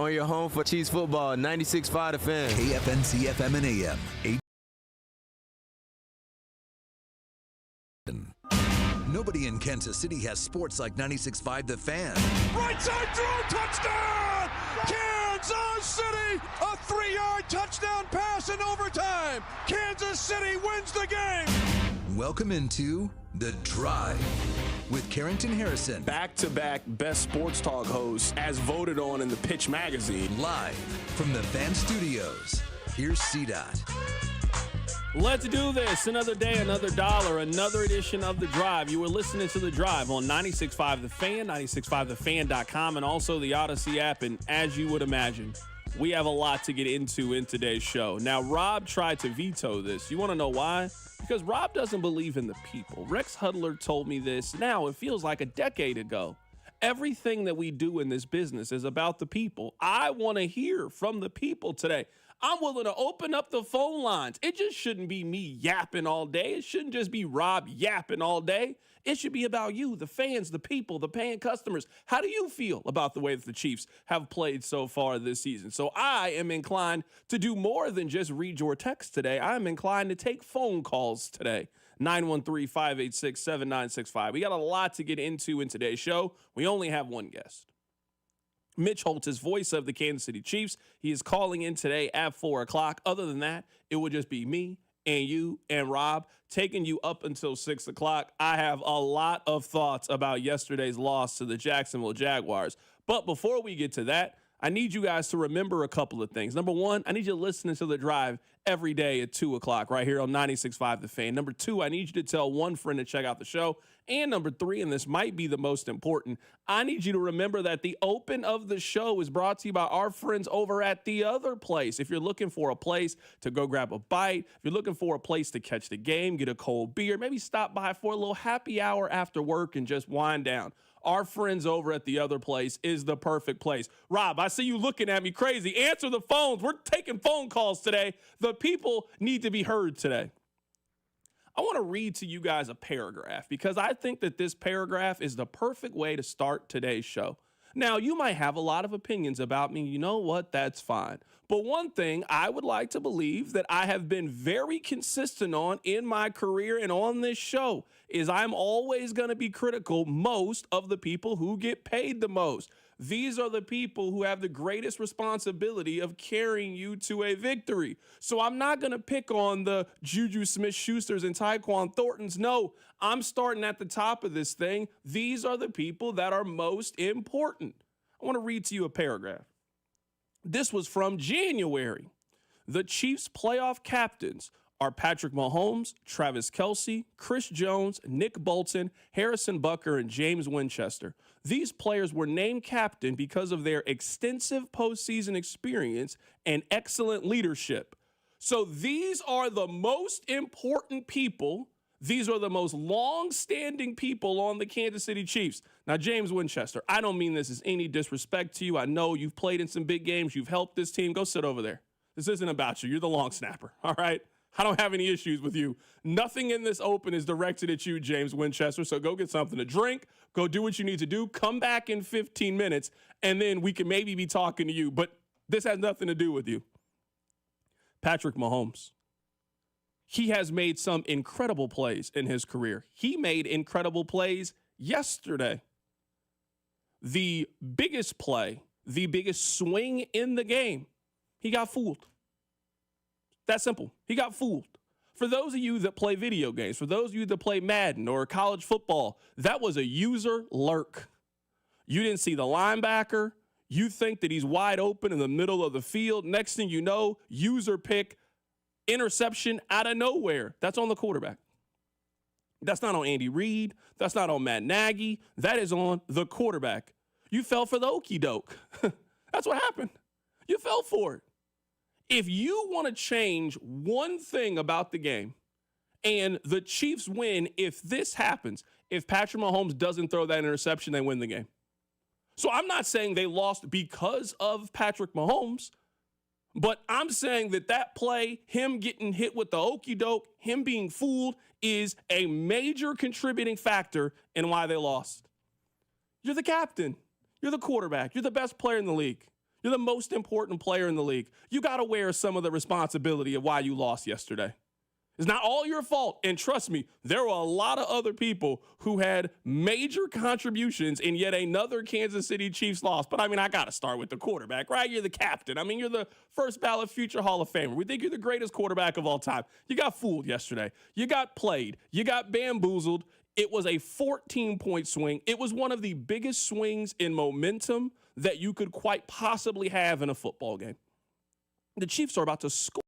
on your home for Chiefs football, 96.5 The Fan. KFNC FM and AM. Nobody in Kansas City has sports like 96.5 The Fan. Right side throw, touchdown! Kansas City, a 3-yard touchdown pass in overtime. Kansas City wins the game. Welcome into The Drive with Carrington Harrison. Back-to-back best sports talk hosts as voted on in the Pitch magazine. Live from the Fan Studios. Here's CDOT. Let's do this. Another day, another dollar, another edition of The Drive. You were listening to The Drive on 96.5 The Fan, 96.5thefan.com, and also the Odyssey app. And as you would imagine, we have a lot to get into in today's show. Now, Rob tried to veto this. You want to know why? Because Rob doesn't believe in the people. Rex Hudler told me this. Now, it feels like a decade ago. Everything that we do in this business is about the people. I want to hear from the people today. I'm willing to open up the phone lines. It just shouldn't be me yapping all day. It shouldn't just be Rob yapping all day. It should be about you, the fans, the people, the paying customers. How do you feel about the way that the Chiefs have played so far this season? So I am inclined to do more than just read your text today. I'm inclined to take phone calls today. 913-586-7965. We got a lot to get into in today's show. We only have one guest. Mitch Holtz is voice of the Kansas City Chiefs. He is calling in today at 4 o'clock. Other than that, it would just be me and you and Rob taking you up until 6 o'clock. I have a lot of thoughts about yesterday's loss to the Jacksonville Jaguars. But before we get to that, I need you guys to remember a couple of things. Number one, I need you to listen to The Drive every day at 2 o'clock right here on 96.5 The Fan. Number two, I need you to tell one friend to check out the show. And number three, and this might be the most important, I need you to remember that the open of the show is brought to you by our friends over at The Other Place. If you're looking for a place to go grab a bite, if you're looking for a place to catch the game, get a cold beer, maybe stop by for a little happy hour after work and just wind down, our friends over at The Other Place is the perfect place. Rob, I see you looking at me crazy. Answer the phones. We're taking phone calls today. The people need to be heard today. I want to read to you guys a paragraph because I think that this paragraph is the perfect way to start today's show. Now, you might have a lot of opinions about me. You know what? That's fine. But one thing I would like to believe that I have been very consistent on in my career and on this show is I'm always going to be critical most of the people who get paid the most. These are the people who have the greatest responsibility of carrying you to a victory. So I'm not going to pick on the Juju Smith-Schusters and Tyquan Thorntons. No, I'm starting at the top of this thing. These are the people that are most important. I want to read to you a paragraph. This was from January. The Chiefs playoff captains are Patrick Mahomes, Travis Kelce, Chris Jones, Nick Bolton, Harrison Butker, and James Winchester. These players were named captain because of their extensive postseason experience and excellent leadership. So these are the most important people. These are the most long-standing people on the Kansas City Chiefs. Now, James Winchester, I don't mean this as any disrespect to you. I know you've played in some big games. You've helped this team. Go sit over there. This isn't about you. You're the long snapper, all right? I don't have any issues with you. Nothing in this open is directed at you, James Winchester, so go get something to drink. Go do what you need to do. Come back in 15 minutes, and then we can maybe be talking to you. But this has nothing to do with you. Patrick Mahomes. He has made some incredible plays in his career. He made incredible plays yesterday. The biggest play, the biggest swing in the game, he got fooled. That simple. He got fooled. For those of you that play video games, for those of you that play Madden or college football, that was a user lurk. You didn't see the linebacker. You think that he's wide open in the middle of the field. Next thing you know, user pick, interception out of nowhere. That's on the quarterback. That's not on Andy Reid. That's not on Matt Nagy. That is on the quarterback. You fell for the okie doke. That's what happened. You fell for it. If you want to change one thing about the game and the Chiefs win, if this happens, if Patrick Mahomes doesn't throw that interception, they win the game. So I'm not saying they lost because of Patrick Mahomes, but I'm saying that that play, him getting hit with the okie doke, him being fooled, is a major contributing factor in why they lost. You're the captain. You're the quarterback. You're the best player in the league. You're the most important player in the league. You got to wear some of the responsibility of why you lost yesterday. It's not all your fault. And trust me, there were a lot of other people who had major contributions in yet another Kansas City Chiefs loss. But I mean, I got to start with the quarterback, right? You're the captain. I mean, you're the first ballot future Hall of Famer. We think you're the greatest quarterback of all time. You got fooled yesterday. You got played. You got bamboozled. It was a 14-point swing. It was one of the biggest swings in momentum that you could quite possibly have in a football game. The Chiefs are about to score.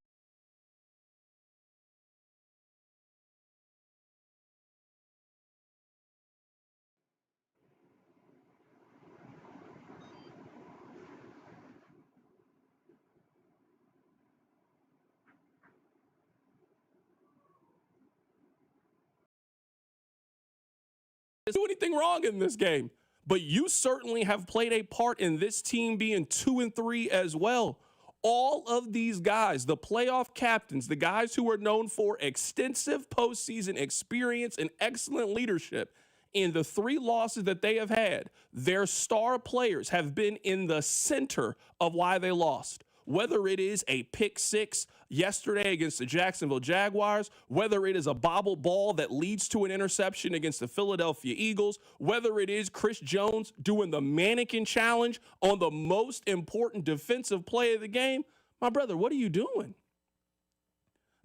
Do anything wrong in this game, but you certainly have played a part in this team being 2-3 as well. All of these guys, the playoff captains, the guys who are known for extensive postseason experience and excellent leadership, in the 3 losses that they have had, their star players have been in the center of why they lost. Whether it is a pick 6 yesterday against the Jacksonville Jaguars, whether it is a bobble ball that leads to an interception against the Philadelphia Eagles, whether it is Chris Jones doing the mannequin challenge on the most important defensive play of the game, my brother, what are you doing?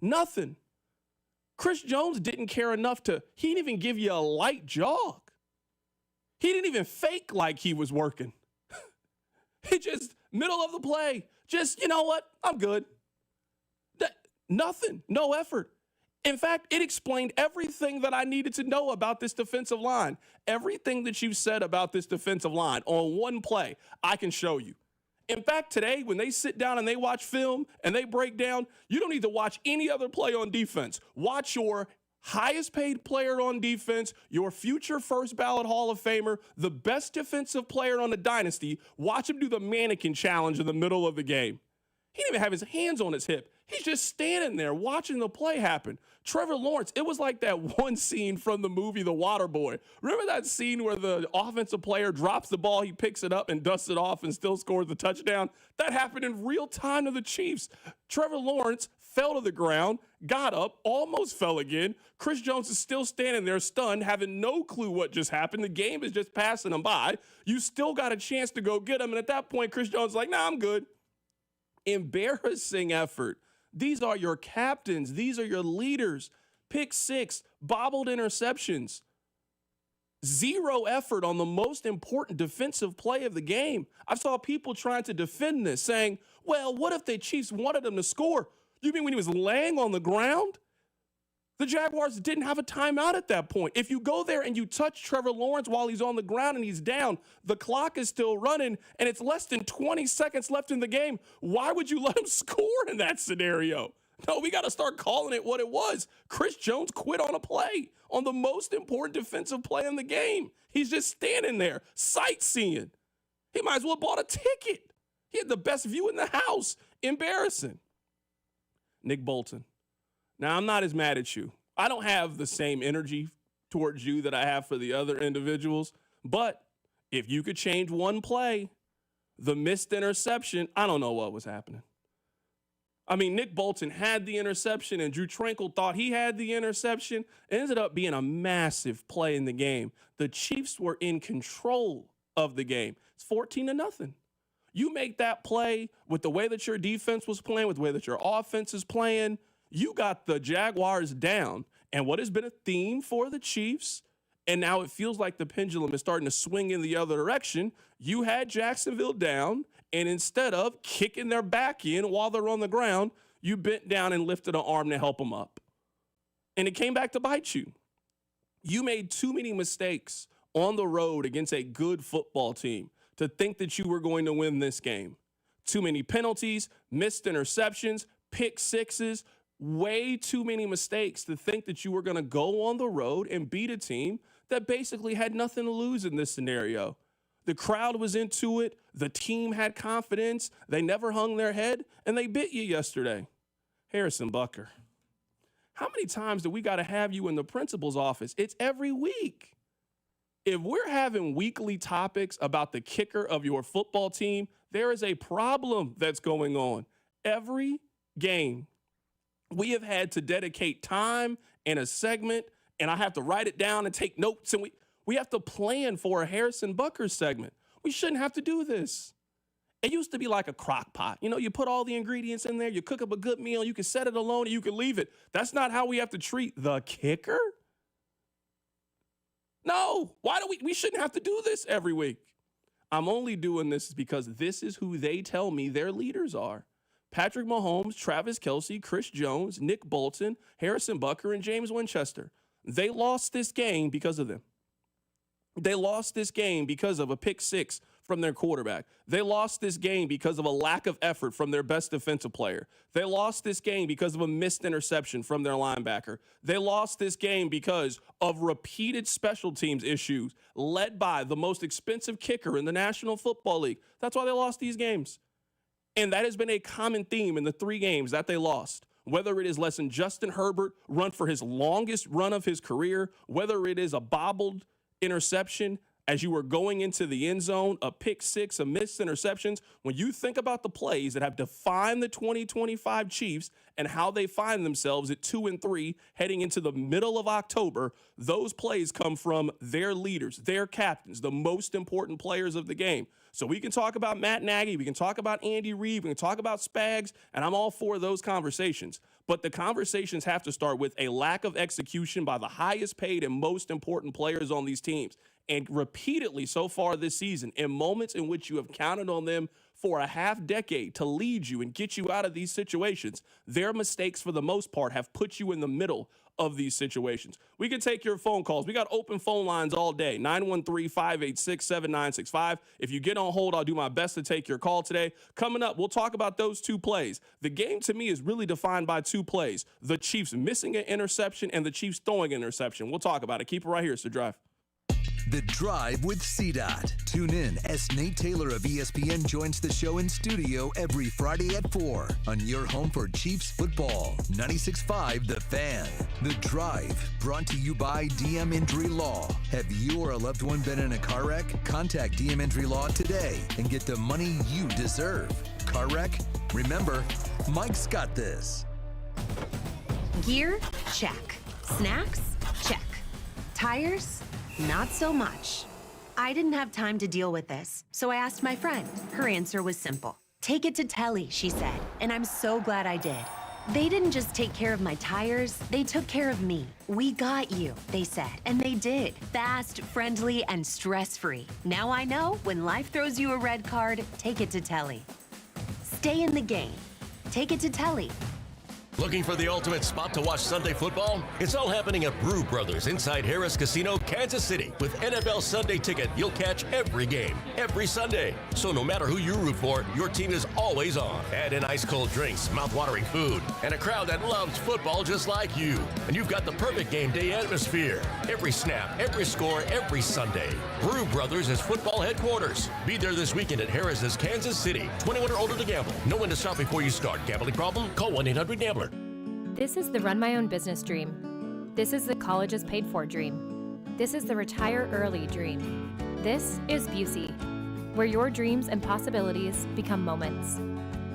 Nothing. Chris Jones didn't care enough he didn't even give you a light jog. He didn't even fake like he was working. He just, middle of the play, just, you know what, I'm good. Nothing, no effort. In fact, it explained everything that I needed to know about this defensive line. Everything that you've said about this defensive line on one play, I can show you. In fact, today, when they sit down and they watch film and they break down, you don't need to watch any other play on defense. Watch your highest paid player on defense, your future first ballot Hall of Famer, the best defensive player on the dynasty. Watch him do the mannequin challenge in the middle of the game. He didn't even have his hands on his hip. He's just standing there watching the play happen. Trevor Lawrence, it was like that one scene from the movie The Waterboy. Remember that scene where the offensive player drops the ball, he picks it up and dusts it off and still scores the touchdown? That happened in real time to the Chiefs. Trevor Lawrence fell to the ground, got up, almost fell again. Chris Jones is still standing there stunned, having no clue what just happened. The game is just passing him by. You still got a chance to go get him. And at that point, Chris Jones is like, nah, I'm good. Embarrassing effort. These are your captains. These are your leaders. Pick 6, bobbled interceptions. 0 effort on the most important defensive play of the game. I saw people trying to defend this, saying, well, what if the Chiefs wanted him to score? You mean when he was laying on the ground? The Jaguars didn't have a timeout at that point. If you go there and you touch Trevor Lawrence while he's on the ground and he's down, the clock is still running and it's less than 20 seconds left in the game. Why would you let him score in that scenario? No, we got to start calling it what it was. Chris Jones quit on a play, on the most important defensive play in the game. He's just standing there, sightseeing. He might as well have bought a ticket. He had the best view in the house. Embarrassing. Nick Bolton. Now, I'm not as mad at you. I don't have the same energy towards you that I have for the other individuals. But if you could change one play, the missed interception, I don't know what was happening. I mean, Nick Bolton had the interception and Drew Tranquill thought he had the interception. It ended up being a massive play in the game. The Chiefs were in control of the game. It's 14-0. You make that play with the way that your defense was playing, with the way that your offense is playing, you got the Jaguars down. And what has been a theme for the Chiefs, and now it feels like the pendulum is starting to swing in the other direction, you had Jacksonville down, and instead of kicking their back in while they're on the ground, you bent down and lifted an arm to help them up. And it came back to bite you. You made too many mistakes on the road against a good football team to think that you were going to win this game. Too many penalties, missed interceptions, pick sixes, way too many mistakes to think that you were going to go on the road and beat a team that basically had nothing to lose in this scenario. The crowd was into it. The team had confidence. They never hung their head, and they bit you yesterday. Harrison Butker. How many times do we got to have you in the principal's office? It's every week. If we're having weekly topics about the kicker of your football team, there is a problem that's going on. Every game, we have had to dedicate time and a segment, and I have to write it down and take notes, and we have to plan for a Harrison Bucker segment. We shouldn't have to do this. It used to be like a crock pot. You know, you put all the ingredients in there, you cook up a good meal, you can set it alone, and you can leave it. That's not how we have to treat the kicker. No, why do we shouldn't have to do this every week. I'm only doing this because this is who they tell me their leaders are. Patrick Mahomes, Travis Kelce, Chris Jones, Nick Bolton, Harrison Bucker, and James Winchester. They lost this game because of them. They lost this game because of a pick six from their quarterback. They lost this game because of a lack of effort from their best defensive player. They lost this game because of a missed interception from their linebacker. They lost this game because of repeated special teams issues led by the most expensive kicker in the National Football League. That's why they lost these games. And that has been a common theme in the 3 games that they lost. Whether it is letting Justin Herbert run for his longest run of his career, whether it is a bobbled interception as you were going into the end zone, a pick six, a missed interceptions. When you think about the plays that have defined the 2025 Chiefs and how they find themselves at 2-3 heading into the middle of October, those plays come from their leaders, their captains, the most important players of the game. So we can talk about Matt Nagy, we can talk about Andy Reid, we can talk about Spags, and I'm all for those conversations. But the conversations have to start with a lack of execution by the highest paid and most important players on these teams. And repeatedly so far this season, in moments in which you have counted on them for a half decade to lead you and get you out of these situations, their mistakes for the most part have put you in the middle of these situations. We can take your phone calls. We got open phone lines all day, 913-586-7965. If you get on hold, I'll do my best to take your call today. Coming up, we'll talk about those 2 plays. The game to me is really defined by 2 plays, the Chiefs missing an interception and the Chiefs throwing an interception. We'll talk about it. Keep it right here. It's The Drive. The Drive with CDOT. Tune in as Nate Taylor of ESPN joins the show in studio every Friday at 4 on your home for Chiefs football. 96.5 The Fan. The Drive, brought to you by DM Injury Law. Have you or a loved one been in a car wreck? Contact DM Injury Law today and get the money you deserve. Car wreck? Remember, Mike's got this. Gear? Check. Snacks? Check. Tires? Not so much. I didn't have time to deal with this, so I asked my friend. Her answer was simple. Take it to Telly, she said, and I'm so glad I did. They didn't just take care of my tires, they took care of me. We got you, they said, and they did. Fast, friendly, and stress-free. Now I know when life throws you a red card, take it to Telly. Stay in the game. Take it to Telly. Looking for the ultimate spot to watch Sunday football? It's all happening at Brew Brothers inside Harris Casino, Kansas City. With NFL Sunday Ticket, you'll catch every game, every Sunday. So no matter who you root for, your team is always on. Add in ice-cold drinks, mouth-watering food, and a crowd that loves football just like you. And you've got the perfect game day atmosphere. Every snap, every score, every Sunday. Brew Brothers is football headquarters. Be there this weekend at Harris's Kansas City. 21 or older to gamble. Know when to stop before you start. Gambling problem? Call 1-800-GAMBLER. This is the run my own business dream. This is the colleges paid for dream. This is the retire early dream. This is Busey, where your dreams and possibilities become moments.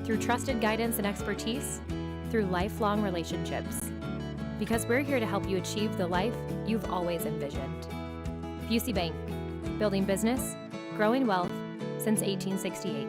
Through trusted guidance and expertise, through lifelong relationships. Because we're here to help you achieve the life you've always envisioned. Busey Bank, building business, growing wealth since 1868.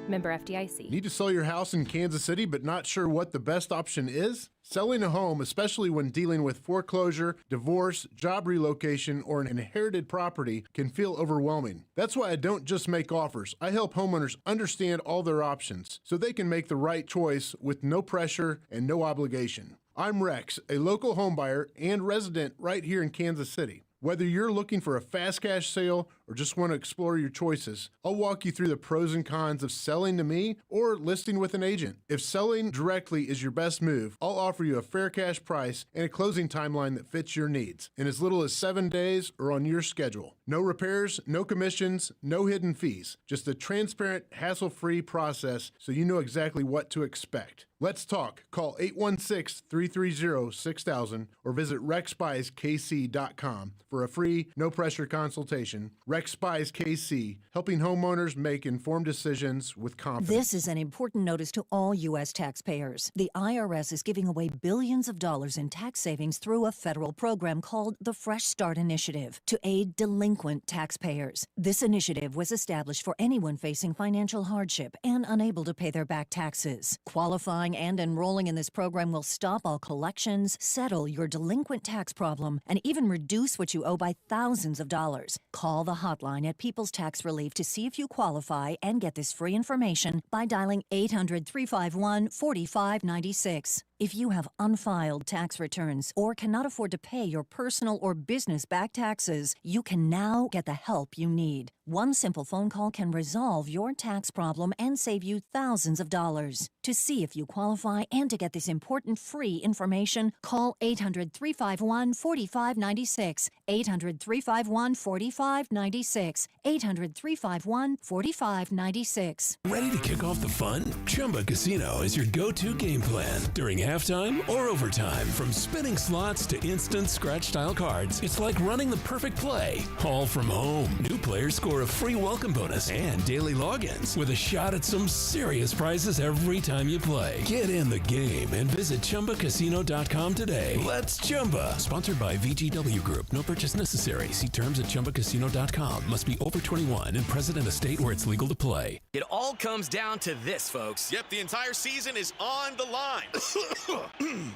Member FDIC. Need to sell your house in Kansas City but not sure what the best option is? Selling a home, especially when dealing with foreclosure, divorce, job relocation, or an inherited property, can feel overwhelming. That's why I don't just make offers. I help homeowners understand all their options so they can make the right choice with no pressure and no obligation. I'm Rex, a local homebuyer and resident right here in Kansas City. Whether you're looking for a fast cash sale or just want to explore your choices, I'll walk you through the pros and cons of selling to me or listing with an agent. If selling directly is your best move, I'll offer you a fair cash price and a closing timeline that fits your needs in as little as 7 days or on your schedule. No repairs, no commissions, no hidden fees. Just a transparent, hassle-free process so you know exactly what to expect. Let's talk. Call 816-330-6000 or visit rexspicekc.com for a free, no-pressure consultation. Rex Spies KC, helping homeowners make informed decisions with confidence. This is an important notice to all U.S. taxpayers. The IRS is giving away billions of dollars in tax savings through a federal program called the Fresh Start Initiative to aid delinquent taxpayers. This initiative was established for anyone facing financial hardship and unable to pay their back taxes. Qualifying and enrolling in this program will stop all collections, settle your delinquent tax problem, and even reduce what you owe by thousands of dollars. Call the hotline at People's Tax Relief to see if you qualify and get this free information by dialing 800-351-4596. If you have unfiled tax returns or cannot afford to pay your personal or business back taxes, you can now get the help you need. One simple phone call can resolve your tax problem and save you thousands of dollars. To see if you qualify and to get this important free information, call 800-351-4596. 800-351-4596. 800-351-4596. Ready to kick off the fun? Chumba Casino is your go-to game plan during halftime or overtime. From spinning slots to instant scratch-style cards, it's like running the perfect play, all from home. New players score a free welcome bonus and daily logins with a shot at some serious prizes every time you play. Get in the game and visit ChumbaCasino.com today. Let's Chumba. Sponsored by VGW Group. No purchase necessary. See terms at ChumbaCasino.com. Must be over 21 and present in a state where it's legal to play. It all comes down to this, folks. Yep, the entire season is on the line.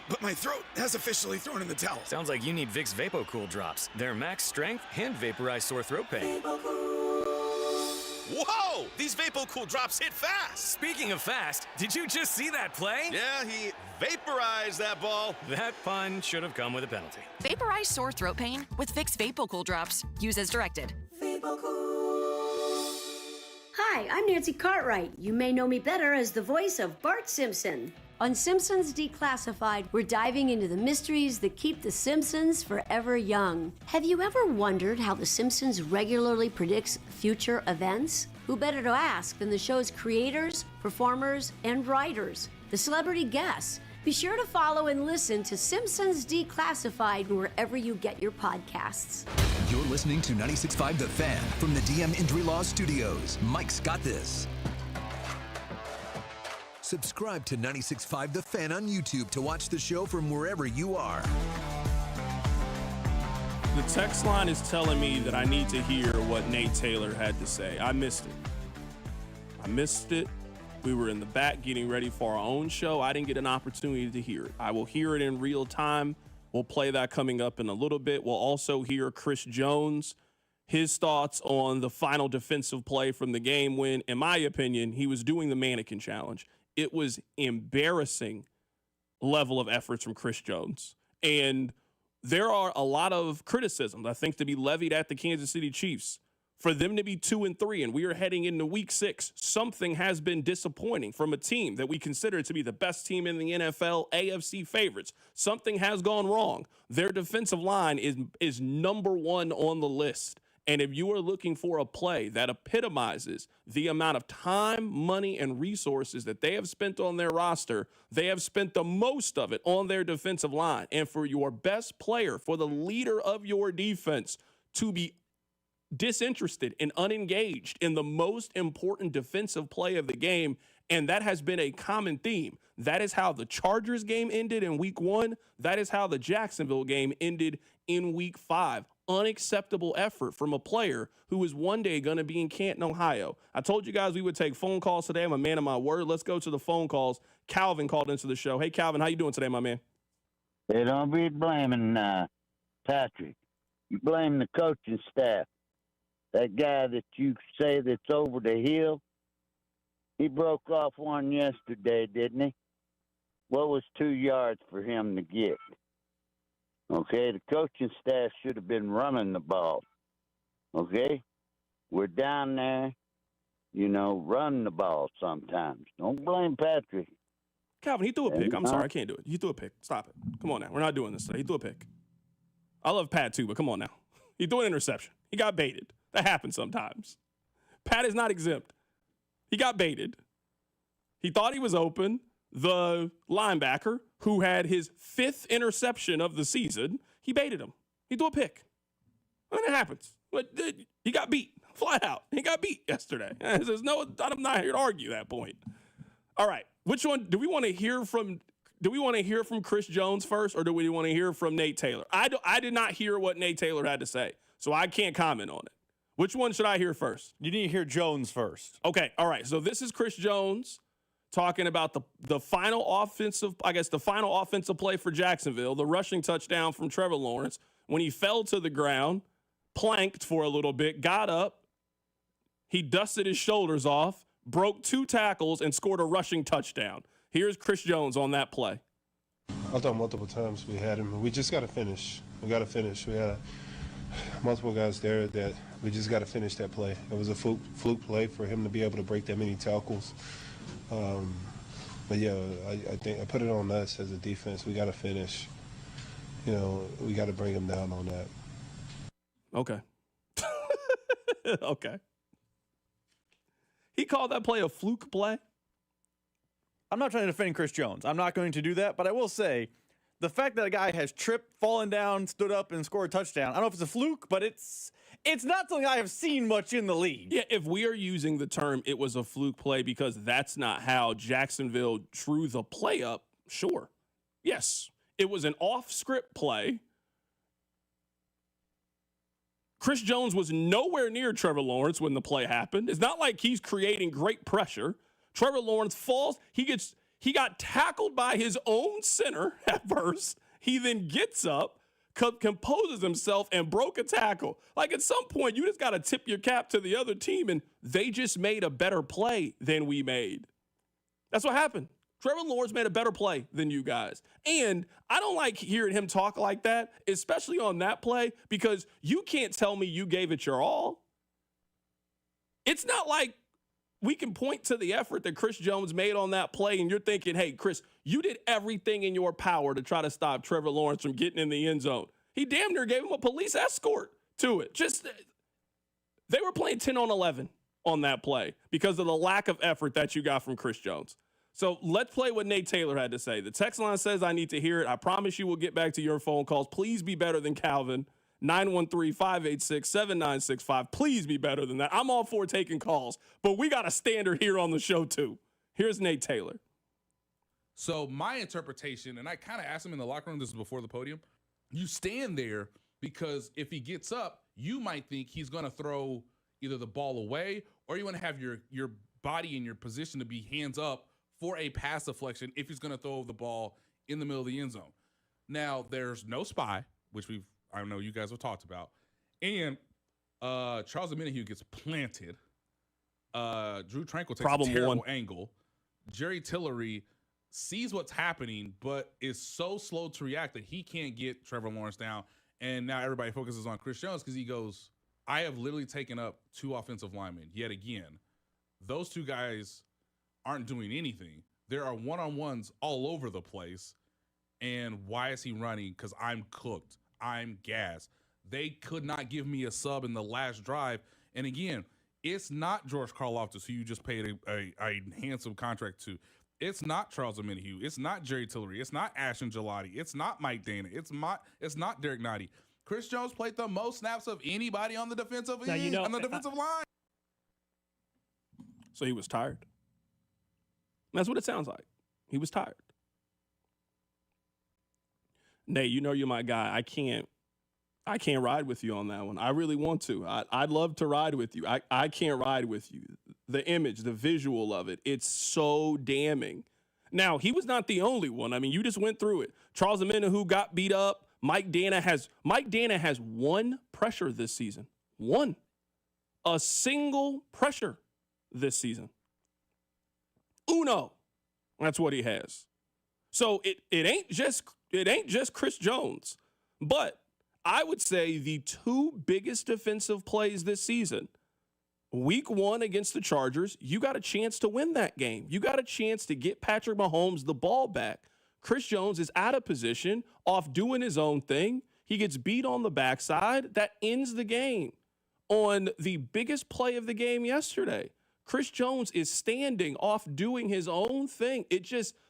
But my throat has officially thrown in the towel. Sounds like you need Vicks VapoCool drops. They're max strength and vaporize sore throat pain. Whoa! These VapoCool drops hit fast. Speaking of fast, did you just see that play? Yeah, he vaporized that ball. That pun should have come with a penalty. Vaporize sore throat pain with Vicks VapoCool drops. Use as directed. Hi, I'm Nancy Cartwright. You may know me better as the voice of Bart Simpson. On Simpsons Declassified, we're diving into the mysteries that keep the Simpsons forever young. Have you ever wondered how the Simpsons regularly predicts future events? Who better to ask than the show's creators, performers, and writers, the celebrity guests? Be sure to follow and listen to Simpsons Declassified wherever you get your podcasts. You're listening to 96.5 The Fan from the DM Injury Law Studios. Mike's got this. Subscribe to 96.5 The Fan on YouTube to watch the show from wherever you are. The text line is telling me that I need to hear what Nate Taylor had to say. I missed it. We were in the back getting ready for our own show. I didn't get an opportunity to hear it. I will hear it in real time. We'll play that coming up in a little bit. We'll also hear Chris Jones, his thoughts on the final defensive play from the game when, in my opinion, he was doing the mannequin challenge. It was embarrassing level of efforts from Chris Jones. And there are a lot of criticisms, I think, to be levied at the Kansas City Chiefs. For them to be 2-3 and we are heading into week 6, something has been disappointing from a team that we consider to be the best team in the NFL, AFC favorites. Something has gone wrong. Their defensive line is number 1 on the list. And if you are looking for a play that epitomizes the amount of time, money, and resources that they have spent on their roster, they have spent the most of it on their defensive line. And for your best player, for the leader of your defense to be disinterested and unengaged in the most important defensive play of the game, and that has been a common theme. That is how the Chargers game ended in week 1. That is how the Jacksonville game ended in week 5. Unacceptable effort from a player who is one day going to be in Canton, Ohio. I told you guys we would take phone calls today. I'm a man of my word. Let's go to the phone calls. Calvin called into the show. Hey, Calvin, how you doing today, my man? Hey, don't be blaming Patrick. You blame the coaching staff. That guy that you say that's over the hill, he broke off one yesterday, didn't he? What was 2 yards for him to get? Okay, the coaching staff should have been running the ball. Okay? we're down there, running the ball sometimes. Don't blame Patrick. Calvin, he threw a pick. I'm sorry, I can't do it. He threw a pick. Stop it. Come on now. We're not doing this today. He threw a pick. I love Pat too, but come on now. He threw an interception. He got baited. That happens sometimes. Pat is not exempt. He got baited. He thought he was open. The linebacker, who had his 5th interception of the season, he baited him. He threw a pick. I mean, it happens. But he got beat flat out. He got beat yesterday. There's no, I'm not here to argue that point. All right. Which one do we want to hear from? Do we want to hear from Chris Jones first, or do we want to hear from Nate Taylor? I did not hear what Nate Taylor had to say, so I can't comment on it. Which one should I hear first? You need to hear Jones first. Okay. All right. So this is Chris Jones talking about the final offensive play for Jacksonville, the rushing touchdown from Trevor Lawrence when he fell to the ground, planked for a little bit, got up, he dusted his shoulders off, broke 2 tackles, and scored a rushing touchdown. Here's Chris Jones on that play. I thought multiple times we had him. We just got to finish. We got to finish. We had multiple guys there that we just got to finish that play. It was a fluke play for him to be able to break that many tackles. But, yeah, I think I put it on us as a defense. We got to finish. We got to bring him down on that. Okay. Okay. He called that play a fluke play? I'm not trying to defend Chris Jones. I'm not going to do that, but I will say the fact that a guy has tripped, fallen down, stood up, and scored a touchdown, I don't know if it's a fluke, but it's not something I have seen much in the league. Yeah, if we are using the term it was a fluke play because that's not how Jacksonville drew the play up, sure. Yes, it was an off-script play. Chris Jones was nowhere near Trevor Lawrence when the play happened. It's not like he's creating great pressure. Trevor Lawrence falls. He got tackled by his own center at first. He then gets up, composes himself, and broke a tackle. Like, at some point, you just got to tip your cap to the other team, and they just made a better play than we made. That's what happened. Trevor Lawrence made a better play than you guys. And I don't like hearing him talk like that, especially on that play, because you can't tell me you gave it your all. It's not like we can point to the effort that Chris Jones made on that play, and you're thinking, hey, Chris, you did everything in your power to try to stop Trevor Lawrence from getting in the end zone. He damn near gave him a police escort to it. They were playing 10 on 11 on that play because of the lack of effort that you got from Chris Jones. So let's play what Nate Taylor had to say. The text line says I need to hear it. I promise you we'll get back to your phone calls. Please be better than Calvin. 913-586-7965. Please be better than that. I'm all for taking calls, but we got a standard here on the show too. Here's Nate Taylor. So my interpretation, and I kind of asked him in the locker room, this is before the podium, you stand there because if he gets up, you might think he's going to throw either the ball away or you want to have your body in your position to be hands up for a pass deflection if he's going to throw the ball in the middle of the end zone. Now, there's no spy, which I know you guys have talked about, and Charles Omenihu gets planted. Drew Tranquill takes a terrible angle. Jerry Tillery sees what's happening, but is so slow to react that he can't get Trevor Lawrence down. And now everybody focuses on Chris Jones because he goes, I have literally taken up 2 offensive linemen yet again. Those 2 guys aren't doing anything. There are one-on-ones all over the place. And why is he running? Because I'm cooked. I'm gassed. They could not give me a sub in the last drive. And again, it's not George Karlaftis, who you just paid a handsome contract to. It's not Charles Omenihu. It's not Jerry Tillery. It's not Ashton Gelati. It's not Mike Dana. It's not Derek Nottie. Chris Jones played the most snaps of anybody on the defensive end, on the defensive line. So he was tired. That's what it sounds like. He was tired. Nate, you know you're my guy. I can't ride with you on that one. I really want to. I'd love to ride with you. I can't ride with you. The image, the visual of it, it's so damning. Now, he was not the only one. I mean, you just went through it. Charles Omenihu got beat up. Mike Dana has 1 pressure this season. 1. A single pressure this season. Uno. That's what he has. So it ain't just Chris Jones. But I would say the 2 biggest defensive plays this season Week 1 against the Chargers, you got a chance to win that game. You got a chance to get Patrick Mahomes the ball back. Chris Jones is out of position, off doing his own thing. He gets beat on the backside. That ends the game. On the biggest play of the game yesterday, Chris Jones is standing off doing his own thing.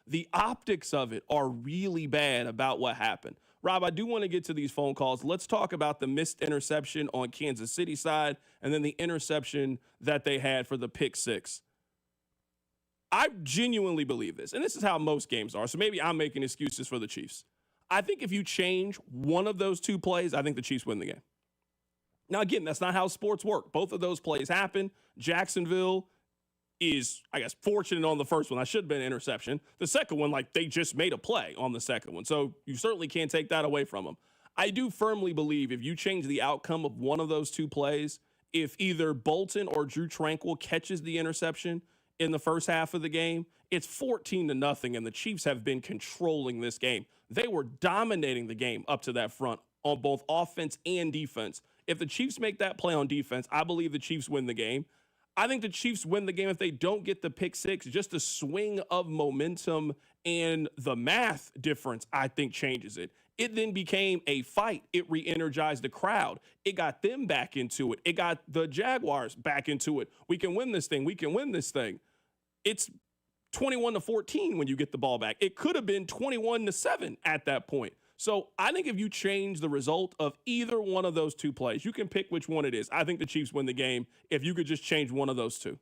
The optics of it are really bad about what happened. Rob, I do want to get to these phone calls. Let's talk about the missed interception on Kansas City side and then the interception that they had for the pick six. I genuinely believe this, and this is how most games are, so maybe I'm making excuses for the Chiefs. I think if you change one of those two plays, I think the Chiefs win the game. Now, again, that's not how sports work. Both of those plays happen. Jacksonville is, I guess, fortunate on the first one. That should have been an interception. The second one, they just made a play on the second one. So you certainly can't take that away from them. I do firmly believe if you change the outcome of one of those two plays, if either Bolton or Drew Tranquill catches the interception in the first half of the game, it's 14-0, and the Chiefs have been controlling this game. They were dominating the game up to that front on both offense and defense. If the Chiefs make that play on defense, I believe the Chiefs win the game. I think the Chiefs win the game if they don't get the pick six. Just the swing of momentum and the math difference, I think, changes it. It then became a fight. It re-energized the crowd. It got them back into it. It got the Jaguars back into it. We can win this thing. We can win this thing. It's 21-14 when you get the ball back. It could have been 21-7 at that point. So I think if you change the result of either one of those two plays, you can pick which one it is. I think the Chiefs win the game if you could just change one of those two.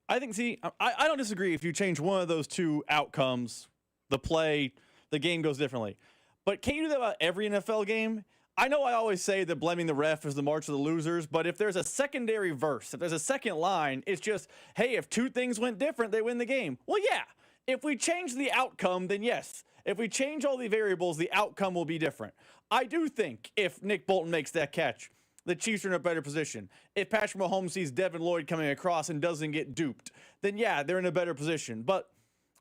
I don't disagree. If you change one of those two outcomes, the play, the game goes differently. But can't you do that about every NFL game? I know I always say that blaming the ref is the march of the losers, but if there's a secondary verse, if there's a second line, it's just, hey, if two things went different, they win the game. Well, yeah. If we change the outcome, then yes. If we change all the variables, the outcome will be different. I do think if Nick Bolton makes that catch, the Chiefs are in a better position. If Patrick Mahomes sees Devin Lloyd coming across and doesn't get duped, then yeah, they're in a better position. But,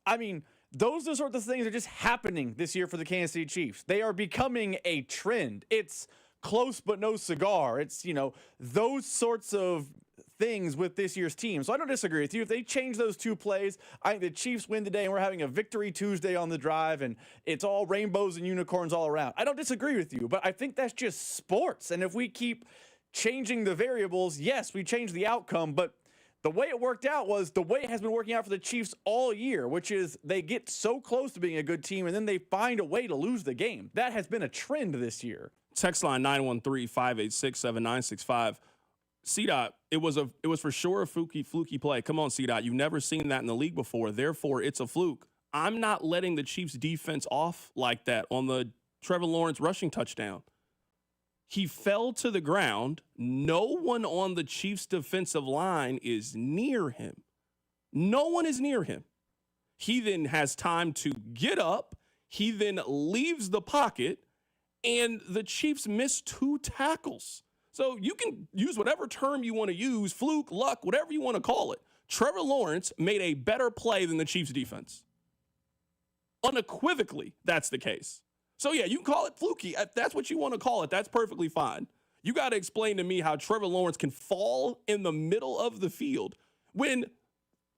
I mean, those are the sorts of things that are just happening this year for the Kansas City Chiefs. They are becoming a trend. It's close but no cigar. It's, those sorts of things with this year's team. So I don't disagree with you. If they change those two plays, I think the Chiefs win today and we're having a victory Tuesday on the drive and it's all rainbows and unicorns all around. I don't disagree with you, but I think that's just sports. And if we keep changing the variables, yes, we change the outcome, but the way it worked out was the way it has been working out for the Chiefs all year, which is they get so close to being a good team and then they find a way to lose the game. That has been a trend this year. Text line 913-586-7965. C-Dot, it was for sure a fluky play. Come on, C-Dot. You've never seen that in the league before. Therefore, it's a fluke. I'm not letting the Chiefs defense off like that on the Trevor Lawrence rushing touchdown. He fell to the ground. No one on the Chiefs defensive line is near him. No one is near him. He then has time to get up. He then leaves the pocket, and the Chiefs miss 2 tackles. So you can use whatever term you want to use, fluke, luck, whatever you want to call it. Trevor Lawrence made a better play than the Chiefs defense. Unequivocally, that's the case. So yeah, you can call it fluky. If that's what you want to call it, that's perfectly fine. You got to explain to me how Trevor Lawrence can fall in the middle of the field when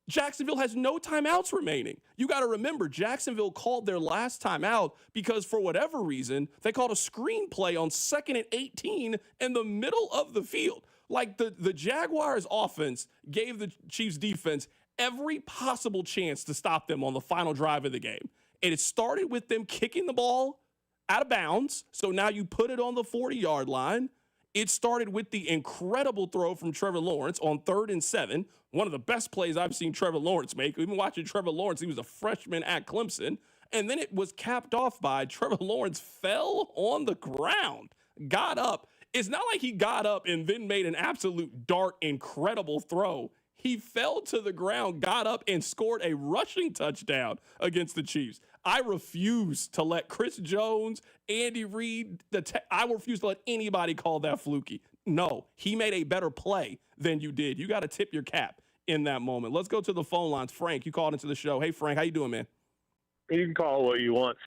Jacksonville has no timeouts remaining. You got to remember, Jacksonville called their last timeout because for whatever reason, they called a screen play on 2nd and 18 in the middle of the field. Like the Jaguars offense gave the Chiefs defense every possible chance to stop them on the final drive of the game. And it started with them kicking the ball out of bounds. So now you put it on the 40-yard line. It started with the incredible throw from Trevor Lawrence on 3rd and 7. One of the best plays I've seen Trevor Lawrence make. We've been watching Trevor Lawrence. He was a freshman at Clemson. And then it was capped off by Trevor Lawrence fell on the ground, got up. It's not like he got up and then made an absolute dart, incredible throw. He fell to the ground, got up, and scored a rushing touchdown against the Chiefs. I refuse to let Chris Jones, Andy Reid, I refuse to let anybody call that fluky. No, he made a better play than you did. You got to tip your cap in that moment. Let's go to the phone lines. Frank, you called into the show. Hey, Frank, how you doing, man? You can call it what you want.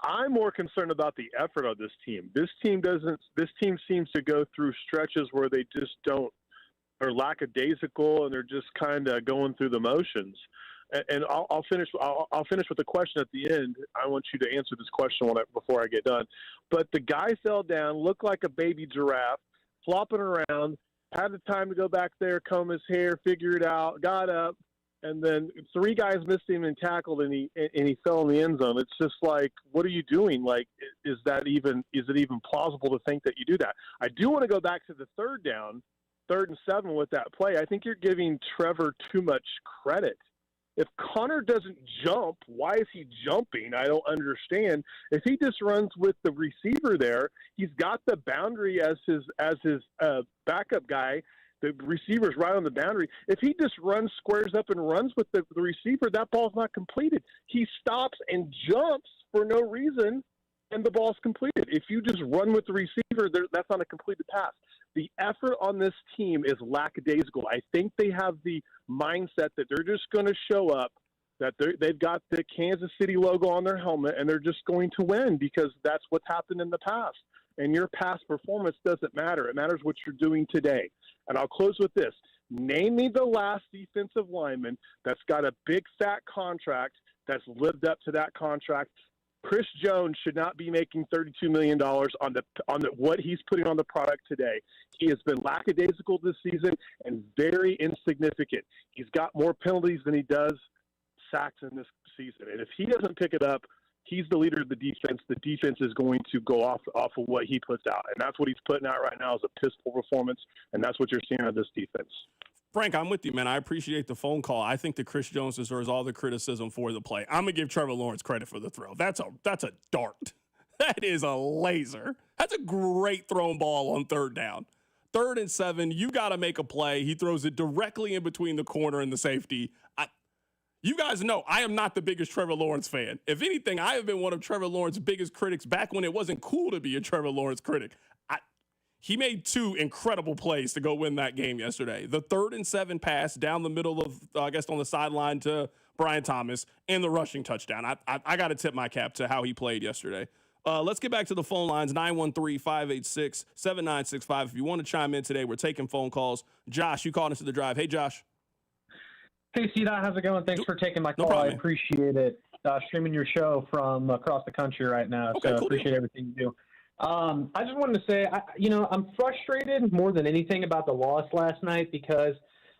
I'm more concerned about the effort of this team. This team seems to go through stretches where they just don't are lackadaisical and they're just kind of going through the motions. And I'll finish. I'll finish with a question at the end. I want you to answer this question before I get done. But the guy fell down, looked like a baby giraffe, flopping around. Had the time to go back there, comb his hair, figure it out. Got up, and then 3 guys missed him and tackled, and he fell in the end zone. It's just like, what are you doing? Like, is it even plausible to think that you do that? I do want to go back to the 3rd down, 3rd and 7 with that play. I think you're giving Trevor too much credit. If Connor doesn't jump, why is he jumping? I don't understand. If he just runs with the receiver there, he's got the boundary as his backup guy. The receiver's right on the boundary. If he just squares up and runs with the receiver, that ball's not completed. He stops and jumps for no reason, and the ball's completed. If you just run with the receiver, that's not a completed pass. The effort on this team is lackadaisical. I think they have the mindset that they're just going to show up, that they've got the Kansas City logo on their helmet, and they're just going to win because that's what's happened in the past. And your past performance doesn't matter. It matters what you're doing today. And I'll close with this. Name me the last defensive lineman that's got a big, fat contract that's lived up to that contract. Chris Jones should not be making $32 million on what he's putting on the product today. He has been lackadaisical this season and very insignificant. He's got more penalties than he does sacks in this season. And if he doesn't pick it up, he's the leader of the defense. The defense is going to go off of what he puts out. And that's what he's putting out right now is a piss poor performance, and that's what you're seeing out of this defense. Frank, I'm with you, man. I appreciate the phone call. I think that Chris Jones deserves all the criticism for the play. I'm going to give Trevor Lawrence credit for the throw. That's a dart. That is a laser. That's a great thrown ball on 3rd down. 3rd and 7, you got to make a play. He throws it directly in between the corner and the safety. You guys know I am not the biggest Trevor Lawrence fan. If anything, I have been one of Trevor Lawrence's biggest critics back when it wasn't cool to be a Trevor Lawrence critic. He made 2 incredible plays to go win that game yesterday. The 3rd and 7 pass down the middle of, I guess, on the sideline to Brian Thomas, and the rushing touchdown. I got to tip my cap to how he played yesterday. Let's get back to the phone lines, 913-586-7965. If you want to chime in today, we're taking phone calls. Josh, you called into the drive. Hey, Josh. Hey, C-Dot, how's it going? Thanks for taking my call. No problem, I appreciate it. Streaming your show from across the country right now, okay, so cool appreciate everything you do. I just wanted to say, I'm frustrated more than anything about the loss last night because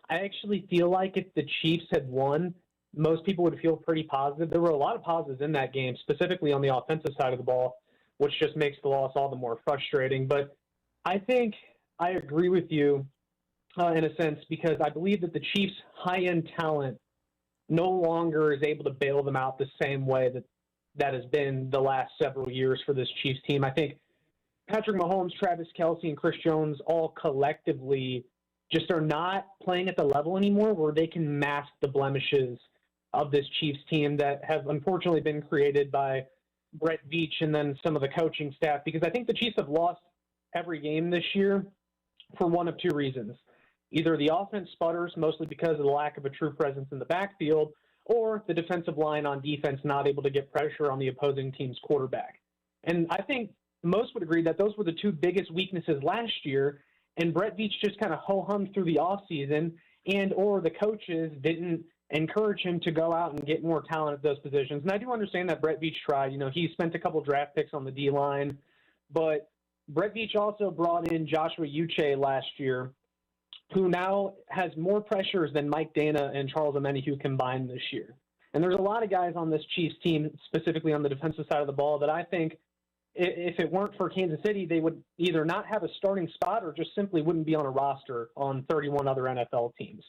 I actually feel like if the Chiefs had won, most people would feel pretty positive. There were a lot of positives in that game, specifically on the offensive side of the ball, which just makes the loss all the more frustrating. But I think I agree with you in a sense because I believe that the Chiefs' high-end talent no longer is able to bail them out the same way that has been the last several years for this Chiefs team. I think Patrick Mahomes, Travis Kelce, and Chris Jones all collectively just are not playing at the level anymore where they can mask the blemishes of this Chiefs team that have unfortunately been created by Brett Veach and then some of the coaching staff, because I think the Chiefs have lost every game this year for one of 2 reasons. Either the offense sputters, mostly because of the lack of a true presence in the backfield, or the defensive line on defense not able to get pressure on the opposing team's quarterback. And I think most would agree that those were the 2 biggest weaknesses last year, and Brett Veach just kind of ho-hummed through the offseason, and or the coaches didn't encourage him to go out and get more talent at those positions. And I do understand that Brett Veach tried. He spent a couple draft picks on the D-line, but Brett Veach also brought in Joshua Uche last year, who now has more pressures than Mike Dana and Charles Omenihu combined this year. And there's a lot of guys on this Chiefs team, specifically on the defensive side of the ball, that I think if it weren't for Kansas City, they would either not have a starting spot or just simply wouldn't be on a roster on 31 other NFL teams.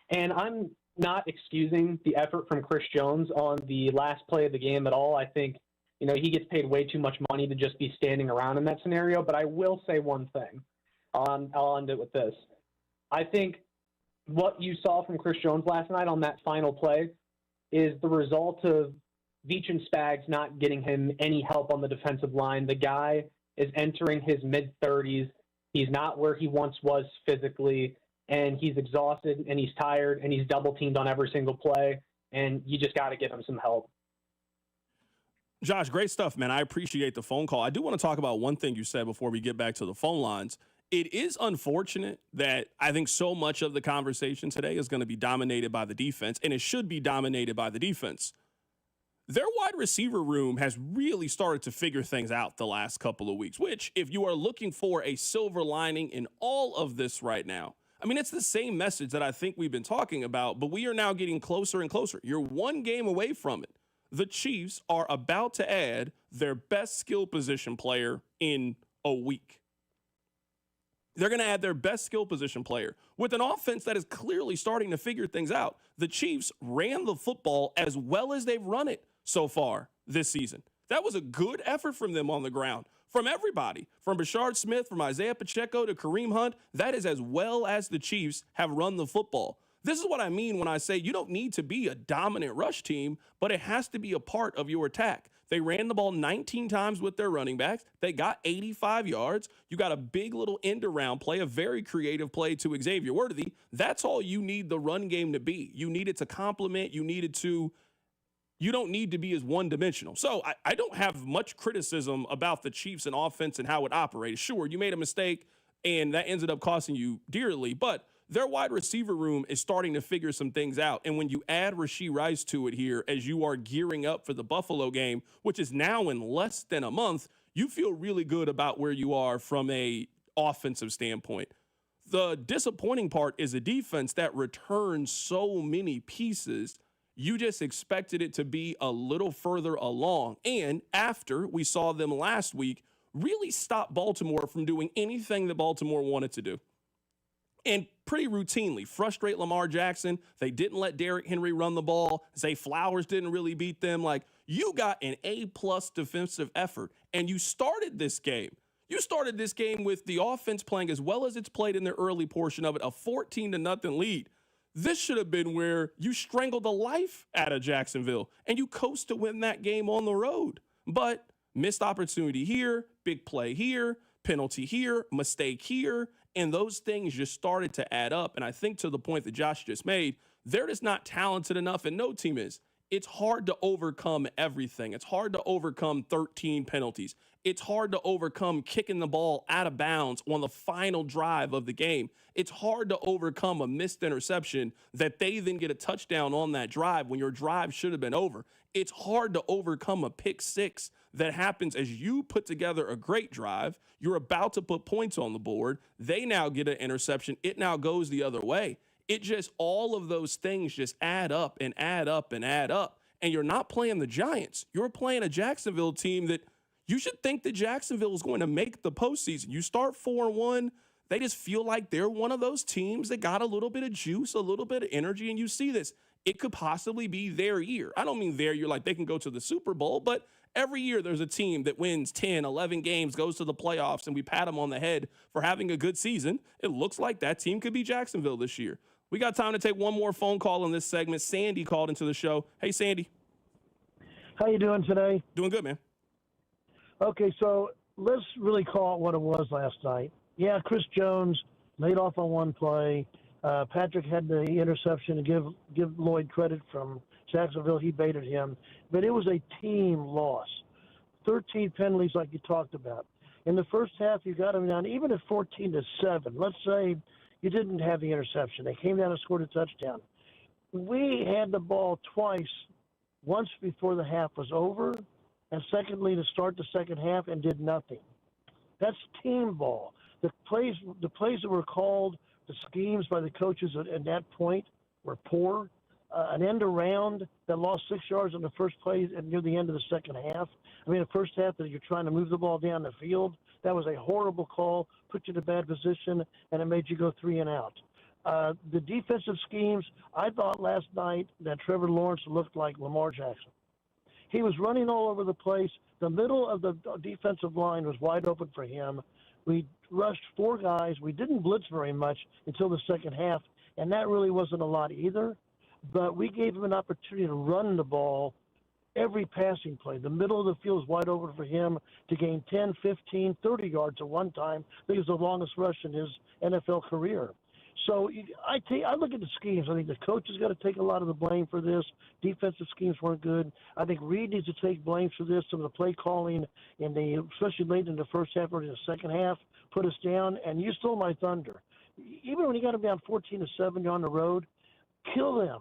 And I'm not excusing the effort from Chris Jones on the last play of the game at all. I think, he gets paid way too much money to just be standing around in that scenario. But I will say one thing. I'll end it with this. I think what you saw from Chris Jones last night on that final play is the result of Veach and Spags not getting him any help on the defensive line. The guy is entering his mid-30s. He's not where he once was physically, and he's exhausted, and he's tired, and he's double-teamed on every single play, and you just got to give him some help. Josh, great stuff, man. I appreciate the phone call. I do want to talk about one thing you said before we get back to the phone lines. it is unfortunate that I think so much of the conversation today is going to be dominated by the defense, and it should be dominated by the defense. Their wide receiver room has really started to figure things out the last couple of weeks, which, if you are looking for a silver lining in all of this right now, I mean, it's the same message that I think we've been talking about, but we are now getting closer and closer. You're one game away from it. The Chiefs are about to add their best skill position player in a week. They're going to add their best skill position player with an offense that is clearly starting to figure things out. The Chiefs ran the football as well as they've run it so far this season. That was a good effort from them on the ground, from everybody, from Bashard Smith, from Isaiah Pacheco to Kareem Hunt. That is as well as the Chiefs have run the football. This is what I mean when I say you don't need to be a dominant rush team, but it has to be a part of your attack. They ran the ball 19 times with their running backs. They got 85 yards. You got a big little end around play, a very creative play to Xavier Worthy. That's all you need the run game to be. You need it to complement. You don't need to be as one-dimensional. So I don't have much criticism about the Chiefs and offense and how it operated. Sure, you made a mistake, and that ended up costing you dearly, but their wide receiver room is starting to figure some things out. And when you add Rashee Rice to it here as you are gearing up for the Buffalo game, which is now in less than a month, you feel really good about where you are from a offensive standpoint. The disappointing part is a defense that returns so many pieces. You just expected it to be a little further along. And after we saw them last week, really stop Baltimore from doing anything that Baltimore wanted to do. And pretty routinely frustrate Lamar Jackson. They didn't let Derrick Henry run the ball. Zay Flowers didn't really beat them. Like, you got an A-plus defensive effort, and you started this game. You started this game with the offense playing as well as it's played in the early portion of it, a 14-0 lead. This should have been where you strangled the life out of Jacksonville, and you coast to win that game on the road. But missed opportunity here, big play here, penalty here, mistake here, and those things just started to add up. And I think to the point that Josh just made, they're just not talented enough, and no team is. It's hard to overcome everything. It's hard to overcome 13 penalties. It's hard to overcome kicking the ball out of bounds on the final drive of the game. It's hard to overcome a missed interception that they then get a touchdown on that drive when your drive should have been over. It's hard to overcome a pick six that happens as you put together a great drive. You're about to put points on the board. They now get an interception. It now goes the other way. It just, all of those things just add up and add up and add up. And you're not playing the Giants. You're playing a Jacksonville team that you should think that Jacksonville is going to make the postseason. You start 4-1. They just feel like they're one of those teams that got a little bit of juice, a little bit of energy, and you see this. It could possibly be their year. I don't mean their year like they can go to the Super Bowl, but every year there's a team that wins 10, 11 games, goes to the playoffs, and we pat them on the head for having a good season. It looks like that team could be Jacksonville this year. We got time to take one more phone call in this segment. Sandy called into the show. Hey, Sandy. How you doing today? Doing good, man. Okay, so let's really call it what it was last night. Yeah, Chris Jones laid off on one play. Patrick had the interception to give Lloyd credit from Jacksonville. He baited him. But it was a team loss. 13 penalties like you talked about. In the first half, you got them down, even at 14-7. Let's say you didn't have the interception. They came down and scored a touchdown. We had the ball twice, once before the half was over, and secondly to start the second half, and did nothing. That's team ball. The plays that were called, the schemes by the coaches at that point were poor. An end around that lost 6 yards on the first play and near the end of the second half. I mean, the first half that you're trying to move the ball down the field, that was a horrible call, put you in a bad position, and it made you go 3 and out. The defensive schemes, I thought last night that Trevor Lawrence looked like Lamar Jackson. He was running all over the place. The middle of the defensive line was wide open for him. We rushed 4 guys. We didn't blitz very much until the second half, and that really wasn't a lot either. But we gave him an opportunity to run the ball every passing play. The middle of the field was wide open for him to gain 10, 15, 30 yards at one time. I think it was the longest rush in his NFL career. So I look at the schemes. I think the coach has got to take a lot of the blame for this. Defensive schemes weren't good. I think Reed needs to take blame for this. Some of the play calling, especially late in the first half or in the second half, put us down. And you stole my thunder. Even when you got them down 14-7 on the road, kill them.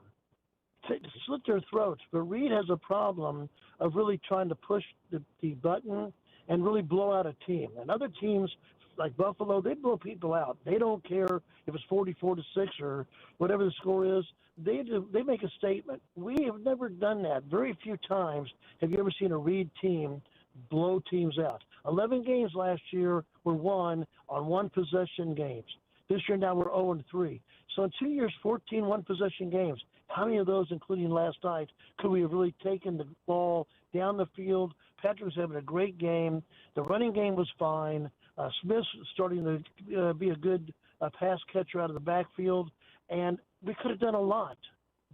Slit their throats. But Reed has a problem of really trying to push the button and really blow out a team. And other teams like Buffalo, they blow people out. They don't care if it's 44-6 or whatever the score is. They make a statement. We have never done that. Very few times have you ever seen a Reed team blow teams out. 11 games last year were won on one-possession games. This year now we're 0-3. So in 2 years, 14 one-possession games. How many of those, including last night, could we have really taken the ball down the field? Patrick was having a great game. The running game was fine. Smith's starting to be a good pass catcher out of the backfield. And we could have done a lot,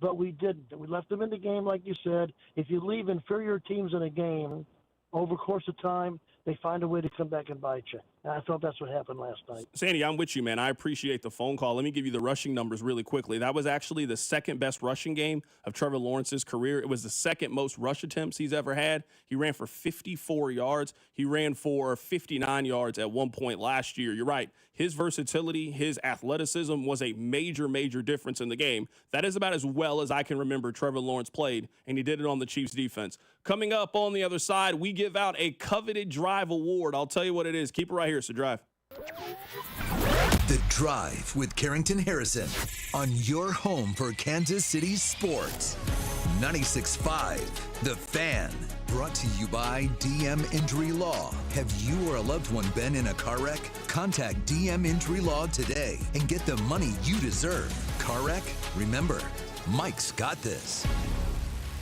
but we didn't. We left them in the game, like you said. If you leave inferior teams in a game over the course of time, they find a way to come back and bite you. And I thought that's what happened last night. Sandy, I'm with you, man. I appreciate the phone call. Let me give you the rushing numbers really quickly. That was actually the second best rushing game of Trevor Lawrence's career. It was the second most rush attempts he's ever had. He ran for 54 yards. He ran for 59 yards at one point last year. You're right. His versatility, his athleticism was a major, major difference in the game. That is about as well as I can remember Trevor Lawrence played, and he did it on the Chiefs defense. Coming up on the other side, we give out a coveted drive award. I'll tell you what it is. Keep it right here. It's The Drive. The Drive with Carrington Harrison on your home for Kansas City sports. 96.5 The Fan. Brought to you by DM Injury Law. Have you or a loved one been in a car wreck? Contact DM Injury Law today and get the money you deserve. Car wreck? Remember, Mike's got this.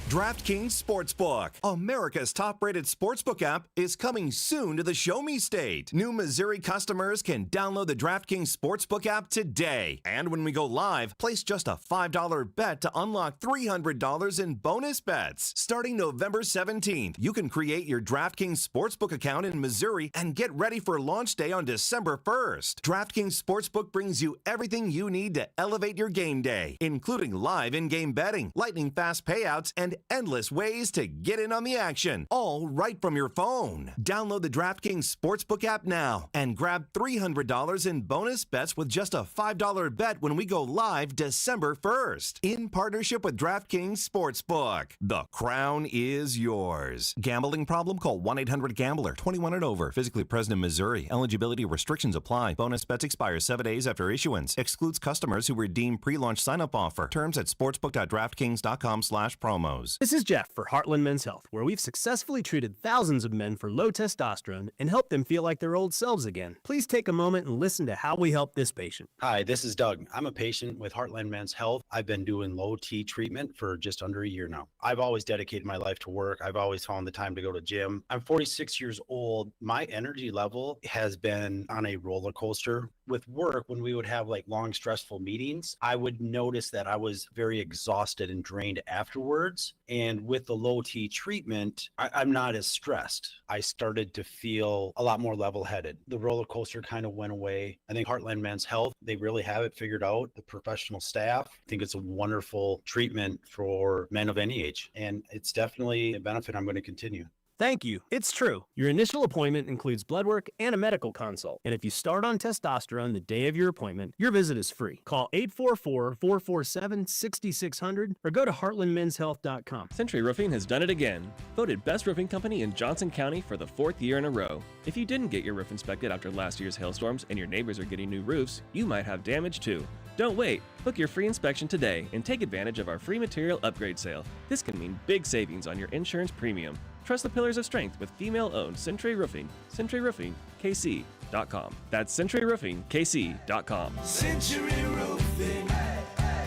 DraftKings Sportsbook, America's top-rated sportsbook app, is coming soon to the Show Me State. New Missouri customers can download the DraftKings Sportsbook app today. And when we go live, place just a $5 bet to unlock $300 in bonus bets. Starting November 17th, you can create your DraftKings Sportsbook account in Missouri and get ready for launch day on December 1st. DraftKings Sportsbook brings you everything you need to elevate your game day, including live in-game betting, lightning-fast payouts, and endless ways to get in on the action, all right from your phone. Download the DraftKings Sportsbook app now and grab $300 in bonus bets with just a $5 bet when we go live December 1st. In partnership with DraftKings Sportsbook, the crown is yours. Gambling problem? Call 1-800-GAMBLER. 21 and over. Physically present in Missouri. Eligibility restrictions apply. Bonus bets expire 7 days after issuance. Excludes customers who redeem pre-launch sign-up offer. Terms at sportsbook.draftkings.com/promos. This is Jeff for Heartland Men's Health, where we've successfully treated thousands of men for low testosterone and helped them feel like their old selves again. Please take a moment and listen to how we help this patient. Hi, this is Doug. I'm a patient with Heartland Men's Health. I've been doing low T treatment for just under a year now. I've always dedicated my life to work. I've always found the time to go to gym. I'm 46 years old. My energy level has been on a roller coaster. With work, when we would have like long, stressful meetings, I would notice that I was very exhausted and drained afterwards. And with the low T treatment, I'm not as stressed. I started to feel a lot more level-headed. The roller coaster kind of went away. I think Heartland Men's Health, they really have it figured out. The professional staff, I think it's a wonderful treatment for men of any age. And it's definitely a benefit I'm going to continue. Thank you. It's true. Your initial appointment includes blood work and a medical consult. And if you start on testosterone the day of your appointment, your visit is free. Call 844-447-6600 or go to heartlandmenshealth.com. Century Roofing has done it again. Voted best roofing company in Johnson County for the 4th year in a row. If you didn't get your roof inspected after last year's hailstorms and your neighbors are getting new roofs, you might have damage too. Don't wait. Book your free inspection today and take advantage of our free material upgrade sale. This can mean big savings on your insurance premium. Trust the pillars of strength with female-owned Century Roofing. CenturyRoofingKC.com. That's CenturyRoofingKC.com. Century Roofing.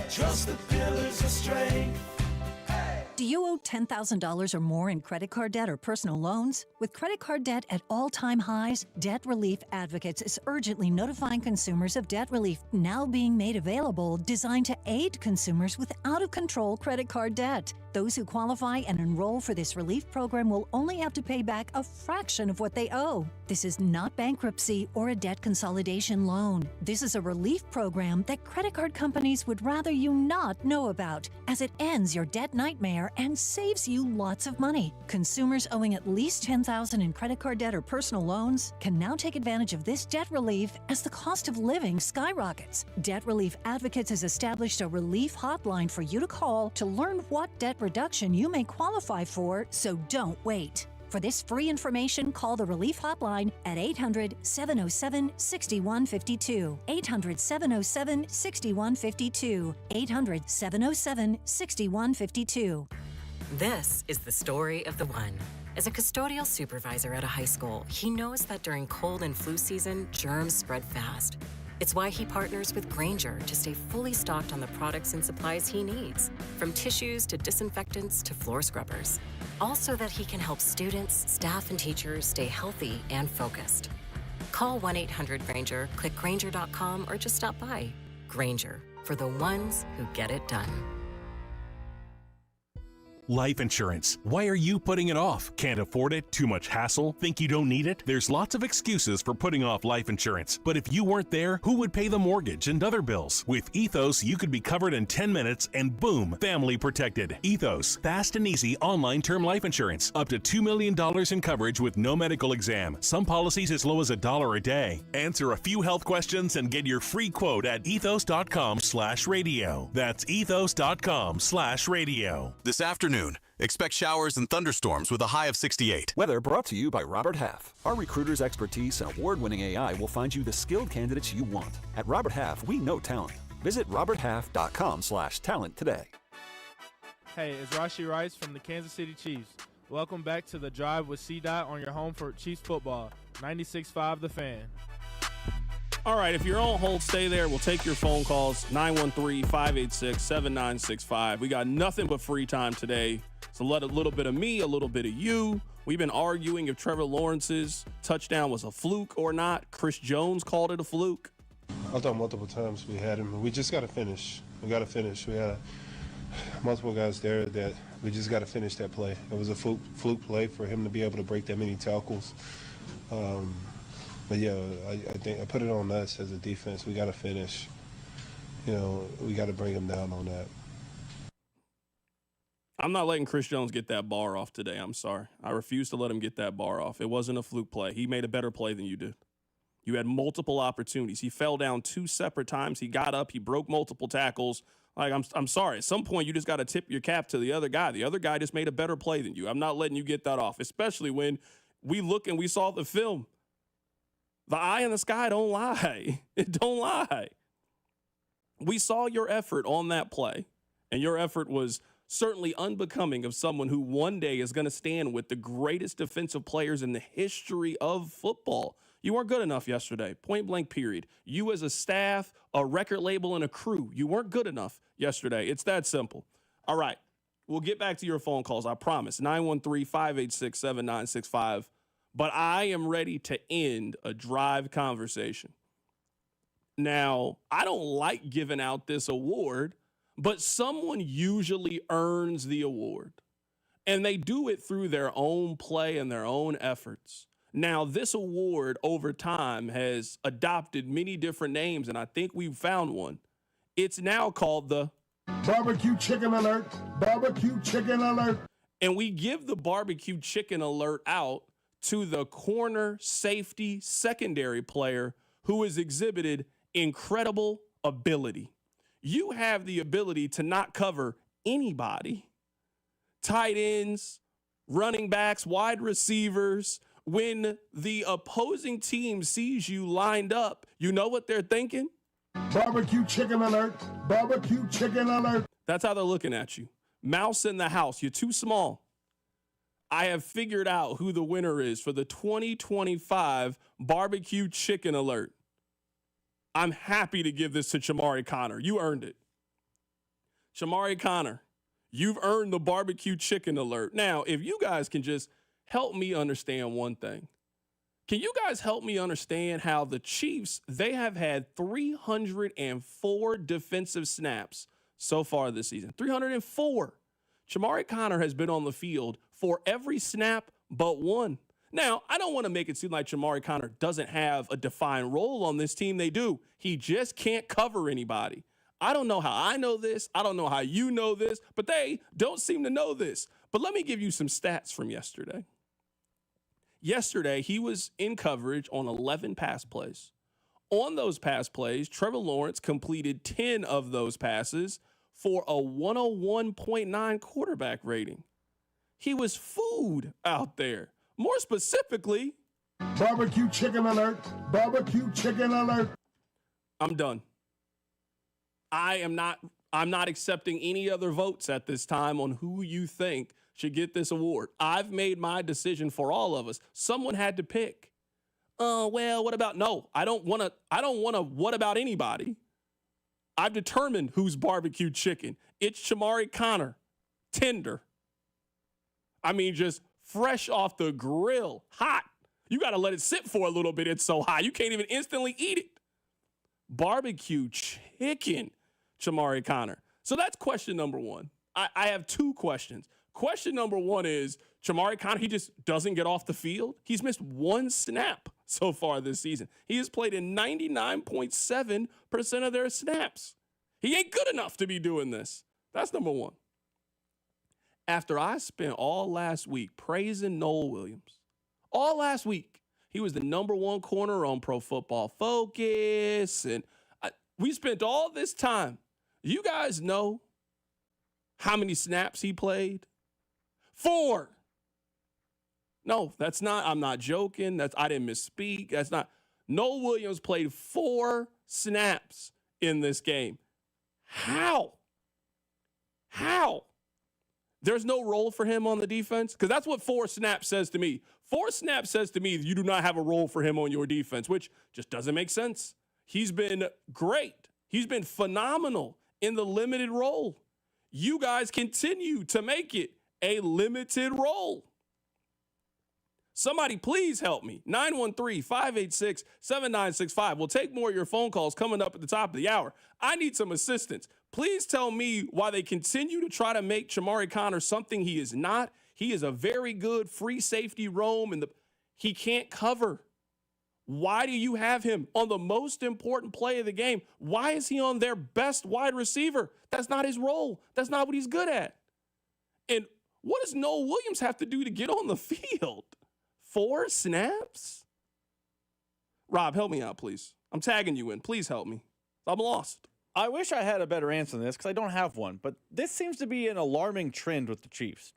Trust the pillars of strength. Do you owe $10,000 or more in credit card debt or personal loans? With credit card debt at all-time highs, Debt Relief Advocates is urgently notifying consumers of debt relief now being made available, designed to aid consumers with out-of-control credit card debt. Those who qualify and enroll for this relief program will only have to pay back a fraction of what they owe. This is not bankruptcy or a debt consolidation loan. This is a relief program that credit card companies would rather you not know about, as it ends your debt nightmare and saves you lots of money. Consumers owing at least $10,000 in credit card debt or personal loans can now take advantage of this debt relief as the cost of living skyrockets. Debt Relief Advocates has established a relief hotline for you to call to learn what debt reduction you may qualify for, so don't wait. For this free information, call the Relief Hotline at 800-707-6152. 800-707-6152. 800-707-6152. This is the story of the one. As a custodial supervisor at a high school, he knows that during cold and flu season, germs spread fast. It's why he partners with Grainger to stay fully stocked on the products and supplies he needs, from tissues to disinfectants to floor scrubbers. All so that he can help students, staff, and teachers stay healthy and focused. Call 1-800-GRAINGER, click Grainger.com, or just stop by. Grainger, for the ones who get it done. Life insurance. Why are you putting it off? Can't afford it? Too much hassle? Think you don't need it? There's lots of excuses for putting off life insurance. But if you weren't there, who would pay the mortgage and other bills? With Ethos, you could be covered in 10 minutes and boom, family protected. Ethos, fast and easy online term life insurance. Up to $2 million in coverage with no medical exam. Some policies as low as $1 a day. Answer a few health questions and get your free quote at ethos.com/radio. That's ethos.com/radio. This afternoon, expect showers and thunderstorms with a high of 68. Weather brought to you by Robert Half. Our recruiters' expertise and award-winning AI will find you the skilled candidates you want. At Robert Half, we know talent. Visit roberthalf.com/talent today. Hey, it's Rashee Rice from the Kansas City Chiefs. Welcome back to The Drive with C-Dot on your home for Chiefs football. 96.5 The Fan. All right, if you're on hold, stay there. We'll take your phone calls, 913-586-7965. We got nothing but free time today. So let a little bit of me, a little bit of you. We've been arguing if Trevor Lawrence's touchdown was a fluke or not. Chris Jones called it a fluke. I thought multiple times we had him. We just got to finish. We got to finish. We had multiple guys there that we just got to finish that play. It was a fluke play for him to be able to break that many tackles. But yeah, I think I put it on us as a defense. We got to finish. You know, we got to bring him down on that. I'm not letting Chris Jones get that bar off today. I'm sorry. I refuse to let him get that bar off. It wasn't a fluke play. He made a better play than you did. You had multiple opportunities. He fell down 2 separate times. He got up. He broke multiple tackles. Like, I'm sorry. At some point, you just got to tip your cap to the other guy. The other guy just made a better play than you. I'm not letting you get that off, especially when we look and we saw the film. The eye in the sky don't lie. It don't lie. We saw your effort on that play, and your effort was certainly unbecoming of someone who one day is going to stand with the greatest defensive players in the history of football. You weren't good enough yesterday, point blank period. You as a staff, a record label, and a crew, you weren't good enough yesterday. It's that simple. All right, we'll get back to your phone calls, I promise. 913-586-7965. But I am ready to end a drive conversation. Now, I don't like giving out this award, but someone usually earns the award. And they do it through their own play and their own efforts. Now, this award over time has adopted many different names, and I think we've found one. It's now called the Barbecue Chicken Alert. Barbecue Chicken Alert. And we give the Barbecue Chicken Alert out to the corner safety secondary player who has exhibited incredible ability. You have the ability to not cover anybody. Tight ends, running backs, wide receivers. When the opposing team sees you lined up, you know what they're thinking? Barbecue Chicken Alert. Barbecue Chicken Alert. That's how they're looking at you. Mouse in the house. You're too small. I have figured out who the winner is for the 2025 Barbecue Chicken Alert. I'm happy to give this to Shamari Connor. You earned it. Shamari Connor, you've earned the Barbecue Chicken Alert. Now, if you guys can just help me understand one thing. Can you guys help me understand how the Chiefs, they have had 304 defensive snaps so far this season? 304. Chamari Connor has been on the field for every snap but one. Now, I don't want to make it seem like Chamari Connor doesn't have a defined role on this team. They do. He just can't cover anybody. I don't know how I know this. I don't know how you know this, but they don't seem to know this. But let me give you some stats from yesterday. Yesterday, he was in coverage on 11 pass plays. On those pass plays, Trevor Lawrence completed 10 of those passes for a 101.9 quarterback rating. He was food out there. More specifically, barbecue chicken alert, barbecue chicken alert. I'm done. I'm not accepting any other votes at this time on who you think should get this award. I've made my decision for all of us. Someone had to pick. Well, what about? No, I don't want to what about anybody. I've determined who's barbecue chicken. It's Chamari Connor. Tender. I mean, just fresh off the grill. Hot. You got to let it sit for a little bit. It's so hot. You can't even instantly eat it. Barbecue chicken, Chamari Connor. So that's question number one. I have two questions. Question number one is Chamari Connor, he just doesn't get off the field. He's missed one snap so far this season. He has played in 99.7% of their snaps. He ain't good enough to be doing this. That's number one. After I spent all last week praising Noel Williams, all last week, he was the number one corner on Pro Football Focus, and we spent all this time. You guys know how many snaps he played? 4. No, that's not. I'm not joking. I didn't misspeak. That's not. Noel Williams played 4 snaps in this game. How? There's no role for him on the defense? Because that's what 4 snaps says to me. 4 snaps says to me you do not have a role for him on your defense, which just doesn't make sense. He's been great. He's been phenomenal in the limited role. You guys continue to make it a limited role. Somebody please help me. 913-586-7965. We'll take more of your phone calls coming up at the top of the hour. I need some assistance. Please tell me why they continue to try to make Chamari Connor something he is not. He is a very good free safety roam, and he can't cover. Why do you have him on the most important play of the game? Why is he on their best wide receiver? That's not his role. That's not what he's good at. And what does Noel Williams have to do to get on the field? 4 snaps? Rob, help me out, please. I'm tagging you in. Please help me. I'm lost. I wish I had a better answer than this because I don't have one, but this seems to be an alarming trend with the Chiefs.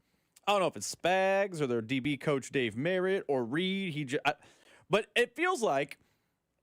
I don't know if it's Spags or their DB coach Dave Merritt or Reed. But it feels like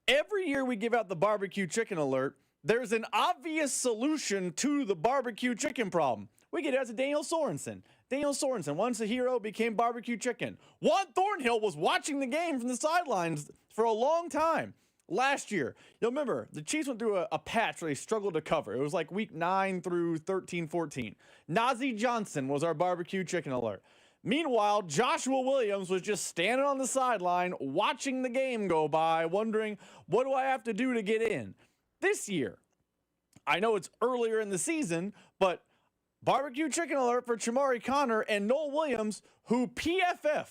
every year we give out the barbecue chicken alert, there's an obvious solution to the barbecue chicken problem. We get it as a Daniel Sorensen. Daniel Sorensen, once a hero, became barbecue chicken. Juan Thornhill was watching the game from the sidelines for a long time. Last year, you'll remember, the Chiefs went through a patch where they struggled to cover. It was like week 9 through 13, 14. Najee Johnson was our barbecue chicken alert. Meanwhile, Joshua Williams was just standing on the sideline, watching the game go by, wondering, what do I have to do to get in? This year, I know it's earlier in the season, but barbecue chicken alert for Chamari Connor and Noel Williams, who PFF.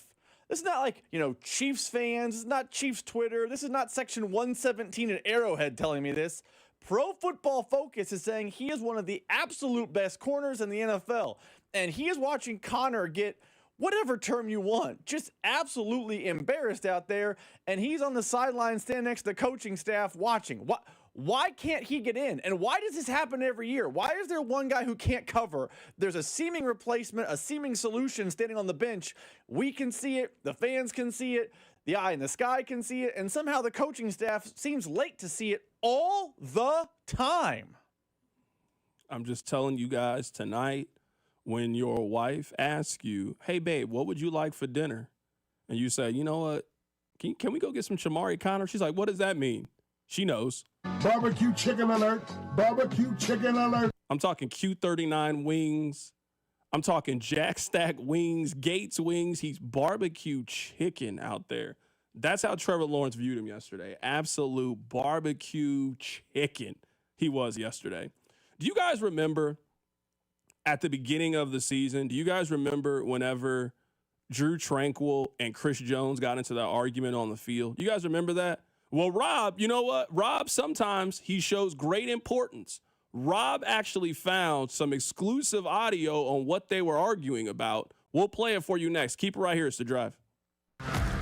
This is not like, Chiefs fans. This is not Chiefs Twitter. This is not Section 117 at Arrowhead telling me this. Pro Football Focus is saying he is one of the absolute best corners in the NFL. And he is watching Connor get whatever term you want, just absolutely embarrassed out there. And he's on the sideline standing next to the coaching staff watching. Why can't he get in? And why does this happen every year? Why is there one guy who can't cover? There's a seeming replacement, a seeming solution standing on the bench. We can see it. The fans can see it. The eye in the sky can see it. And somehow the coaching staff seems late to see it all the time. I'm just telling you guys tonight, when your wife asks you, hey, babe, what would you like for dinner? And you say, you know what? Can we go get some Chamari Connor? She's like, what does that mean? She knows. Barbecue chicken alert. Barbecue chicken alert. I'm talking Q39 wings. I'm talking Jack Stack wings, Gates wings. He's barbecue chicken out there. That's how Trevor Lawrence viewed him yesterday. Absolute barbecue chicken he was yesterday. Do you guys remember at the beginning of the season, do you guys remember whenever Drew Tranquill and Chris Jones got into that argument on the field? You guys remember that? Well, Rob, you know what? Rob, sometimes he shows great importance. Rob actually found some exclusive audio on what they were arguing about. We'll play it for you next. Keep it right here. It's The Drive.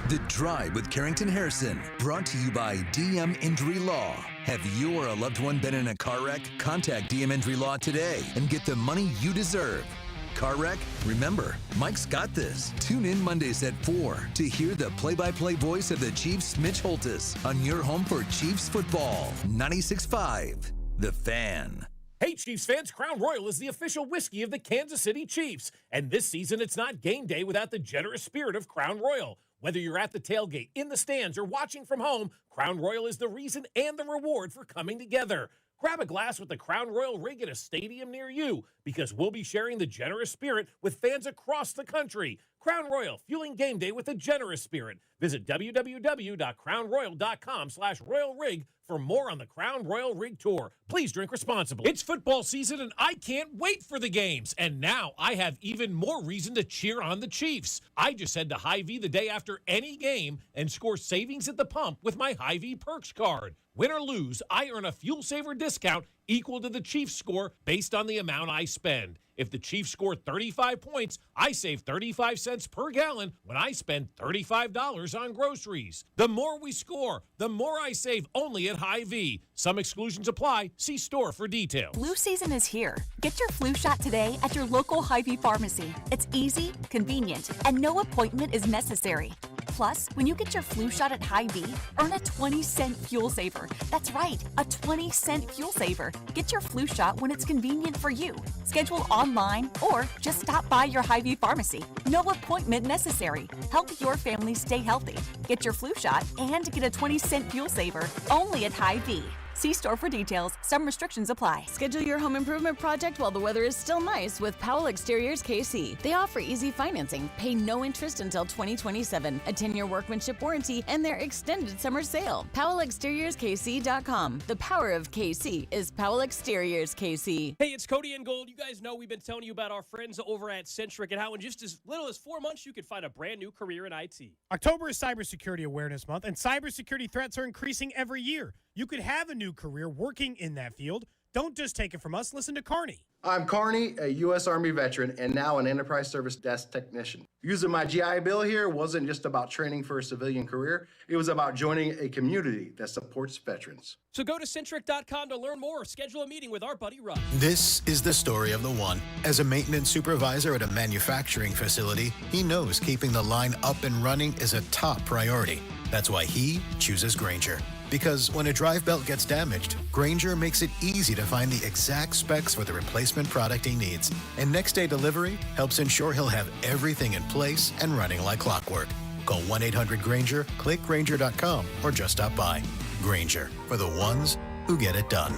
The Drive with Carrington Harrison, brought to you by DM Injury Law. Have you or a loved one been in a car wreck? Contact DM Injury Law today and get the money you deserve. Car wreck? Remember, Mike's got this. Tune in Mondays at 4 to hear the play-by-play voice of the Chiefs, Mitch Holthus, on your home for Chiefs football. 96.5, The Fan. Hey, Chiefs fans, Crown Royal is the official whiskey of the Kansas City Chiefs. And this season, it's not game day without the generous spirit of Crown Royal. Whether you're at the tailgate, in the stands, or watching from home, Crown Royal is the reason and the reward for coming together. Grab a glass with the Crown Royal rig at a stadium near you, because we'll be sharing the generous spirit with fans across the country. Crown Royal, fueling game day with a generous spirit. Visit www.crownroyal.com/royal rig for more on the Crown Royal Rig Tour. Please drink responsibly. It's football season, and I can't wait for the games. And now I have even more reason to cheer on the Chiefs. I just head to Hy-Vee the day after any game and score savings at the pump with my Hy-Vee Perks card. Win or lose, I earn a fuel saver discount equal to the Chiefs score based on the amount I spend. If the Chiefs score 35 points, I save 35 cents per gallon when I spend $35 on groceries. The more we score, the more I save only at Hy-Vee. Some exclusions apply. See store for details. Flu season is here. Get your flu shot today at your local Hy-Vee pharmacy. It's easy, convenient, and no appointment is necessary. Plus, when you get your flu shot at Hy-Vee, earn a 20-cent fuel saver. That's right, a 20-cent fuel saver. Get your flu shot when it's convenient for you. Schedule online or just stop by your Hy-Vee pharmacy. No appointment necessary. Help your family stay healthy. Get your flu shot and get a 20-cent fuel saver only at Hy-Vee. See store for details. Some restrictions apply. Schedule your home improvement project while the weather is still nice with Powell Exteriors KC. They offer easy financing, pay no interest until 2027, a 10-year workmanship warranty, and their extended summer sale. PowellExteriorsKC.com. The power of KC is Powell Exteriors KC. Hey, it's Cody and Gold. You guys know we've been telling you about our friends over at Centric and how in just as little as 4 months you could find a brand new career in IT. October is Cybersecurity Awareness Month, and cybersecurity threats are increasing every year. You could have a new career working in that field. Don't just take it from us. Listen to Carney. I'm Carney, a U.S. Army veteran and now an Enterprise Service Desk Technician. Using my GI Bill here wasn't just about training for a civilian career. It was about joining a community that supports veterans. So go to Centric.com to learn more. Schedule a meeting with our buddy Russ. This is the story of the one. As a maintenance supervisor at a manufacturing facility, he knows keeping the line up and running is a top priority. That's why he chooses Grainger. Because when a drive belt gets damaged, Grainger makes it easy to find the exact specs for the replacement product he needs. And next-day delivery helps ensure he'll have everything in place and running like clockwork. Call 1-800-GRAINGER, click Grainger.com, or just stop by. Grainger, for the ones who get it done.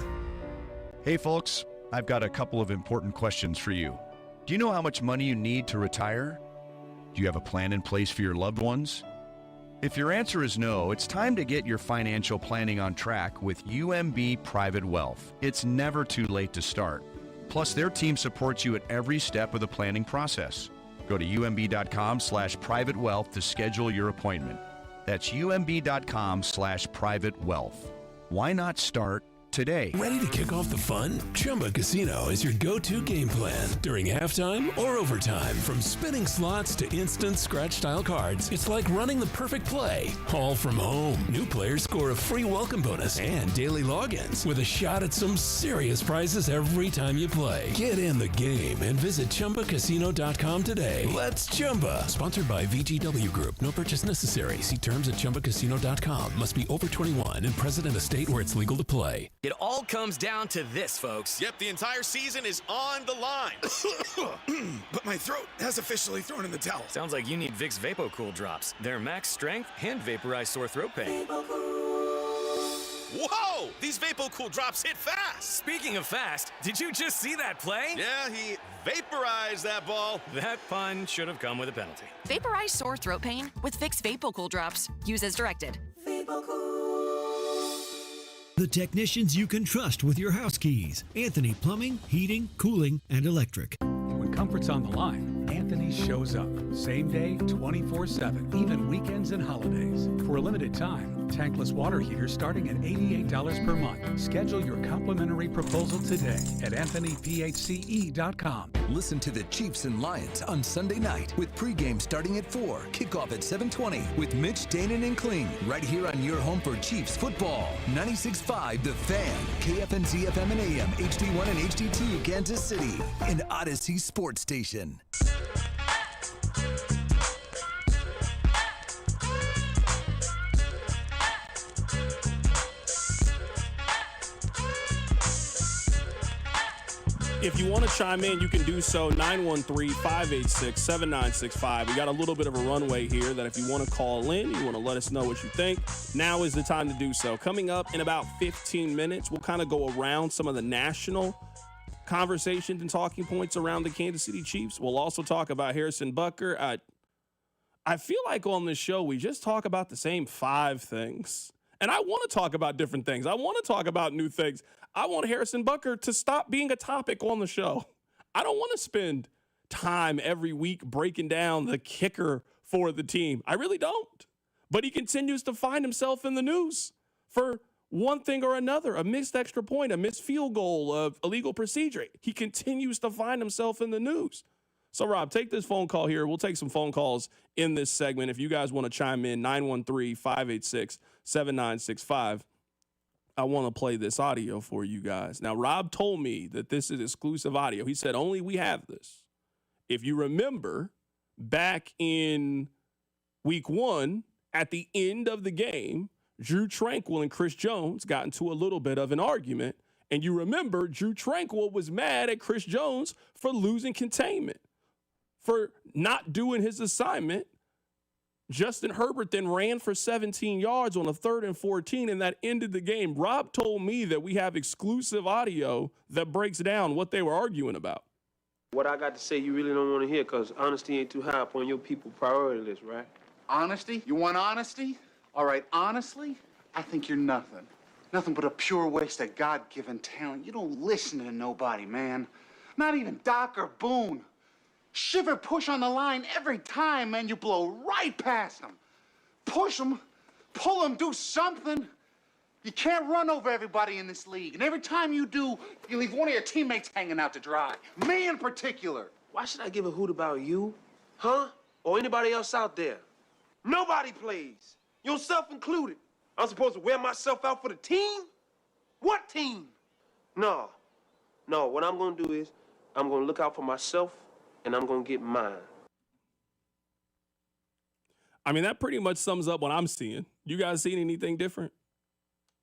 Hey folks, I've got a couple of important questions for you. Do you know how much money you need to retire? Do you have a plan in place for your loved ones? If your answer is no, it's time to get your financial planning on track with UMB Private Wealth. It's never too late to start. Plus, their team supports you at every step of the planning process. Go to umb.com/private wealth to schedule your appointment. That's umb.com/private wealth. Why not start today? Ready to kick off the fun? Chumba Casino is your go-to game plan during halftime or overtime. From spinning slots to instant scratch-style cards, it's like running the perfect play, all from home. New players score a free welcome bonus and daily logins with a shot at some serious prizes every time you play. Get in the game and visit ChumbaCasino.com today. Let's Chumba. Sponsored by VGW Group. No purchase necessary. See terms at ChumbaCasino.com. Must be over 21 and present in a state where it's legal to play. It all comes down to this, folks. Yep, the entire season is on the line. But my throat has officially thrown in the towel. Sounds like you need Vicks VapoCool drops. They're max strength and vaporize sore throat pain. Whoa! These VapoCool drops hit fast. Speaking of fast, did you just see that play? Yeah, he vaporized that ball. That pun should have come with a penalty. Vaporize sore throat pain with Vicks VapoCool drops. Use as directed. The technicians you can trust with your house keys. Anthony Plumbing, Heating, Cooling, and Electric. when comfort's on the line, Anthony shows up. Same day, 24/7, even weekends and holidays. For a limited time, tankless water heaters starting at $88 per month. Schedule your complimentary proposal today at AnthonyPHCE.com. Listen to the Chiefs and Lions on Sunday night with pregame starting at 4, kickoff at 7:20 with Mitch, Danon, and Kling right here on your home for Chiefs football. 96.5 The Fan, KFNZ FM and AM, HD1 and HD2, Kansas City, an Odyssey sports station. If you want to chime in, you can do so. 913-586-7965. We got a little bit of a runway here that if you want to call in, you want to let us know what you think, now is the time to do so. Coming up in about 15 minutes, we'll kind of go around some of the national conversations and talking points around the Kansas City Chiefs. We'll also talk about Harrison Butker. I feel like on this show, we just talk about the same 5 things. And I want to talk about different things. I want to talk about new things. I want Harrison Butker to stop being a topic on the show. I don't want to spend time every week breaking down the kicker for the team. I really don't. But he continues to find himself in the news for one thing or another, a missed extra point, a missed field goal, of illegal procedure. He continues to find himself in the news. So, Rob, take this phone call here. We'll take some phone calls in this segment. If you guys want to chime in, 913-586-7965. I want to play this audio for you guys. Now, Rob told me that this is exclusive audio. He said only we have this. If you remember, back in week 1, at the end of the game, Drew Tranquill and Chris Jones got into a little bit of an argument. And you remember, Drew Tranquill was mad at Chris Jones for losing containment, for not doing his assignment. Justin Herbert then ran for 17 yards on a 3rd and 14, and that ended the game. Rob told me that we have exclusive audio that breaks down what they were arguing about. What I got to say you really don't want to hear, because honesty ain't too high up on your people's priority list, right? Honesty? You want honesty? All right, honestly, I think you're nothing. Nothing but a pure waste of God-given talent. You don't listen to nobody, man. Not even Doc or Boone. Shiver push on the line every time, man. You blow right past them. Push them, pull them, do something. You can't run over everybody in this league. And every time you do, you leave one of your teammates hanging out to dry. Me in particular. Why should I give a hoot about you? Huh? Or anybody else out there? Nobody plays. Yourself included. I'm supposed to wear myself out for the team? What team? No. What I'm going to do is I'm going to look out for myself, and I'm going to get mine. I mean, that pretty much sums up what I'm seeing. You guys seeing anything different?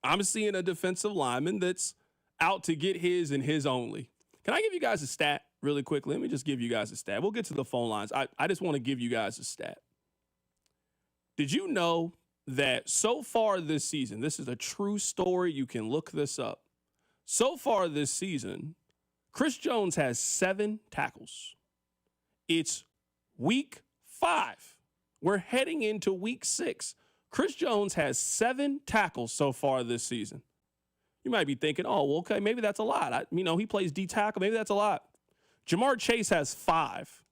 I'm seeing a defensive lineman that's out to get his and his only. Can I give you guys a stat really quickly? Let me just give you guys a stat. We'll get to the phone lines. I just want to give you guys a stat. Did you know that so far this season, this is a true story, you can look this up. So far this season, Chris Jones has 7 tackles. It's week 5. We're heading into week 6. Chris Jones has 7 tackles so far this season. You might be thinking, oh, well, okay, maybe that's a lot. He plays D tackle. Maybe that's a lot. Jamar Chase has 5.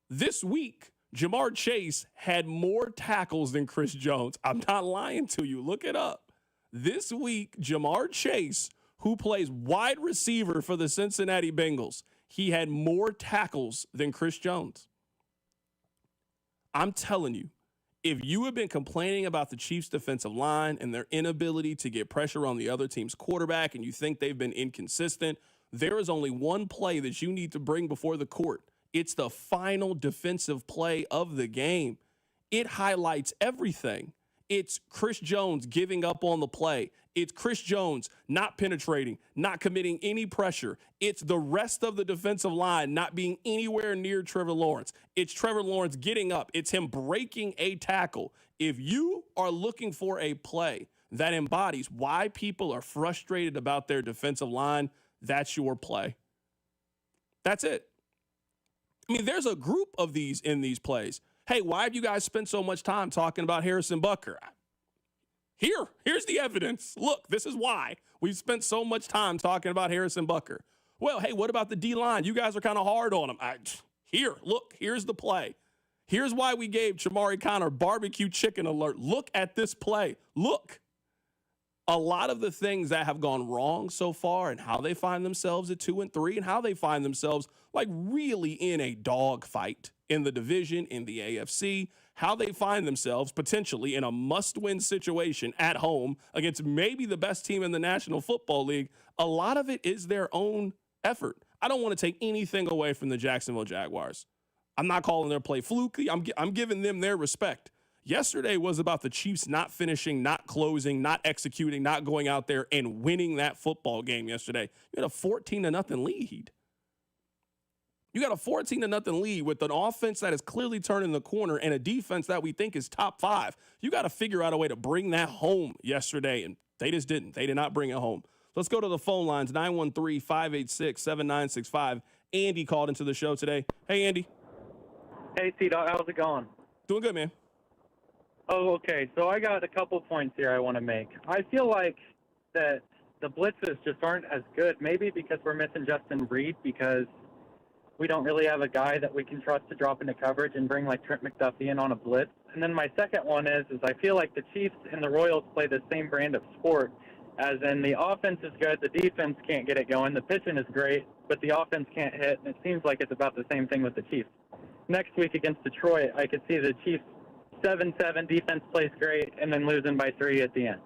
This week, Jamar Chase had more tackles than Chris Jones. I'm not lying to you. Look it up. This week, Jamar Chase, who plays wide receiver for the Cincinnati Bengals, he had more tackles than Chris Jones. I'm telling you, if you have been complaining about the Chiefs' defensive line and their inability to get pressure on the other team's quarterback and you think they've been inconsistent, there is only one play that you need to bring before the court. It's the final defensive play of the game. It highlights everything. It's Chris Jones giving up on the play. It's Chris Jones not penetrating, not committing any pressure. It's the rest of the defensive line not being anywhere near Trevor Lawrence. It's Trevor Lawrence getting up. It's him breaking a tackle. If you are looking for a play that embodies why people are frustrated about their defensive line, that's your play. That's it. I mean, there's a group of these in these plays. Hey, why have you guys spent so much time talking about Harrison Butker? Here's the evidence. Look, this is why we've spent so much time talking about Harrison Butker. Well, hey, what about the D-line? You guys are kind of hard on them. Here's the play. Here's why we gave Chamari Connor barbecue chicken alert. Look at this play. Look. A lot of the things that have gone wrong so far and how they find themselves at 2-3 and how they find themselves like really in a dogfight in the division, in the AFC, how they find themselves potentially in a must-win situation at home against maybe the best team in the National Football League. A lot of it is their own effort. I don't want to take anything away from the Jacksonville Jaguars. I'm not calling their play fluky. I'm giving them their respect. Yesterday was about the Chiefs not finishing, not closing, not executing, not going out there and winning that football game yesterday. You had a 14-0 lead. You got a 14-0 lead with an offense that is clearly turning the corner and a defense that we think is top 5. You got to figure out a way to bring that home yesterday, and they just didn't. They did not bring it home. Let's go to the phone lines, 913-586-7965. Andy called into the show today. Hey, Andy. Hey, T-Dog. How's it going? Doing good, man. Oh, okay. So I got a couple points here I want to make. I feel like that the blitzes just aren't as good, maybe because we're missing Justin Reed because we don't really have a guy that we can trust to drop into coverage and bring like Trent McDuffie in on a blitz. And then my second one is I feel like the Chiefs and the Royals play the same brand of sport, as in the offense is good, the defense can't get it going, the pitching is great, but the offense can't hit, and it seems like it's about the same thing with the Chiefs. Next week against Detroit, I could see the Chiefs 7-7, defense plays great, and then losing by 3 at the end.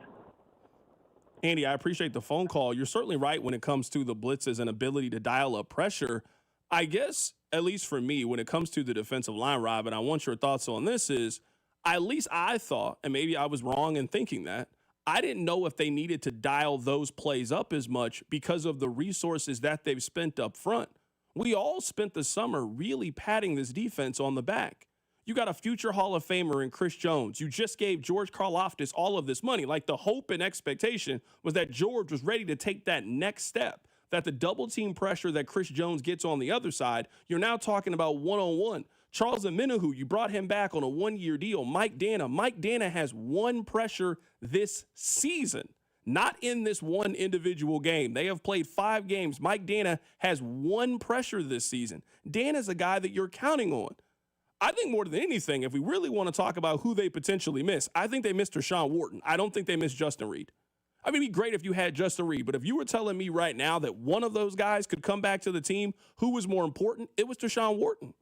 Andy, I appreciate the phone call. You're certainly right when it comes to the blitzes and ability to dial up pressure. I guess, at least for me, when it comes to the defensive line, Rob, and I want your thoughts on this, is at least I thought, and maybe I was wrong in thinking that, I didn't know if they needed to dial those plays up as much because of the resources that they've spent up front. We all spent the summer really patting this defense on the back. You got a future Hall of Famer in Chris Jones. You just gave George Karlaftis all of this money. Like, the hope and expectation was that George was ready to take that next step, that the double team pressure that Chris Jones gets on the other side, you're now talking about one-on-one. Charles Omenihu, you brought him back on a 1-year deal. Mike Dana has one pressure this season, not in this one individual game. They have played 5 games. Mike Dana has one pressure this season. Dana's a guy that you're counting on. I think more than anything, if we really want to talk about who they potentially miss, I think they missed Deshaun Wharton. I don't think they missed Justin Reed. I mean, it'd be great if you had Justin Reed, but if you were telling me right now that one of those guys could come back to the team, who was more important? It was Deshaun Wharton.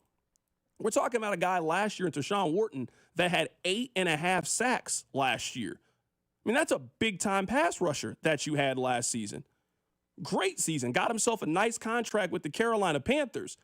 We're talking about a guy last year in Deshaun Wharton that had 8.5 sacks last year. I mean, that's a big-time pass rusher that you had last season. Great season. Got himself a nice contract with the Carolina Panthers.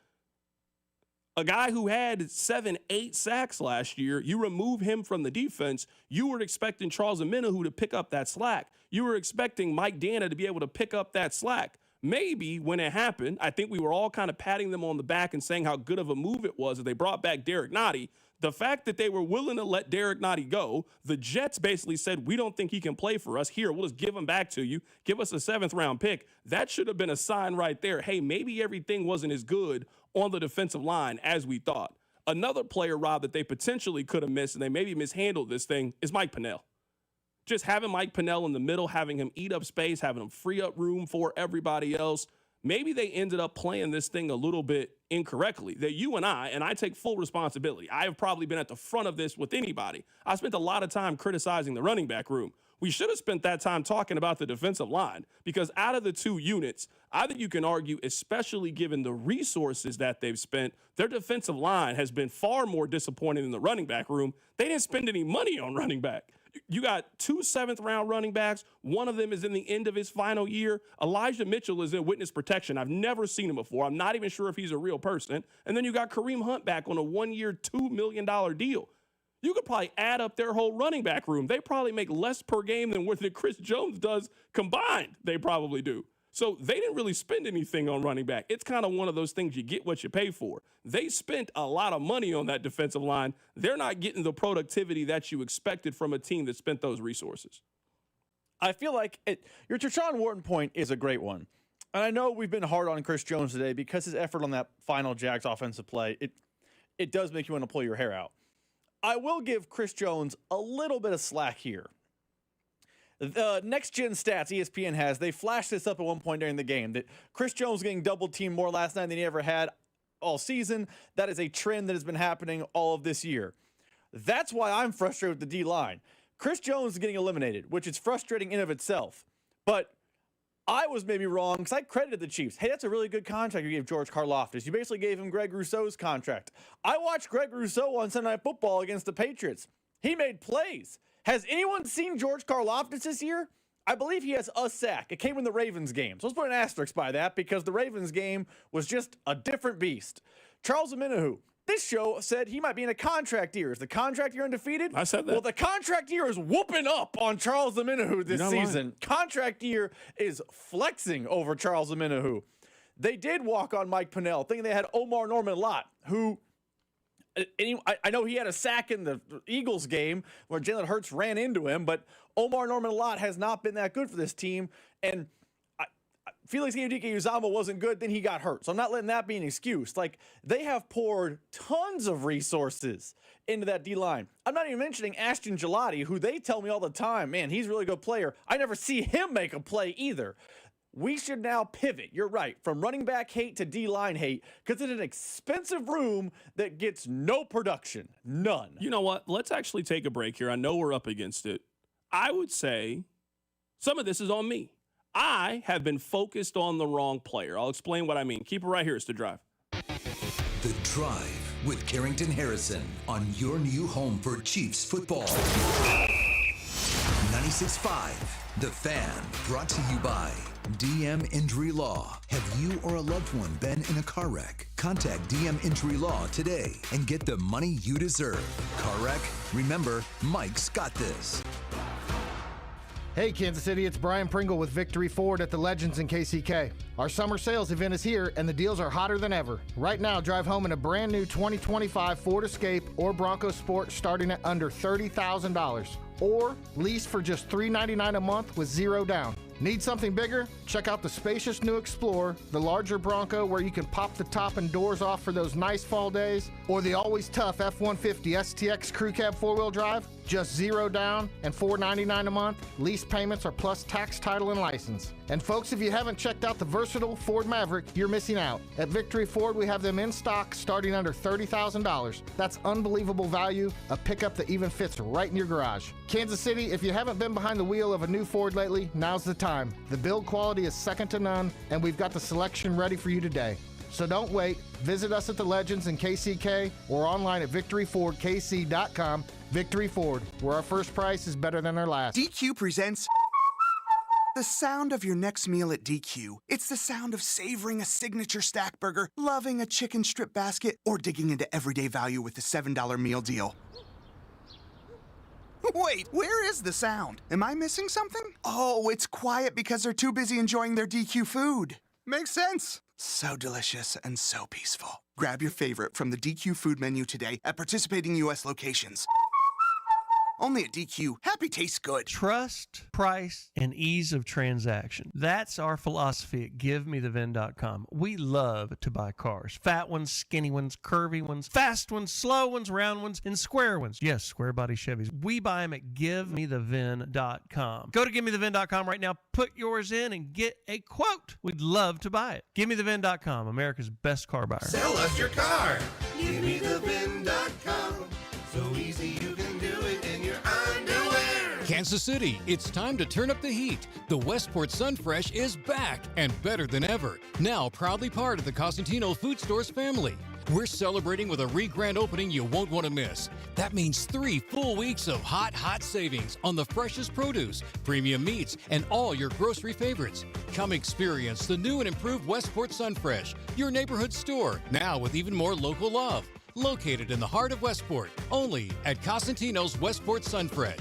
A guy who had 7-8 sacks last year, you remove him from the defense, you were expecting Charles Omenihu to pick up that slack. You were expecting Mike Dana to be able to pick up that slack. Maybe when it happened, I think we were all kind of patting them on the back and saying how good of a move it was that they brought back Derek Nottie. The fact that they were willing to let Derek Nottie go, the Jets basically said, we don't think he can play for us. Here, we'll just give him back to you. Give us a 7th-round pick. That should have been a sign right there. Hey, maybe everything wasn't as good on the defensive line as we thought. Another player, Rob, that they potentially could have missed, and they maybe mishandled this thing, is Mike Pennell. Just having Mike Pennell in the middle, having him eat up space, having him free up room for everybody else. Maybe they ended up playing this thing a little bit incorrectly. That you and I take full responsibility. I have probably been at the front of this with anybody. I spent a lot of time criticizing the running back room. We should have spent that time talking about the defensive line, because out of the 2 units, I think you can argue, especially given the resources that they've spent, their defensive line has been far more disappointing than the running back room. They didn't spend any money on running back. You got 2 7th-round running backs. One of them is in the end of his final year. Elijah Mitchell is in witness protection. I've never seen him before. I'm not even sure if he's a real person. And then you got Kareem Hunt back on a 1-year, $2 million deal. You could probably add up their whole running back room. They probably make less per game than what Chris Jones does combined. They probably do. So they didn't really spend anything on running back. It's kind of one of those things, you get what you pay for. They spent a lot of money on that defensive line. They're not getting the productivity that you expected from a team that spent those resources. I feel like your Deshaun Wharton point is a great one. And I know we've been hard on Chris Jones today because his effort on that final Jags offensive play, it does make you want to pull your hair out. I will give Chris Jones a little bit of slack here. The next-gen stats ESPN has, they flashed this up at one point during the game, that Chris Jones was getting double-teamed more last night than he ever had all season. That is a trend that has been happening all of this year. That's why I'm frustrated with the D-line. Chris Jones is getting eliminated, which is frustrating in of itself. But I was maybe wrong because I credited the Chiefs. Hey, that's a really good contract you gave George Karlaftis. You basically gave him Greg Rousseau's contract. I watched Greg Rousseau on Sunday Night Football against the Patriots. He made plays. Has anyone seen George Karlaftis this year? I believe he has a sack. It came in the Ravens game. So let's put an asterisk by that because the Ravens game was just a different beast. Charles Omenihu. This show said he might be in a contract year. Is the contract year undefeated? I said that. Well, the contract year is whooping up on Charles Omenihu this season. Contract year is flexing over Charles Omenihu. They did walk on Mike Pennell, thinking they had Omar Norman-Lott, who I know he had a sack in the Eagles game where Jalen Hurts ran into him, but Omar Norman-Lott has not been that good for this team. And Felix Udike-Uzomah wasn't good, then he got hurt. So I'm not letting that be an excuse. Like, they have poured tons of resources into that D-line. I'm not even mentioning Ashton Gelati, who they tell me all the time, man, he's a really good player. I never see him make a play either. We should now pivot, you're right, from running back hate to D-line hate, because it's an expensive room that gets no production. None. You know what? Let's actually take a break here. I know we're up against it. I would say some of this is on me. I have been focused on the wrong player. I'll explain what I mean. Keep it right here. It's The Drive. The Drive with Carrington Harrison on your new home for Chiefs football. 96.5, The Fan, brought to you by DM Injury Law. Have you or a loved one been in a car wreck? Contact DM Injury Law today and get the money you deserve. Car wreck? Remember, Mike's got this. Hey, Kansas City, it's Brian Pringle with Victory Ford at the Legends in KCK. Our summer sales event is here, and the deals are hotter than ever. Right now, drive home in a brand new 2025 Ford Escape or Bronco Sport starting at under $30,000. Or lease for just $399 a month with zero down. Need something bigger? Check out the spacious new Explorer, the larger Bronco where you can pop the top and doors off for those nice fall days, or the always tough F-150 STX Crew Cab 4-wheel drive. Just zero down and $499 a month. Lease payments are plus tax, title, and license. And folks, if you haven't checked out the versatile Ford Maverick, you're missing out. At Victory Ford, we have them in stock starting under $30,000. That's unbelievable value, a pickup that even fits right in your garage. Kansas City, if you haven't been behind the wheel of a new Ford lately, now's the time. The build quality is second to none, and we've got the selection ready for you today. So don't wait. Visit us at the Legends in KCK or online at victoryfordkc.com. Victory Ford, where our first price is better than our last. DQ presents the sound of your next meal at DQ. It's the sound of savoring a signature stack burger, loving a chicken strip basket, or digging into everyday value with the $7 meal deal. Wait, where is the sound? Am I missing something? Oh, it's quiet because they're too busy enjoying their DQ food. Makes sense. So delicious and so peaceful. Grab your favorite from the DQ food menu today at participating U.S. locations. Only at DQ. Happy tastes good. Trust, price, and ease of transaction. That's our philosophy at GiveMeTheVin.com. We love to buy cars. Fat ones, skinny ones, curvy ones, fast ones, slow ones, round ones, and square ones. Yes, square body Chevys. We buy them at GiveMeTheVin.com. Go to GiveMeTheVin.com right now. Put yours in and get a quote. We'd love to buy it. GiveMeTheVin.com, America's best car buyer. Sell us your car. GiveMeTheVin.com. So easy you can do it in your underwear. Kansas City, it's time to turn up the heat. The Westport Sunfresh is back and better than ever. Now proudly part of the Cosentino Food Stores family. We're celebrating with a re-grand opening you won't want to miss. That means 3 full weeks of hot savings on the freshest produce, premium meats, and all your grocery favorites. Come experience the new and improved Westport Sunfresh, your neighborhood store, now with even more local love. Located in the heart of Westport, only at Cosentino's Westport Sunfresh.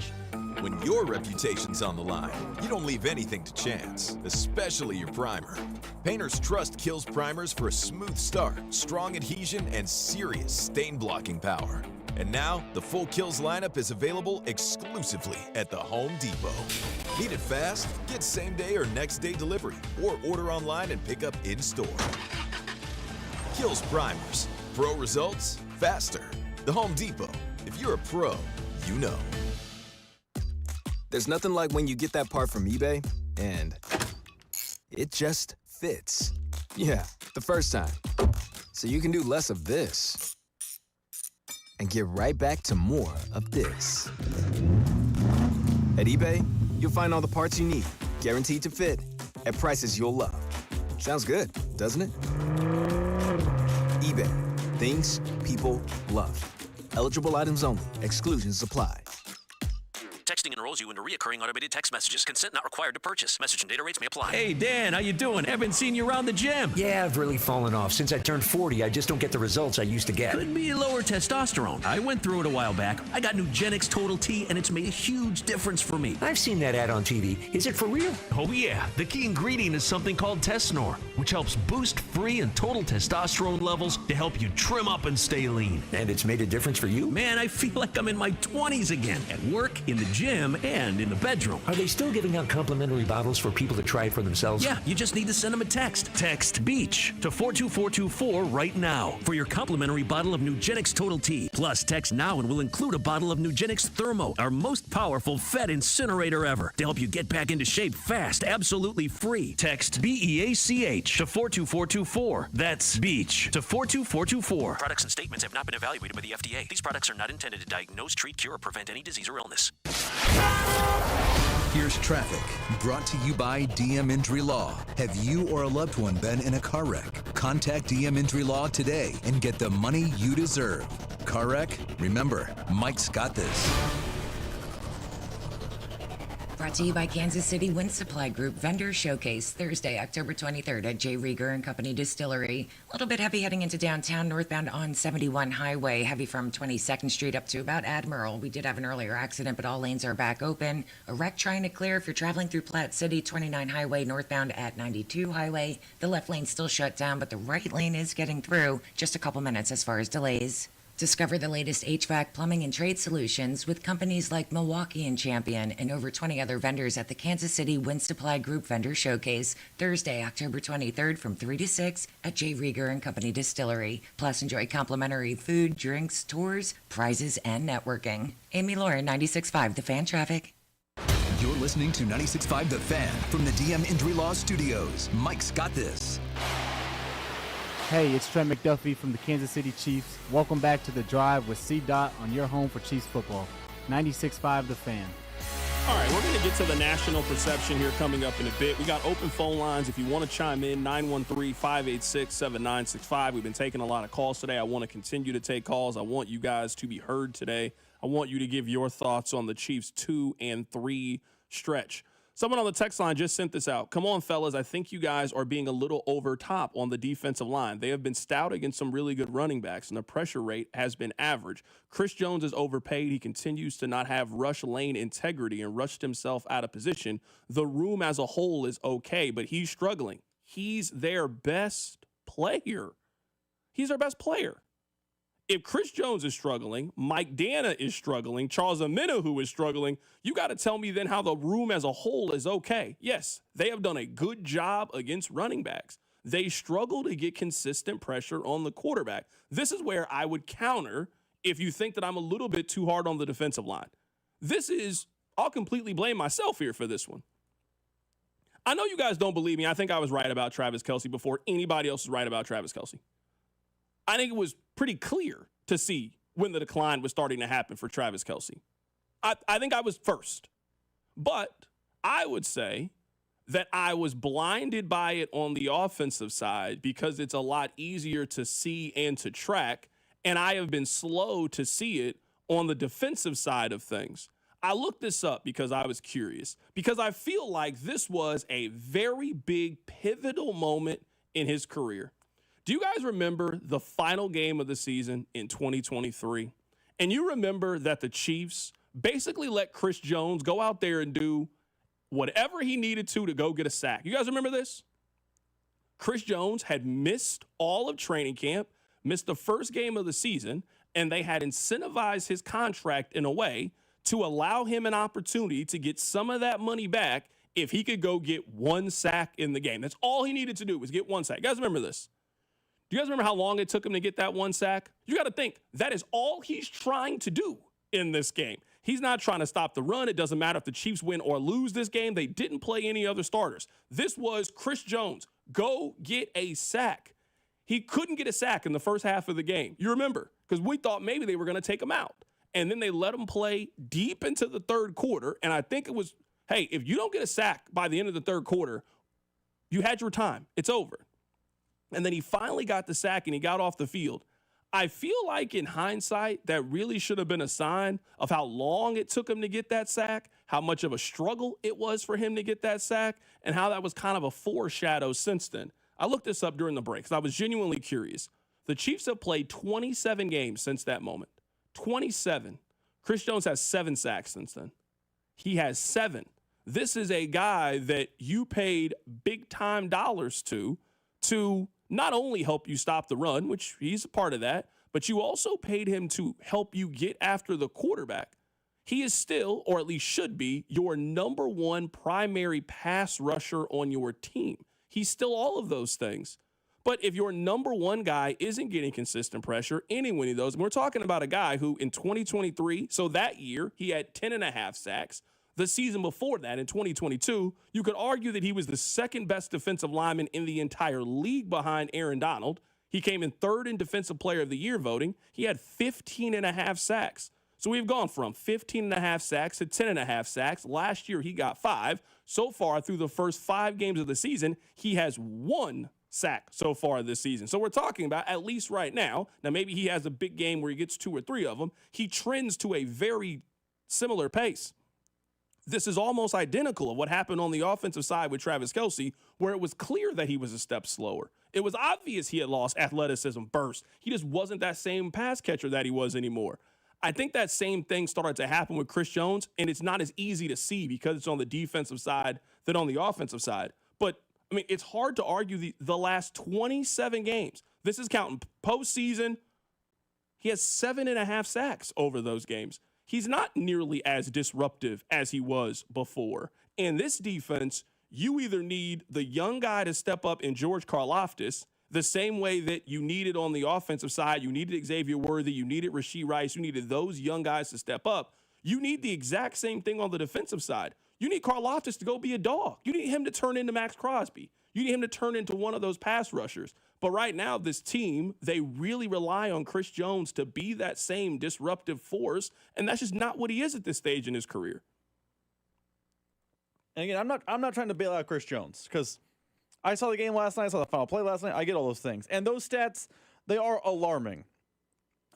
When your reputation's on the line, you don't leave anything to chance, especially your primer. Painters trust Kills primers for a smooth start, strong adhesion, and serious stain-blocking power. And now, the full Kills lineup is available exclusively at the Home Depot. Need it fast? Get same-day or next-day delivery, or order online and pick up in-store. Kills primers. Pro results, faster. The Home Depot. If you're a pro, you know. There's nothing like when you get that part from eBay and it just fits. Yeah, the first time. So you can do less of this and get right back to more of this. At eBay, you'll find all the parts you need, guaranteed to fit, at prices you'll love. Sounds good, doesn't it? eBay, things people love. Eligible items only. Exclusions apply. Texting enrolls you into recurring automated text messages. Consent not required to purchase. Message and data rates may apply. Hey, Dan, how you doing? Haven't seen you around the gym. Yeah, I've really fallen off. Since I turned 40, I just don't get the results I used to get. Could be lower testosterone. I went through it a while back. I got Nugenix Total T, and it's made a huge difference for me. I've seen that ad on TV. Is it for real? Oh, yeah. The key ingredient is something called Tesnor, which helps boost free and total testosterone levels to help you trim up and stay lean. And it's made a difference for you? Man, I feel like I'm in my 20s again. At work, in the gym, and in the bedroom. Are they still giving out complimentary bottles for people to try it for themselves? Yeah, you just need to send them a text. Text BEACH to 42424 right now for your complimentary bottle of Nugenix Total T. Plus, text now and we'll include a bottle of Nugenix Thermo, our most powerful Fed incinerator ever, to help you get back into shape fast, absolutely free. Text BEACH to 42424. That's BEACH to 42424. Products and statements have not been evaluated by the FDA. These products are not intended to diagnose, treat, cure, or prevent any disease or illness. Here's traffic, brought to you by DM Injury Law. Have you or a loved one been in a car wreck? Contact DM Injury Law today and get the money you deserve. Car wreck? Remember, Mike's got this. Brought to you by Kansas City Wind Supply Group Vendor Showcase, Thursday, October 23rd at J. Rieger and Company Distillery. A little bit heavy heading into downtown, northbound on 71 Highway, heavy from 22nd Street up to about Admiral. We did have an earlier accident, but all lanes are back open. A wreck trying to clear if you're traveling through Platte City, 29 Highway, northbound at 92 Highway. The left lane's still shut down, but the right lane is getting through. Just a couple minutes as far as delays. Discover the latest HVAC, plumbing, and trade solutions with companies like Milwaukee and Champion and over 20 other vendors at the Kansas City Wind Supply Group Vendor Showcase, Thursday, October 23rd from 3 to 6 at J. Rieger and Company Distillery. Plus, enjoy complimentary food, drinks, tours, prizes, and networking. Amy Lauren, 96.5 The Fan Traffic. You're listening to 96.5 The Fan from the DM Injury Law Studios. Mike's got this. Hey, it's Trent McDuffie from the Kansas City Chiefs. Welcome back to The Drive with C-Dot on your home for Chiefs football. 96.5 The Fan. All right, we're going to get to the national perception here coming up in a bit. We got open phone lines. If you want to chime in, 913-586-7965. We've been taking a lot of calls today. I want to continue to take calls. I want you guys to be heard today. I want you to give your thoughts on the Chiefs' 2 and 3 stretch. Someone on the text line just sent this out. Come on, fellas. I think you guys are being a little over top on the defensive line. They have been stout against some really good running backs, and the pressure rate has been average. Chris Jones is overpaid. He continues to not have rush lane integrity and rushed himself out of position. The room as a whole is okay, but he's struggling. He's their best player. He's their best player. If Chris Jones is struggling, Mike Dana is struggling, Charles Omenihu is struggling, you got to tell me then how the room as a whole is okay. Yes, they have done a good job against running backs. They struggle to get consistent pressure on the quarterback. This is where I would counter if you think that I'm a little bit too hard on the defensive line. I'll completely blame myself here for this one. I know you guys don't believe me. I think I was right about Travis Kelce before anybody else was right about Travis Kelce. I think it was pretty clear to see when the decline was starting to happen for Travis Kelce. I think I was first. But I would say that I was blinded by it on the offensive side because it's a lot easier to see and to track, and I have been slow to see it on the defensive side of things. I looked this up because I was curious, because I feel like this was a very big pivotal moment in his career. Do you guys remember the final game of the season in 2023? And you remember that the Chiefs basically let Chris Jones go out there and do whatever he needed to go get a sack. You guys remember this? Chris Jones had missed all of training camp, missed the first game of the season, and they had incentivized his contract in a way to allow him an opportunity to get some of that money back if he could go get one sack in the game. That's all he needed to do was get one sack. You guys remember this? Do you guys remember how long it took him to get that one sack? You got to think, that is all he's trying to do in this game. He's not trying to stop the run. It doesn't matter if the Chiefs win or lose this game. They didn't play any other starters. This was Chris Jones. Go get a sack. He couldn't get a sack in the first half of the game. You remember, because we thought maybe they were going to take him out. And then they let him play deep into the third quarter. And I think it was, hey, if you don't get a sack by the end of the third quarter, you had your time. It's over. And then he finally got the sack and he got off the field. I feel like in hindsight, that really should have been a sign of how long it took him to get that sack, how much of a struggle it was for him to get that sack, and how that was kind of a foreshadow since then. I looked this up during the break because I was genuinely curious. The Chiefs have played 27 games since that moment. 27. Chris Jones has 7 sacks since then. He has 7. This is a guy that you paid big-time dollars to not only help you stop the run, which he's a part of that, but you also paid him to help you get after the quarterback. He is still, or at least should be, your number one primary pass rusher on your team. He's still all of those things. But if your number one guy isn't getting consistent pressure, any one of those, and we're talking about a guy who in 2023, so that year, he had 10.5 sacks. The season before that, in 2022, you could argue that he was the second best defensive lineman in the entire league behind Aaron Donald. He came in third in Defensive Player of the Year voting. He had 15.5 sacks. So we've gone from 15.5 sacks to 10.5 sacks. Last year, he got 5. So far, through the first 5 games of the season, he has 1 sack so far this season. So we're talking about, at least right now, maybe he has a big game where he gets 2 or 3 of them. He trends to a very similar pace. This is almost identical of what happened on the offensive side with Travis Kelce, where it was clear that he was a step slower. It was obvious he had lost athleticism, burst. He just wasn't that same pass catcher that he was anymore. I think that same thing started to happen with Chris Jones, and it's not as easy to see because it's on the defensive side than on the offensive side. But, I mean, it's hard to argue the last 27 games. This is counting postseason. He has 7.5 sacks over those games. He's not nearly as disruptive as he was before. In this defense, you either need the young guy to step up in George Karlaftis, the same way that you needed on the offensive side. You needed Xavier Worthy. You needed Rashee Rice. You needed those young guys to step up. You need the exact same thing on the defensive side. You need Karlaftis to go be a dog. You need him to turn into Max Crosby. You need him to turn into one of those pass rushers. But right now, this team, they really rely on Chris Jones to be that same disruptive force, and that's just not what he is at this stage in his career. And again, I'm not trying to bail out Chris Jones, because I saw the game last night, I saw the final play last night, I get all those things. And those stats, they are alarming.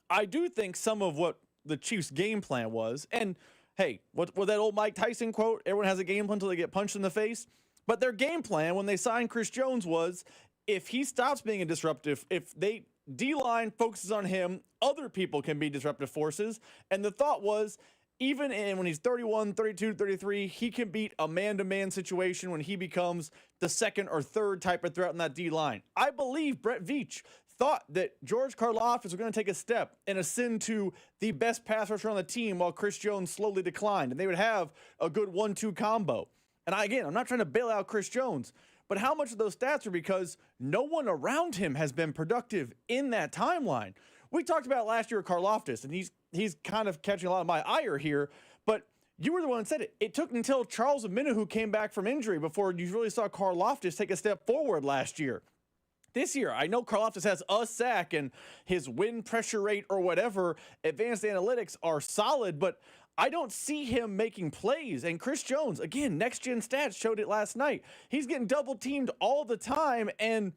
I do think some of what the Chiefs' game plan was, and hey, what that old Mike Tyson quote, everyone has a game plan until they get punched in the face, but their game plan when they signed Chris Jones was, if he stops being a disruptive, if they D-line focuses on him, other people can be disruptive forces. And the thought was, even when he's 31, 32, 33, he can beat a man-to-man situation when he becomes the second or third type of threat in that D-line. I believe Brett Veach thought that George Karlaftis was going to take a step and ascend to the best pass rusher on the team while Chris Jones slowly declined, and they would have a good 1-2 combo. And I'm not trying to bail out Chris Jones, but how much of those stats are because no one around him has been productive in that timeline? We talked about last year Karlaftis, and he's kind of catching a lot of my ire here, but you were the one that said it. It took until Charles Omenihu came back from injury before you really saw Karlaftis take a step forward last year. This year, I know Karlaftis has a sack and his win pressure rate or whatever, advanced analytics are solid, but I don't see him making plays. And Chris Jones, again, next-gen stats showed it last night. He's getting double-teamed all the time, and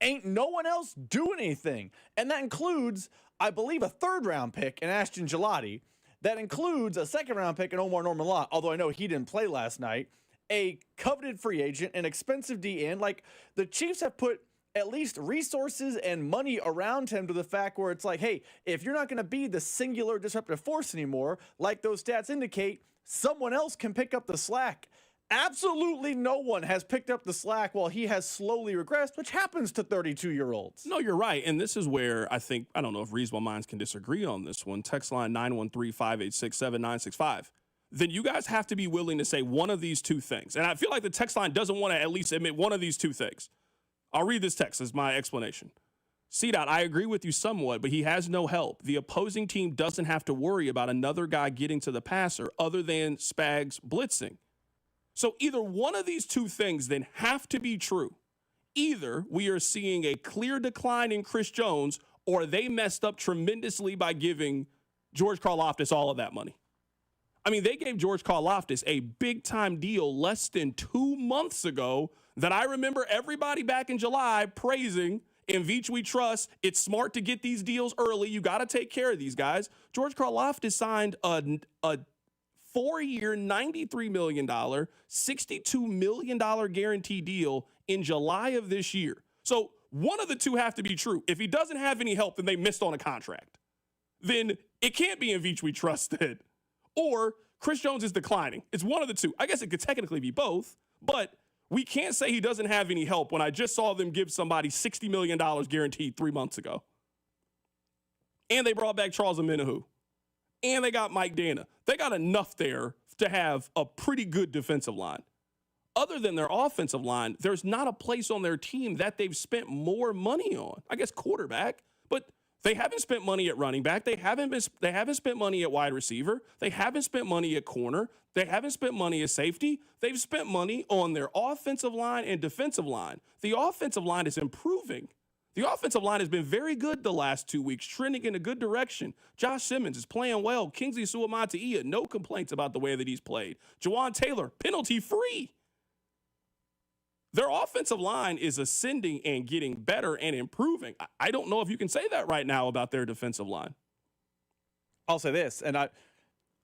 ain't no one else doing anything. And that includes, I believe, a third-round pick in Ashton Gelati. That includes a second-round pick in Omar Norman-Lott, although I know he didn't play last night. A coveted free agent, an expensive D-end. Like, the Chiefs have put at least resources and money around him to the fact where it's like, hey, if you're not going to be the singular disruptive force anymore, like those stats indicate, someone else can pick up the slack. Absolutely no one has picked up the slack while he has slowly regressed, which happens to 32-year-olds. No, you're right. And this is where I don't know if reasonable minds can disagree on this one. Text line 913-586-7965. Then you guys have to be willing to say one of these two things. And I feel like the text line doesn't want to at least admit one of these two things. I'll read this text as my explanation. C-Dot, I agree with you somewhat, but he has no help. The opposing team doesn't have to worry about another guy getting to the passer other than Spags blitzing. So either one of these two things then have to be true. Either we are seeing a clear decline in Chris Jones, or they messed up tremendously by giving George Karlaftis all of that money. I mean, they gave George Karlaftis a big-time deal less than 2 months ago that I remember everybody back in July praising. In Veach, we trust. It's smart to get these deals early. You got to take care of these guys. George Karlaftis signed a 4-year, $93 million, $62 million guarantee deal in July of this year. So one of the two have to be true. If he doesn't have any help, then they missed on a contract. Then it can't be in Veach we trusted. Or Chris Jones is declining. It's one of the two. I guess it could technically be both, but we can't say he doesn't have any help when I just saw them give somebody $60 million guaranteed 3 months ago. And they brought back Charles Omenihu. And they got Mike Dana. They got enough there to have a pretty good defensive line. Other than their offensive line, there's not a place on their team that they've spent more money on. I guess quarterback, but they haven't spent money at running back. They haven't spent money at wide receiver. They haven't spent money at corner. They haven't spent money at safety. They've spent money on their offensive line and defensive line. The offensive line is improving. The offensive line has been very good the last 2 weeks, trending in a good direction. Josh Simmons is playing well. Kingsley Suamataia, no complaints about the way that he's played. Jawan Taylor, penalty-free. Their offensive line is ascending and getting better and improving. I don't know if you can say that right now about their defensive line. I'll say this, and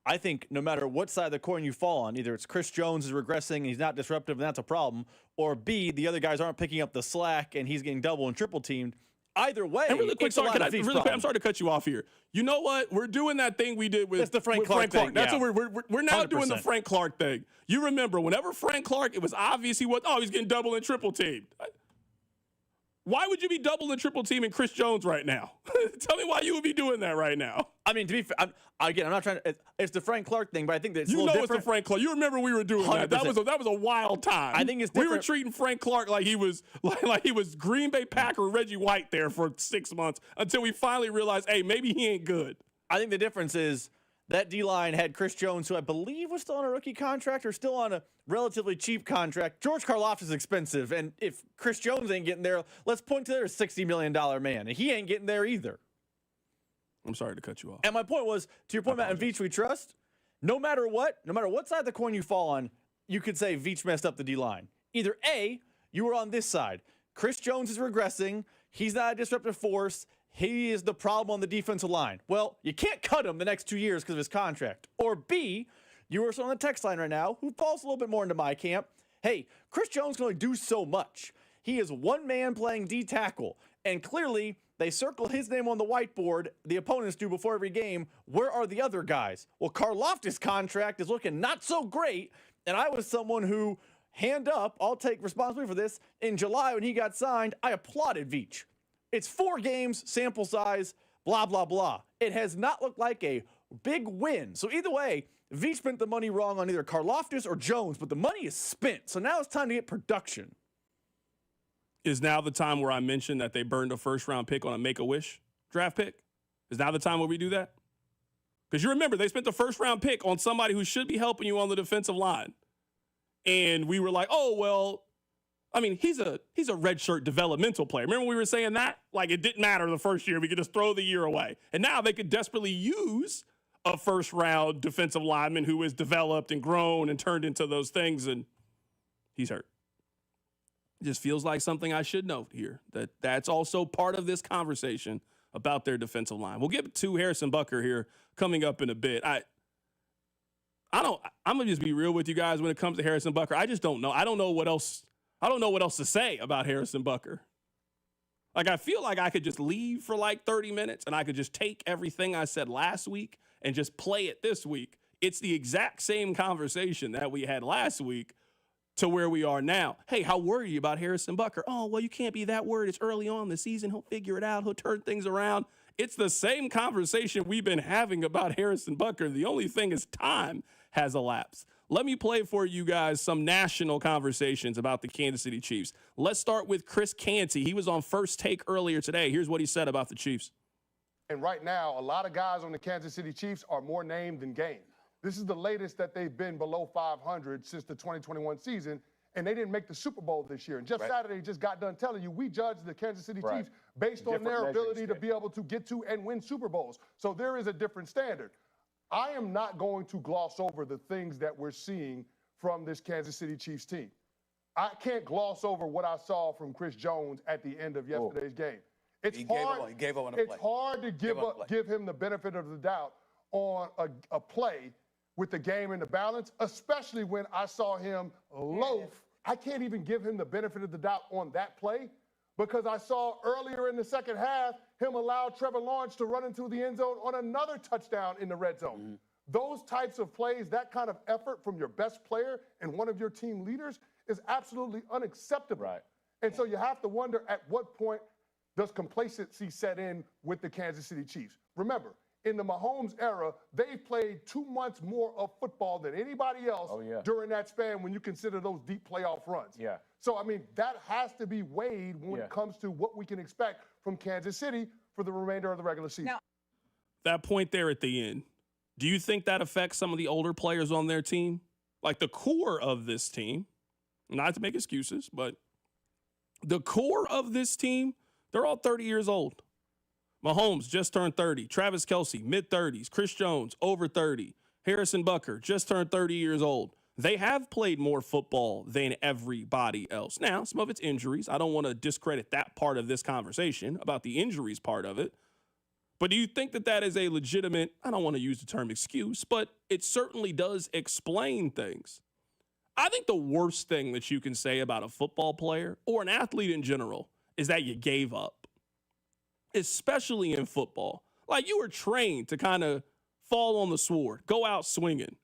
I think no matter what side of the coin you fall on, either it's Chris Jones is regressing and he's not disruptive and that's a problem, or B, the other guys aren't picking up the slack and he's getting double and triple teamed. Either way, and really quick, it's a lot of Veach quick, I'm sorry to cut you off here. You know what? We're doing that thing we did with the Frank Clark thing. That's yeah. what we're now 100%. doing the Frank Clark thing. You remember whenever Frank Clark, it was obvious he's getting double and triple teamed. Why would you be double and triple teaming Chris Jones right now? Tell me why you would be doing that right now. I mean, to be fair, I'm not trying to. It's the Frank Clark thing, but I think that it's a little different. It's the Frank Clark. You remember we were doing 100%. that. That was a wild time. I think it's different. We were treating Frank Clark like he was Green Bay Packer Reggie White there for 6 months until we finally realized, hey, maybe he ain't good. I think the difference is that D-line had Chris Jones, who I believe was still on a rookie contract or still on a relatively cheap contract. George Karlaftis is expensive, and if Chris Jones ain't getting there, let's point to their $60 million man, and he ain't getting there either. I'm sorry to cut you off. And my point was, to your point about Veach we trust, no matter what side of the coin you fall on, you could say Veach messed up the D-line. Either A, you were on this side. Chris Jones is regressing. He's not a disruptive force. He is the problem on the defensive line. Well, you can't cut him the next 2 years because of his contract. Or B, you are on the text line right now, who falls a little bit more into my camp. Hey, Chris Jones can only do so much. He is one man playing D-tackle. And clearly, they circle his name on the whiteboard, the opponents do before every game. Where are the other guys? Well, Karlaftis' contract is looking not so great. And I was someone who, hand up, I'll take responsibility for this. In July, when he got signed, I applauded Veach. It's 4 games, sample size, blah, blah, blah. It has not looked like a big win. So either way, Veach spent the money wrong on either Karlaftis or Jones, but the money is spent. So now it's time to get production. Is now the time where I mentioned that they burned a first-round pick on a Make-A-Wish draft pick? Is now the time where we do that? Because you remember, they spent the first-round pick on somebody who should be helping you on the defensive line. And we were like, oh, well, I mean, he's a redshirt developmental player. Remember we were saying that? Like, it didn't matter the first year. We could just throw the year away. And now they could desperately use a first-round defensive lineman who is developed and grown and turned into those things, and he's hurt. It just feels like something I should note here, that's also part of this conversation about their defensive line. We'll get to Harrison Butker here coming up in a bit. I'm going to just be real with you guys when it comes to Harrison Butker. I just don't know. I don't know what else to say about Harrison Butker. Like, I feel like I could just leave for like 30 minutes and I could just take everything I said last week and just play it this week. It's the exact same conversation that we had last week to where we are now. Hey, how worried are you about Harrison Butker? Oh, well, you can't be that worried. It's early on in the season. He'll figure it out. He'll turn things around. It's the same conversation we've been having about Harrison Butker. The only thing is time has elapsed. Let me play for you guys some national conversations about the Kansas City Chiefs. Let's start with Chris Canty. He was on First Take earlier today. Here's what he said about the Chiefs. And right now, a lot of guys on the Kansas City Chiefs are more named than game. This is the latest that they've been below 500 since the 2021 season, and they didn't make the Super Bowl this year. And Jeff Saturday just got done telling you, we judge the Kansas City Chiefs based on their ability to be able to get to and win Super Bowls. So there is a different standard. I am not going to gloss over the things that we're seeing from this Kansas City Chiefs team. I can't gloss over what I saw from Chris Jones at the end of yesterday's game. It's hard to give him the benefit of the doubt on a play with the game in the balance, especially when I saw him loaf. I can't even give him the benefit of the doubt on that play because I saw earlier in the second half him allow Trevor Lawrence to run into the end zone on another touchdown in the red zone. Those types of plays, that kind of effort from your best player and one of your team leaders is absolutely unacceptable. And so you have to wonder at what point does complacency set in with the Kansas City Chiefs? Remember, in the Mahomes era, they played 2 months more of football than anybody else during that span when you consider those deep playoff runs. So, I mean, that has to be weighed when it comes to what we can expect from Kansas City for the remainder of the regular season. That point there at the end, do you think that affects some of the older players on their team? Like the core of this team, not to make excuses, but the core of this team, they're all 30 years old. Mahomes just turned 30. Travis Kelce, mid-30s. Chris Jones, over 30. Harrison Butker just turned 30 years old. They have played more football than everybody else. Now, some of it's injuries. I don't want to discredit that part of this conversation about the injuries part of it. But do you think that that is a legitimate, I don't want to use the term excuse, but it certainly does explain things. I think the worst thing that you can say about a football player or an athlete in general is that you gave up, especially in football. Like you were trained to kind of fall on the sword, go out swinging.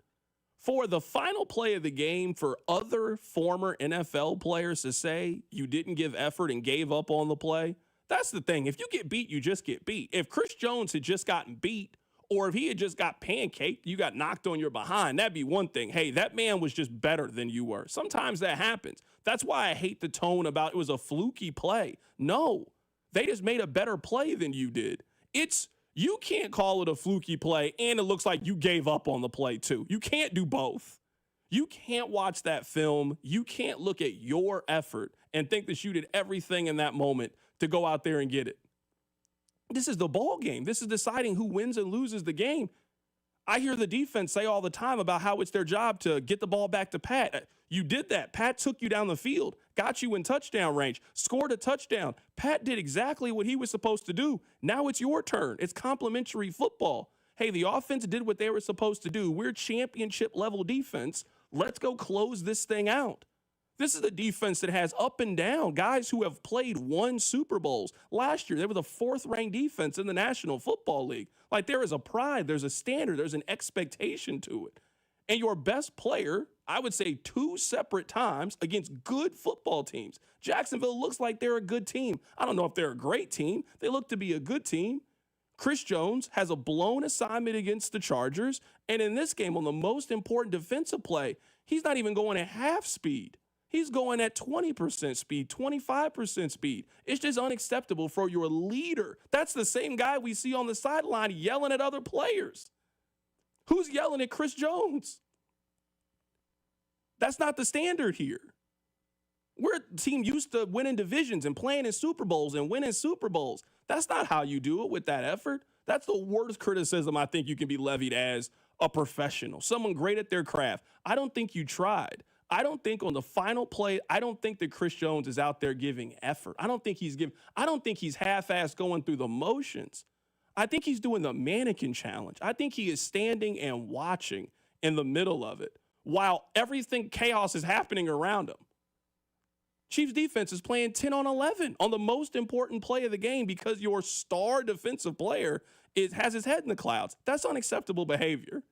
For the final play of the game, for other former NFL players to say you didn't give effort and gave up on the play, that's the thing. If you get beat, you just get beat. If Chris Jones had just gotten beat, or if he had just got pancaked, you got knocked on your behind, that'd be one thing. Hey, that man was just better than you were. Sometimes that happens. That's why I hate the tone about it was a fluky play. No, they just made a better play than you did. You can't call it a fluky play and it looks like you gave up on the play too. You can't do both. You can't watch that film. You can't look at your effort and think that you did everything in that moment to go out there and get it. This is the ball game. This is deciding who wins and loses the game. I hear the defense say all the time about how it's their job to get the ball back to Pat. You did that. Pat took you down the field, got you in touchdown range, scored a touchdown. Pat did exactly what he was supposed to do. Now it's your turn. It's complimentary football. Hey, the offense did what they were supposed to do. We're championship level defense. Let's go close this thing out. This is a defense that has up and down guys who have played 1 Super Bowls. Last year, they were the 4th-ranked defense in the National Football League. Like, there is a pride, there's a standard, there's an expectation to it. And your best player, I would say 2 separate times against good football teams. Jacksonville looks like they're a good team. I don't know if they're a great team. They look to be a good team. Chris Jones has a blown assignment against the Chargers. And in this game, on the most important defensive play, he's not even going at half speed. He's going at 20% speed, 25% speed. It's just unacceptable for your leader. That's the same guy we see on the sideline yelling at other players. Who's yelling at Chris Jones? That's not the standard here. We're a team used to winning divisions and playing in Super Bowls and winning Super Bowls. That's not how you do it with that effort. That's the worst criticism I think you can be levied as a professional, someone great at their craft. I don't think you tried. I don't think on the final play, I don't think that Chris Jones is out there giving effort. I don't think he's half-assed going through the motions. I think he's doing the mannequin challenge. I think he is standing and watching in the middle of it while chaos is happening around him. Chiefs defense is playing 10 on 11 on the most important play of the game because your star defensive player has his head in the clouds. That's unacceptable behavior.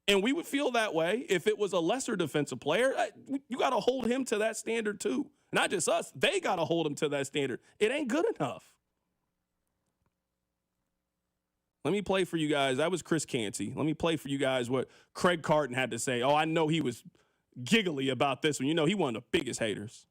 And we would feel that way if it was a lesser defensive player. You got to hold him to that standard too. Not just us. They got to hold him to that standard. It ain't good enough. Let me play for you guys. That was Chris Canty. Let me play for you guys what Craig Carton had to say. Oh, I know he was giggly about this one. You know, he one of the biggest haters.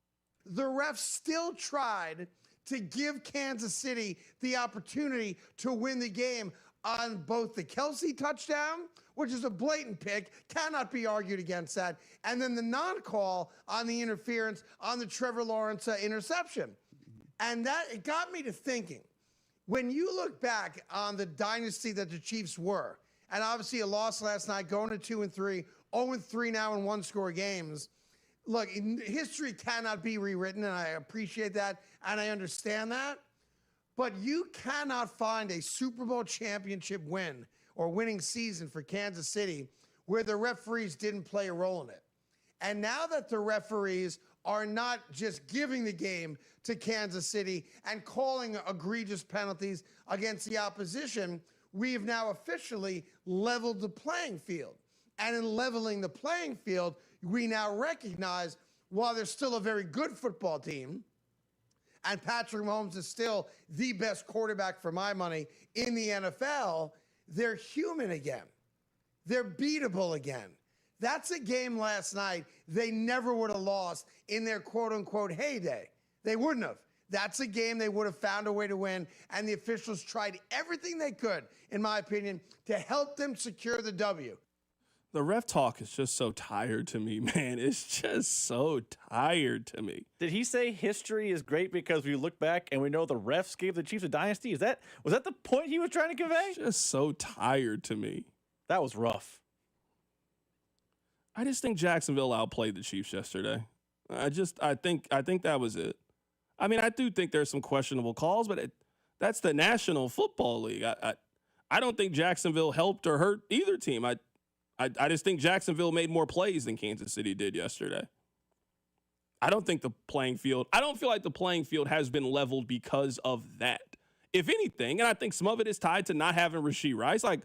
The refs still tried to give Kansas City the opportunity to win the game on both the Kelsey touchdown, which is a blatant pick, cannot be argued against that, and then the non-call on the interference on the Trevor Lawrence interception. And that, it got me to thinking, when you look back on the dynasty that the Chiefs were, and obviously a loss last night, going to 2-3, 0-3 now in one-score games, look, history cannot be rewritten, and I appreciate that, and I understand that. But you cannot find a Super Bowl championship win or winning season for Kansas City where the referees didn't play a role in it. And now that the referees are not just giving the game to Kansas City and calling egregious penalties against the opposition, we've now officially leveled the playing field. And in leveling the playing field, we now recognize, while they're still a very good football team, and Patrick Mahomes is still the best quarterback for my money in the NFL, they're human again. They're beatable again. That's a game last night they never would have lost in their quote-unquote heyday. They wouldn't have. That's a game they would have found a way to win, and the officials tried everything they could, in my opinion, to help them secure the W. The ref talk is just so tired to me, man. It's just so tired to me. Did he say history is great because we look back and we know the refs gave the Chiefs a dynasty? Was that the point he was trying to convey? It's just so tired to me. That was rough. I just think Jacksonville outplayed the Chiefs yesterday. I think that was it. I mean, I do think there's some questionable calls, but that's the National Football League. I don't think Jacksonville helped or hurt either team. I just think Jacksonville made more plays than Kansas City did yesterday. I don't think the playing field, I don't feel like the playing field has been leveled because of that. If anything, and I think some of it is tied to not having Rashee Rice, like,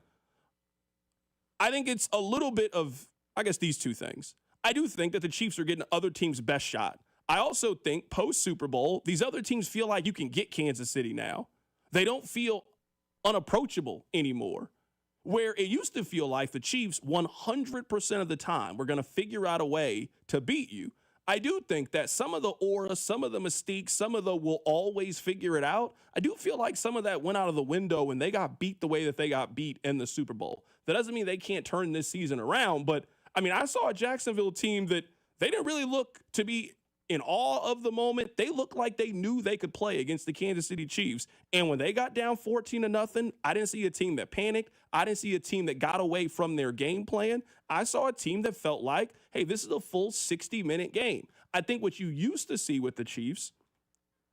I think it's a little bit of, I guess, these two things. I do think that the Chiefs are getting other teams' best shot. I also think post-Super Bowl, these other teams feel like you can get Kansas City now. They don't feel unapproachable anymore. Where it used to feel like the Chiefs 100% of the time were going to figure out a way to beat you. I do think that some of the aura, some of the mystique, some of the will always figure it out, I do feel like some of that went out of the window when they got beat the way that they got beat in the Super Bowl. That doesn't mean they can't turn this season around, but, I mean, I saw a Jacksonville team that they didn't really look to be in awe of the moment. They looked like they knew they could play against the Kansas City Chiefs. And when they got down 14-0, I didn't see a team that panicked. I didn't see a team that got away from their game plan. I saw a team that felt like, hey, this is a full 60-minute game. I think what you used to see with the Chiefs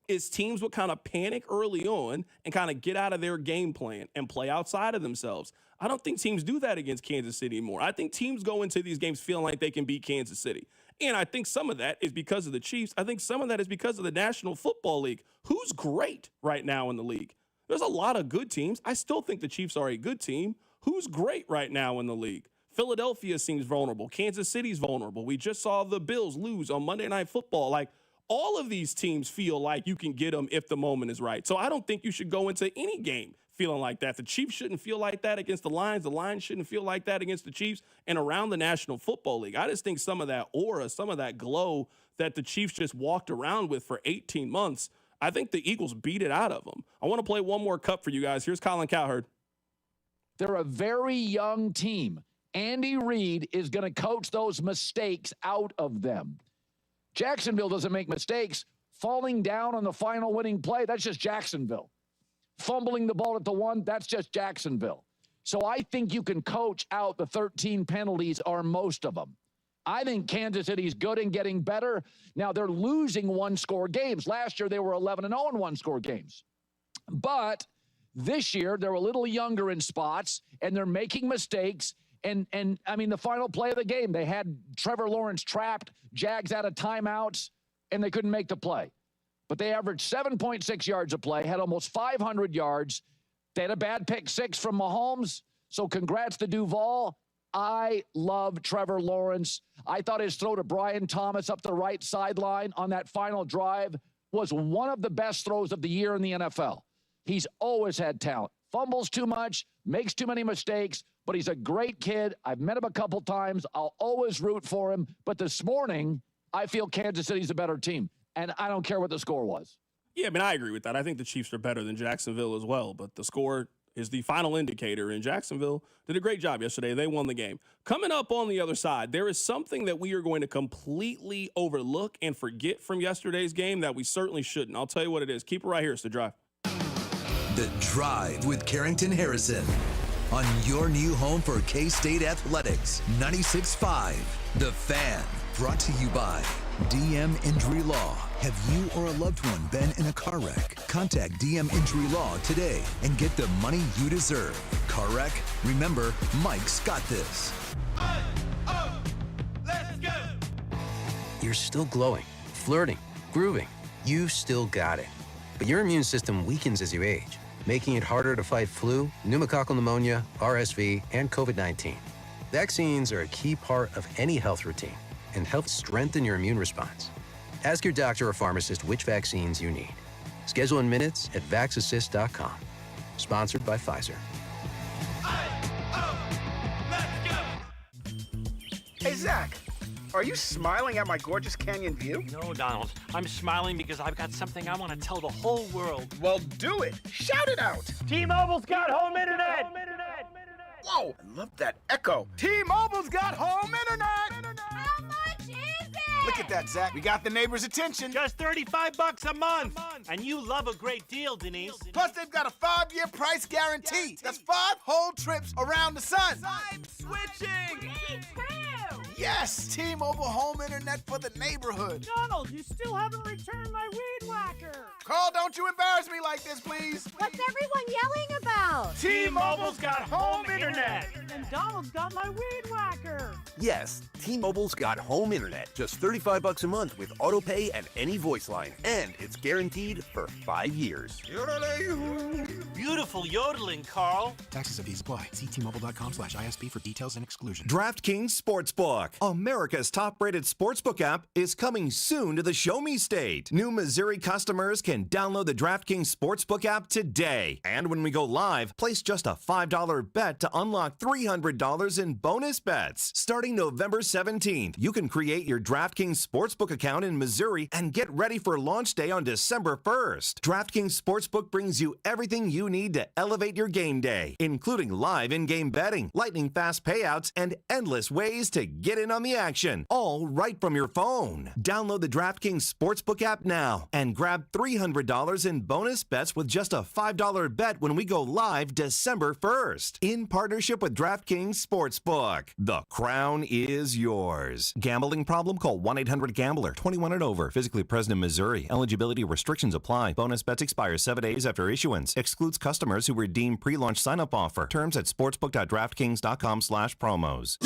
is teams would kind of panic early on and kind of get out of their game plan and play outside of themselves. I don't think teams do that against Kansas City anymore. I think teams go into these games feeling like they can beat Kansas City. And I think some of that is because of the Chiefs. I think some of that is because of the National Football League. Who's great right now in the league? There's a lot of good teams. I still think the Chiefs are a good team. Who's great right now in the league? Philadelphia seems vulnerable. Kansas City's vulnerable. We just saw the Bills lose on Monday Night Football. Like, all of these teams feel like you can get them if the moment is right. So I don't think you should go into any game feeling like that. The Chiefs shouldn't feel like that against the Lions. The Lions shouldn't feel like that against the Chiefs and around the National Football League. I just think some of that aura, some of that glow that the Chiefs just walked around with for 18 months, I think the Eagles beat it out of them. I want to play one more cup for you guys. Here's Colin Cowherd. They're a very young team. Andy Reid is going to coach those mistakes out of them. Jacksonville doesn't make mistakes. Falling down on the final winning play, that's just Jacksonville. Fumbling the ball at the one, that's just Jacksonville. So I think you can coach out the 13 penalties or most of them. I think Kansas City's good and getting better. Now, they're losing one-score games. Last year, they were 11-0 in one-score games. But this year, they're a little younger in spots, and they're making mistakes. And I mean, the final play of the game, they had Trevor Lawrence trapped, Jags out of timeouts, and they couldn't make the play. But they averaged 7.6 yards a play, had almost 500 yards. They had a bad pick six from Mahomes, so congrats to Duval. I love Trevor Lawrence. I thought his throw to Brian Thomas up the right sideline on that final drive was one of the best throws of the year in the NFL. He's always had talent. Fumbles too much, makes too many mistakes, but he's a great kid. I've met him a couple times. I'll always root for him. But this morning, I feel Kansas City's a better team, and I don't care what the score was. Yeah, I mean, I agree with that. I think the Chiefs are better than Jacksonville as well, but the score is the final indicator, and Jacksonville did a great job yesterday. They won the game. Coming up on the other side, there is something that we are going to completely overlook and forget from yesterday's game that we certainly shouldn't. I'll tell you what it is. Keep it right here. It's The Drive. The Drive with Carrington Harrison on your new home for K-State Athletics, 96.5. The Fan, brought to you by DM Injury Law. Have you or a loved one been in a car wreck? Contact DM Injury Law today and get the money you deserve. Car wreck? Remember, Mike's got this. Let's go! You're still glowing, flirting, grooving. You've still got it. But your immune system weakens as you age, making it harder to fight flu, pneumococcal pneumonia, RSV, and COVID-19. Vaccines are a key part of any health routine and help strengthen your immune response. Ask your doctor or pharmacist which vaccines you need. Schedule in minutes at vaxassist.com. Sponsored by Pfizer. Hey, Zach, are you smiling at my gorgeous canyon view? No, Donald. I'm smiling because I've got something I want to tell the whole world. Well, do it. Shout it out. T-Mobile's got home internet. Whoa, I love that echo. T-Mobile's got home internet. How much is it? Look at that, Zach. We got the neighbors' attention. Just $35 a month. And you love a great deal, Denise. Plus, they've got a 5-year price guarantee. That's 5 whole trips around the sun. I'm switching. Me too. Yes, T-Mobile home internet for the neighborhood. Donald, you still haven't returned my weed whacker. Carl, don't you embarrass me like this, please. What's everyone yelling about? T-Mobile's got home internet. And Donald's got my weed whacker. Yes, T-Mobile's got home internet. Just $35 a month with auto pay and any voice line. And it's guaranteed for 5 years. Beautiful yodeling, Carl. Taxes and fees apply. See T-Mobile.com/ISP for details and exclusions. DraftKings Sportsbook, America's top-rated sportsbook app, is coming soon to the Show Me State. New Missouri customers can download the DraftKings Sportsbook app today. And when we go live, place just a $5 bet to unlock $300 in bonus bets. Starting November 17th, you can create your DraftKings Sportsbook account in Missouri and get ready for launch day on December 1st. DraftKings Sportsbook brings you everything you need to elevate your game day, including live in-game betting, lightning-fast payouts, and endless ways to get in on the action, all right from your phone. Download the DraftKings Sportsbook app now and grab $300 in bonus bets with just a $5 bet when we go live December 1st. In partnership with DraftKings Sportsbook, the crown is yours. Gambling problem? Call 1-800-GAMBLER. 21 and over. Physically present in Missouri. Eligibility restrictions apply. Bonus bets expire 7 days after issuance. Excludes customers who redeem pre-launch sign-up offer. Terms at sportsbook.draftkings.com/promos.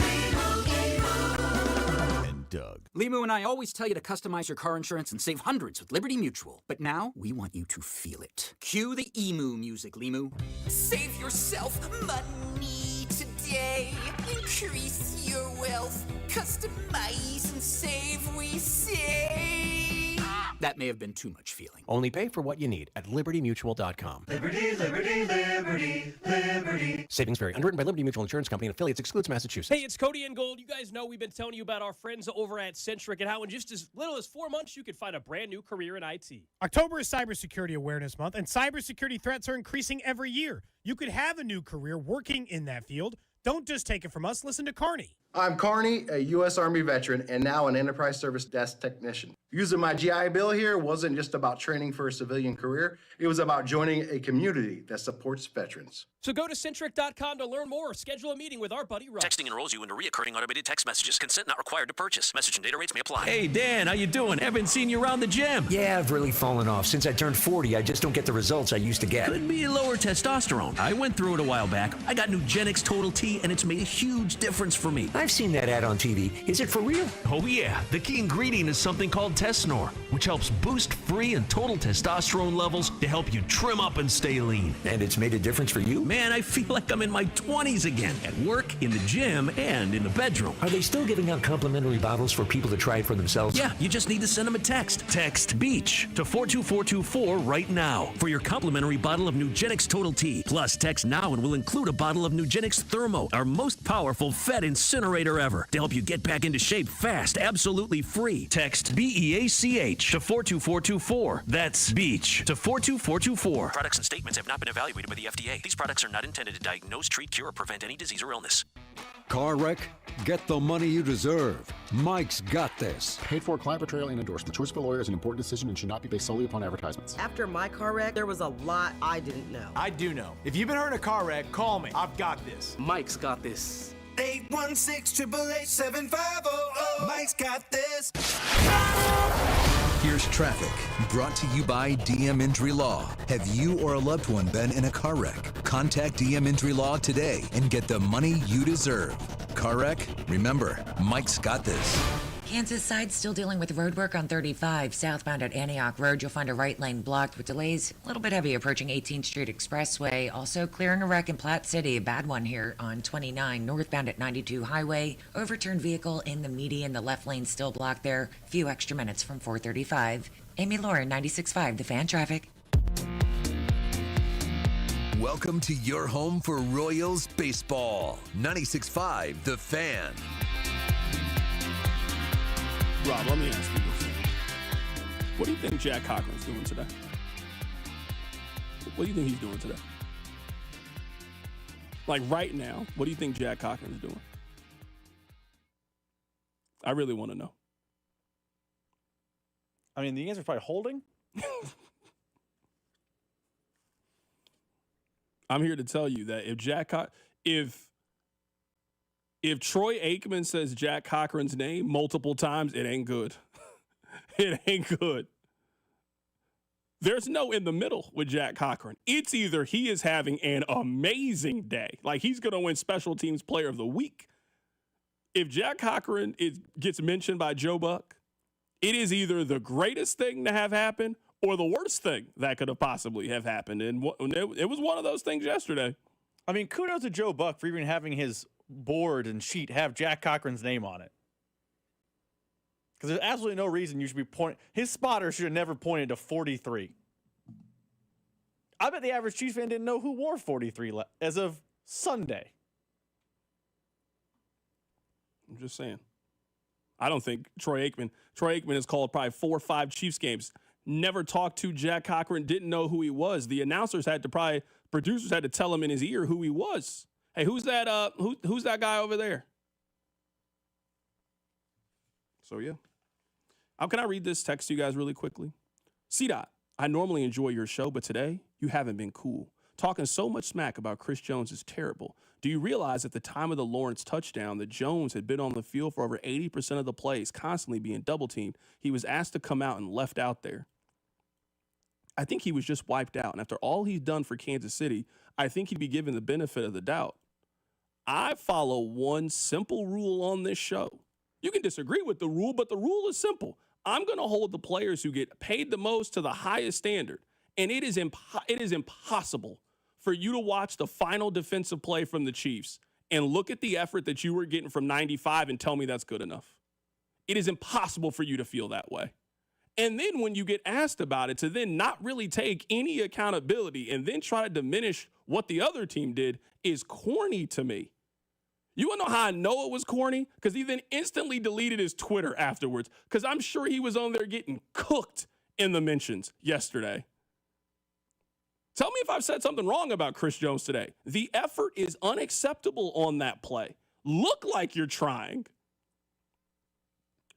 Doug. Limu and I always tell you to customize your car insurance and save hundreds with Liberty Mutual. But now, we want you to feel it. Cue the emu music, Limu. Save yourself money today. Increase your wealth. Customize and save, we say. That may have been too much feeling. Only pay for what you need at libertymutual.com. Liberty, liberty, liberty, liberty. Savings vary. Underwritten by Liberty Mutual Insurance Company and affiliates. Excludes Massachusetts. Hey, it's Cody and Gold. You guys know we've been telling you about our friends over at Centric and how in just as little as 4 months you could find a brand new career in IT. October is Cybersecurity Awareness Month, and cybersecurity threats are increasing every year. You could have a new career working in that field. Don't just take it from us. Listen to Carney. I'm Carney, a U.S. Army veteran and now an Enterprise Service Desk Technician. Using my GI Bill here wasn't just about training for a civilian career. It was about joining a community that supports veterans. So go to Centric.com to learn more or schedule a meeting with our buddy Rob. Texting enrolls you into recurring automated text messages. Consent not required to purchase. Message and data rates may apply. Hey, Dan, how you doing? Haven't seen you around the gym. Yeah, I've really fallen off. Since I turned 40, I just don't get the results I used to get. Could be lower testosterone. I went through it a while back. I got Nugenix Total T, and it's made a huge difference for me. I I've seen that ad on TV. Is it for real? Oh yeah, the key ingredient is something called Tesnor, which helps boost free and total testosterone levels to help you trim up and stay lean. And it's made a difference for you? Man, I feel like I'm in my 20s again, at work, in the gym, and in the bedroom. Are they still giving out complimentary bottles for people to try it for themselves? Yeah, you just need to send them a text. Text BEACH to 42424 right now for your complimentary bottle of Nugenix Total T. Plus, text now and we'll include a bottle of Nugenix Thermo, our most powerful fat incinerator ever, to help you get back into shape fast, absolutely free. Text BEACH to 42424. That's BEACH to 42424. Products and statements have not been evaluated by the FDA. These products are not intended to diagnose, treat, cure, or prevent any disease or illness. Car wreck? Get the money you deserve. Mike's got this. Paid for client portrayal and endorsement. Choice of a lawyer is an important decision and should not be based solely upon advertisements. After my car wreck, there was a lot I didn't know. I do know. If you've been hurt in a car wreck, call me. I've got this. Mike's got this. 816-888-7500. Mike's got this. Here's traffic, brought to you by DM Injury Law. Have you or a loved one been in a car wreck? Contact DM Injury Law today and get the money you deserve. Car wreck? Remember, Mike's got this. Kansas side still dealing with road work on 35. Southbound at Antioch Road, you'll find a right lane blocked with delays. A little bit heavy approaching 18th Street Expressway. Also clearing a wreck in Platte City. A bad one here on 29. Northbound at 92 Highway. Overturned vehicle in the median. The left lane still blocked there. Few extra minutes from 435. Amy Lauren, 96.5, The Fan Traffic. Welcome to your home for Royals baseball. 96.5, The Fan. Rob, let me ask you this. What do you think Jack Cochran's doing today? What do you think he's doing today? Like right now, what do you think Jack Cochran's doing? I really want to know. I mean, the answer is probably holding. I'm here to tell you that if Troy Aikman says Jack Cochran's name multiple times, it ain't good. It ain't good. There's no in the middle with Jack Cochran. It's either he is having an amazing day, like he's going to win Special Teams Player of the Week. If Jack Cochran gets mentioned by Joe Buck, it is either the greatest thing to have happened or the worst thing that could have possibly have happened. And it was one of those things yesterday. I mean, kudos to Joe Buck for even having his board and sheet have Jack Cochran's name on it. Because there's absolutely no reason you should be pointing. His spotter should have never pointed to 43. I bet the average Chiefs fan didn't know who wore 43 as of Sunday. I'm just saying. I don't think Troy Aikman has called probably 4 or 5 Chiefs games. Never talked to Jack Cochran, didn't know who he was. The announcers producers had to tell him in his ear who he was. Hey, who's that? Who's that guy over there? So yeah. How can I read this text to you guys really quickly? C-Dot, I normally enjoy your show, but today you haven't been cool. Talking so much smack about Chris Jones is terrible. Do you realize at the time of the Lawrence touchdown that Jones had been on the field for over 80% of the plays, constantly being double teamed? He was asked to come out and left out there. I think he was just wiped out. And after all he's done for Kansas City, I think he'd be given the benefit of the doubt. I follow one simple rule on this show. You can disagree with the rule, but the rule is simple. I'm going to hold the players who get paid the most to the highest standard. And it is impossible for you to watch the final defensive play from the Chiefs and look at the effort that you were getting from 95 and tell me that's good enough. It is impossible for you to feel that way. And then when you get asked about it, to then not really take any accountability and then try to diminish what the other team did is corny to me. You want to know how I know it was corny? Because he then instantly deleted his Twitter afterwards, because I'm sure he was on there getting cooked in the mentions yesterday. Tell me if I've said something wrong about Chris Jones today. The effort is unacceptable on that play. Look like you're trying.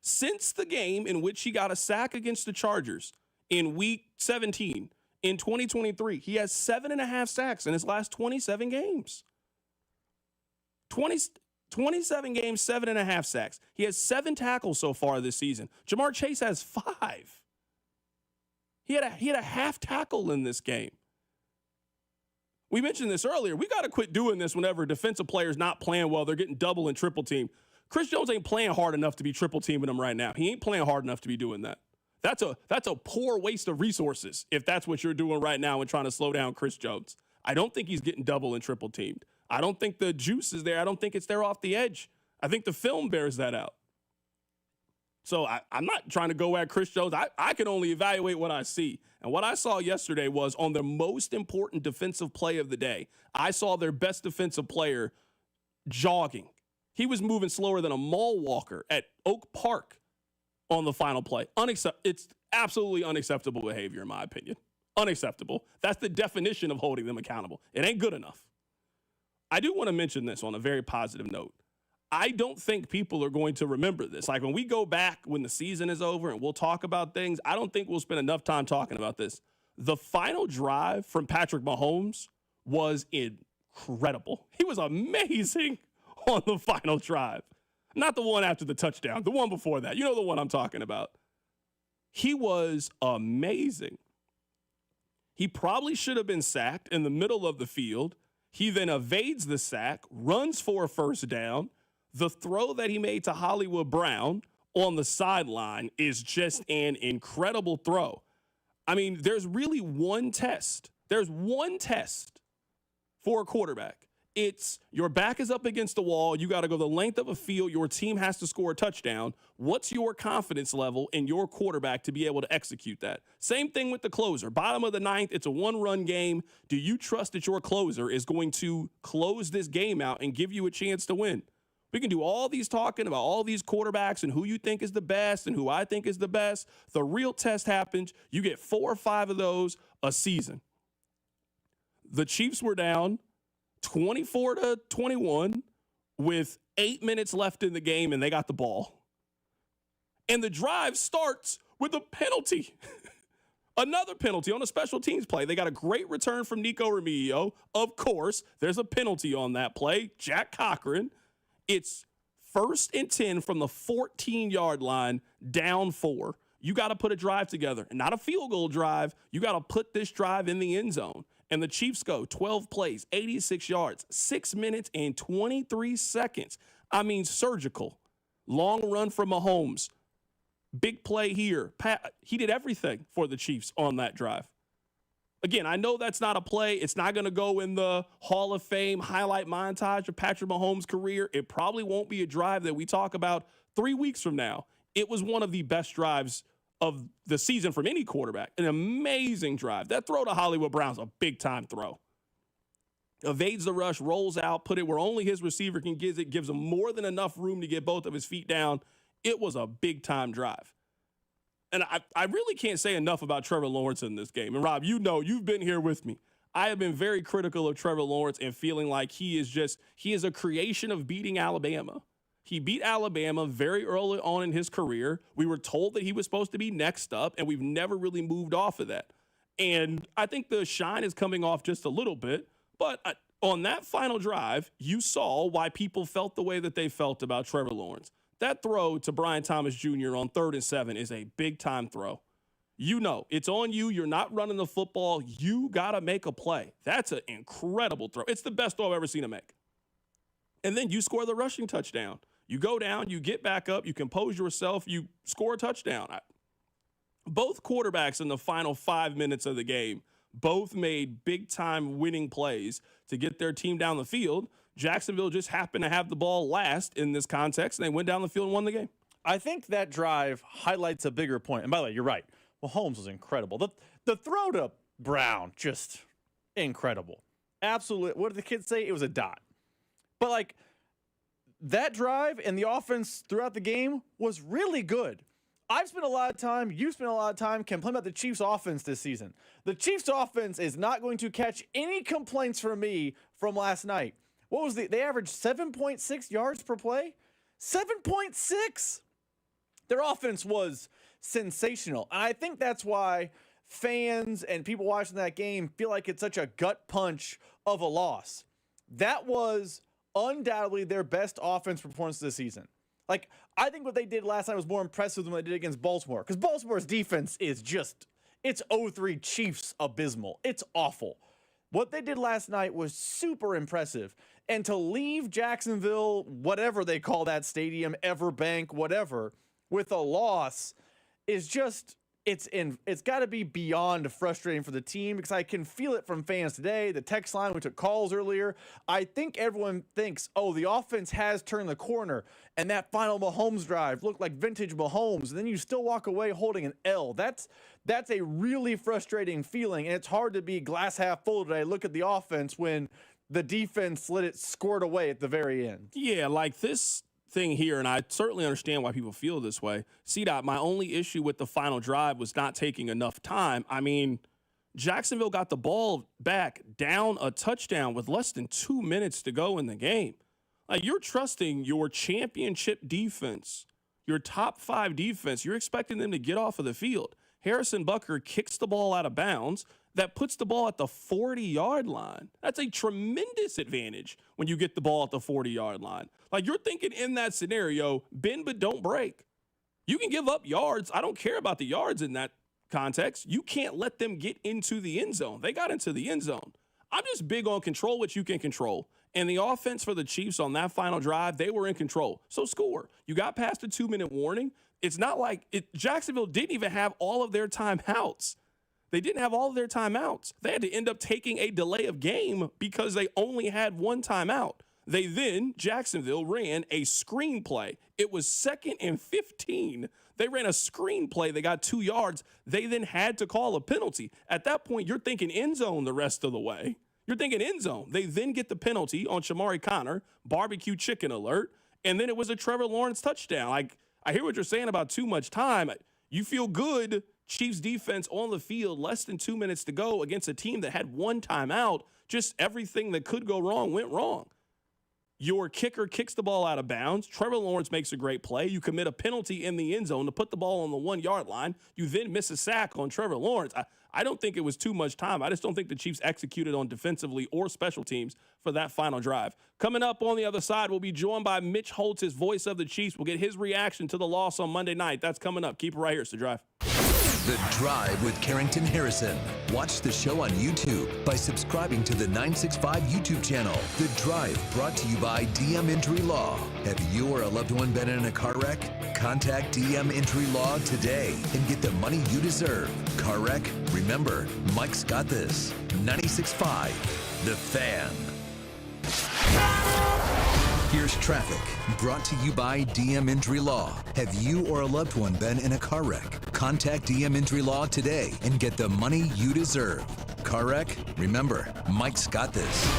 Since the game in which he got a sack against the Chargers in week 17 in 2023, he has 7.5 sacks in his last 27 games. 27 games, 7.5 sacks. He has 7 tackles so far this season. Jamar Chase has 5. He had a half tackle in this game. We mentioned this earlier. We got to quit doing this whenever a defensive player is not playing well. They're getting double and triple teamed. Chris Jones ain't playing hard enough to be triple teaming him right now. He ain't playing hard enough to be doing that. That's a poor waste of resources if that's what you're doing right now and trying to slow down Chris Jones. I don't think he's getting double and triple teamed. I don't think the juice is there. I don't think it's there off the edge. I think the film bears that out. So I'm not trying to go at Chris Jones. I can only evaluate what I see. And what I saw yesterday was on their most important defensive play of the day, I saw their best defensive player jogging. He was moving slower than a mall walker at Oak Park on the final play. It's absolutely unacceptable behavior, in my opinion. Unacceptable. That's the definition of holding them accountable. It ain't good enough. I do want to mention this on a very positive note. I don't think people are going to remember this. Like when we go back when the season is over and we'll talk about things, I don't think we'll spend enough time talking about this. The final drive from Patrick Mahomes was incredible. He was amazing on the final drive. Not the one after the touchdown, the one before that. You know the one I'm talking about. He was amazing. He probably should have been sacked in the middle of the field. He then evades the sack, runs for a first down. The throw that he made to Hollywood Brown on the sideline is just an incredible throw. I mean, there's really one test. There's one test for a quarterback. It's your back is up against the wall. You got to go the length of a field. Your team has to score a touchdown. What's your confidence level in your quarterback to be able to execute that? Same thing with the closer. Bottom of the ninth, it's a one-run game. Do you trust that your closer is going to close this game out and give you a chance to win? We can do all these talking about all these quarterbacks and who you think is the best and who I think is the best. The real test happens. You get 4 or 5 of those a season. The Chiefs were down 24-21 with 8 minutes left in the game, and they got the ball. And the drive starts with a penalty. Another penalty on a special teams play. They got a great return from Nico Remigio. Of course, there's a penalty on that play. Jack Cochran. It's 1st and 10 from the 14-yard line, down 4. You got to put a drive together, and not a field goal drive. You got to put this drive in the end zone. And the Chiefs go 12 plays, 86 yards, 6 minutes and 23 seconds. I mean, surgical. Long run from Mahomes. Big play here. He did everything for the Chiefs on that drive. Again, I know that's not a play. It's not going to go in the Hall of Fame highlight montage of Patrick Mahomes' career. It probably won't be a drive that we talk about 3 weeks from now. It was one of the best drives of the season from any quarterback. An amazing drive. That throw to Hollywood Brown's a big-time throw. Evades the rush, rolls out, put it where only his receiver can get it, gives him more than enough room to get both of his feet down. It was a big-time drive. And I really can't say enough about Trevor Lawrence in this game. And, Rob, you know, you've been here with me. I have been very critical of Trevor Lawrence and feeling like he is a creation of beating Alabama. He beat Alabama very early on in his career. We were told that he was supposed to be next up, and we've never really moved off of that. And I think the shine is coming off just a little bit. But on that final drive, you saw why people felt the way that they felt about Trevor Lawrence. That throw to Brian Thomas Jr. on 3rd and 7 is a big-time throw. You know, it's on you. You're not running the football. You got to make a play. That's an incredible throw. It's the best throw I've ever seen him make. And then you score the rushing touchdown. You go down, you get back up, you compose yourself, you score a touchdown. Both quarterbacks in the final 5 minutes of the game both made big-time winning plays to get their team down the field. Jacksonville just happened to have the ball last in this context, and they went down the field and won the game. I think that drive highlights a bigger point. And by the way, you're right. Mahomes was incredible. The throw to Brown, just incredible. Absolutely. What did the kids say? It was a dot. But, like, that drive and the offense throughout the game was really good. I've spent a lot of time, you spent a lot of time complaining about the Chiefs' offense this season. The Chiefs' offense is not going to catch any complaints from me from last night. What was they averaged 7.6 yards per play? 7.6! Their offense was sensational. And I think that's why fans and people watching that game feel like it's such a gut punch of a loss. That was undoubtedly their best offense performance this season. Like, I think what they did last night was more impressive than what they did against Baltimore. Because Baltimore's defense is just, it's 0-3 Chiefs abysmal. It's awful. What they did last night was super impressive. And to leave Jacksonville, whatever they call that stadium, Everbank, whatever, with a loss is just, it's got to be beyond frustrating for the team, because I can feel it from fans today. The text line, we took calls earlier. I think everyone thinks, oh, the offense has turned the corner, and that final Mahomes drive looked like vintage Mahomes, and then you still walk away holding an L. That's a really frustrating feeling, and it's hard to be glass half full today. Look at the offense when the defense let it squirt away at the very end. Yeah, like this thing here, and I certainly understand why people feel this way. C-Dot, my only issue with the final drive was not taking enough time. I mean, Jacksonville got the ball back down a touchdown with less than 2 minutes to go in the game. Like, you're trusting your championship defense, your top 5 defense. You're expecting them to get off of the field. Harrison Butker kicks the ball out of bounds. That puts the ball at the 40-yard line. That's a tremendous advantage when you get the ball at the 40-yard line. Like, you're thinking in that scenario, bend but don't break. You can give up yards. I don't care about the yards in that context. You can't let them get into the end zone. They got into the end zone. I'm just big on control what you can control. And the offense for the Chiefs on that final drive, they were in control. So score. You got past the 2-minute warning. It's not like Jacksonville didn't even have all of their timeouts. They didn't have all of their timeouts. They had to end up taking a delay of game because they only had one timeout. They then, Jacksonville, ran a screenplay. It was 2nd and 15. They ran a screenplay. They got 2 yards. They then had to call a penalty. At that point, you're thinking end zone the rest of the way. You're thinking end zone. They then get the penalty on Shamari Connor, barbecue chicken alert, and then it was a Trevor Lawrence touchdown. Like, I hear what you're saying about too much time. You feel good. Chiefs defense on the field, less than 2 minutes to go against a team that had one timeout. Just everything that could go wrong went wrong. Your kicker kicks the ball out of bounds. Trevor Lawrence makes a great play. You commit a penalty in the end zone to put the ball on the 1-yard line. You then miss a sack on Trevor Lawrence. I don't think it was too much time. I just don't think the Chiefs executed on defensively or special teams for that final drive. Coming up on the other side, we'll be joined by Mitch Holtz, his voice of the Chiefs. We'll get his reaction to the loss on Monday night. That's coming up. Keep it right here. It's The Drive. The Drive with Carrington Harrison. Watch the show on YouTube by subscribing to the 965 YouTube channel. The Drive, brought to you by DM Injury Law. Have you or a loved one been in a car wreck? Contact DM Injury Law today and get the money you deserve. Car wreck? Remember, Mike's got this. 965, The Fan. Here's traffic, brought to you by DM Injury Law. Have you or a loved one been in a car wreck? Contact DM Injury Law today and get the money you deserve. Car wreck? Remember, Mike's got this.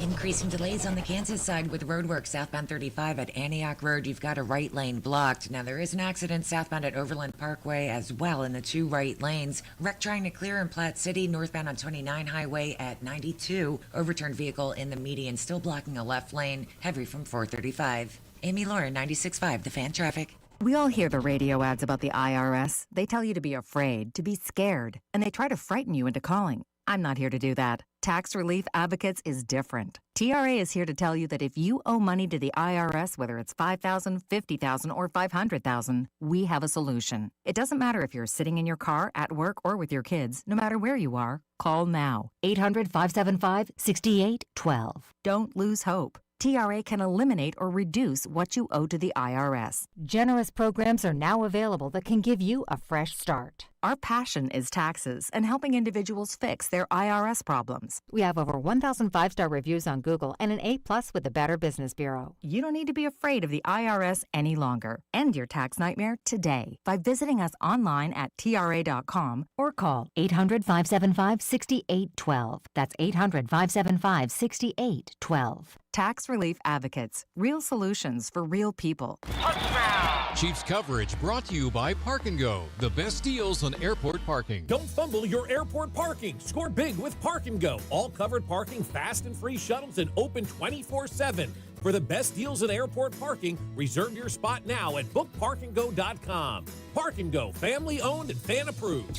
Increasing delays on the Kansas side with roadwork southbound 35 at Antioch Road. You've got a right lane blocked. Now, there is an accident southbound at Overland Parkway as well in the 2 right lanes. Wreck trying to clear in Platte City, northbound on 29 Highway at 92. Overturned vehicle in the median, still blocking a left lane. Heavy from 435. Amy Lauren, 96.5, The Fan Traffic. We all hear the radio ads about the IRS. They tell you to be afraid, to be scared, and they try to frighten you into calling. I'm not here to do that. Tax Relief Advocates is different. TRA is here to tell you that if you owe money to the IRS, whether it's $5,000, $50,000, or $500,000, we have a solution. It doesn't matter if you're sitting in your car, at work, or with your kids. No matter where you are, call now. 800-575-6812. Don't lose hope. TRA can eliminate or reduce what you owe to the IRS. Generous programs are now available that can give you a fresh start. Our passion is taxes and helping individuals fix their IRS problems. We have over 1,000 5-star reviews on Google and an A+ with the Better Business Bureau. You don't need to be afraid of the IRS any longer. End your tax nightmare today by visiting us online at TRA.com or call 800-575-6812. That's 800-575-6812. Tax Relief Advocates. Real solutions for real people. Chiefs coverage brought to you by Park & Go, the best deals on airport parking. Don't fumble your airport parking. Score big with Park & Go. All covered parking, fast and free shuttles, and open 24/7. For the best deals in airport parking, reserve your spot now at bookparkandgo.com. Park & Go, family owned and fan approved.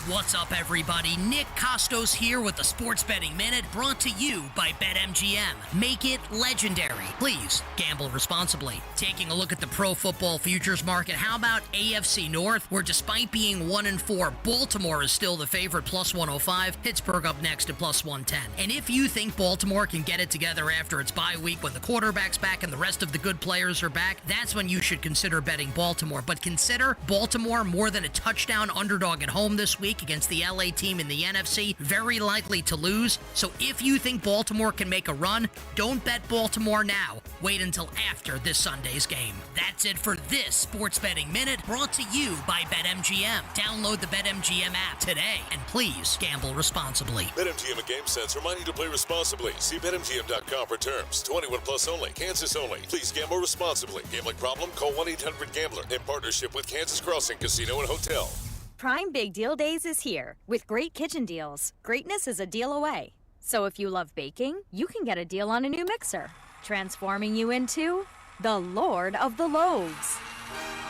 What's up, everybody? Nick Costos here with the Sports Betting Minute, brought to you by BetMGM. Make it legendary. Please gamble responsibly. Taking a look at the pro football futures market, how about AFC North, where despite being 1-4, Baltimore is still the favorite, plus 105. Pittsburgh up next at plus 110. And if you think Baltimore can get it together after its bye week when the quarterback's back and the rest of the good players are back, that's when you should consider betting Baltimore. But consider Baltimore more than a touchdown underdog at home this week against the LA team in the NFC, very likely to lose. So if you think Baltimore can make a run, don't bet Baltimore now. Wait until after this Sunday's game. That's it for this Sports Betting Minute, brought to you by BetMGM. Download the BetMGM app today, and please gamble responsibly. BetMGM and GameSense remind you to play responsibly. See BetMGM.com for terms. 21 plus only. Kansas only. Please gamble responsibly. Gambling problem? Call 1-800-GAMBLER. In partnership with Kansas Crossing Casino and Hotel. Prime Big Deal Days is here with great kitchen deals. Greatness is a deal away. So if you love baking, you can get a deal on a new mixer, transforming you into the Lord of the Loaves.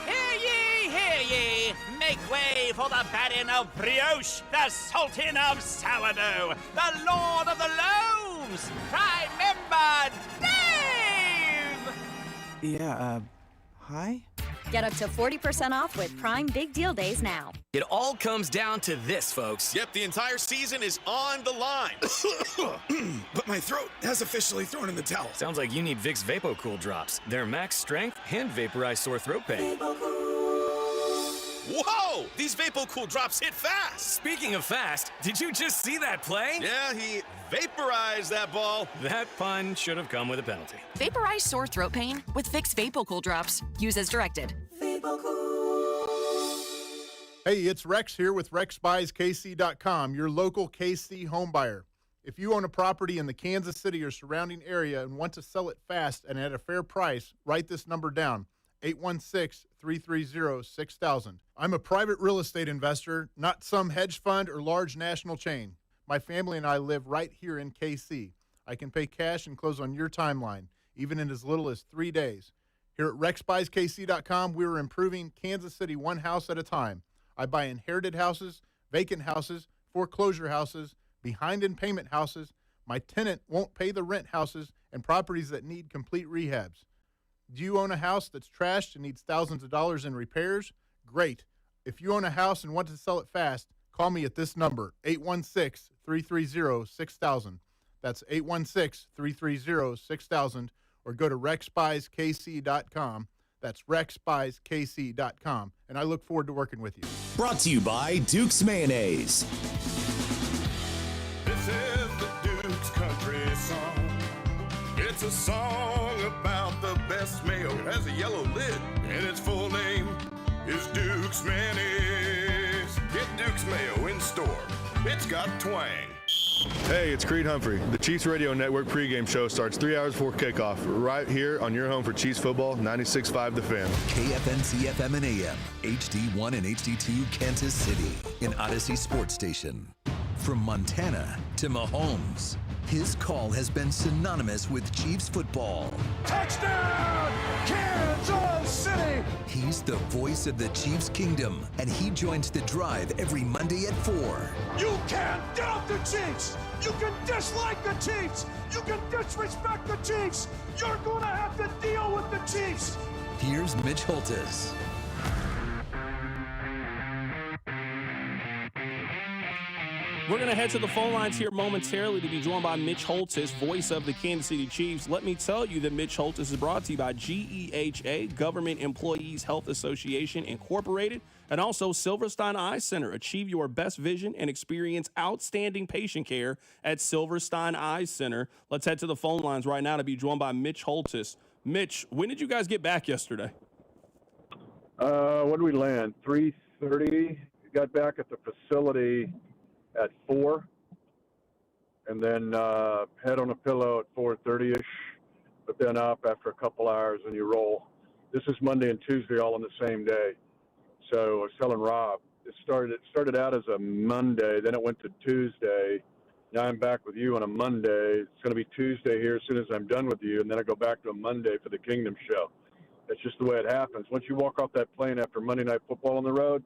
Hear ye! Make way for the baron of brioche, the sultan of sourdough, the Lord of the Loaves, Prime Member Dave! Yeah, hi? Get up to 40% off with Prime Big Deal Days now. It all comes down to this, folks. Yep, the entire season is on the line. But my throat has officially thrown in the towel. Sounds like you need Vicks VapoCool drops. They're max strength and vaporize sore throat pain. Whoa! These VapoCool drops hit fast. Speaking of fast, did you just see that play? Yeah, he vaporized that ball. That pun should have come with a penalty. Vaporize sore throat pain with Vicks VapoCool drops. Use as directed. Hey, it's Rex here with RexBuysKC.com, your local KC home buyer. If you own a property in the Kansas City or surrounding area and want to sell it fast and at a fair price, write this number down, 816-330-6000. I'm a private real estate investor, not some hedge fund or large national chain. My family and I live right here in KC. I can pay cash and close on your timeline, even in as little as 3 days. Here at RexBuysKC.com, we're improving Kansas City one house at a time. I buy inherited houses, vacant houses, foreclosure houses, behind in payment houses, my tenant won't pay the rent houses, and properties that need complete rehabs. Do you own a house that's trashed and needs thousands of dollars in repairs? Great. If you own a house and want to sell it fast, call me at this number, 816-330-6000. That's 816-330-6000, or go to RexBuysKC.com. That's RexBuysKC.com, and I look forward to working with you. Brought to you by Duke's Mayonnaise. This is the Duke's country song. It's a song about the best mayo. It has a yellow lid, and its full name is Duke's Mayonnaise. Get Duke's Mayo in store. It's got twang. Hey, it's Creed Humphrey. The Chiefs Radio Network pregame show starts 3 hours before kickoff, right here on your home for Chiefs football, 96.5 The Fan. KFNC FM and AM, HD1 and HD2 Kansas City, an Odyssey sports station. From Montana to Mahomes, his call has been synonymous with Chiefs football. Touchdown, Kansas City! He's the voice of the Chiefs kingdom, and he joins the drive every Monday at 4. You can't doubt the Chiefs! You can dislike the Chiefs! You can disrespect the Chiefs! You're gonna have to deal with the Chiefs! Here's Mitch Holtis. We're going to head to the phone lines here momentarily to be joined by Mitch Holtis, voice of the Kansas City Chiefs. Let me tell you that Mitch Holtis is brought to you by GEHA, Government Employees Health Association, Incorporated, and also Silverstein Eye Center. Achieve your best vision and experience outstanding patient care at Silverstein Eye Center. Let's head to the phone lines right now to be joined by Mitch Holtis. Mitch, when did you guys get back yesterday? When did we land? 3:30. Got back at the facility at 4, and then head on a pillow at 4:30ish, but then up after a couple hours and you roll. This is Monday and Tuesday all on the same day. So I was telling Rob, it started out as a Monday, then it went to Tuesday. Now I'm back with you on a Monday. It's going to be Tuesday here as soon as I'm done with you, and then I go back to a Monday for the Kingdom show. That's just the way it happens. Once you walk off that plane after Monday Night Football on the road,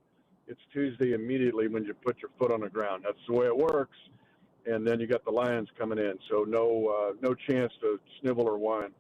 it's Tuesday immediately when you put your foot on the ground. That's the way it works. And then you got the Lions coming in, so no chance to snivel or whine.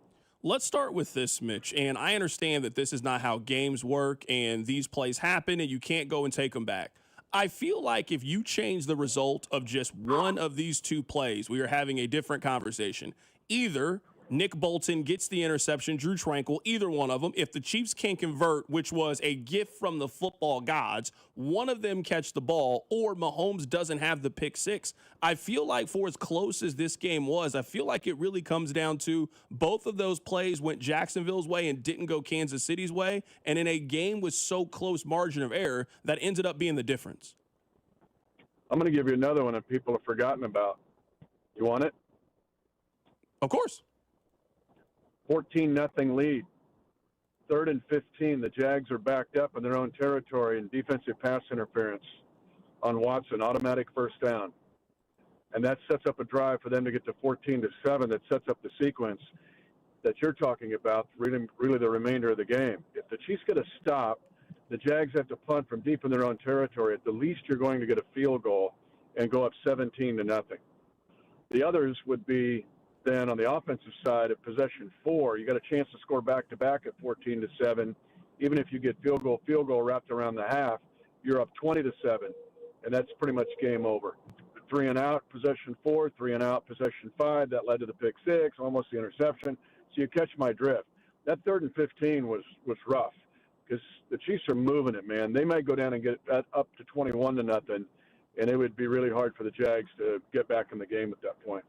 Let's start with this, Mitch. And I understand that this is not how games work and these plays happen and you can't go and take them back. I feel like if you change the result of just one of these two plays, we are having a different conversation. Either Nick Bolton gets the interception, Drew Tranquill, either one of them. If the Chiefs can convert, which was a gift from the football gods, one of them catch the ball, or Mahomes doesn't have the pick six. I feel like for as close as this game was, I feel like it really comes down to both of those plays went Jacksonville's way and didn't go Kansas City's way, and in a game with so close margin of error, that ended up being the difference. I'm going to give you another one that people have forgotten about. You want it? Of course. 14-0 lead. 3rd and 15. The Jags are backed up in their own territory and defensive pass interference on Watson. Automatic first down. And that sets up a drive for them to get to 14-7. That sets up the sequence that you're talking about, really the remainder of the game. If the Chiefs get a stop, the Jags have to punt from deep in their own territory. At the least, you're going to get a field goal and go up 17-0. The others would be then on the offensive side at possession 4, you got a chance to score back-to-back at 14-7. Even if you get field goal wrapped around the half, you're up 20-7, and that's pretty much game over. 3 and out, possession 4, 3 and out, possession 5. That led to the pick 6, almost the interception. So you catch my drift. That 3rd and 15 was rough because the Chiefs are moving it, man. They might go down and get up to 21-0, and it would be really hard for the Jags to get back in the game at that point.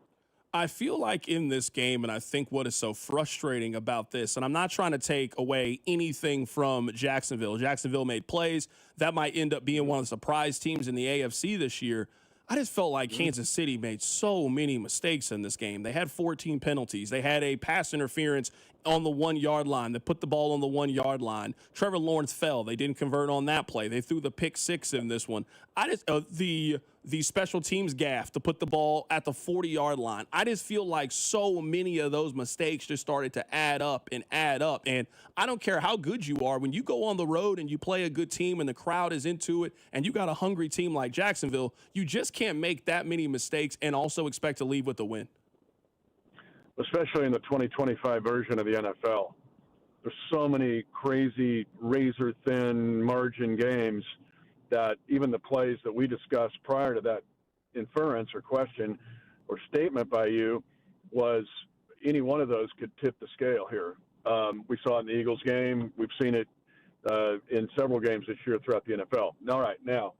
I feel like in this game, and I think what is so frustrating about this, and I'm not trying to take away anything from Jacksonville. Jacksonville made plays. That might end up being one of the surprise teams in the AFC this year. I just felt like Kansas City made so many mistakes in this game. They had 14 penalties. They had a pass interference on the 1-yard line. They put the ball on the 1-yard line. Trevor Lawrence fell. They didn't convert on that play. They threw the pick 6 in this one. The special teams gaff to put the ball at the 40-yard line. I just feel like so many of those mistakes just started to add up. And I don't care how good you are. When you go on the road and you play a good team and the crowd is into it and you got a hungry team like Jacksonville, you just can't make that many mistakes and also expect to leave with a win. Especially in the 2025 version of the NFL. There's so many crazy razor-thin margin games that even the plays that we discussed prior to that inference or question or statement by you was any one of those could tip the scale here. We saw it in the Eagles game. We've seen it in several games this year throughout the NFL. All right, now,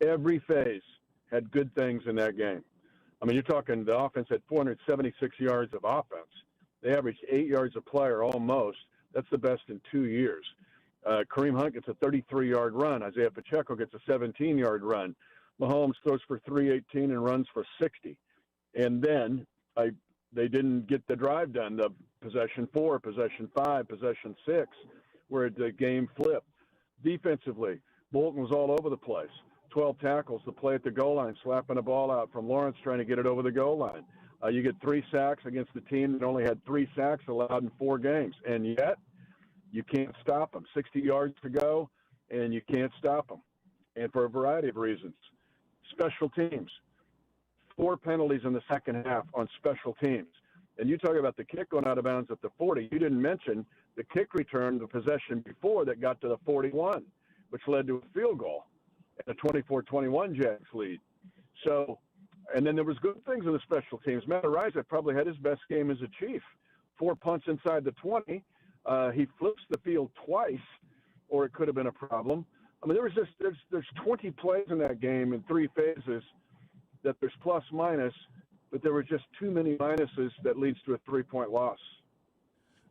every phase had good things in that game. I mean, you're talking the offense had 476 yards of offense. They averaged 8 yards a player almost. That's the best in 2 years. Kareem Hunt gets a 33-yard run. Isaiah Pacheco gets a 17-yard run. Mahomes throws for 318 and runs for 60. And then they didn't get the drive done. The possession 4, possession 5, possession 6, where the game flipped. Defensively, Bolton was all over the place. 12 tackles, the play at the goal line, slapping a ball out from Lawrence trying to get it over the goal line. You get 3 sacks against the team that only had 3 sacks allowed in 4 games. And yet, you can't stop them. 60 yards to go, and you can't stop them. And for a variety of reasons. Special teams. 4 penalties in the second half on special teams. And you talk about the kick going out of bounds at the 40. You didn't mention the kick return, the possession before that got to the 41, which led to a field goal and a 24-21 Jags lead. So, and then there was good things in the special teams. Matt Araiza probably had his best game as a Chief. 4 punts inside the 20. He flips the field twice, or it could have been a problem. I mean, there's 20 plays in that game in 3 phases that there's plus minus, but there were just too many minuses that leads to a 3-point loss.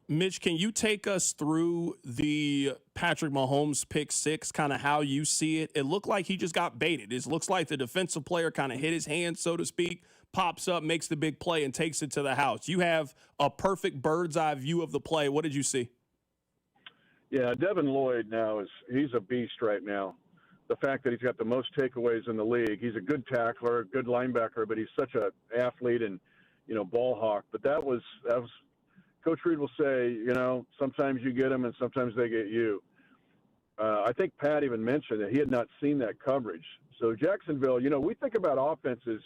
Mitch, can you take us through the Patrick Mahomes pick 6, kind of how you see it? It looked like he just got baited. It looks like the defensive player kind of hit his hand, so to speak, pops up, makes the big play, and takes it to the house. You have a perfect bird's eye view of the play. What did you see? Yeah, Devin Lloyd now he's a beast right now. The fact that he's got the most takeaways in the league. He's a good tackler, good linebacker, but he's such an athlete and, ball hawk. But that was Coach Reed will say, sometimes you get them and sometimes they get you. I think Pat even mentioned that he had not seen that coverage. So Jacksonville, we think about offenses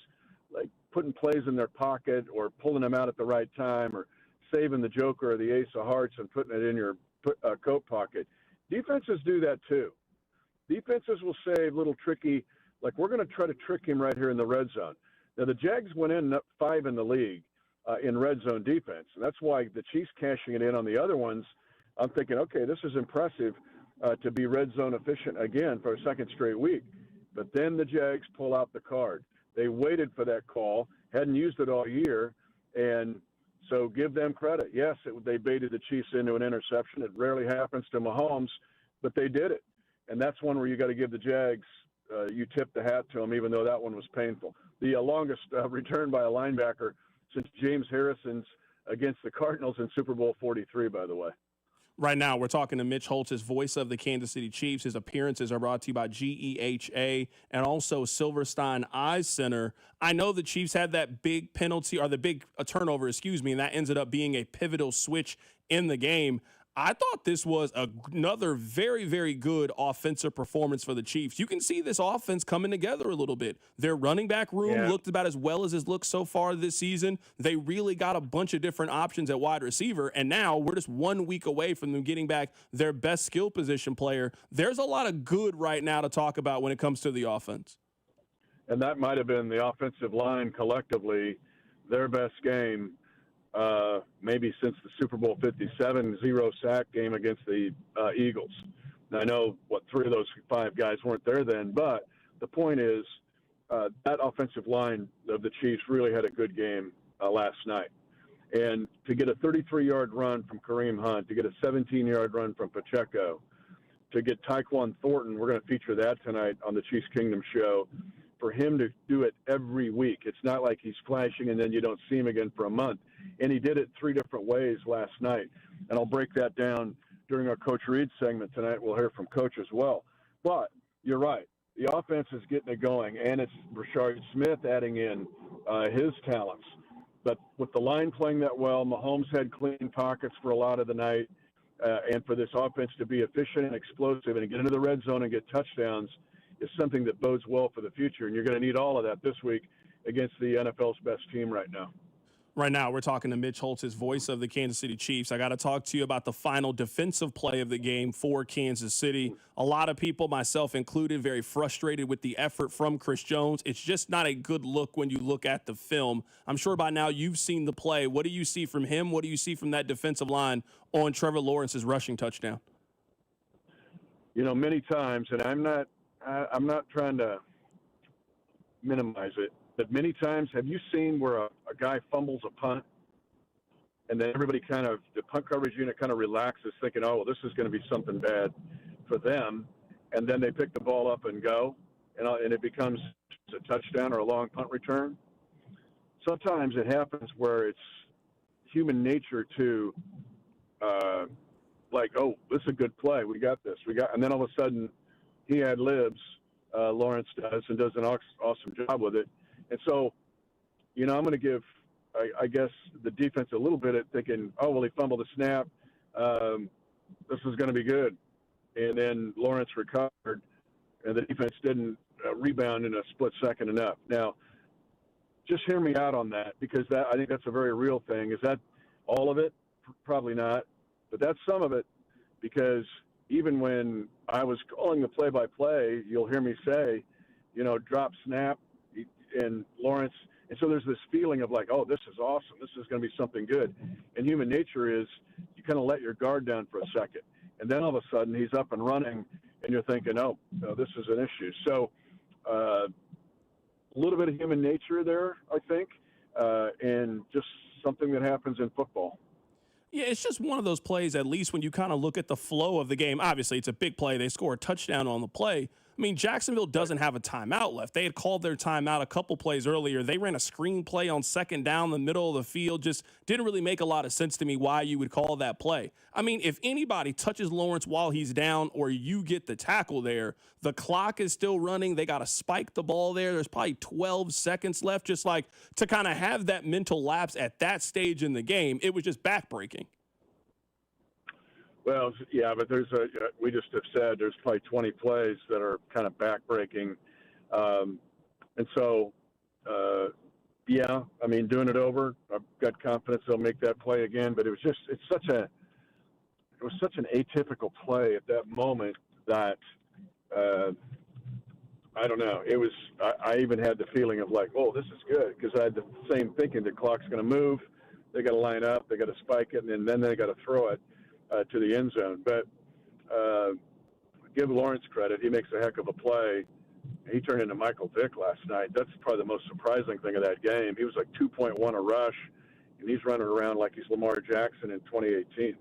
like putting plays in their pocket or pulling them out at the right time or saving the joker or the ace of hearts and putting it in your coat pocket. Defenses do that too. Defenses will save little tricky, like we're going to try to trick him right here in the red zone. Now, the Jags went in 5 in the league in red zone defense, and that's why the Chiefs cashing it in on the other ones. I'm thinking, okay, this is impressive to be red zone efficient again for a second straight week. But then the Jags pull out the card. They waited for that call, hadn't used it all year, and so give them credit. Yes, they baited the Chiefs into an interception. It rarely happens to Mahomes, but they did it. And that's one where you got to give the Jags, you tip the hat to them, even though that one was painful. The longest return by a linebacker since James Harrison's against the Cardinals in Super Bowl 43, by the way. Right now, we're talking to Mitch Holtz, voice of the Kansas City Chiefs. His appearances are brought to you by GEHA and also Silverstein Eye Center. I know the Chiefs had that big penalty, or the big turnover, and that ended up being a pivotal switch in the game. I thought this was another very, very good offensive performance for the Chiefs. You can see this offense coming together a little bit. Their running back room looked about as well as it's looked so far this season. They really got a bunch of different options at wide receiver, and now we're just 1 week away from them getting back their best skill position player. There's a lot of good right now to talk about when it comes to the offense. And that might have been the offensive line collectively, their best game. Maybe since the Super Bowl 57 0-sack game against the Eagles. Now, I know 3 of those 5 guys weren't there then, but the point is that offensive line of the Chiefs really had a good game last night. And to get a 33-yard run from Kareem Hunt, to get a 17-yard run from Pacheco, to get Tyquan Thornton, we're going to feature that tonight on the Chiefs Kingdom show, for him to do it every week. It's not like he's flashing and then you don't see him again for a month. And he did it 3 different ways last night. And I'll break that down during our Coach Reed segment tonight. We'll hear from Coach as well. But you're right. The offense is getting it going, and it's Rashard Smith adding in his talents. But with the line playing that well, Mahomes had clean pockets for a lot of the night. And for this offense to be efficient and explosive and get into the red zone and get touchdowns is something that bodes well for the future. And you're going to need all of that this week against the NFL's best team right now. Right now, we're talking to Mitch Holtz, voice of the Kansas City Chiefs. I got to talk to you about the final defensive play of the game for Kansas City. A lot of people, myself included, very frustrated with the effort from Chris Jones. It's just not a good look when you look at the film. I'm sure by now you've seen the play. What do you see from him? What do you see from that defensive line on Trevor Lawrence's rushing touchdown? Many times, and I'm not trying to minimize it, but many times, have you seen where a guy fumbles a punt and then everybody the punt coverage unit kind of relaxes thinking, oh, well, this is going to be something bad for them. And then they pick the ball up and go, and it becomes a touchdown or a long punt return. Sometimes it happens where it's human nature to oh, this is a good play. We got this. And then all of a sudden he ad-libs, Lawrence does, and does an awesome job with it. And so, I'm going to give, I guess, the defense a little bit at thinking, oh, well, he fumbled a snap. This is going to be good. And then Lawrence recovered, and the defense didn't rebound in a split second enough. Now, just hear me out on that, because I think that's a very real thing. Is that all of it? Probably not. But that's some of it, because even when I was calling the play-by-play, you'll hear me say, drop, snap, and Lawrence. And so there's this feeling of oh, this is awesome. This is going to be something good. And human nature is you kind of let your guard down for a second. And then all of a sudden he's up and running, and you're thinking, oh, no, this is an issue. So a little bit of human nature there, I think, and just something that happens in football. Yeah, it's just one of those plays, at least when you kind of look at the flow of the game. Obviously, it's a big play. They score a touchdown on the play. I mean, Jacksonville doesn't have a timeout left. They had called their timeout a couple plays earlier. They ran a screen play on second down the middle of the field. Just didn't really make a lot of sense to me why you would call that play. I mean, if anybody touches Lawrence while he's down or you get the tackle there, the clock is still running. They got to spike the ball there. There's probably 12 seconds left. Just to kind of have that mental lapse at that stage in the game, it was just backbreaking. Well, yeah, but we just have said there's probably 20 plays that are kind of backbreaking. And so, yeah, I mean, doing it over, I've got confidence they'll make that play again, but it was such an atypical play at that moment that, I don't know. It was, I even had the feeling of like, oh, this is good, because I had the same thinking. The clock's going to move. They got to line up. They got to spike it, and then they got to throw it to the end zone. But give Lawrence credit. He makes a heck of a play. He turned into Michael Vick last night. That's probably the most surprising thing of that game. He was like 2.1 a rush, and he's running around like he's Lamar Jackson in 2018.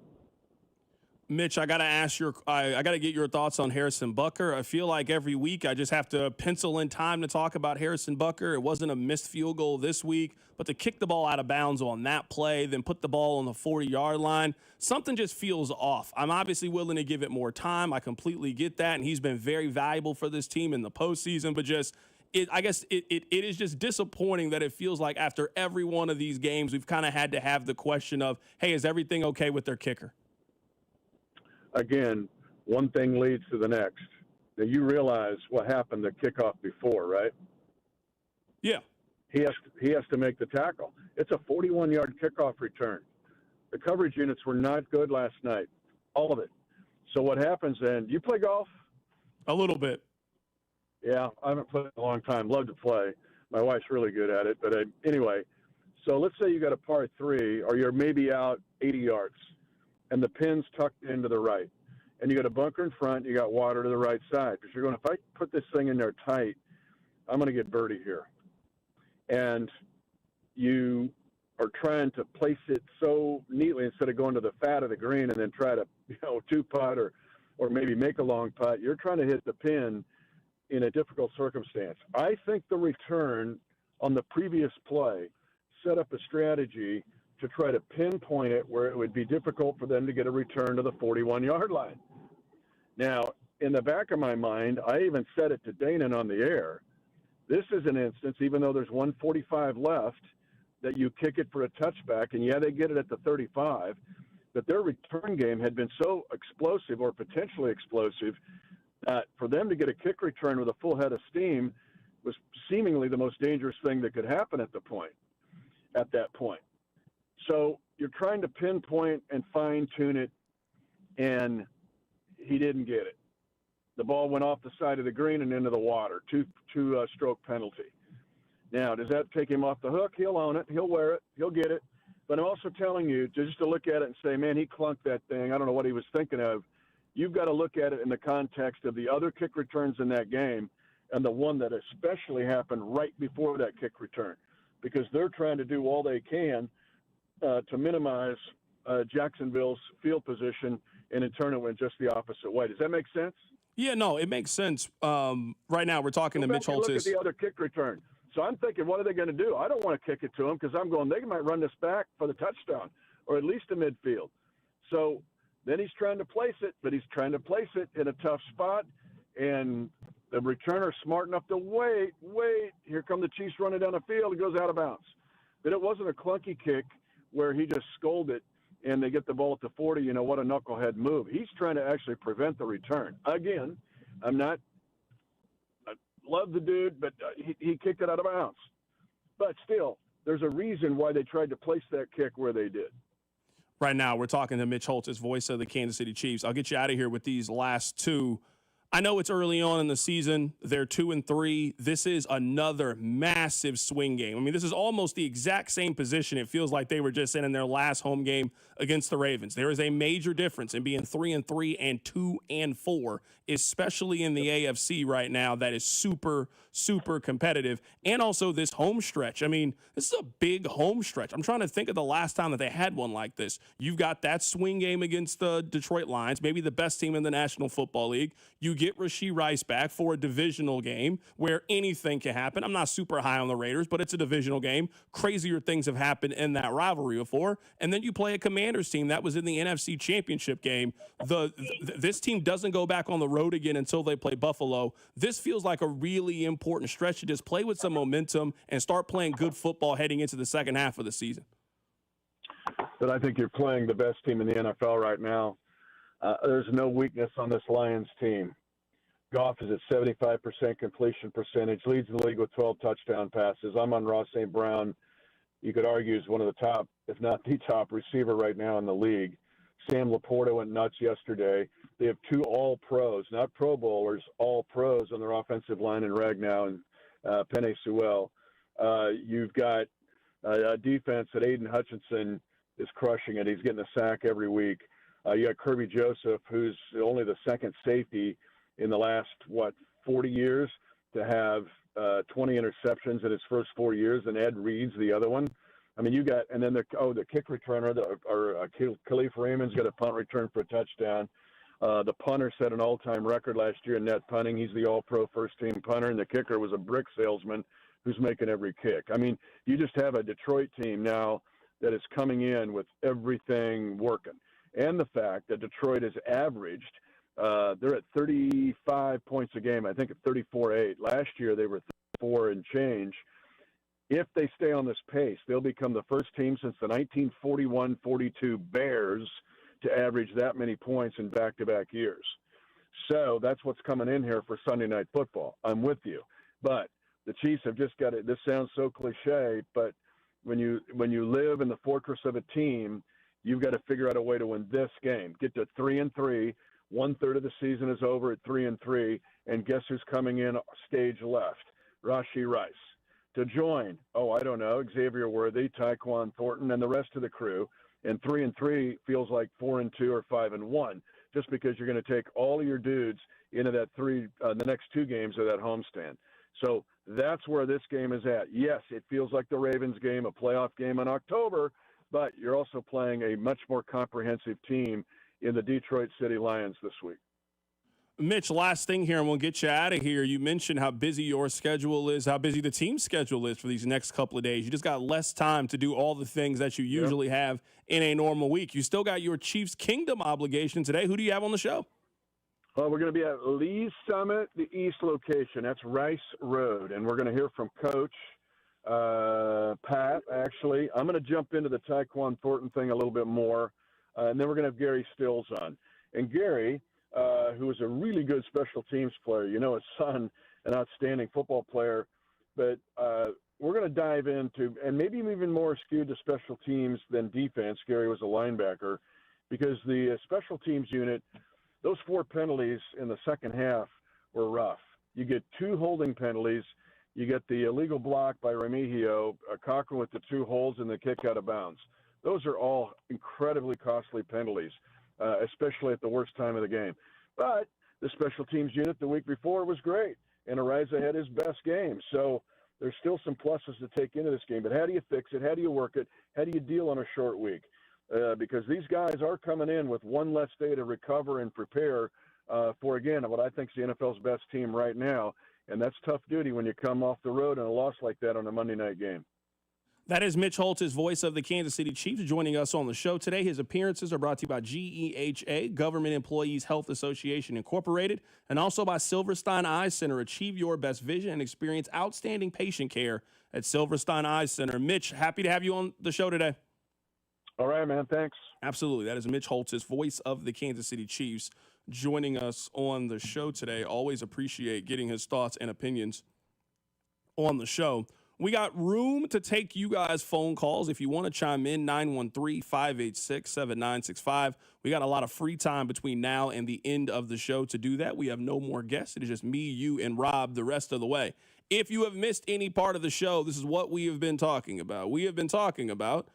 Mitch, I got to get your thoughts on Harrison Butker. I feel like every week I just have to pencil in time to talk about Harrison Butker. It wasn't a missed field goal this week, but to kick the ball out of bounds on that play, then put the ball on the 40-yard line, something just feels off. I'm obviously willing to give it more time. I completely get that, and he's been very valuable for this team in the postseason, but I guess it is just disappointing that it feels like after every one of these games, we've kind of had to have the question of, hey, is everything okay with their kicker? Again, one thing leads to the next. Now, you realize what happened the kickoff before, right? Yeah. He has to make the tackle. It's a 41-yard kickoff return. The coverage units were not good last night, all of it. So what happens then? You play golf? A little bit. Yeah, I haven't played in a long time. Love to play. My wife's really good at it. But anyway, so let's say you got a par 3, or you're maybe out 80 yards. And the pin's tucked into the right. And you got a bunker in front, you got water to the right side. Because you're going, if I put this thing in there tight, I'm going to get birdie here. And you are trying to place it so neatly instead of going to the fat of the green and then try to, two-putt or maybe make a long putt. You're trying to hit the pin in a difficult circumstance. I think the return on the previous play set up a strategy to try to pinpoint it where it would be difficult for them to get a return to the 41-yard line. Now, in the back of my mind, I even said it to Danon on the air. This is an instance, even though there's 1:45 left, that you kick it for a touchback, and yeah, they get it at the 35, but their return game had been so explosive or potentially explosive that for them to get a kick return with a full head of steam was seemingly the most dangerous thing that could happen at that point. So you're trying to pinpoint and fine-tune it, and he didn't get it. The ball went off the side of the green and into the water, two-stroke penalty. Now, does that take him off the hook? He'll own it. He'll wear it. He'll get it. But I'm also telling you, just to look at it and say, man, he clunked that thing. I don't know what he was thinking of. You've got to look at it in the context of the other kick returns in that game and the one that especially happened right before that kick return, because they're trying to do all they can to minimize Jacksonville's field position and in turn it went just the opposite way. Does that make sense? Yeah, no, it makes sense. Right now we're talking to Mitch Holtis. Look at the other kick return. So I'm thinking, what are they going to do? I don't want to kick it to them because I'm going, they might run this back for the touchdown or at least a midfield. So then he's trying to place it, but he's trying to place it in a tough spot. And the returner smart enough to wait. Here come the Chiefs running down the field. It goes out of bounds. But it wasn't a clunky kick where he just scolded and they get the ball at the 40. What a knucklehead move. He's trying to actually prevent the return. Again, I love the dude, but he kicked it out of bounds. But still, there's a reason why they tried to place that kick where they did. Right now, we're talking to Mitch Holtis, voice of the Kansas City Chiefs. I'll get you out of here with these last two. I know it's early on in the season. They're 2-3. This is another massive swing game. I mean, this is almost the exact same position. It feels like they were just in their last home game against the Ravens. There is a major difference in being 3-3 and 2-4, especially in the AFC right now. That is super, super competitive. And also this home stretch. I mean, this is a big home stretch. I'm trying to think of the last time that they had one like this. You've got that swing game against the Detroit Lions, maybe the best team in the National Football League. You get Rashee Rice back for a divisional game where anything can happen. I'm not super high on the Raiders, but it's a divisional game. Crazier things have happened in that rivalry before. And then you play a Commanders team that was in the NFC Championship game. This team doesn't go back on the road again until they play Buffalo. This feels like a really important stretch to just play with some momentum and start playing good football heading into the second half of the season. But I think you're playing the best team in the NFL right now. There's no weakness on this Lions team. Goff is at 75% completion percentage, leads the league with 12 touchdown passes. I'm on Ross St. Brown. You could argue is one of the top, if not the top receiver right now in the league. Sam Laporta went nuts yesterday. They have 2 all-pros, not Pro Bowlers, all-pros on their offensive line in Ragnow and Penei Sewell. You've got a defense that Aiden Hutchinson is crushing it. He's getting a sack every week. You got Kirby Joseph, who's only the second safety in the last, 40 years to have 20 interceptions in his first 4 years, and Ed Reed's the other one. I mean, you got, and then the kick returner, Khalif Raymond's got a punt return for a touchdown. The punter set an all-time record last year in net punting. He's the all-pro first-team punter, and the kicker was a brick salesman who's making every kick. I mean, you just have a Detroit team now that is coming in with everything working. And the fact that Detroit has averaged, they're at 35 points a game, I think at 34-8. Last year they were 34 and change. If they stay on this pace, they'll become the first team since the 1941-42 Bears to average that many points in back-to-back years. So that's what's coming in here for Sunday Night Football. I'm with you. But the Chiefs have just got it. This sounds so cliche, but when you live in the fortress of a team, you've got to figure out a way to win this game. Get to 3-3. 1/3 of the season is over at 3-3, and guess who's coming in stage left? Rashee Rice. To join, Xavier Worthy, Tyquan Thornton, and the rest of the crew. And 3-3 feels like 4-2 or 5-1, just because you're going to take all of your dudes into that the next 2 games of that homestand. So that's where this game is at. Yes, it feels like the Ravens game, a playoff game in October, but you're also playing a much more comprehensive team in the Detroit City Lions this week. Mitch, last thing here, and we'll get you out of here. You mentioned how busy your schedule is, how busy the team's schedule is for these next couple of days. You just got less time to do all the things that you usually have in a normal week. You still got your Chiefs Kingdom obligation today. Who do you have on the show? Well, we're going to be at Lee's Summit, the East location. That's Rice Road. And we're going to hear from Coach Pat, actually. I'm going to jump into the Tyquan Thornton thing a little bit more. And then we're going to have Gary Stills on. And Gary, who is a really good special teams player, his son, an outstanding football player. But we're going to dive into, and maybe even more skewed to special teams than defense. Gary was a linebacker, because the special teams unit, those 4 penalties in the second half were rough. You get 2 holding penalties. You get the illegal block by Remigio, Cochran with the 2 holds and the kick out of bounds. Those are all incredibly costly penalties, especially at the worst time of the game. But the special teams unit the week before was great, and Ariza had his best game. So there's still some pluses to take into this game. But how do you fix it? How do you work it? How do you deal on a short week? Because these guys are coming in with one less day to recover and prepare for, again, what I think is the NFL's best team right now. And that's tough duty when you come off the road in a loss like that on a Monday night game. That is Mitch Holtz, voice of the Kansas City Chiefs, joining us on the show today. His appearances are brought to you by GEHA, Government Employees Health Association Incorporated, and also by Silverstein Eye Center. Achieve your best vision and experience outstanding patient care at Silverstein Eye Center. Mitch, happy to have you on the show today. All right, man. Thanks. Absolutely. That is Mitch Holtz, voice of the Kansas City Chiefs, joining us on the show today. Always appreciate getting his thoughts and opinions on the show. We got room to take you guys' phone calls. If you want to chime in, 913-586-7965. We got a lot of free time between now and the end of the show to do that. We have no more guests. It is just me, you, and Rob the rest of the way. If you have missed any part of the show, this is what we have been talking about. We have been talking about,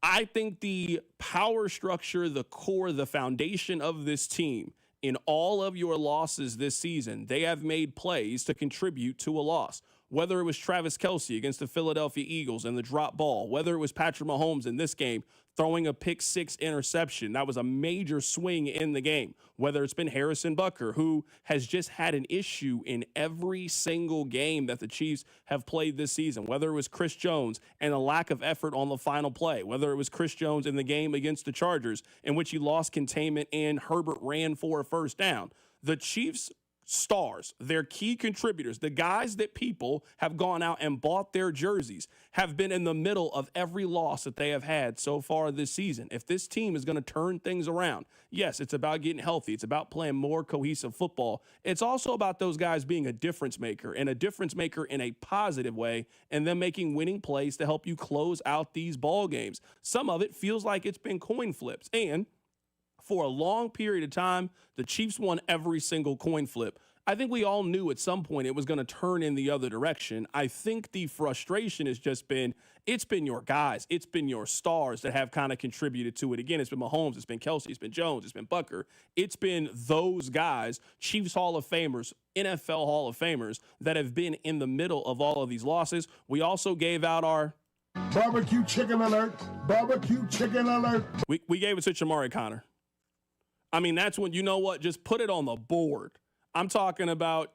I think, the power structure, the core, the foundation of this team. In all of your losses this season, they have made plays to contribute to a loss. Whether it was Travis Kelce against the Philadelphia Eagles and the drop ball, whether it was Patrick Mahomes in this game throwing a pick-6 interception, that was a major swing in the game. Whether it's been Harrison Butker, who has just had an issue in every single game that the Chiefs have played this season. Whether it was Chris Jones and a lack of effort on the final play. Whether it was Chris Jones in the game against the Chargers, in which he lost containment and Herbert ran for a first down. The Chiefs stars, their key contributors, the guys that people have gone out and bought their jerseys, have been in the middle of every loss that they have had so far this season. If this team is going to turn things around, yes, it's about getting healthy. It's about playing more cohesive football. It's also about those guys being a difference maker, and a difference maker in a positive way, and them making winning plays to help you close out these ball games. Some of it feels like it's been coin flips, and for a long period of time, the Chiefs won every single coin flip. I think we all knew at some point it was going to turn in the other direction. I think the frustration has just been, it's been your guys, it's been your stars that have kind of contributed to it. Again, it's been Mahomes, it's been Kelsey, it's been Jones, it's been Bucker. It's been those guys, Chiefs Hall of Famers, NFL Hall of Famers, that have been in the middle of all of these losses. We also gave out our barbecue chicken alert, barbecue chicken alert. We gave it to Shamari Connor. I mean, that's when, you know what, just put it on the board. I'm talking about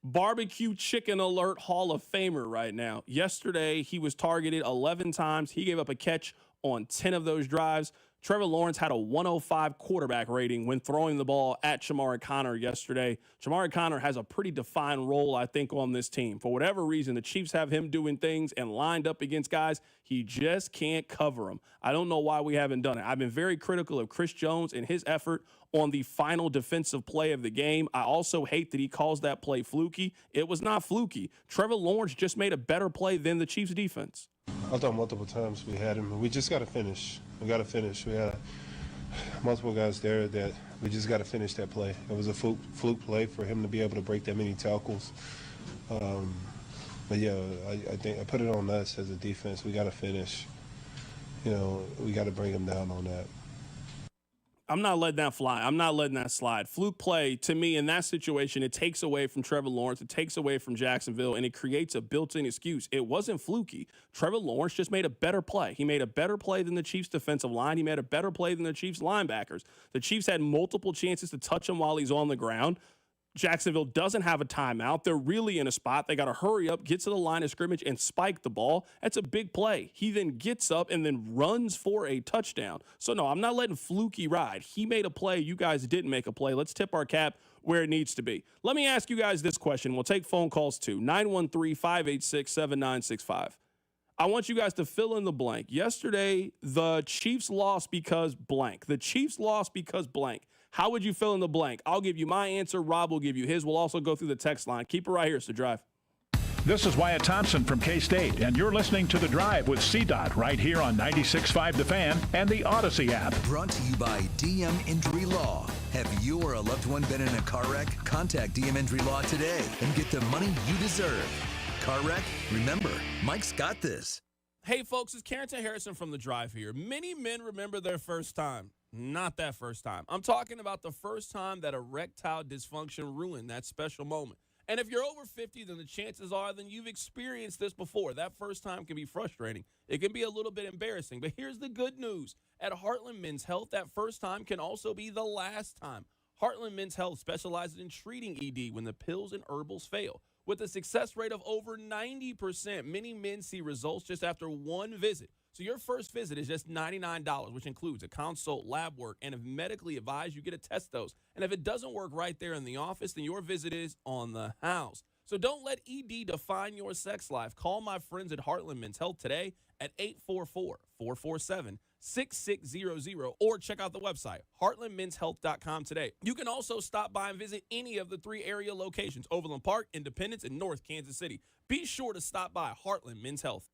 barbecue chicken alert Hall of Famer right now. Yesterday, he was targeted 11 times. He gave up a catch on 10 of those drives. Trevor Lawrence had a 105 quarterback rating when throwing the ball at Shamari Connor yesterday. Shamari Connor has a pretty defined role, I think, on this team. For whatever reason, the Chiefs have him doing things and lined up against guys. He just can't cover them. I don't know why we haven't done it. I've been very critical of Chris Jones and his effort on the final defensive play of the game. I also hate that he calls that play fluky. It was not fluky. Trevor Lawrence just made a better play than the Chiefs defense. I thought multiple times we had him. We just got to finish. We got to finish. We had multiple guys there that we just got to finish that play. It was a fluke play for him to be able to break that many tackles. But yeah, I think I put it on us as a defense. We got to finish. You know, we got to bring him down on that. I'm not letting that fly. I'm not letting that slide. Fluke play, to me, in that situation, it takes away from Trevor Lawrence. It takes away from Jacksonville, and it creates a built-in excuse. It wasn't fluky. Trevor Lawrence just made a better play. He made a better play than the Chiefs' defensive line. He made a better play than the Chiefs' linebackers. The Chiefs had multiple chances to touch him while he's on the ground. Jacksonville doesn't have a timeout. They're really in a spot. They got to hurry up, get to the line of scrimmage, and spike the ball. That's a big play. He then gets up and then runs for a touchdown. So, no, I'm not letting fluky ride. He made a play. You guys didn't make a play. Let's tip our cap where it needs to be. Let me ask you guys this question. We'll take phone calls too. 913-586-7965. I want you guys to fill in the blank. Yesterday, the Chiefs lost because blank. The Chiefs lost because blank. How would you fill in the blank? I'll give you my answer. Rob will give you his. We'll also go through the text line. Keep it right here. It's The Drive. This is Wyatt Thompson from K-State, and you're listening to The Drive with CDOT right here on 96.5 The Fan and the Odyssey app. Brought to you by DM Injury Law. Have you or a loved one been in a car wreck? Contact DM Injury Law today and get the money you deserve. Car wreck? Remember, Mike's got this. Hey, folks, it's Carrington Harrison from The Drive here. Many men remember their first time. Not that first time. I'm talking about the first time that erectile dysfunction ruined that special moment. And if you're over 50, then the chances are then you've experienced this before. That first time can be frustrating. It can be a little bit embarrassing. But here's the good news. At Heartland Men's Health, that first time can also be the last time. Heartland Men's Health specializes in treating ED when the pills and herbals fail. With a success rate of over 90%, many men see results just after one visit. So your first visit is just $99, which includes a consult, lab work, and if medically advised, you get a test dose. And if it doesn't work right there in the office, then your visit is on the house. So don't let ED define your sex life. Call my friends at Heartland Men's Health today at 844-447-6600 or check out the website, heartlandmenshealth.com today. You can also stop by and visit any of the 3 area locations, Overland Park, Independence, and North Kansas City. Be sure to stop by Heartland Men's Health.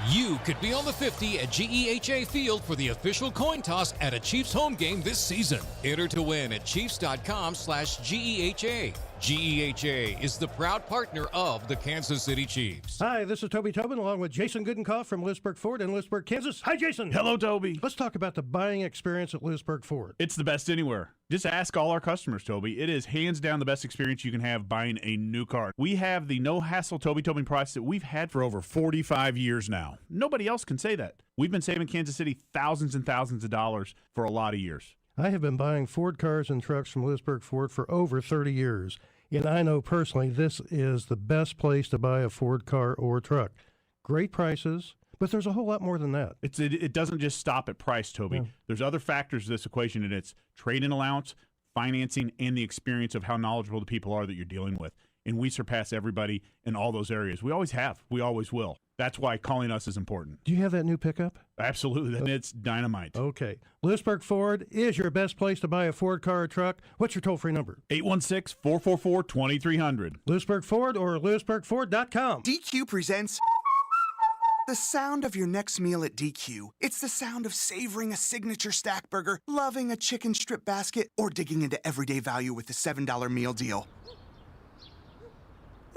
You could be on the 50 at GEHA Field for the official coin toss at a Chiefs home game this season. Enter to win at Chiefs.com/GEHA. GEHA is the proud partner of the Kansas City Chiefs. Hi, this is Toby Tobin along with Jason Goodenkoff from Lewisburg Ford in Lewisburg, Kansas. Hi, Jason. Hello, Toby. Let's talk about the buying experience at Lewisburg Ford. It's the best anywhere. Just ask all our customers, Toby. It is hands down the best experience you can have buying a new car. We have the no-hassle Toby Tobin price that we've had for over 45 years now. Nobody else can say that. We've been saving Kansas City thousands and thousands of dollars for a lot of years. I have been buying Ford cars and trucks from Lewisburg Ford for over 30 years. And I know personally this is the best place to buy a Ford car or truck. Great prices, but there's a whole lot more than that. It doesn't just stop at price, Toby. No. There's other factors to this equation, and it's trade-in allowance, financing, and the experience of how knowledgeable the people are that you're dealing with. And we surpass everybody in all those areas. We always have. We always will. That's why calling us is important. Do you have that new pickup? Absolutely. And it's dynamite. Okay. Lewisburg Ford is your best place to buy a Ford car or truck. What's your toll-free number? 816-444-2300. Lewisburg Ford or lewisburgford.com. DQ presents the sound of your next meal at DQ. It's the sound of savoring a signature stack burger, loving a chicken strip basket, or digging into everyday value with the $7 meal deal.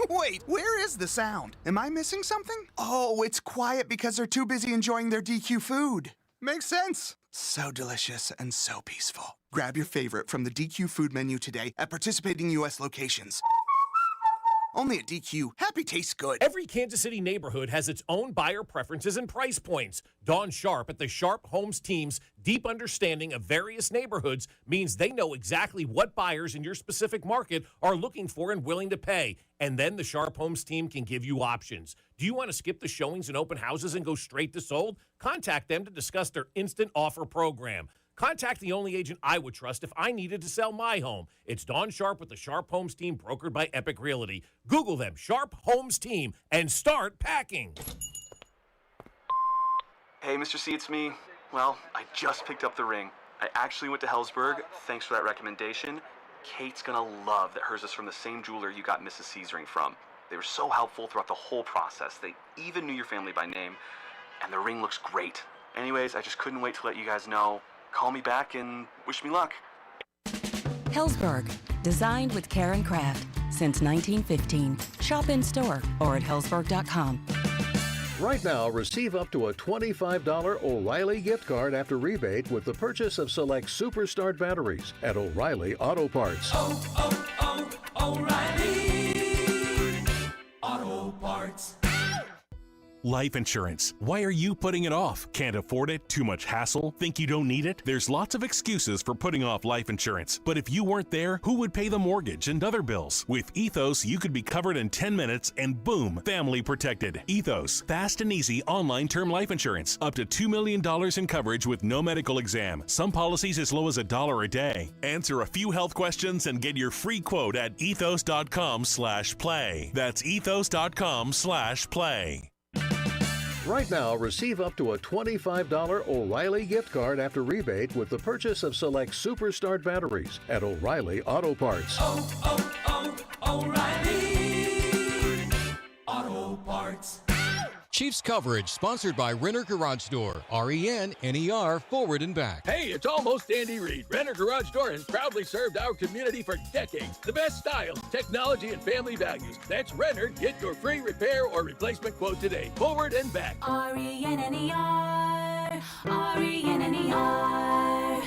Wait, where is the sound? Am I missing something? Oh, it's quiet because they're too busy enjoying their DQ food. Makes sense. So delicious and so peaceful. Grab your favorite from the DQ food menu today at participating U.S. locations. Only at DQ. Happy tastes good. Every Kansas City neighborhood has its own buyer preferences and price points. Dawn Sharp at the Sharp Homes team's deep understanding of various neighborhoods means they know exactly what buyers in your specific market are looking for and willing to pay. And then the Sharp Homes team can give you options. Do you want to skip the showings and open houses and go straight to sold? Contact them to discuss their instant offer program. Contact the only agent I would trust if I needed to sell my home. It's Dawn Sharp with the Sharp Homes team, brokered by Epic Realty. Google them, Sharp Homes team, and start packing. Hey, Mr. C, it's me. Well, I just picked up the ring. I actually went to Hellsberg. Thanks for that recommendation. Kate's gonna love that hers is from the same jeweler you got Mrs. C's ring from. They were so helpful throughout the whole process. They even knew your family by name, and the ring looks great. Anyways, I just couldn't wait to let you guys know. Call me back and wish me luck. Hellsberg, designed with care and craft since 1915. Shop in store or at hellsberg.com. Right now, receive up to a $25 O'Reilly gift card after rebate with the purchase of select Superstart batteries at O'Reilly Auto Parts. O'Reilly Auto Parts. Life insurance. Why are you putting it off? Can't afford it? Too much hassle? Think you don't need it? There's lots of excuses for putting off life insurance. But if you weren't there, who would pay the mortgage and other bills? With Ethos, you could be covered in 10 minutes and boom, family protected. Ethos, fast and easy online term life insurance. Up to $2 million in coverage with no medical exam. Some policies as low as $1 a day. Answer a few health questions and get your free quote at ethos.com/play. That's ethos.com/play. Right now, receive up to a $25 O'Reilly gift card after rebate with the purchase of select Superstart batteries at O'Reilly Auto Parts. O'Reilly Auto Parts. Chiefs coverage sponsored by Renner Garage Door, RENNER, forward and back. Hey, it's almost Andy Reid. Renner Garage Door has proudly served our community for decades. The best style, technology, and family values. That's Renner. Get your free repair or replacement quote today. Forward and back. RENNER, RENNER.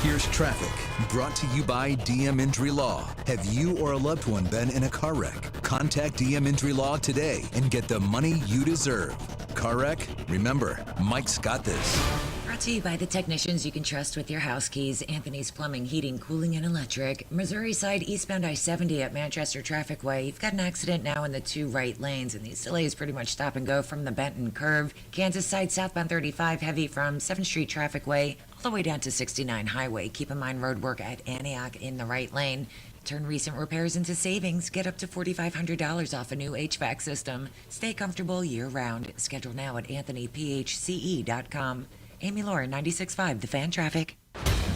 Here's traffic, brought to you by DM Injury Law. Have you or a loved one been in a car wreck? Contact DM Injury Law today and get the money you deserve. Car wreck? Remember, Mike's got this. Brought to you by the technicians you can trust with your house keys. Anthony's Plumbing, Heating, Cooling, and Electric. Missouri side eastbound I-70 at Manchester Traffic Way. You've got an accident now in the two right lanes, and these delays pretty much stop and go from the Benton curve. Kansas side southbound 35 heavy from 7th Street Traffic Way all the way down to 69 Highway. Keep in mind road work at Antioch in the right lane. Turn recent repairs into savings. Get up to $4,500 off a new HVAC system. Stay comfortable year-round. Schedule now at anthonyphce.com. Amy Lauren, 96.5 The Fan Traffic.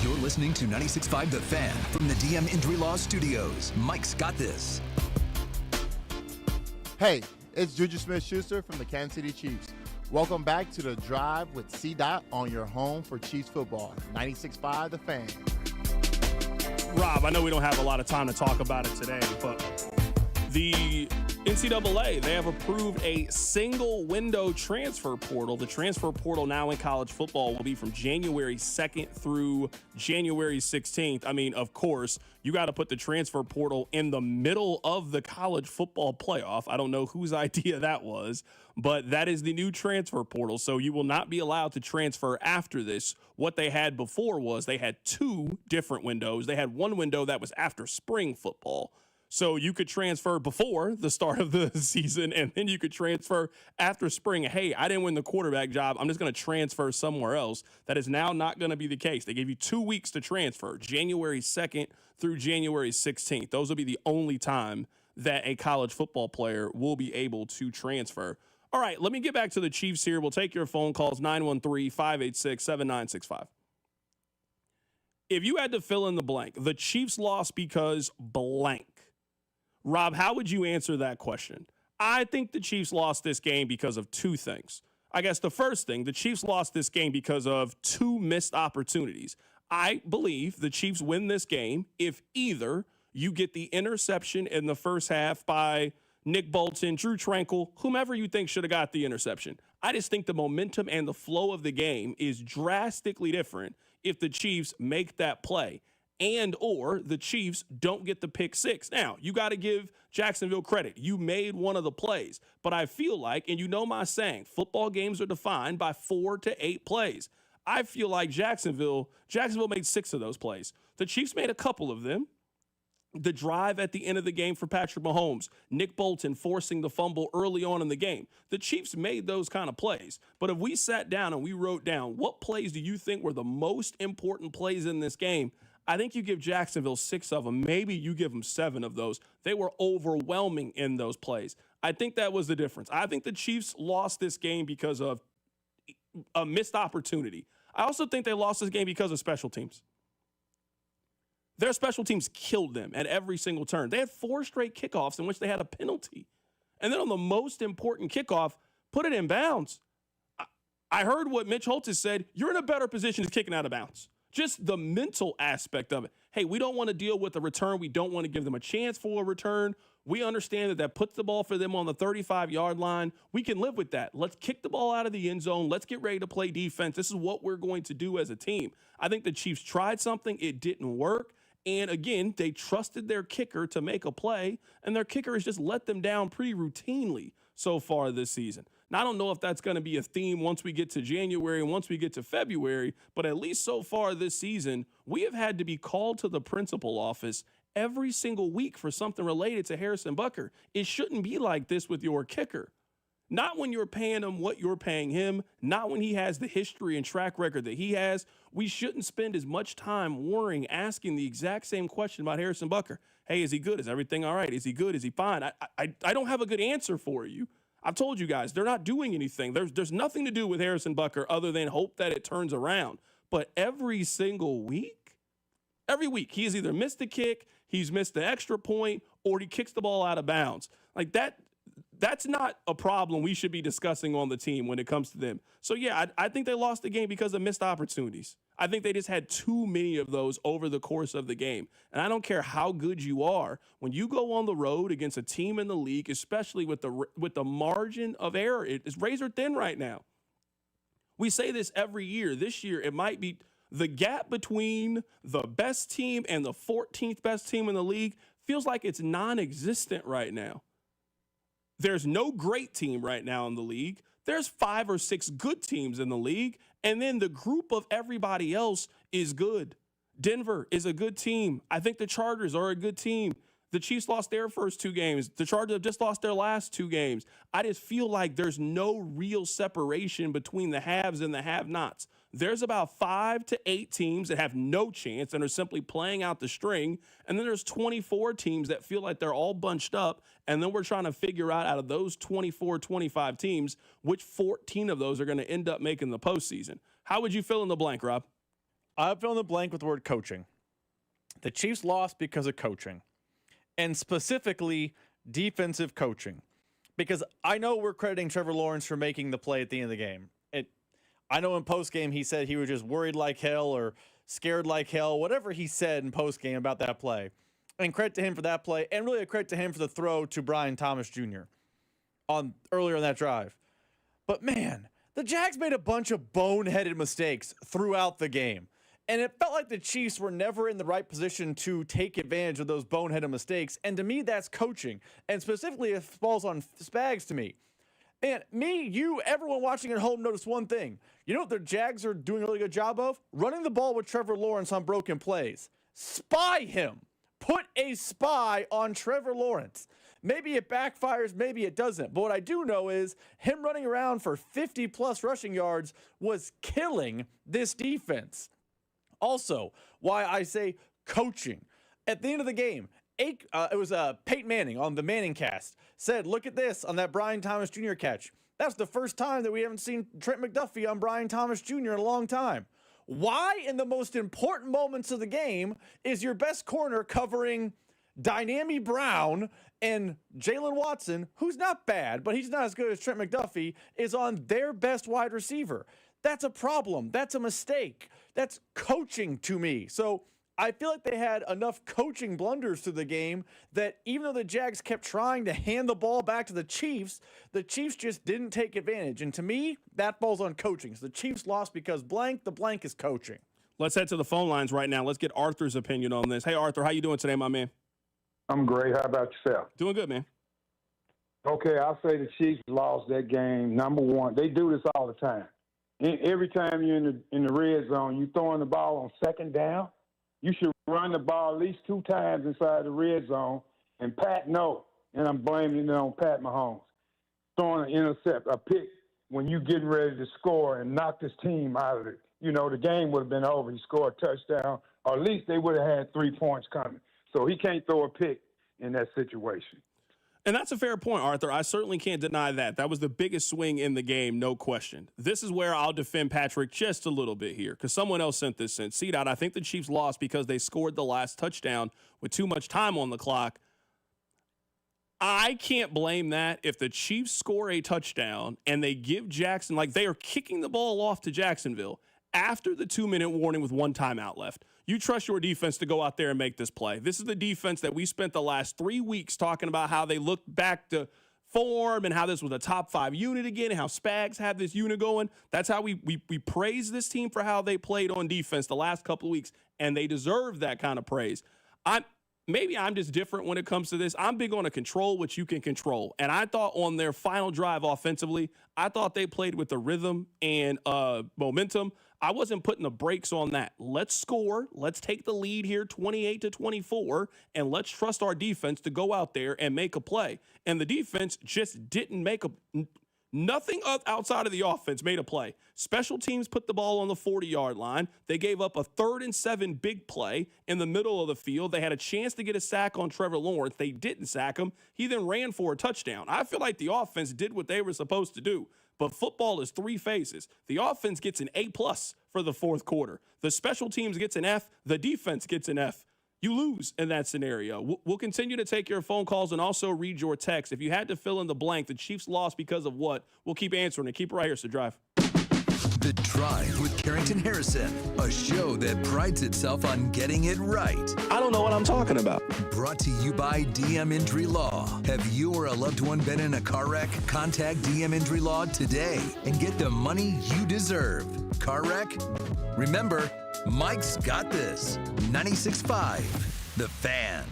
You're listening to 96.5 The Fan from the DM Injury Law Studios. Mike's got this. Hey, it's Juju Smith-Schuster from the Kansas City Chiefs. Welcome back to The Drive with C-Dot on your home for Chiefs football. 96.5 The Fan. Rob, I know we don't have a lot of time to talk about it today, but the NCAA, they have approved a single window transfer portal. The transfer portal now in college football will be from January 2nd through January 16th. I mean, of course, you got to put the transfer portal in the middle of the college football playoff. I don't know whose idea that was, but that is the new transfer portal. So you will not be allowed to transfer after this. What they had before was they had two different windows. They had one window that was after spring football. So you could transfer before the start of the season, and then you could transfer after spring. Hey, I didn't win the quarterback job. I'm just going to transfer somewhere else. That is now not going to be the case. They gave you 2 weeks to transfer, January 2nd through January 16th. Those will be the only time that a college football player will be able to transfer. All right, let me get back to the Chiefs here. We'll take your phone calls, 913-586-7965. If you had to fill in the blank, the Chiefs lost because blank. Rob, how would you answer that question? I think the Chiefs lost this game because of two things. I guess the first thing, the Chiefs lost this game because of 2 missed opportunities. I believe the Chiefs win this game if either you get the interception in the first half by Nick Bolton, Drew Tranquill, whomever you think should have got the interception. I just think the momentum and the flow of the game is drastically different if the Chiefs make that play and or the Chiefs don't get the pick 6. Now, you got to give Jacksonville credit. You made one of the plays. But I feel like, and you know my saying, football games are defined by 4 to 8 plays. I feel like Jacksonville made 6 of those plays. The Chiefs made a couple of them. The drive at the end of the game for Patrick Mahomes, Nick Bolton forcing the fumble early on in the game. The Chiefs made those kind of plays. But if we sat down and we wrote down what plays do you think were the most important plays in this game, I think you give Jacksonville 6 of them. Maybe you give them 7 of those. They were overwhelming in those plays. I think that was the difference. I think the Chiefs lost this game because of a missed opportunity. I also think they lost this game because of special teams. Their special teams killed them at every single turn. They had 4 straight kickoffs in which they had a penalty. And then on the most important kickoff, put it in bounds. I heard what Mitch Holtz has said. You're in a better position to kick it out of bounds. Just the mental aspect of it. Hey, we don't want to deal with a return. We don't want to give them a chance for a return. We understand that puts the ball for them on the 35-yard line. We can live with that. Let's kick the ball out of the end zone. Let's get ready to play defense. This is what we're going to do as a team. I think the Chiefs tried something. It didn't work. And again, they trusted their kicker to make a play, and their kicker has just let them down pretty routinely so far this season. Now, I don't know if that's going to be a theme once we get to January and once we get to February, but at least so far this season, we have had to be called to the principal office every single week for something related to Harrison Butker. It shouldn't be like this with your kicker. Not when you're paying him what you're paying him, not when he has the history and track record that he has. We shouldn't spend as much time worrying, asking the exact same question about Harrison Butker. Hey, is he good? Is everything all right? Is he good? Is he fine? I don't have a good answer for you. I've told you guys, they're not doing anything. There's nothing to do with Harrison Butker other than hope that it turns around. But every single week, he has either missed a kick, he's missed the extra point, or he kicks the ball out of bounds. Like that's not a problem we should be discussing on the team when it comes to them. So, yeah, I think they lost the game because of missed opportunities. I think they just had too many of those over the course of the game. And I don't care how good you are, when you go on the road against a team in the league, especially with the margin of error, it's razor thin right now. We say this every year. This year, it might be the gap between the best team and the 14th best team in the league feels like it's non-existent right now. There's no great team right now in the league. There's 5 or 6 good teams in the league. And then the group of everybody else is good. Denver is a good team. I think the Chargers are a good team. The Chiefs lost their first 2 games. The Chargers have just lost their last 2 games. I just feel like there's no real separation between the haves and the have-nots. There's about 5 to 8 teams that have no chance and are simply playing out the string. And then there's 24 teams that feel like they're all bunched up. And then we're trying to figure out of those 24, 25 teams, which 14 of those are going to end up making the postseason. How would you fill in the blank, Rob? I fill in the blank with the word coaching. The Chiefs lost because of coaching, and specifically defensive coaching. Because I know we're crediting Trevor Lawrence for making the play at the end of the game. I know in postgame he said he was just worried like hell or scared like hell, whatever he said in postgame about that play. And credit to him for that play, and really a credit to him for the throw to Brian Thomas Jr. Earlier in that drive. But man, the Jags made a bunch of boneheaded mistakes throughout the game. And it felt like the Chiefs were never in the right position to take advantage of those boneheaded mistakes. And to me, that's coaching. And specifically, it falls on Spags to me. And me, you, everyone watching at home noticed one thing. You know what the Jags are doing a really good job of? Running the ball with Trevor Lawrence on broken plays. Spy him. put a spy on Trevor Lawrence. Maybe it backfires, maybe it doesn't. But what I do know is him running around for 50-plus rushing yards was killing this defense. Also, why I say coaching. At the end of the game, it was Peyton Manning on the Manning cast said, look at this on that Brian Thomas Jr. catch. That's the first time that we haven't seen Trent McDuffie on Brian Thomas Jr. in a long time. Why, in the most important moments of the game, is your best corner covering Dynami Brown and Jalen Watson, who's not bad, but he's not as good as Trent McDuffie, is on their best wide receiver? That's a problem. That's a mistake. That's coaching to me. So I feel like they had enough coaching blunders through the game that even though the Jags kept trying to hand the ball back to the Chiefs just didn't take advantage. And to me, that falls on coaching. So the Chiefs lost because the blank is coaching. Let's head to the phone lines right now. Let's get Arthur's opinion on this. Hey, Arthur, how you doing today, my man? I'm great. How about yourself? Doing good, man. Okay, I'll say the Chiefs lost that game. Number one, they do this all the time. Every time you're in the red zone, you throwing the ball on second down. You should run the ball at least 2 times inside the red zone. And Pat, no. And I'm blaming it on Pat Mahomes. Throwing an intercept, a pick when you getting ready to score and knock this team out of it. You know, the game would have been over. He scored a touchdown, or at least they would have had 3 points coming. So he can't throw a pick in that situation. And that's a fair point, Arthur. I certainly can't deny that. That was the biggest swing in the game, no question. This is where I'll defend Patrick just a little bit here, because someone else sent this in. C-Dot, I think the Chiefs lost because they scored the last touchdown with too much time on the clock. I can't blame that. If the Chiefs score a touchdown and they give Jackson, like they are kicking the ball off to Jacksonville after the 2-minute warning with 1 timeout left. You trust your defense to go out there and make this play. This is the defense that we spent the last 3 weeks talking about how they looked back to form and how this was a top 5 unit again and how Spags had this unit going. That's how we praise this team for how they played on defense the last couple of weeks, and they deserve that kind of praise. Maybe I'm just different when it comes to this. I'm big on a control what you can control. And I thought on their final drive offensively, I thought they played with the rhythm and momentum. I wasn't putting the brakes on that. Let's score. Let's take the lead here 28-24, and let's trust our defense to go out there and make a play. And the defense just didn't make nothing outside of the offense made a play. Special teams put the ball on the 40-yard line. They gave up a 3rd and 7 big play in the middle of the field. They had a chance to get a sack on Trevor Lawrence. They didn't sack him. He then ran for a touchdown. I feel like the offense did what they were supposed to do. But football is 3 phases. The offense gets an A+ for the 4th quarter. The special teams gets an F. The defense gets an F. You lose in that scenario. We'll continue to take your phone calls and also read your texts. If you had to fill in the blank, the Chiefs lost because of what? We'll keep answering it. Keep it right here, so Drive. The Drive with Carrington Harrison, a show that prides itself on getting it right. I don't know what I'm talking about. Brought to you by DM Injury Law. Have you or a loved one been in a car wreck? Contact DM Injury Law today and get the money you deserve. Car wreck? Remember, Mike's got this. 96.5, The Fan.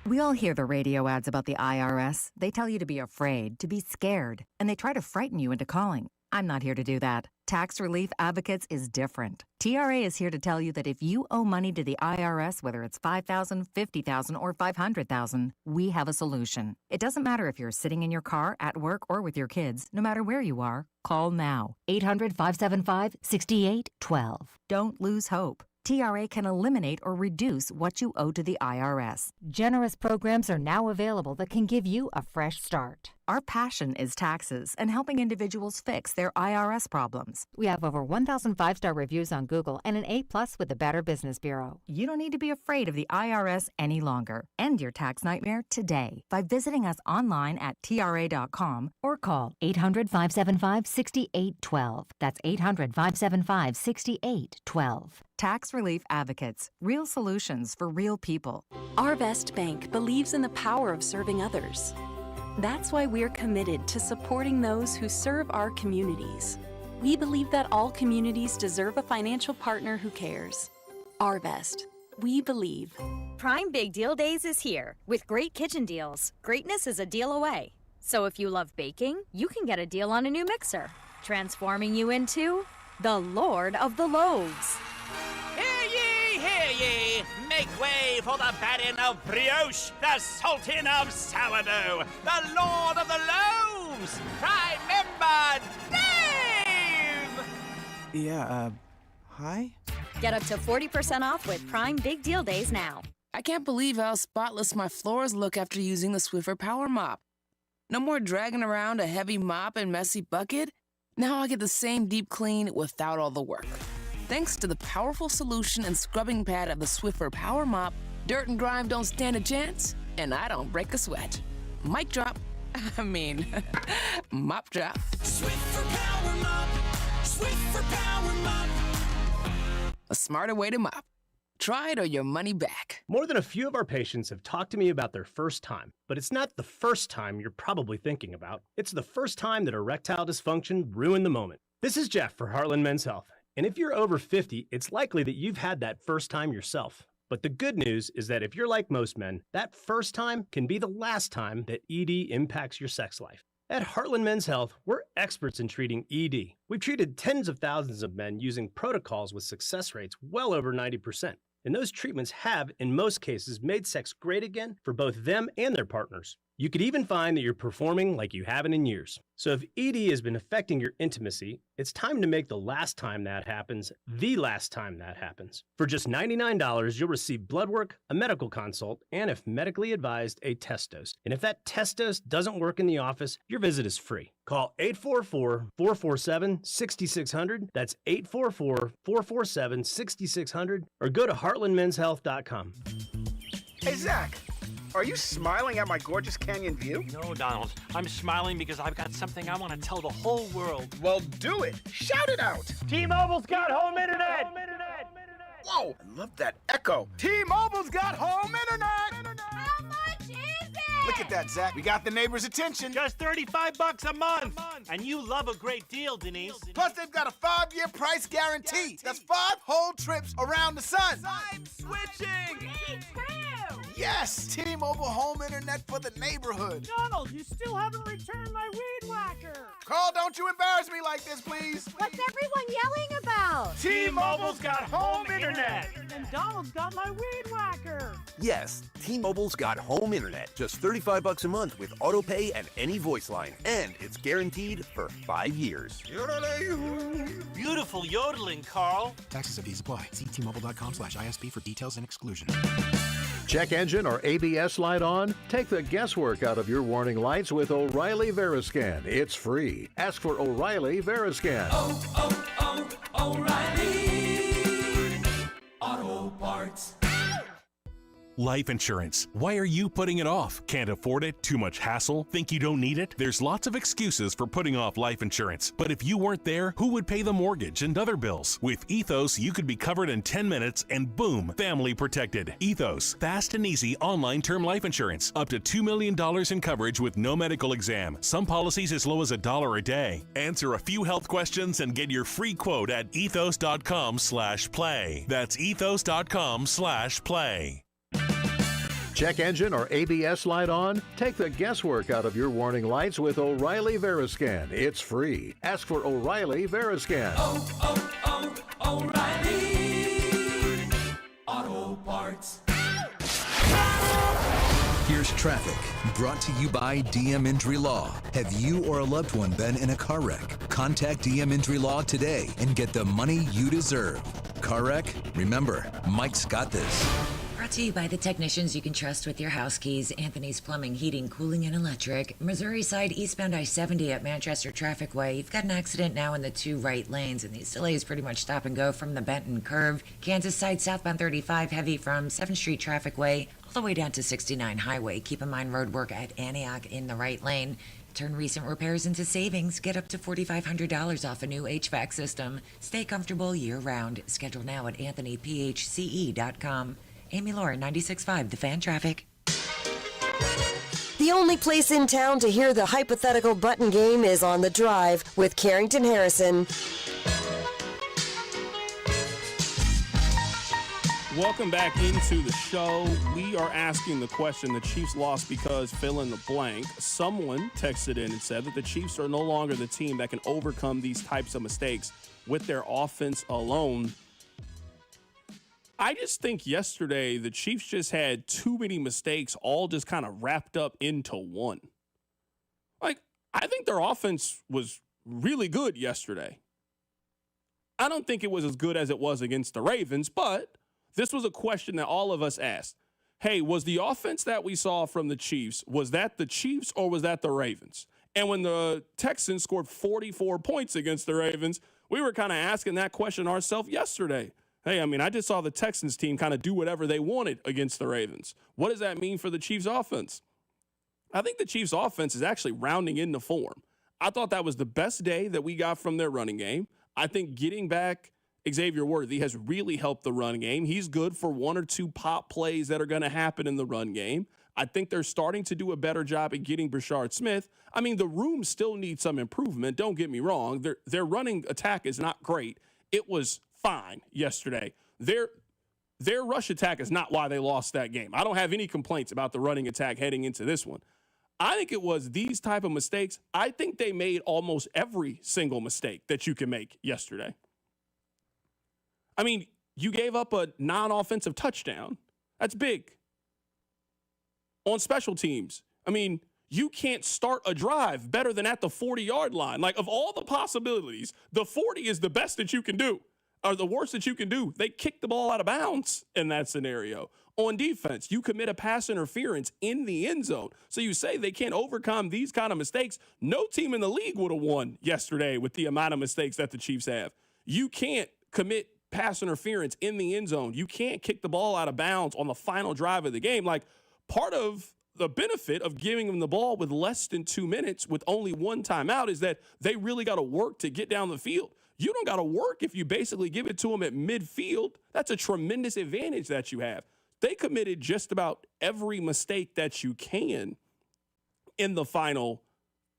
We all hear the radio ads about the IRS. They tell you to be afraid, to be scared, and they try to frighten you into calling. I'm not here to do that. Tax Relief Advocates is different. TRA is here to tell you that if you owe money to the IRS, whether it's $5,000, $50,000, or $500,000, we have a solution. It doesn't matter if you're sitting in your car, at work, or with your kids. No matter where you are, call now. 800-575-6812. Don't lose hope. TRA can eliminate or reduce what you owe to the IRS. Generous programs are now available that can give you a fresh start. Our passion is taxes and helping individuals fix their IRS problems. We have over 1,000 5-star reviews on Google and an A+ with the Better Business Bureau. You don't need to be afraid of the IRS any longer. End your tax nightmare today by visiting us online at TRA.com or call 800-575-6812. That's 800-575-6812. Tax Relief Advocates. Real solutions for real people. Arvest Bank believes in the power of serving others. That's why we're committed to supporting those who serve our communities. We believe that all communities deserve a financial partner who cares. Arvest. We believe. Prime Big Deal Days is here with great kitchen deals. Greatness is a deal away. So if you love baking, you can get a deal on a new mixer, transforming you into the Lord of the Loaves. Hear ye, Make way for the baron of brioche, the sultan of sourdough, the lord of the loaves, prime member Dave! Yeah, hi? Get up to 40% off with Prime Big Deal Days now. I can't believe how spotless my floors look after using the Swiffer Power Mop. No more dragging around a heavy mop and messy bucket. Now I get the same deep clean without all the work. Thanks to the powerful solution and scrubbing pad of the Swiffer Power Mop, dirt and grime don't stand a chance, and I don't break a sweat. Mic drop. Mop drop. Swiffer Power Mop. Swiffer Power Mop. A smarter way to mop. Try it or your money back. More than a few of our patients have talked to me about their first time, but it's not the first time you're probably thinking about. It's the first time that erectile dysfunction ruined the moment. This is Jeff for Heartland Men's Health, and if you're over 50, it's likely that you've had that first time yourself. But the good news is that if you're like most men, that first time can be the last time that ED impacts your sex life. At Heartland Men's Health, we're experts in treating ED. We've treated tens of thousands of men using protocols with success rates well over 90%. And those treatments have, in most cases, made sex great again for both them and their partners. You could even find that you're performing like you haven't in years. So if ED has been affecting your intimacy, it's time to make the last time that happens the last time that happens. For just $99, you'll receive blood work, a medical consult, and if medically advised, a test dose. And if that test dose doesn't work in the office, your visit is free. Call 844-447-6600. That's 844-447-6600. Or go to heartlandmenshealth.com. Hey, Zach. Are you smiling at my gorgeous canyon view? No, Donald. I'm smiling because I've got something I want to tell the whole world. Well, do it. Shout it out. T-Mobile's got home internet. Whoa, I love that echo. T-Mobile's got home internet. How much is it? Look at that, Zach. We got the neighbors' attention. Just $35 a month. And you love a great deal, Denise. Plus, they've got a 5-year price guarantee. That's 5 whole trips around the sun. I'm switching. Me too. Yes, T-Mobile home internet for the neighborhood. Donald, you still haven't returned my weed whacker. Carl, don't you embarrass me like this, please. What's everyone yelling about? T-Mobile's got home internet. And Donald's got my weed whacker. Yes, T-Mobile's got home internet. Just $35 a month with autopay and any voice line. And it's guaranteed for 5 years. Beautiful yodeling, Carl. Taxes and fees apply. See T-Mobile.com/ISP for details and exclusions. Check engine or ABS light on? Take the guesswork out of your warning lights with O'Reilly Veriscan. It's free. Ask for O'Reilly Veriscan. O'Reilly Auto Parts. Life insurance. Why are you putting it off? Can't afford it? Too much hassle? Think you don't need it? There's lots of excuses for putting off life insurance. But if you weren't there, who would pay the mortgage and other bills? With Ethos, you could be covered in 10 minutes and boom, family protected. Ethos, fast and easy online term life insurance. Up to $2 million in coverage with no medical exam. Some policies as low as $1 a day. Answer a few health questions and get your free quote at ethos.com/play. That's ethos.com/play. Check engine or ABS light on? Take the guesswork out of your warning lights with O'Reilly Veriscan. It's free. Ask for O'Reilly Veriscan. O'Reilly Auto Parts. Here's traffic, brought to you by DM Injury Law. Have you or a loved one been in a car wreck? Contact DM Injury Law today and get the money you deserve. Car wreck? Remember, Mike's got this. Brought to you by the technicians you can trust with your house keys. Anthony's Plumbing, Heating, Cooling, and Electric. Missouri side eastbound I-70 at Manchester Traffic Way. You've got an accident now in the 2 right lanes, and these delays pretty much stop and go from the Benton curve. Kansas side southbound 35 heavy from 7th Street Traffic Way all the way down to 69 Highway. Keep in mind road work at Antioch in the right lane. Turn recent repairs into savings. Get up to $4,500 off a new HVAC system. Stay comfortable year-round. Schedule now at anthonyphce.com. Amy Laura, 96.5, The Fan Traffic. The only place in town to hear the hypothetical button game is on The Drive with Carrington Harrison. Welcome back into the show. We are asking the question, the Chiefs lost because fill in the blank. Someone texted in and said that the Chiefs are no longer the team that can overcome these types of mistakes with their offense alone. I just think yesterday the Chiefs just had too many mistakes all just kind of wrapped up into one. Like, I think their offense was really good yesterday. I don't think it was as good as it was against the Ravens, but this was a question that all of us asked. Hey, was the offense that we saw from the Chiefs, was that the Chiefs or was that the Ravens? And when the Texans scored 44 points against the Ravens, we were kind of asking that question ourselves yesterday. Hey, I mean, I just saw the Texans team kind of do whatever they wanted against the Ravens. What does that mean for the Chiefs offense? I think the Chiefs offense is actually rounding into form. I thought that was the best day that we got from their running game. I think getting back Xavier Worthy has really helped the run game. He's good for one or two pop plays that are going to happen in the run game. I think they're starting to do a better job at getting Brashard Smith. I mean, the room still needs some improvement. Don't get me wrong. Their running attack is not great. It was fine yesterday. Their rush attack is not why they lost that game. I don't have any complaints about the running attack heading into this one. I think it was these type of mistakes. I think they made almost every single mistake that you can make yesterday. I mean, you gave up a non-offensive touchdown. That's big. On special teams, I mean, you can't start a drive better than at the 40-yard line. Like, of all the possibilities, the 40 is the best that you can do, or the worst that you can do. They kick the ball out of bounds in that scenario. On defense, you commit a pass interference in the end zone. So you say they can't overcome these kind of mistakes. No team in the league would have won yesterday with the amount of mistakes that the Chiefs have. You can't commit pass interference in the end zone. You can't kick the ball out of bounds on the final drive of the game. Like, part of the benefit of giving them the ball with less than 2 minutes with only one timeout is that they really got to work to get down the field. You don't got to work if you basically give it to them at midfield. That's a tremendous advantage that you have. They committed just about every mistake that you can in the final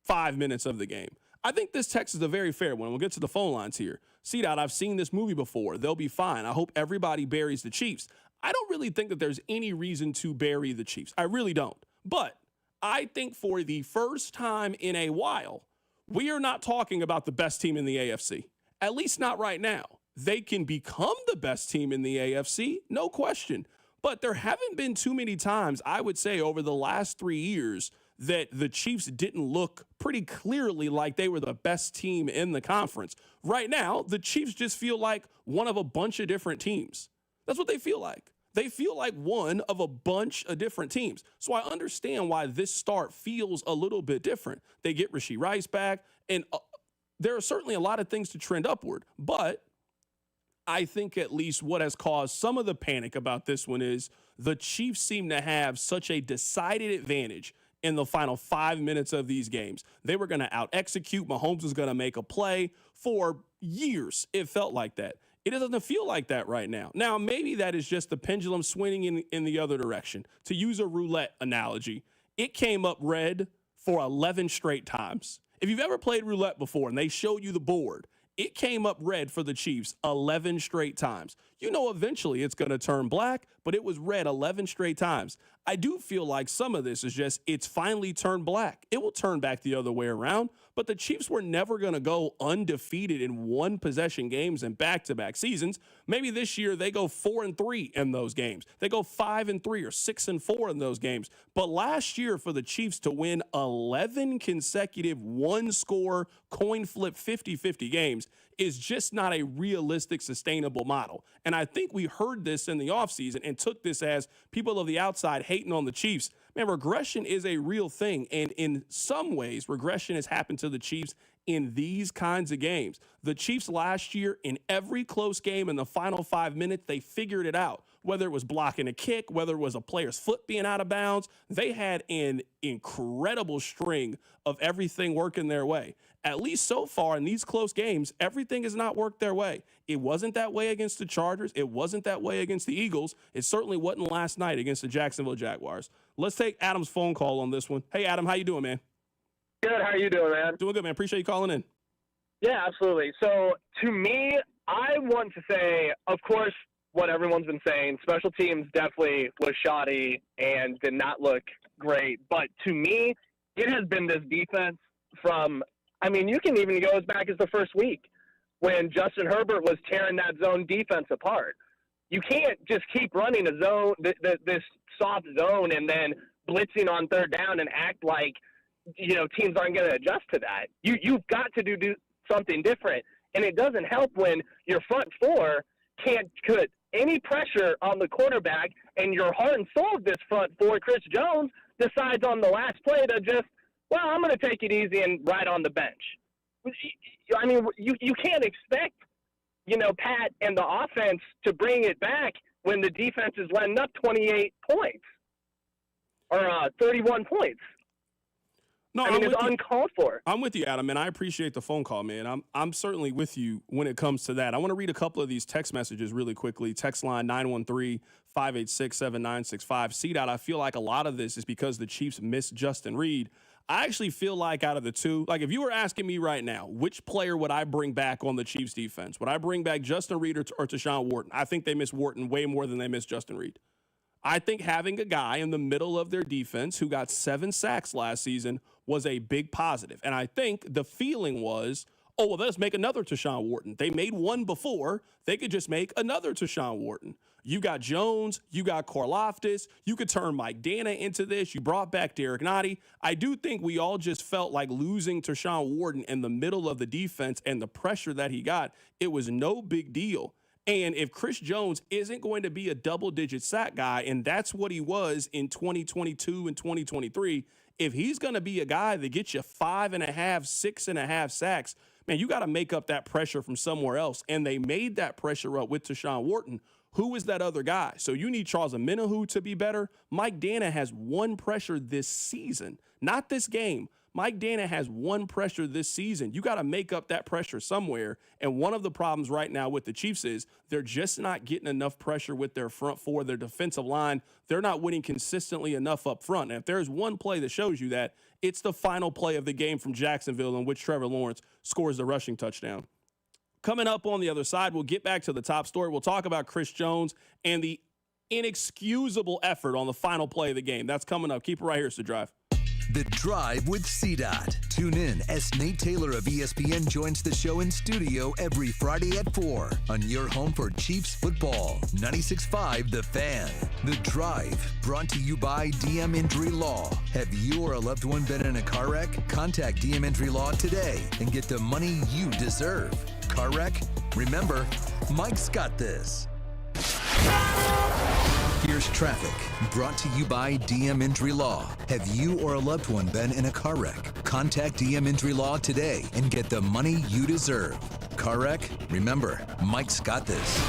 5 minutes of the game. I think this text is a very fair one. We'll get to the phone lines here. C-Dot, I've seen this movie before. They'll be fine. I hope everybody buries the Chiefs. I don't really think that there's any reason to bury the Chiefs. I really don't. But I think for the first time in a while, we are not talking about the best team in the AFC. At least not right now. They can become the best team in the AFC, no question. But there haven't been too many times, I would say, over the last 3 years that the Chiefs didn't look pretty clearly like they were the best team in the conference. Right now, the Chiefs just feel like one of a bunch of different teams. That's what they feel like. They feel like one of a bunch of different teams. So I understand why this start feels a little bit different. They get Rashee Rice back, and there are certainly a lot of things to trend upward. But I think at least what has caused some of the panic about this one is the Chiefs seem to have such a decided advantage in the final 5 minutes of these games. They were going to out-execute. Mahomes was going to make a play. For years, it felt like that. It doesn't feel like that right now. Now, maybe that is just the pendulum swinging in the other direction. To use a roulette analogy, it came up red for 11 straight times. If you've ever played roulette before and they show you the board, it came up red for the Chiefs 11 straight times. You know eventually it's going to turn black, but it was red 11 straight times. I do feel like some of this is just it's finally turned black. It will turn back the other way around, but the Chiefs were never going to go undefeated in one possession games in back-to-back seasons. Maybe this year they go 4-3 in those games. They go 5-3 or 6-4 in those games. But last year for the Chiefs to win 11 consecutive one-score coin flip 50-50 games is just not a realistic, sustainable model. And I think we heard this in the offseason and took this as people of the outside hating on the Chiefs. Man, regression is a real thing. And in some ways, regression has happened to the Chiefs in these kinds of games. The Chiefs last year, in every close game in the final 5 minutes, they figured it out. Whether it was blocking a kick, whether it was a player's foot being out of bounds, they had an incredible string of everything working their way. At least so far in these close games, everything has not worked their way. It wasn't that way against the Chargers. It wasn't that way against the Eagles. It certainly wasn't last night against the Jacksonville Jaguars. Let's take Adam's phone call on this one. Hey, Adam, how you doing, man? Good. How you doing, man? Doing good, man. Appreciate you calling in. Yeah, absolutely. So, to me, I want to say, of course, what everyone's been saying, special teams definitely was shoddy and did not look great. But to me, it has been this defense from, I mean, you can even go as back as the first week when Justin Herbert was tearing that zone defense apart. You can't just keep running a zone, this soft zone, and then blitzing on third down and act like, teams aren't going to adjust to that. You've got to do something different. And it doesn't help when your front four can't put any pressure on the quarterback, and your heart and soul of this front four, Chris Jones, decides on the last play to just, I'm going to take it easy and ride on the bench. I mean, you can't expect, Pat and the offense to bring it back when the defense is letting up 28 points or 31 points. No, I mean, it's uncalled for. I'm with you, Adam, and I appreciate the phone call, man. I'm certainly with you when it comes to that. I want to read a couple of these text messages really quickly. Text line 913-586-7965. C-Dot, I feel like a lot of this is because the Chiefs missed Justin Reed. I actually feel like out of the two, like if you were asking me right now, which player would I bring back on the Chiefs defense? Would I bring back Justin Reed or Tashawn Wharton? I think they miss Wharton way more than they miss Justin Reed. I think having a guy in the middle of their defense who got 7 sacks last season was a big positive. And I think the feeling was, let's make another Tashawn Wharton. They made one before. They could just make another Tashawn Wharton. You got Jones. You got Karlaftis. You could turn Mike Dana into this. You brought back Derek Nottie. I do think we all just felt like losing Tashawn Wharton in the middle of the defense and the pressure that he got, it was no big deal. And if Chris Jones isn't going to be a double-digit sack guy, and that's what he was in 2022 and 2023, if he's going to be a guy that gets you 5.5, 6.5 sacks, man, you got to make up that pressure from somewhere else. And they made that pressure up with Tashawn Wharton. Who is that other guy? So you need Charles Omenihu to be better. Mike Dana has 1 pressure this season, not this game. Mike Dana has 1 pressure this season. You got to make up that pressure somewhere. And one of the problems right now with the Chiefs is they're just not getting enough pressure with their front four, their defensive line. They're not winning consistently enough up front. And if there's one play that shows you that, it's the final play of the game from Jacksonville in which Trevor Lawrence scores the rushing touchdown. Coming up on the other side, we'll get back to the top story. We'll talk about Chris Jones and the inexcusable effort on the final play of the game. That's coming up. Keep it right here, it's The Drive. The Drive with C-Dot. Tune in as Nate Taylor of ESPN joins the show in studio every Friday at 4 on your home for Chiefs football. 96.5 The Fan. The Drive, brought to you by DM Injury Law. Have you or a loved one been in a car wreck? Contact DM Injury Law today and get the money you deserve. Car wreck? Remember, Mike's got this. Here's traffic, brought to you by DM Injury Law. Have you or a loved one been in a car wreck? Contact DM Injury Law today and get the money you deserve. Car wreck? Remember, Mike's got this.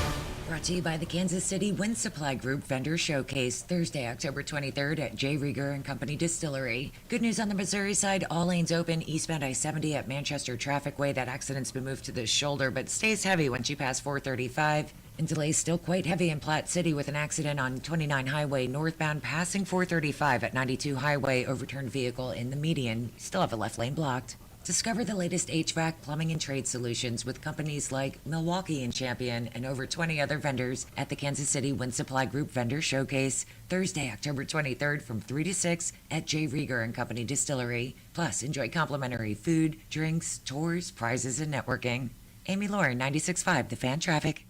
Brought to you by the Kansas City Wind Supply Group Vendor Showcase, Thursday, October 23rd at J. Rieger & Company Distillery. Good news on the Missouri side, all lanes open, eastbound I-70 at Manchester Traffic Way. That accident's been moved to the shoulder, but stays heavy once you pass 435. And delays still quite heavy in Platte City with an accident on 29 Highway northbound passing 435 at 92 Highway. Overturned vehicle in the median. Still have a left lane blocked. Discover the latest HVAC, plumbing, and trade solutions with companies like Milwaukee and Champion and over 20 other vendors at the Kansas City Wind Supply Group Vendor Showcase, Thursday, October 23rd from 3 to 6 at J. Rieger & Company Distillery. Plus, enjoy complimentary food, drinks, tours, prizes, and networking. Amy Lauren, 96.5 The Fan Traffic.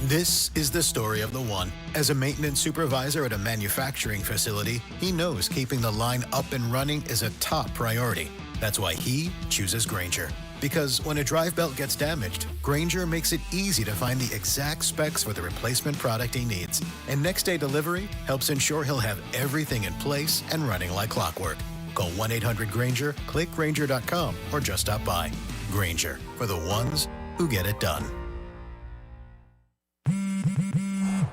This is the story of the one. As a maintenance supervisor at a manufacturing facility, he knows keeping the line up and running is a top priority. That's why he chooses Grainger. Because when a drive belt gets damaged, Grainger makes it easy to find the exact specs for the replacement product he needs. And next day delivery helps ensure he'll have everything in place and running like clockwork. Call 1-800-GRAINGER, click Grainger.com, or just stop by. Grainger, for the ones who get it done.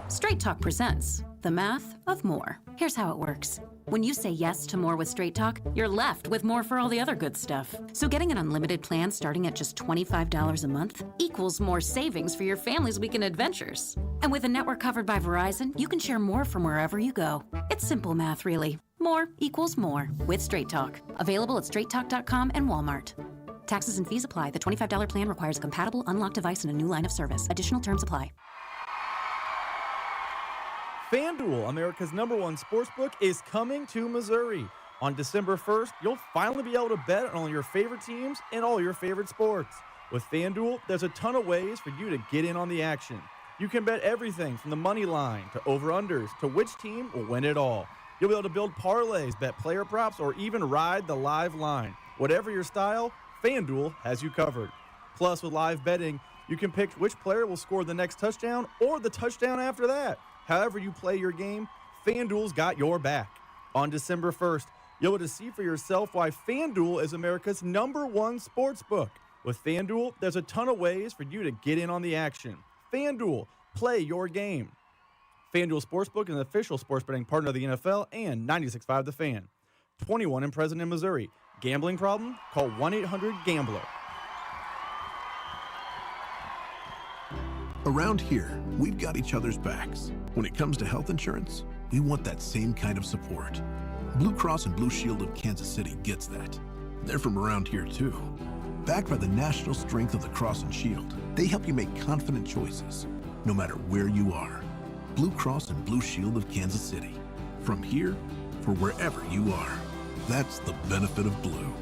Straight Talk presents The Math of More. Here's how it works. When you say yes to more with Straight Talk, you're left with more for all the other good stuff. So getting an unlimited plan starting at just $25 a month equals more savings for your family's weekend adventures. And with a network covered by Verizon, you can share more from wherever you go. It's simple math, really. More equals more with Straight Talk. Available at straighttalk.com and Walmart. Taxes and fees apply. The $25 plan requires a compatible unlocked device and a new line of service. Additional terms apply. FanDuel, America's #1 sportsbook, is coming to Missouri. On December 1st, you'll finally be able to bet on all your favorite teams and all your favorite sports. With FanDuel, there's a ton of ways for you to get in on the action. You can bet everything from the money line to over-unders to which team will win it all. You'll be able to build parlays, bet player props, or even ride the live line. Whatever your style, FanDuel has you covered. Plus, with live betting, you can pick which player will score the next touchdown or the touchdown after that. However you play your game, FanDuel's got your back. On December 1st, you'll be able to see for yourself why FanDuel is America's #1 sportsbook. With FanDuel, there's a ton of ways for you to get in on the action. FanDuel, play your game. FanDuel Sportsbook is an official sports betting partner of the NFL and 96.5 The Fan. 21 and present in Missouri. Gambling problem? Call 1-800-GAMBLER. Around here, we've got each other's backs. When it comes to health insurance, we want that same kind of support. Blue Cross and Blue Shield of Kansas City gets that. They're from around here too. Backed by the national strength of the Cross and Shield, they help you make confident choices, no matter where you are. Blue Cross and Blue Shield of Kansas City. From here, for wherever you are. That's the benefit of blue.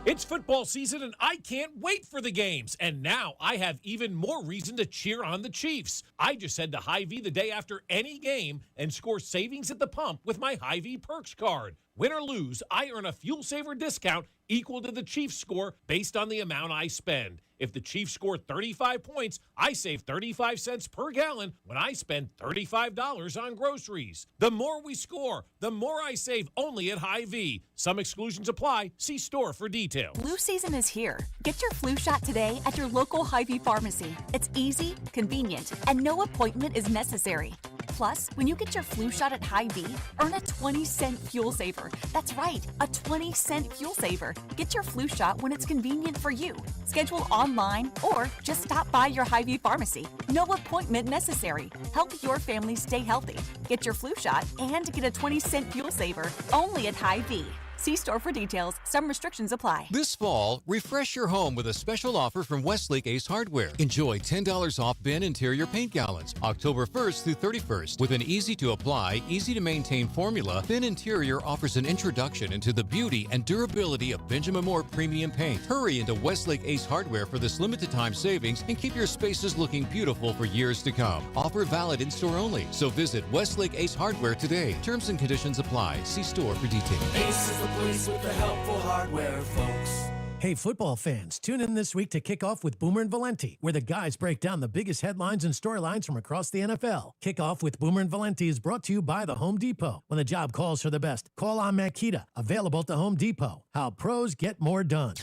It's football season, and I can't wait for the games. And now I have even more reason to cheer on the Chiefs. I just head to Hy-Vee the day after any game and score savings at the pump with my Hy-Vee Perks card. Win or lose, I earn a fuel saver discount equal to the Chiefs score based on the amount I spend. If the Chiefs score 35 points, I save 35 cents per gallon when I spend $35 on groceries. The more we score, the more I save only at Hy-Vee. Some exclusions apply. See store for details. Flu season is here. Get your flu shot today at your local Hy-Vee pharmacy. It's easy, convenient, and no appointment is necessary. Plus, when you get your flu shot at Hy-Vee, earn a 20-cent fuel saver. That's right, a 20-cent fuel saver. Get your flu shot when it's convenient for you. Schedule online or just stop by your Hy-Vee pharmacy. No appointment necessary. Help your family stay healthy. Get your flu shot and get a 20-cent fuel saver only at Hy-Vee. See store for details. Some restrictions apply. This fall, refresh your home with a special offer from Westlake Ace Hardware. Enjoy $10 off bin interior paint gallons October 1st through 31st. With an easy-to-apply, easy-to-maintain formula, Bin Interior offers an introduction into the beauty and durability of Benjamin Moore premium paint. Hurry into Westlake Ace Hardware for this limited-time savings and keep your spaces looking beautiful for years to come. Offer valid in-store only, so visit Westlake Ace Hardware today. Terms and conditions apply. See store for details. Ace is the place with the helpful hardware, folks. Hey, football fans, tune in this week to kick off with Boomer and Valenti, where the guys break down the biggest headlines and storylines from across the NFL. Kickoff with Boomer and Valenti is brought to you by the Home Depot. When the job calls for the best, call on Makita, available at the Home Depot. How pros get more done.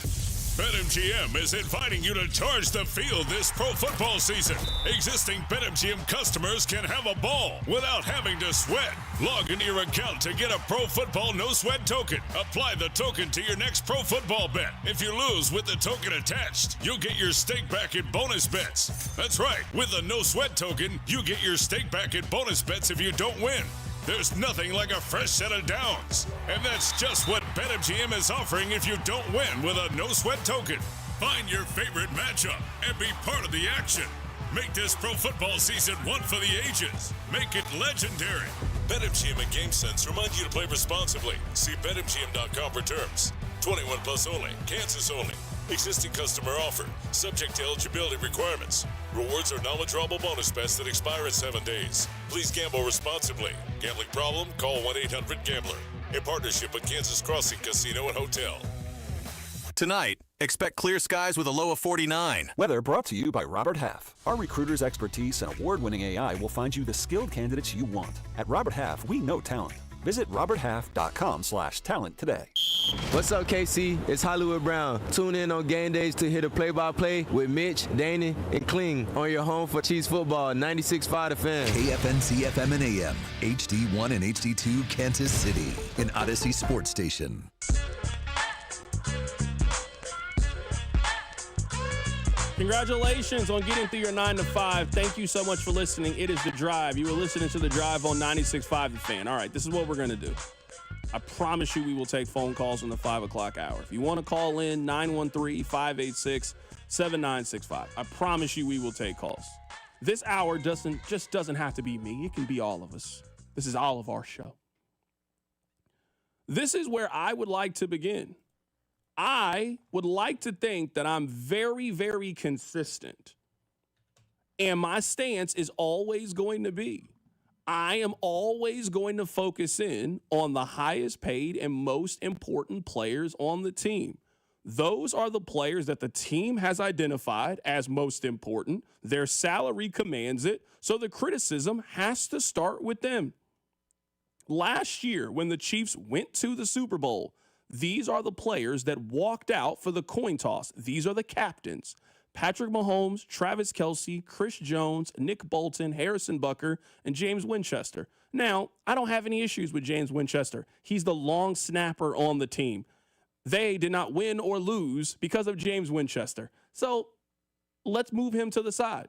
BetMGM is inviting you to charge the field this pro football season. Existing BetMGM customers can have a ball without having to sweat. Log into your account to get a pro football no sweat token. Apply the token to your next pro football bet. If you lose with the token attached, you'll get your stake back in bonus bets. That's right. With a no sweat token, you get your stake back in bonus bets if you don't win. There's nothing like a fresh set of downs. And that's just what BetMGM is offering if you don't win with a no-sweat token. Find your favorite matchup and be part of the action. Make this pro football season one for the ages. Make it legendary. BetMGM and GameSense remind you to play responsibly. See BetMGM.com for terms. 21 plus only. Kansas only. Existing customer offer. Subject to eligibility requirements. Rewards are non-withdrawable bonus bets that expire in 7 days. Please gamble responsibly. Gambling problem? Call 1-800-GAMBLER. In partnership with Kansas Crossing Casino and Hotel. Tonight, expect clear skies with a low of 49. Weather brought to you by Robert Half. Our recruiters' expertise and award-winning AI will find you the skilled candidates you want. At Robert Half, we know talent. Visit roberthalf.com/talent today. What's up, KC? It's Hollywood Brown. Tune in on game days to hear the play-by-play with Mitch, Danny, and Kling on your home for Chiefs football, 96.5 The Fan. KFNC FM and AM, HD1 and HD2 Kansas City, an Odyssey sports station. Congratulations on getting through your 9 to 5. Thank you so much for listening. It is The Drive. You were listening to The Drive on 96.5 The Fan. All right, this is what we're going to do. I promise you we will take phone calls in the 5 o'clock hour. If you want to call in, 913-586-7965. I promise you we will take calls. This hour doesn't have to be me. It can be all of us. This is all of our show. This is where I would like to begin. I would like to think that I'm very, very consistent. And my stance is always going to be, I am always going to focus in on the highest paid and most important players on the team. Those are the players that the team has identified as most important. Their salary commands it, so the criticism has to start with them. Last year, when the Chiefs went to the Super Bowl, these are the players that walked out for the coin toss. These are the captains. Patrick Mahomes, Travis Kelce, Chris Jones, Nick Bolton, Harrison Butker, and James Winchester. Now, I don't have any issues with James Winchester. He's the long snapper on the team. They did not win or lose because of James Winchester. So let's move him to the side.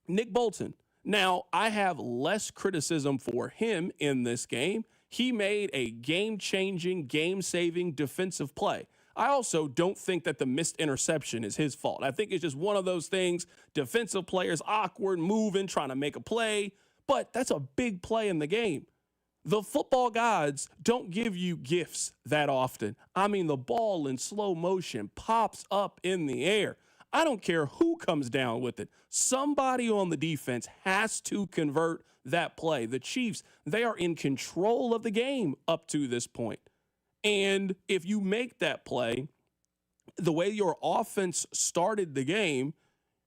Nick Bolton. Now, I have less criticism for him in this game. He made a game-changing, game-saving defensive play. I also don't think that the missed interception is his fault. I think it's just one of those things, defensive players awkward, moving, trying to make a play. But that's a big play in the game. The football gods don't give you gifts that often. I mean, the ball in slow motion pops up in the air. I don't care who comes down with it. Somebody on the defense has to convert that play. The Chiefs, they are in control of the game up to this point. And if you make that play, the way your offense started the game,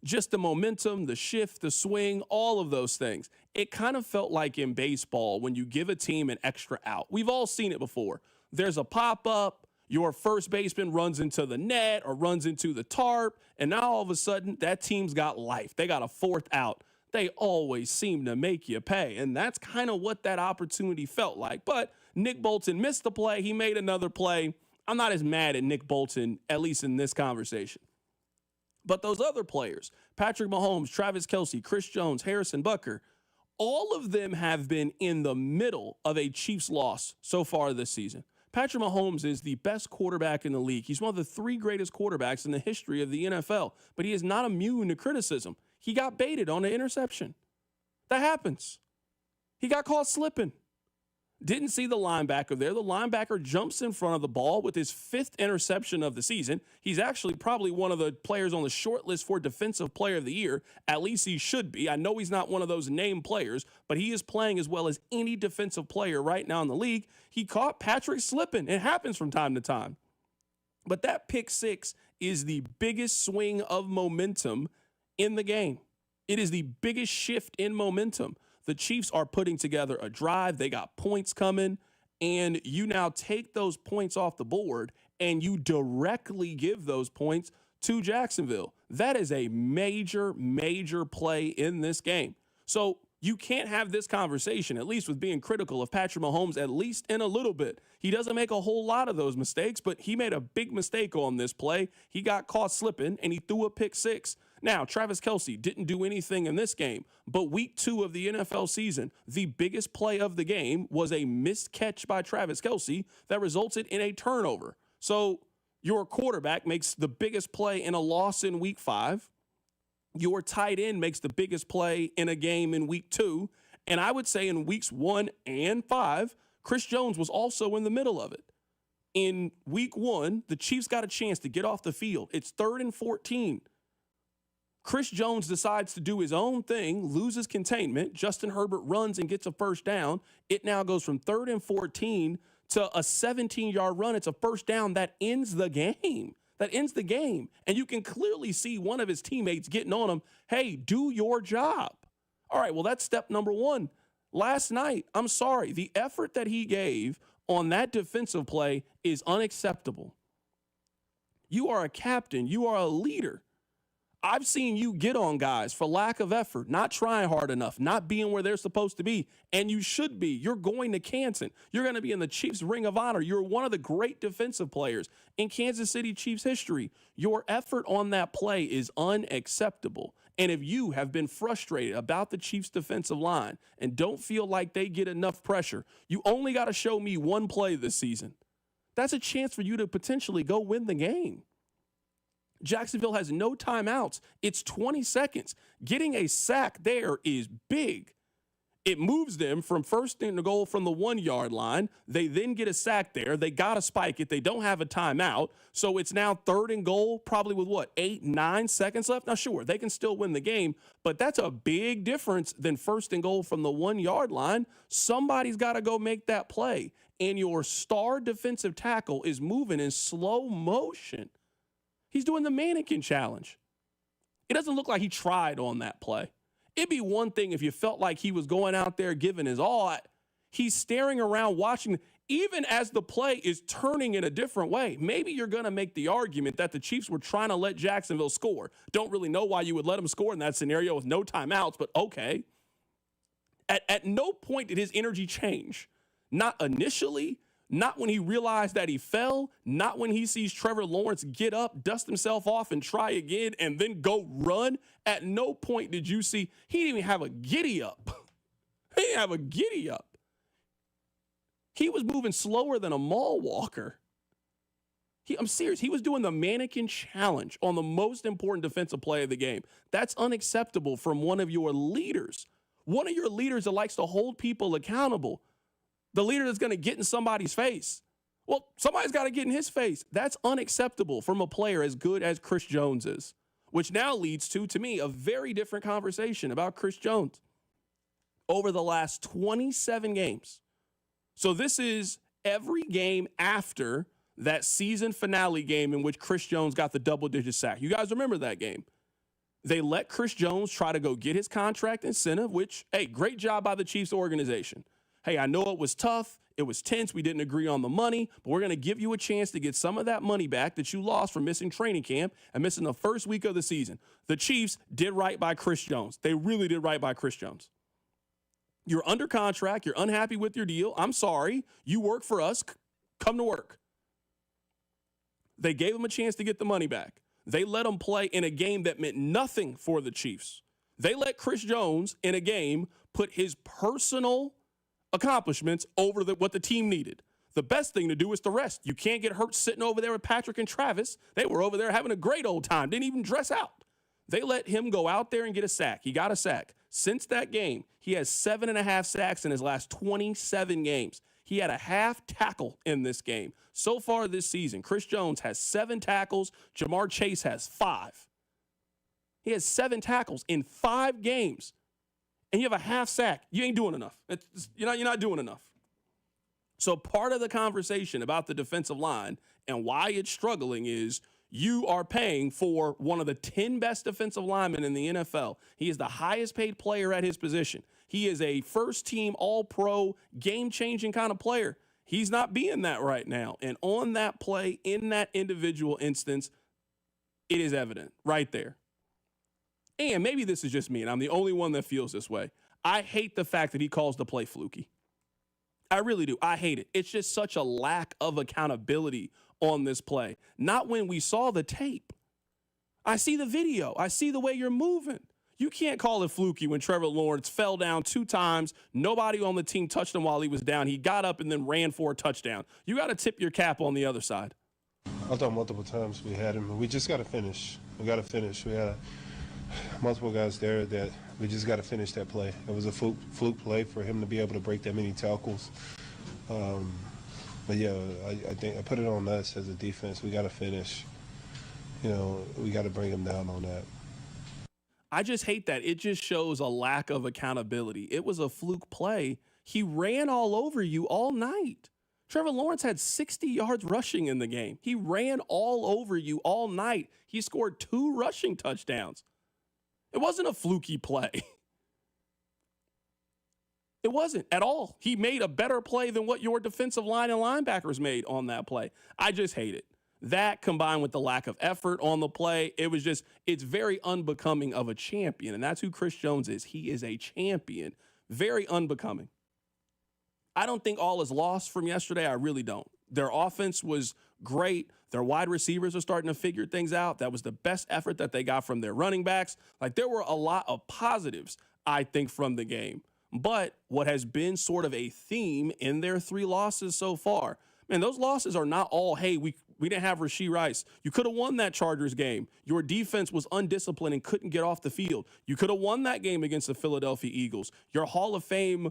just the momentum, the shift, the swing, all of those things. It kind of felt like in baseball when you give a team an extra out. We've all seen it before. There's a pop-up, your first baseman runs into the net or runs into the tarp, and now all of a sudden that team's got life. They got a fourth out. They always seem to make you pay, and that's kind of what that opportunity felt like. But Nick Bolton missed the play. He made another play. I'm not as mad at Nick Bolton, at least in this conversation. But those other players, Patrick Mahomes, Travis Kelce, Chris Jones, Harrison Butker, all of them have been in the middle of a Chiefs loss so far this season. Patrick Mahomes is the best quarterback in the league. He's one of the 3 greatest quarterbacks in the history of the NFL, but he is not immune to criticism. He got baited on an interception. That happens. He got caught slipping. Didn't see the linebacker there. The linebacker jumps in front of the ball with his 5th interception of the season. He's actually probably one of the players on the short list for Defensive Player of the Year. At least he should be. I know he's not one of those named players, but he is playing as well as any defensive player right now in the league. He caught Patrick slipping. It happens from time to time. But that pick 6 is the biggest swing of momentum in the game. It is the biggest shift in momentum. The Chiefs are putting together a drive. They got points coming, and you now take those points off the board and you directly give those points to Jacksonville. That is a major, major play in this game. So you can't have this conversation, at least with being critical of Patrick Mahomes, at least in a little bit. He doesn't make a whole lot of those mistakes, but he made a big mistake on this play. He got caught slipping, and he threw a pick 6. Now, Travis Kelce didn't do anything in this game, but week 2 of the NFL season, the biggest play of the game was a missed catch by Travis Kelce that resulted in a turnover. So your quarterback makes the biggest play in a loss in week 5. Your tight end makes the biggest play in a game in week 2. And I would say in weeks 1 and 5, Chris Jones was also in the middle of it. In week 1, the Chiefs got a chance to get off the field. It's 3rd and 14. Chris Jones decides to do his own thing, loses containment. Justin Herbert runs and gets a first down. It now goes from 3rd and 14 to a 17-yard run. It's a first down that ends the game. And you can clearly see one of his teammates getting on him. Hey, do your job. All right, well, that's step number 1. Last night, I'm sorry, the effort that he gave on that defensive play is unacceptable. You are a captain. You are a leader. I've seen you get on guys for lack of effort, not trying hard enough, not being where they're supposed to be, and you should be. You're going to Canton. You're going to be in the Chiefs Ring of Honor. You're one of the great defensive players in Kansas City Chiefs history. Your effort on that play is unacceptable. And if you have been frustrated about the Chiefs defensive line and don't feel like they get enough pressure, you only got to show me one play this season. That's a chance for you to potentially go win the game. Jacksonville has no timeouts. It's 20 seconds. Getting a sack there is big. It moves them from first and goal from the 1-yard line. They then get a sack there. They got to spike it. They don't have a timeout. So it's now 3rd and goal, probably with 8, 9 seconds left. Now, sure, they can still win the game, but that's a big difference than 1st and goal from the 1-yard line. Somebody's got to go make that play. And your star defensive tackle is moving in slow motion. He's doing the mannequin challenge. It doesn't look like he tried on that play. It'd be one thing if you felt like he was going out there giving his all. He's staring around watching, even as the play is turning in a different way. Maybe you're going to make the argument that the Chiefs were trying to let Jacksonville score. Don't really know why you would let them score in that scenario with no timeouts, but okay. At no point did his energy change. Not initially, not when he realized that he fell, not when he sees Trevor Lawrence get up, dust himself off, and try again, and then go run. At no point did you see, he didn't even have a giddy up. He didn't have a giddy up. He was moving slower than a mall walker. I'm serious. He was doing the mannequin challenge on the most important defensive play of the game. That's unacceptable from one of your leaders. One of your leaders that likes to hold people accountable. The leader that's going to get in somebody's face. Well, somebody's got to get in his face. That's unacceptable from a player as good as Chris Jones is, which now leads to me, a very different conversation about Chris Jones. Over the last 27 games. So this is every game after that season finale game in which Chris Jones got the double-digit sack. You guys remember that game? They let Chris Jones try to go get his contract incentive, which, hey, great job by the Chiefs organization. Hey, I know it was tough. It was tense. We didn't agree on the money, but we're going to give you a chance to get some of that money back that you lost from missing training camp and missing the first week of the season. The Chiefs did right by Chris Jones. They really did right by Chris Jones. You're under contract. You're unhappy with your deal. I'm sorry. You work for us. Come to work. They gave him a chance to get the money back. They let him play in a game that meant nothing for the Chiefs. They let Chris Jones in a game put his personal accomplishments over what the team needed. The best thing to do is to rest. You can't get hurt sitting over there with Patrick and Travis. They were over there having a great old time. Didn't even dress out. They let him go out there and get a sack. He got a sack. Since that game, he has 7.5 sacks in his last 27 games. He had a half tackle in this game. So far this season, Chris Jones has 7 tackles. Jamar Chase has 5. He has 7 tackles in 5 games. And you have a half sack. You ain't doing enough. You're not doing enough. So part of the conversation about the defensive line and why it's struggling is you are paying for one of the 10 best defensive linemen in the NFL. He is the highest paid player at his position. He is a first-team all-pro, game-changing kind of player. He's not being that right now. And on that play, in that individual instance, it is evident right there. And maybe this is just me, and I'm the only one that feels this way. I hate the fact that he calls the play fluky. I really do. I hate it. It's just such a lack of accountability on this play. Not when we saw the tape. I see the video. I see the way you're moving. You can't call it fluky when Trevor Lawrence fell down 2 times. Nobody on the team touched him while he was down. He got up and then ran for a touchdown. You got to tip your cap on the other side. I thought multiple times we had him. We just got to finish. We got to finish. We had multiple guys there that we just got to finish that play. It was a fluke play for him to be able to break that many tackles. But yeah, I think I put it on us as a defense. We got to finish. We got to bring him down on that. I just hate that. It just shows a lack of accountability. It was a fluke play. He ran all over you all night. Trevor Lawrence had 60 yards rushing in the game. He ran all over you all night. He scored 2 rushing touchdowns. It wasn't a fluky play. It wasn't at all. He made a better play than what your defensive line and linebackers made on that play. I just hate it. That combined with the lack of effort on the play, it's very unbecoming of a champion. And that's who Chris Jones is. He is a champion. Very unbecoming. I don't think all is lost from yesterday. I really don't. Their offense was great. Their wide receivers are starting to figure things out. That was the best effort that they got from their running backs. There were a lot of positives, I think, from the game. But what has been sort of a theme in their 3 losses so far, man, those losses are not all, hey, We didn't have Rashee Rice. You could have won that Chargers game. Your defense was undisciplined and couldn't get off the field. You could have won that game against the Philadelphia Eagles. Your Hall of Fame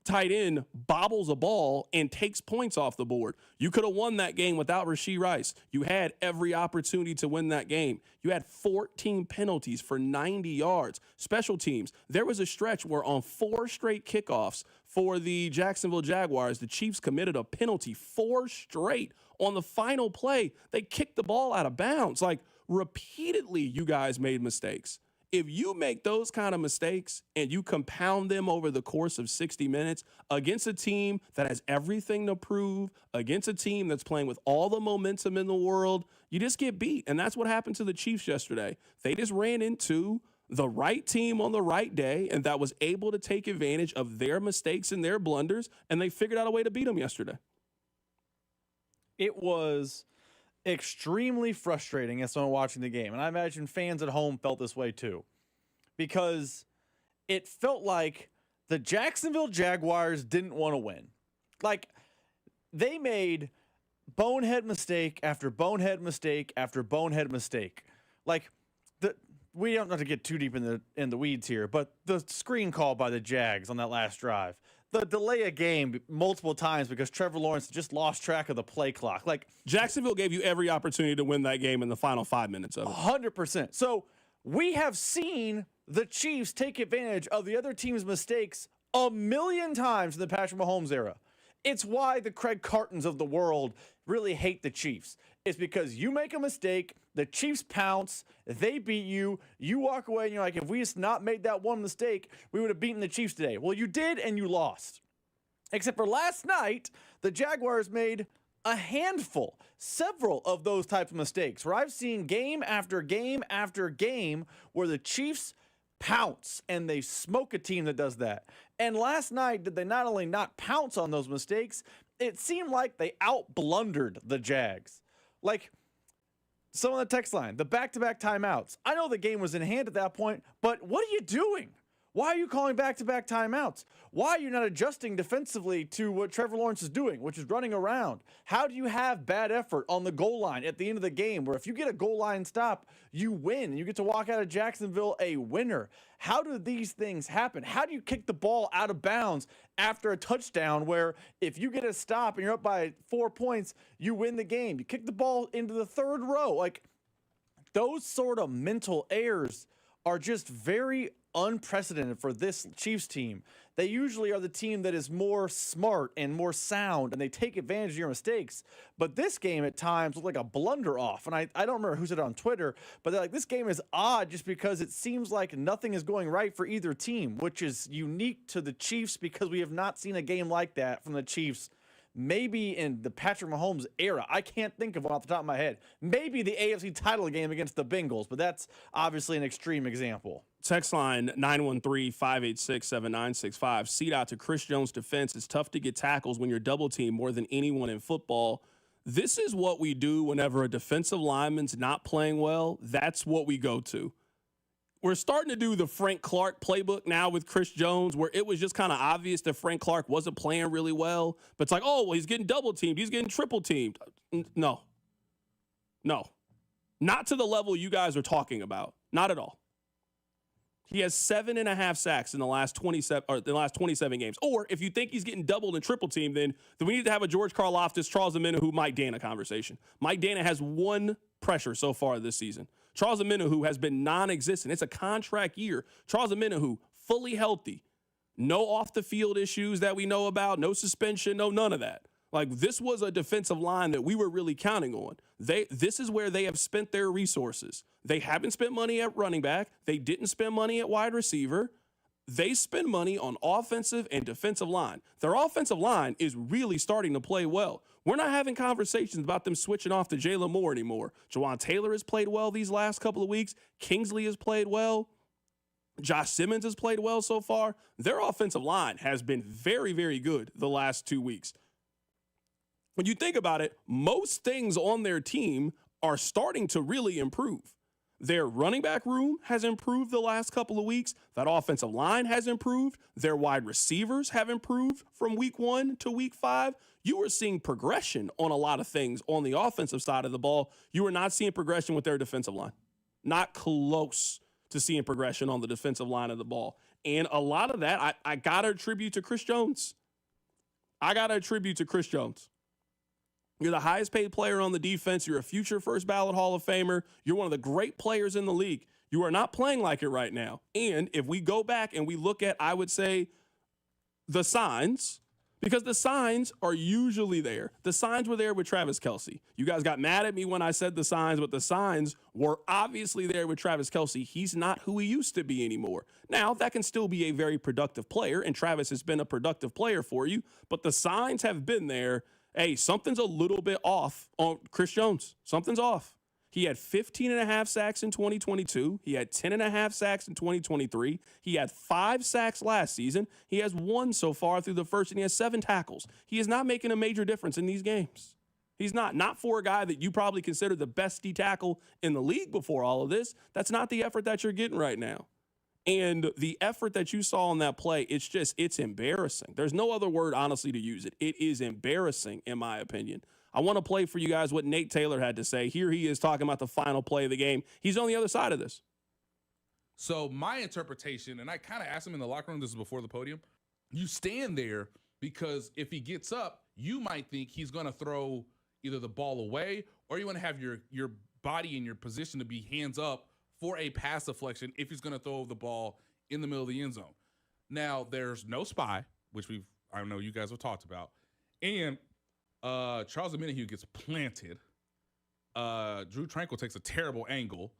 tight end bobbles a ball and takes points off the board. You could have won that game without Rashee Rice. You had every opportunity to win that game. You had 14 penalties for 90 yards. Special teams. There was a stretch where on 4 straight kickoffs for the Jacksonville Jaguars, the Chiefs committed a penalty 4 straight. On the final play, they kicked the ball out of bounds. Like, repeatedly, you guys made mistakes. If you make those kind of mistakes and you compound them over the course of 60 minutes against a team that has everything to prove, against a team that's playing with all the momentum in the world, you just get beat. And that's what happened to the Chiefs yesterday. They just ran into the right team on the right day, and that was able to take advantage of their mistakes and their blunders, and they figured out a way to beat them yesterday. It was extremely frustrating as someone watching the game. And I imagine fans at home felt this way too, because it felt like the Jacksonville Jaguars didn't want to win. Like, they made bonehead mistake after bonehead mistake after bonehead mistake. Like, we don't have to get too deep in the weeds here, but the screen call by the Jags on that last drive, the delay a game multiple times because Trevor Lawrence just lost track of the play clock. Like, Jacksonville gave you every opportunity to win that game in the final 5 minutes of it. 100%. So we have seen the Chiefs take advantage of the other team's mistakes a million times in the Patrick Mahomes era. It's why the Craig Cartons of the world really hate the Chiefs. It's because you make a mistake, the Chiefs pounce, they beat you, you walk away, and you're like, if we just not made that one mistake, we would have beaten the Chiefs today. Well, you did, and you lost. Except for last night, the Jaguars made a handful, several of those types of mistakes, where I've seen game after game after game where the Chiefs pounce and they smoke a team that does that. And last night, did they not only not pounce on those mistakes, it seemed like they out-blundered the Jags. Like, someone on the text line, the back-to-back timeouts. I know the game was in hand at that point, but what are you doing? Why are you calling back-to-back timeouts? Why are you not adjusting defensively to what Trevor Lawrence is doing, which is running around? How do you have bad effort on the goal line at the end of the game, where if you get a goal line stop, you win, and you get to walk out of Jacksonville a winner? How do these things happen? How do you kick the ball out of bounds after a touchdown, where if you get a stop and you're up by 4 points, you win the game? You kick the ball into the third row. Like, those sort of mental errors are just very unprecedented for this Chiefs team. They usually are the team that is more smart and more sound, and they take advantage of your mistakes. But this game at times looked like a blunder off. And I don't remember who said it on Twitter, but they're like, this game is odd just because it seems like nothing is going right for either team, which is unique to the Chiefs because we have not seen a game like that from the Chiefs maybe in the Patrick Mahomes era. I can't think of one off the top of my head. Maybe the AFC title game against the Bengals, but that's obviously an extreme example. Text line 913-586-7965. Seat out to Chris Jones' defense. It's tough to get tackles when you're double teamed more than anyone in football. This is what we do whenever a defensive lineman's not playing well. That's what we go to. We're starting to do the Frank Clark playbook now with Chris Jones, where it was just kind of obvious that Frank Clark wasn't playing really well. But it's like, oh, well, he's getting double teamed. He's getting triple teamed. No. Not to the level you guys are talking about. Not at all. He has 7.5 sacks in the last 27 games. Or if you think he's getting doubled and triple teamed, then we need to have a George Karlaftis, Charles Omenihu, Mike Dana conversation. Mike Dana has 1 pressure so far this season. Charles Omenihu has been non-existent. It's a contract year. Charles Omenihu, fully healthy. No off-the-field issues that we know about. No suspension. No none of that. Like, this was a defensive line that we were really counting on. This is where they have spent their resources. They haven't spent money at running back. They didn't spend money at wide receiver. They spend money on offensive and defensive line. Their offensive line is really starting to play well. We're not having conversations about them switching off to Jalen Moore anymore. Jawan Taylor has played well these last couple of weeks. Kingsley has played well. Josh Simmons has played well so far. Their offensive line has been very, very good the last 2 weeks. When you think about it, most things on their team are starting to really improve. Their running back room has improved the last couple of weeks. That offensive line has improved. Their wide receivers have improved from week 1 to week 5. You were seeing progression on a lot of things on the offensive side of the ball. You were not seeing progression with their defensive line. Not close to seeing progression on the defensive line of the ball. And a lot of that, I got to attribute to Chris Jones. You're the highest paid player on the defense. You're a future first ballot Hall of Famer. You're one of the great players in the league. You are not playing like it right now. And if we go back and we look at, I would say, the signs, because the signs are usually there. The signs were there with Travis Kelce. You guys got mad at me when I said the signs, but the signs were obviously there with Travis Kelce. He's not who he used to be anymore. Now, that can still be a very productive player, and Travis has been a productive player for you, but the signs have been there. Hey, something's a little bit off on Chris Jones. Something's off. He had 15.5 sacks in 2022. He had 10.5 sacks in 2023. He had 5 sacks last season. He has 1 so far through the first, and he has 7 tackles. He is not making a major difference in these games. He's not. Not for a guy that you probably consider the best D tackle in the league before all of this. That's not the effort that you're getting right now. And the effort that you saw on that play, it's embarrassing. There's no other word, honestly, to use it. It is embarrassing, in my opinion. I want to play for you guys what Nate Taylor had to say. Here he is talking about the final play of the game. He's on the other side of this. So my interpretation, and I kind of asked him in the locker room, this is before the podium, you stand there because if he gets up, you might think he's going to throw either the ball away or you want to have your body in your position to be hands up for a pass deflection if he's going to throw the ball in the middle of the end zone. Now, there's no spy, which I know you guys have talked about, and Charles Omenihu gets planted. Drew Tranquill takes a terrible angle.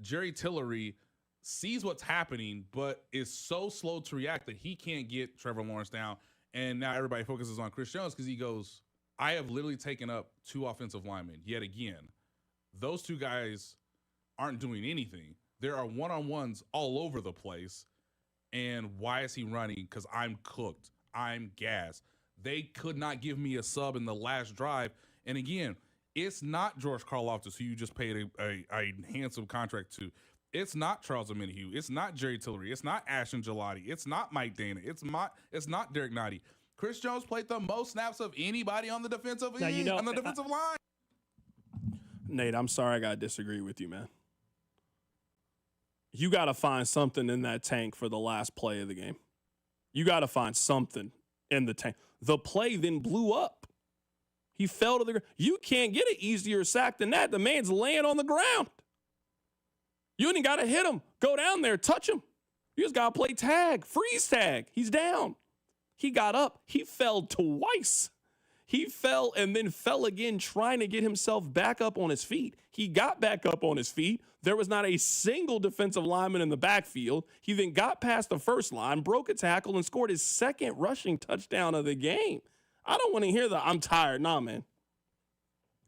Jerry Tillery sees what's happening, but is so slow to react that he can't get Trevor Lawrence down. And now everybody focuses on Chris Jones because he goes, I have literally taken up 2 offensive linemen yet again. Those 2 guys aren't doing anything. There are one-on-ones all over the place. And why is he running? Because I'm cooked. I'm gassed. They could not give me a sub in the last drive. And again, it's not George Karlaftis, who you just paid a handsome contract to. It's not Charles Omenihu. It's not Jerry Tillery. It's not Ashton Gelati. It's not Mike Dana. It's not Derek Nottie. Chris Jones played the most snaps of anybody on the defensive line. Nate, I'm sorry I got to disagree with you, man. You got to find something in that tank for the last play of the game. You got to find something in the tank. The play then blew up. He fell to the ground. You can't get an easier sack than that. The man's laying on the ground. You ain't got to hit him. Go down there, touch him. You just got to play tag, freeze tag. He's down. He got up. He fell twice. He fell and then fell again trying to get himself back up on his feet. He got back up on his feet. There was not a single defensive lineman in the backfield. He then got past the first line, broke a tackle, and scored his 2nd rushing touchdown of the game. I don't want to hear I'm tired. Nah, man.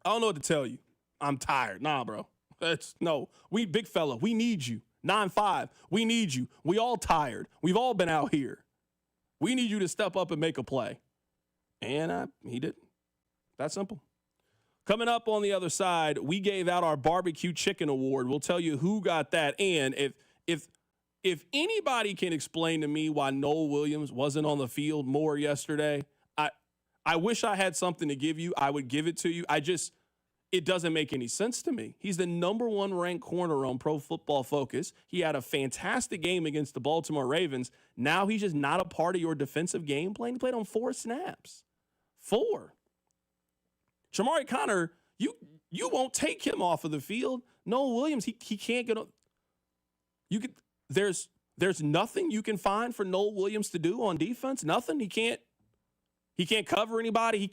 I don't know what to tell you. I'm tired. Nah, bro. We big fella. We need you. 9-5. We need you. We all tired. We've all been out here. We need you to step up and make a play. And he didn't. That simple. Coming up on the other side, we gave out our barbecue chicken award. We'll tell you who got that. And if anybody can explain to me why Noel Williams wasn't on the field more yesterday, I wish I had something to give you. I would give it to you. It doesn't make any sense to me. He's the number 1 ranked corner on Pro Football Focus. He had a fantastic game against the Baltimore Ravens. Now he's just not a part of your defensive game plan. He played on 4 snaps. 4. Shamari Connor, you won't take him off of the field. Noel Williams, he can't get on. There's nothing you can find for Noel Williams to do on defense. Nothing. He can't cover anybody.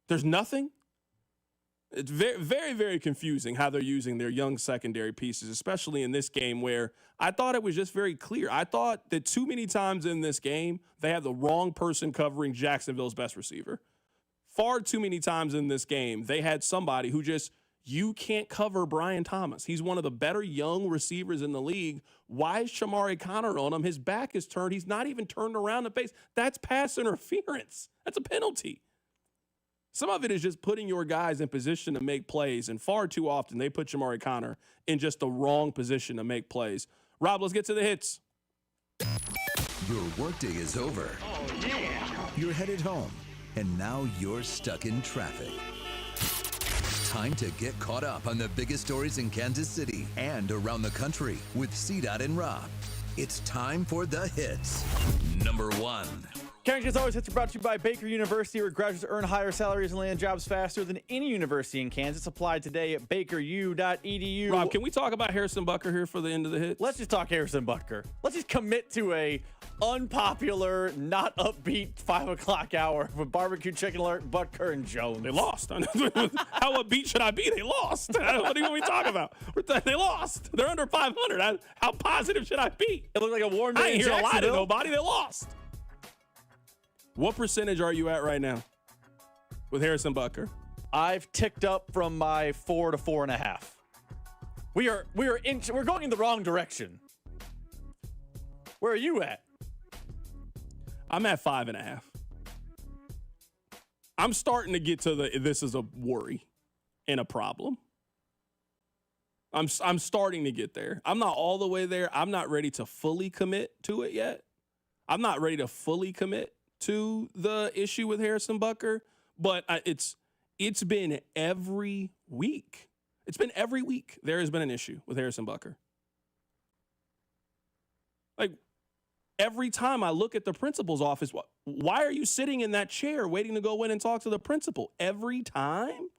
There's nothing. It's very, very, very confusing how they're using their young secondary pieces, especially in this game where I thought it was just very clear. I thought that too many times in this game, they had the wrong person covering Jacksonville's best receiver. Far too many times in this game, they had somebody who you can't cover Brian Thomas. He's one of the better young receivers in the league. Why is Shamari Connor on him? His back is turned. He's not even turned around to face. That's pass interference. That's a penalty. Some of it is just putting your guys in position to make plays, and far too often they put Jamari Connor in just the wrong position to make plays. Rob, let's get to the hits. Your workday is over. Oh, yeah. You're headed home, and now you're stuck in traffic. Time to get caught up on the biggest stories in Kansas City and around the country with CDOT and Rob. It's time for the hits. Number 1. Carrington's Always Hits are brought to you by Baker University, where graduates earn higher salaries and land jobs faster than any university in Kansas. Apply today at bakeru.edu. Rob, can we talk about Harrison Butker here for the end of the hits? Let's just talk Harrison Butker. Let's just commit to a unpopular, not upbeat 5 o'clock hour with barbecue chicken alert, Butker and Jones. They lost. How upbeat should I be? They lost. What do you want me to talk about? They lost. They're under 500. How positive should I be? It looked like a warm day I ain't in hear a lie to Jacksonville. nobody. They lost. What percentage are you at right now with Harrison Butker? I've ticked up from my 4 to 4.5. We're going in the wrong direction. Where are you at? I'm at 5.5. I'm starting to get to this is a worry and a problem. I'm starting to get there. I'm not all the way there. I'm not ready to fully commit to it yet. I'm not ready to fully commit to the issue with Harrison Butker, but it's been every week. It's been every week there has been an issue with Harrison Butker. Like, every time I look at the principal's office, why are you sitting in that chair waiting to go in and talk to the principal? Every time?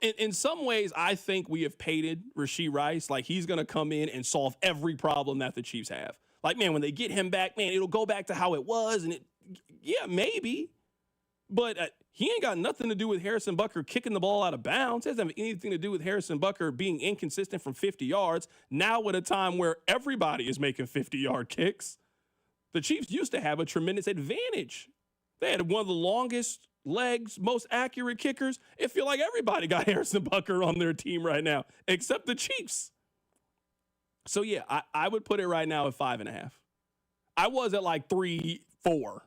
In some ways, I think we have painted Rashee Rice like he's going to come in and solve every problem that the Chiefs have. Like, man, when they get him back, man, it'll go back to how it was. And yeah, maybe. But he ain't got nothing to do with Harrison Butker kicking the ball out of bounds. It doesn't have anything to do with Harrison Butker being inconsistent from 50 yards. Now at a time where everybody is making 50-yard kicks, the Chiefs used to have a tremendous advantage. They had one of the longest legs, most accurate kickers. It feels like everybody got Harrison Butker on their team right now, except the Chiefs. So, yeah, I would put it right now at 5.5. I was at like 3, 4.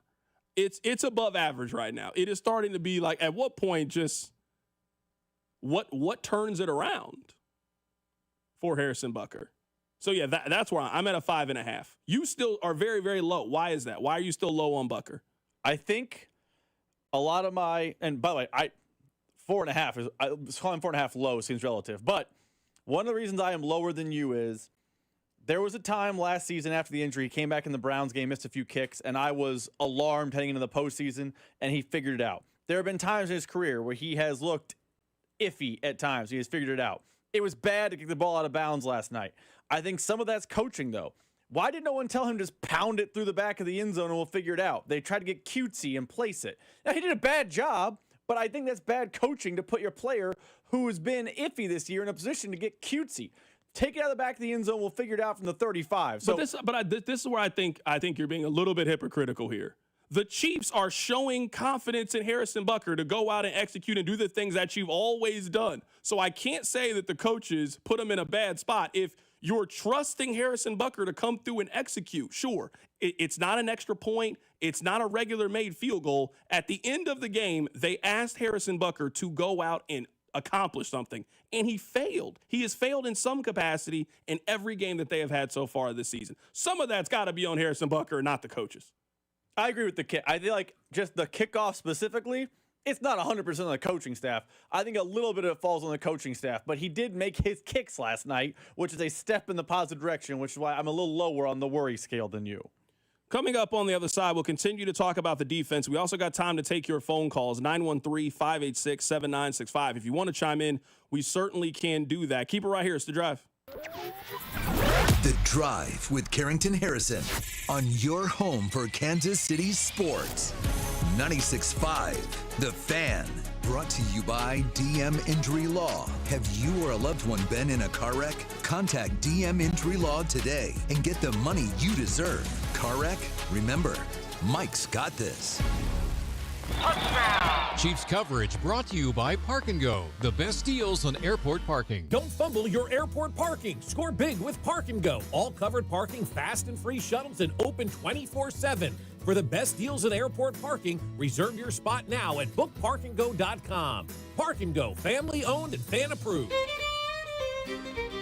It's above average right now. It is starting to be like, at what point just what turns it around for Harrison Butker? So, yeah, that's where I'm at a 5.5. You still are very, very low. Why is that? Why are you still low on Butker? I think a lot of and by the way, 4.5 is, calling 4.5 low seems relative. But one of the reasons I am lower than you is there was a time last season after the injury, he came back in the Browns game, missed a few kicks, and I was alarmed heading into the postseason, and he figured it out. There have been times in his career where he has looked iffy at times. He has figured it out. It was bad to kick the ball out of bounds last night. I think some of that's coaching, though. Why did no one tell him just pound it through the back of the end zone and we'll figure it out? They tried to get cutesy and place it. Now, he did a bad job, but I think that's bad coaching to put your player who has been iffy this year in a position to get cutesy. Take it out of the back of the end zone. We'll figure it out from the 35. So, this is where I think you're being a little bit hypocritical here. The Chiefs are showing confidence in Harrison Butker to go out and execute and do the things that you've always done. So I can't say that the coaches put him in a bad spot. If you're trusting Harrison Butker to come through and execute, sure, it's not an extra point. It's not a regular made field goal. At the end of the game, they asked Harrison Butker to go out and accomplish something, and he failed. He has failed in some capacity in every game that they have had so far this season. Some of that's got to be on Harrison Butker, not the coaches. I agree with the kick. I feel like just the kickoff specifically, it's not 100% of the coaching staff. I think a little bit of it falls on the coaching staff, but he did make his kicks last night, which is a step in the positive direction, which is why I'm a little lower on the worry scale than you. Coming up on the other side, we'll continue to talk about the defense. We also got time to take your phone calls, 913-586-7965. If you want to chime in, we certainly can do that. Keep it right here. It's The Drive. The Drive with Carrington Harrison on your home for Kansas City sports. 96.5, The Fan. Brought to you by DM Injury Law. Have you or a loved one been in a car wreck? Contact DM Injury Law today and get the money you deserve. Car wreck? Remember, Mike's got this. Touchdown! Chiefs coverage brought to you by Park & Go, the best deals on airport parking. Don't fumble your airport parking. Score big with Park & Go. All covered parking, fast and free shuttles, and open 24/7. For the best deals in airport parking, reserve your spot now at bookparkandgo.com. Park & Go, family owned and fan approved.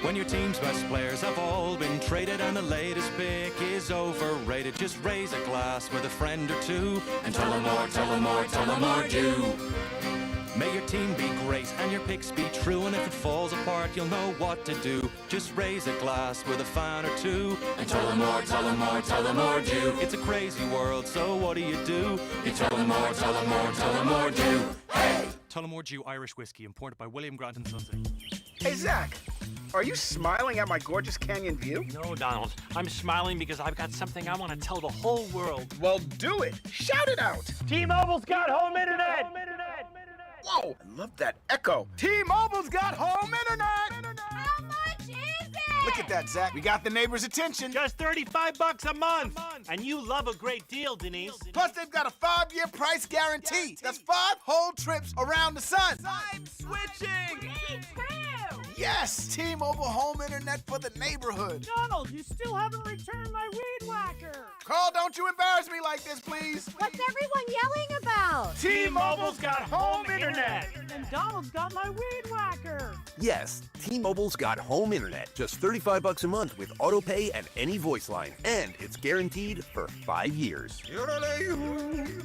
When your team's best players have all been traded and the latest pick is overrated, just raise a glass with a friend or two and tell them more, tell them more, tell them more do. May your team be great and your picks be true, and if it falls apart, you'll know what to do. Just raise a glass with a fan or two and tell them more, tell them more, tell them more do. It's a crazy world, so what do? You tell them more, tell them more, tell them more do. Hey! Tullamore Dew Irish Whiskey, imported by William Grant & Sons. Hey, Zach, are you smiling at my gorgeous canyon view? No, Donald. I'm smiling because I've got something I want to tell the whole world. Well, do it. Shout it out. T-Mobile's got home internet. Whoa, I love that echo. T-Mobile's got home internet. How much is it? Look at that, Zach. We got the neighbors' attention. Just $35 a month. And you love a great deal, Denise. Plus, they've got a 5-year price guarantee. That's 5 whole trips around the sun. I'm switching. Me too. Yes, T-Mobile home internet for the neighborhood. Donald, you still haven't returned my weed whacker. Carl, don't you embarrass me like this, please. What's everyone yelling about? T-Mobile's got home internet. And Donald's got my weed whacker. Yes, T-Mobile's got home internet. Just $35 a month with auto pay and any voice line. And it's guaranteed for 5 years.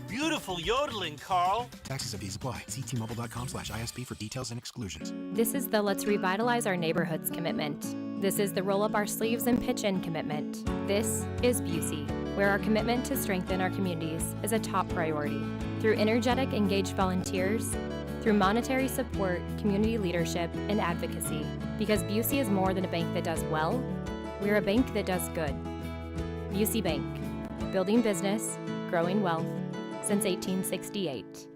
Beautiful yodeling, Carl. Taxes and fees apply. See T-Mobile.com/ISP for details and exclusions. This is the Let's Revitalize Our Neighborhoods commitment. This is the Roll Up Our Sleeves and Pitch In commitment. This is Busey, where our commitment to strengthen our communities is a top priority. Through energetic, engaged volunteers, through monetary support, community leadership, and advocacy. Because Busey is more than a bank that does well, we're a bank that does good. Busey Bank, building business, growing wealth, since 1868.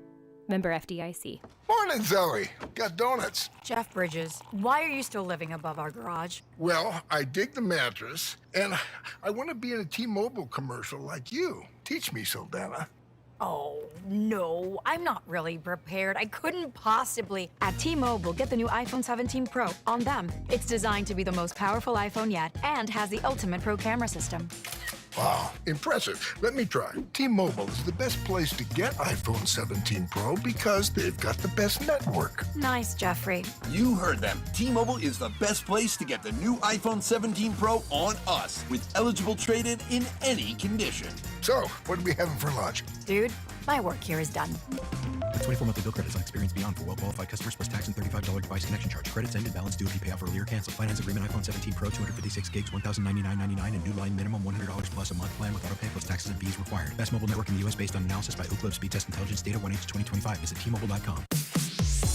Member FDIC. Morning, Zoe. Got donuts. Jeff Bridges, why are you still living above our garage? Well, I dig the mattress, and I want to be in a T-Mobile commercial like you. Teach me, Sildana. Oh, no, I'm not really prepared. I couldn't possibly. At T-Mobile, get the new iPhone 17 Pro. On them, it's designed to be the most powerful iPhone yet and has the ultimate pro camera system. Wow, impressive. Let me try. T-Mobile is the best place to get iPhone 17 Pro because they've got the best network. Nice, Jeffrey. You heard them. T-Mobile is the best place to get the new iPhone 17 Pro on us with eligible trade-in in any condition. So, what are we having for lunch? Dude, my work here is done. 24 monthly bill credits on experience beyond for well-qualified customers plus tax and $35 device connection charge. Credits end and balance due if you pay off early or cancel. Finance agreement iPhone 17 Pro, 256 gigs, $1,099.99, and new line minimum $100 plus a month plan with auto pay plus taxes and fees required. Best mobile network in the U.S. based on analysis by Ookla Speed Test Intelligence data 1H2025. Visit T-Mobile.com.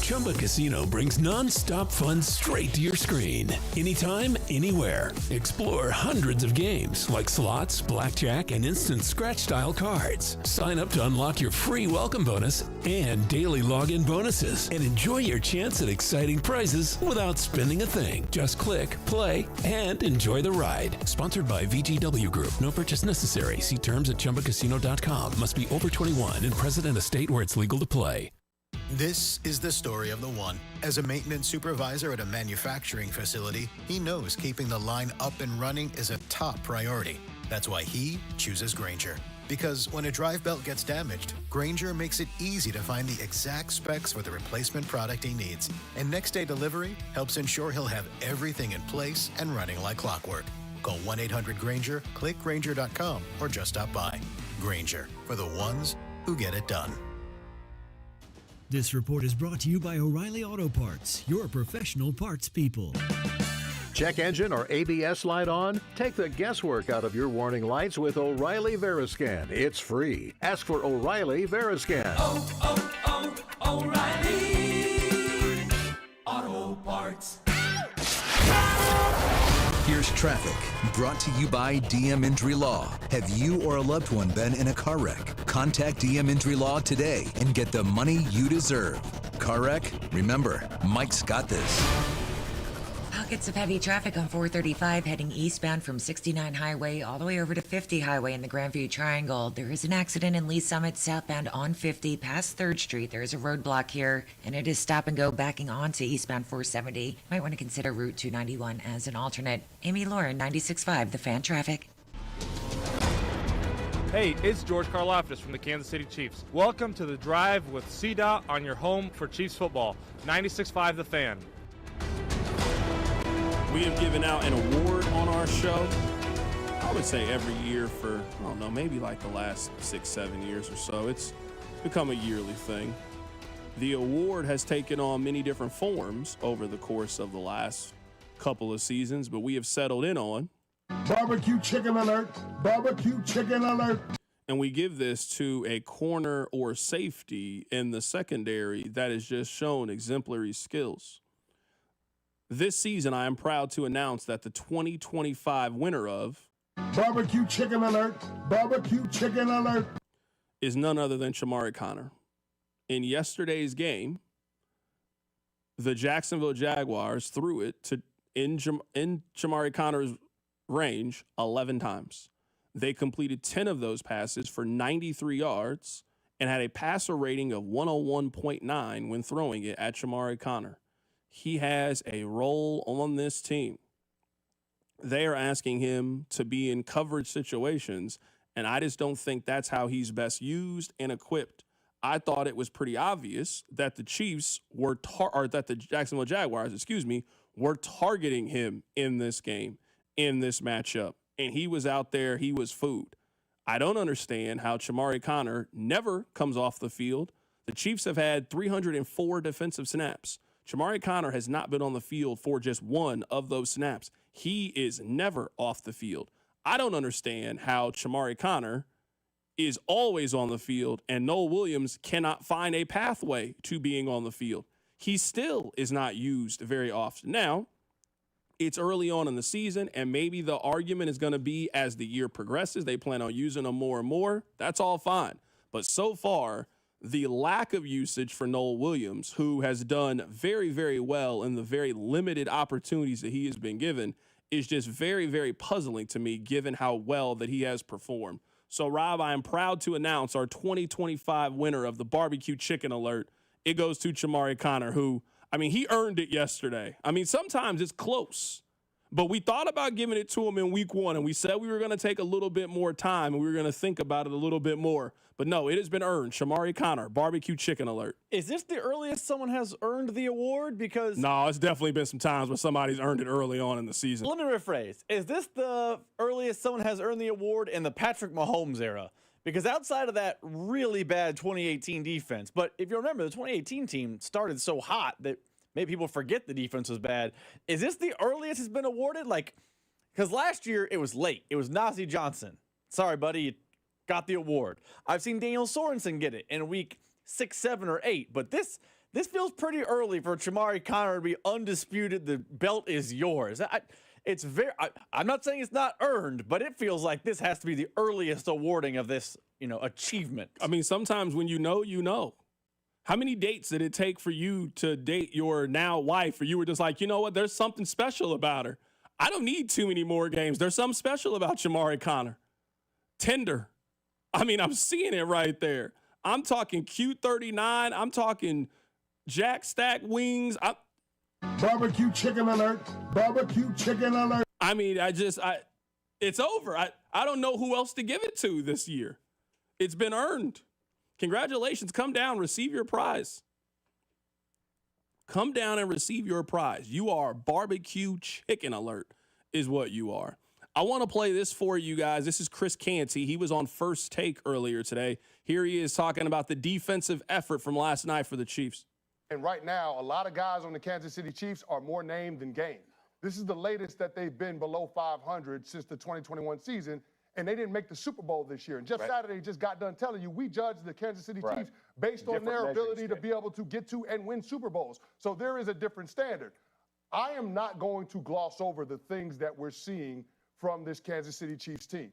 Chumba Casino brings non-stop fun straight to your screen. Anytime, anywhere. Explore hundreds of games like slots, blackjack, and instant scratch-style cards. Sign up to unlock your free welcome bonus and daily login bonuses. And enjoy your chance at exciting prizes without spending a thing. Just click, play, and enjoy the ride. Sponsored by VGW Group. No purchase necessary. See terms at ChumbaCasino.com. Must be over 21 and present in a state where it's legal to play. This is the story of the one. As a maintenance supervisor at a manufacturing facility, he knows keeping the line up and running is a top priority. That's why he chooses Grainger. Because when a drive belt gets damaged, Grainger makes it easy to find the exact specs for the replacement product he needs. And next day delivery helps ensure he'll have everything in place and running like clockwork. Call 1-800-GRAINGER, click Grainger.com, or just stop by. Grainger, for the ones who get it done. This report is brought to you by O'Reilly Auto Parts, your professional parts people. Check engine or ABS light on? Take the guesswork out of your warning lights with O'Reilly Veriscan. It's free. Ask for O'Reilly Veriscan. O'Reilly Auto Parts. Here's traffic, brought to you by DM Injury Law. Have you or a loved one been in a car wreck? Contact DM Injury Law today and get the money you deserve. Car wreck? Remember, Mike's got this. Pockets of heavy traffic on 435 heading eastbound from 69 Highway all the way over to 50 Highway in the Grandview Triangle. There is an accident in Lee Summit southbound on 50 past 3rd Street. There is a roadblock here, and it is stop and go backing onto eastbound 470. Might want to consider Route 291 as an alternate. Amy Lauren, 96.5, The Fan Traffic. Hey, it's George Karlaftis from the Kansas City Chiefs. Welcome to The Drive with CDOT on your home for Chiefs football. 96.5 The Fan. We have given out an award on our show, I would say every year for, I don't know, maybe like the last 6-7 years or so. It's become a yearly thing. The award has taken on many different forms over the course of the last couple of seasons, but we have settled in on Barbecue chicken alert! Barbecue chicken alert! and we give this to a corner or safety in the secondary that has just shown exemplary skills. This season, I am proud to announce that the 2025 winner of Barbecue chicken alert! Barbecue chicken alert! is none other than Shamari Connor. In yesterday's game, the Jacksonville Jaguars threw it to in Shamari Connor's range 11 times. They completed 10 of those passes for 93 yards and had a passer rating of 101.9 when throwing it at Shamari Connor. He has a role on this team. They are asking him to be in coverage situations, and I just don't think that's how he's best used and equipped. I thought it was pretty obvious that the Chiefs were that the Jacksonville Jaguars, were targeting him in this game, in this matchup. And he was out there, he was food. I don't understand how Shamari Connor never comes off the field. The Chiefs have had 304 defensive snaps. Shamari Connor has not been on the field for just one of those snaps. He is never off the field. I don't understand how Shamari Connor is always on the field and Noel Williams cannot find a pathway to being on the field. He still is not used very often. Now, it's early on in the season, and maybe the argument is going to be as the year progresses, they plan on using them more and more. That's all fine. But so far, the lack of usage for Noel Williams, who has done very, very well in the very limited opportunities that he has been given, is just very, very puzzling to me, given how well that he has performed. So, Rob, I am proud to announce our 2025 winner of the Barbecue Chicken Alert. It goes to Shamari Connor, who, he earned it yesterday. Sometimes it's close, but we thought about giving it to him in week 1, and we said we were going to take a little bit more time, and we were going to think about it a little bit more. But no, it has been earned. Shamari Connor, Barbecue Chicken Alert. Is this the earliest someone has earned the award? Because no, it's definitely been some times where somebody's earned it early on in the season. Let me rephrase. Is this the earliest someone has earned the award in the Patrick Mahomes era? Because outside of that really bad 2018 defense, but if you remember, the 2018 team started so hot that maybe people forget the defense was bad. Is this the earliest it's been awarded? Because last year it was late. It was Najee Johnson. Sorry, buddy, you got the award. I've seen Daniel Sorensen get it in week 6, 7, or 8. But this feels pretty early for Shamari Connor to be undisputed. The belt is yours. I'm not saying it's not earned, but it feels like this has to be the earliest awarding of this, achievement. Sometimes when you know. How many dates did it take for you to date your now wife, or you were just like, you know what, there's something special about her. I don't need too many more games. There's something special about Shamari Connor. Tinder. I'm seeing it right there. I'm talking Q39. I'm talking Jack Stack wings. Barbecue chicken alert! Barbecue chicken alert! It's over. I don't know who else to give it to this year. It's been earned. Congratulations. Come down, receive your prize. Come down and receive your prize. You are Barbecue Chicken Alert is what you are. I want to play this for you guys. This is Chris Canty. He was on First Take earlier today. Here he is talking about the defensive effort from last night for the Chiefs. And right now, a lot of guys on the Kansas City Chiefs are more named than game. This is the latest that they've been below 500 since the 2021 season, and they didn't make the Super Bowl this year. And just Saturday just got done telling you, we judge the Kansas City Chiefs based on their ability to be able to get to and win Super Bowls. So there is a different standard. I am not going to gloss over the things that we're seeing from this Kansas City Chiefs team.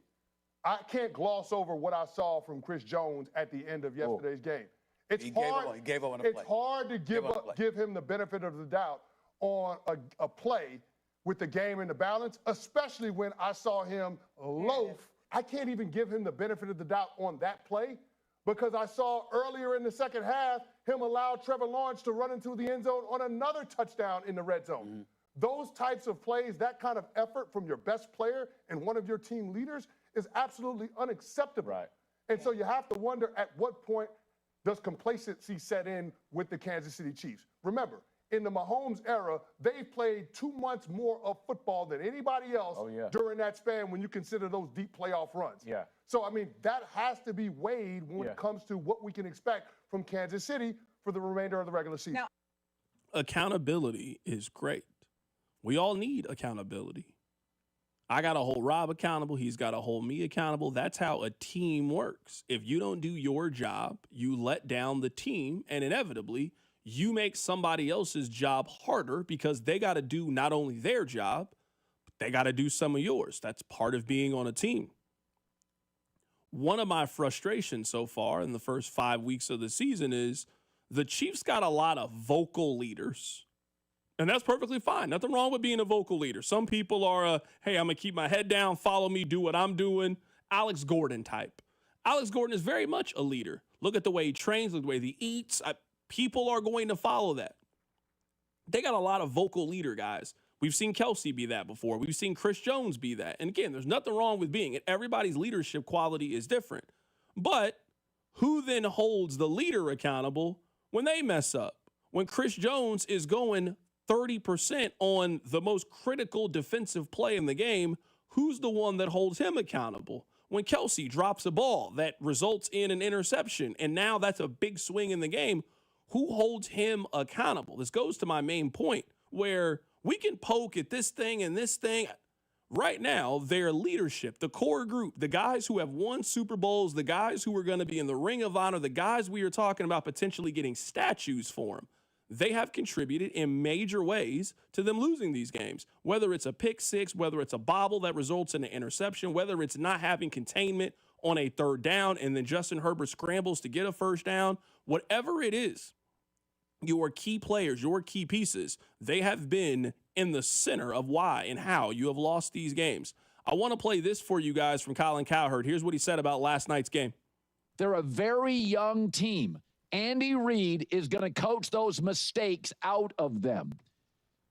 I can't gloss over what I saw from Chris Jones at the end of yesterday's game. It's hard to give him the benefit of the doubt on a play with the game and the balance, especially when I saw him loaf. I can't even give him the benefit of the doubt on that play because I saw earlier in the second half him allow Trevor Lawrence to run into the end zone on another touchdown in the red zone. Those types of plays, that kind of effort from your best player and one of your team leaders is absolutely unacceptable. Right. And so you have to wonder at what point does complacency set in with the Kansas City Chiefs? Remember, in the Mahomes era, they've played 2 months more of football than anybody else during that span when you consider those deep playoff runs. Yeah. So, I mean, that has to be weighed when it comes to what we can expect from Kansas City for the remainder of the regular season. Now, accountability is great. We all need accountability. I got to hold Rob accountable. He's got to hold me accountable. That's how a team works. If you don't do your job, you let down the team, and inevitably, you make somebody else's job harder because they got to do not only their job, but they got to do some of yours. That's part of being on a team. One of my frustrations so far in the first 5 weeks of the season is the Chiefs got a lot of vocal leaders. And that's perfectly fine. Nothing wrong with being a vocal leader. Some people are, hey, I'm going to keep my head down, follow me, do what I'm doing. Alex Gordon type. Alex Gordon is very much a leader. Look at the way he trains, look at the way he eats. People are going to follow that. They got a lot of vocal leader guys. We've seen Kelsey be that before. We've seen Chris Jones be that. And again, there's nothing wrong with being it. Everybody's leadership quality is different. But who then holds the leader accountable when they mess up? When Chris Jones is going 30% on the most critical defensive play in the game, who's the one that holds him accountable? When Kelsey drops a ball that results in an interception, and now that's a big swing in the game, who holds him accountable? This goes to my main point, where we can poke at this thing and this thing. Right now, their leadership, the core group, the guys who have won Super Bowls, the guys who are going to be in the Ring of Honor, the guys we are talking about potentially getting statues for them, they have contributed in major ways to them losing these games. Whether it's a pick six, whether it's a bobble that results in an interception, whether it's not having containment on a third down and then Justin Herbert scrambles to get a first down, whatever it is, your key players, your key pieces, they have been in the center of why and how you have lost these games. I want to play this for you guys from Colin Cowherd. Here's what he said about last night's game. They're a very young team. Andy Reid is going to coach those mistakes out of them.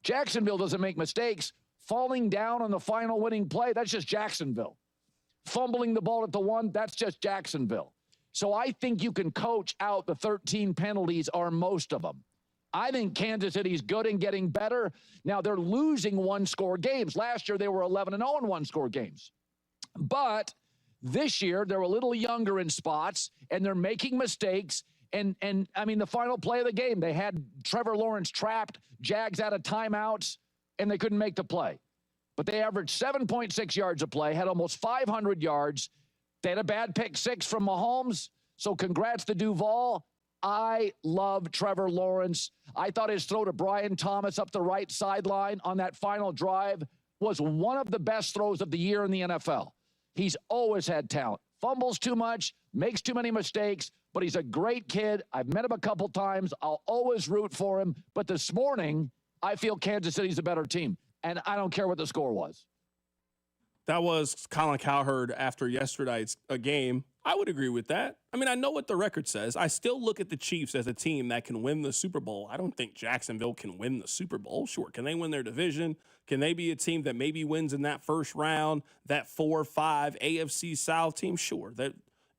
Jacksonville doesn't make mistakes. Falling down on the final winning play, that's just Jacksonville. Fumbling the ball at the one, that's just Jacksonville. So I think you can coach out the 13 penalties or most of them. I think Kansas City's good and getting better. Now, they're losing one-score games. Last year, they were 11-0 in one-score games. But this year, they're a little younger in spots, and they're making mistakes. And I mean, the final play of the game, they had Trevor Lawrence trapped, Jags out of timeouts, and they couldn't make the play. But they averaged 7.6 yards a play, had almost 500 yards. They had a bad pick six from Mahomes, so congrats to Duval. I love Trevor Lawrence. I thought his throw to Brian Thomas up the right sideline on that final drive was one of the best throws of the year in the NFL. He's always had talent. Fumbles too much, makes too many mistakes, but he's a great kid. I've met him a couple times. I'll always root for him. But this morning, I feel Kansas City's a better team, and I don't care what the score was. That was Colin Cowherd after yesterday's game. I would agree with that. I mean, I know what the record says. I still look at the Chiefs as a team that can win the Super Bowl. I don't think Jacksonville can win the Super Bowl. Sure, can they win their division? Can they be a team that maybe wins in that first round, that 4-5 AFC South team? Sure.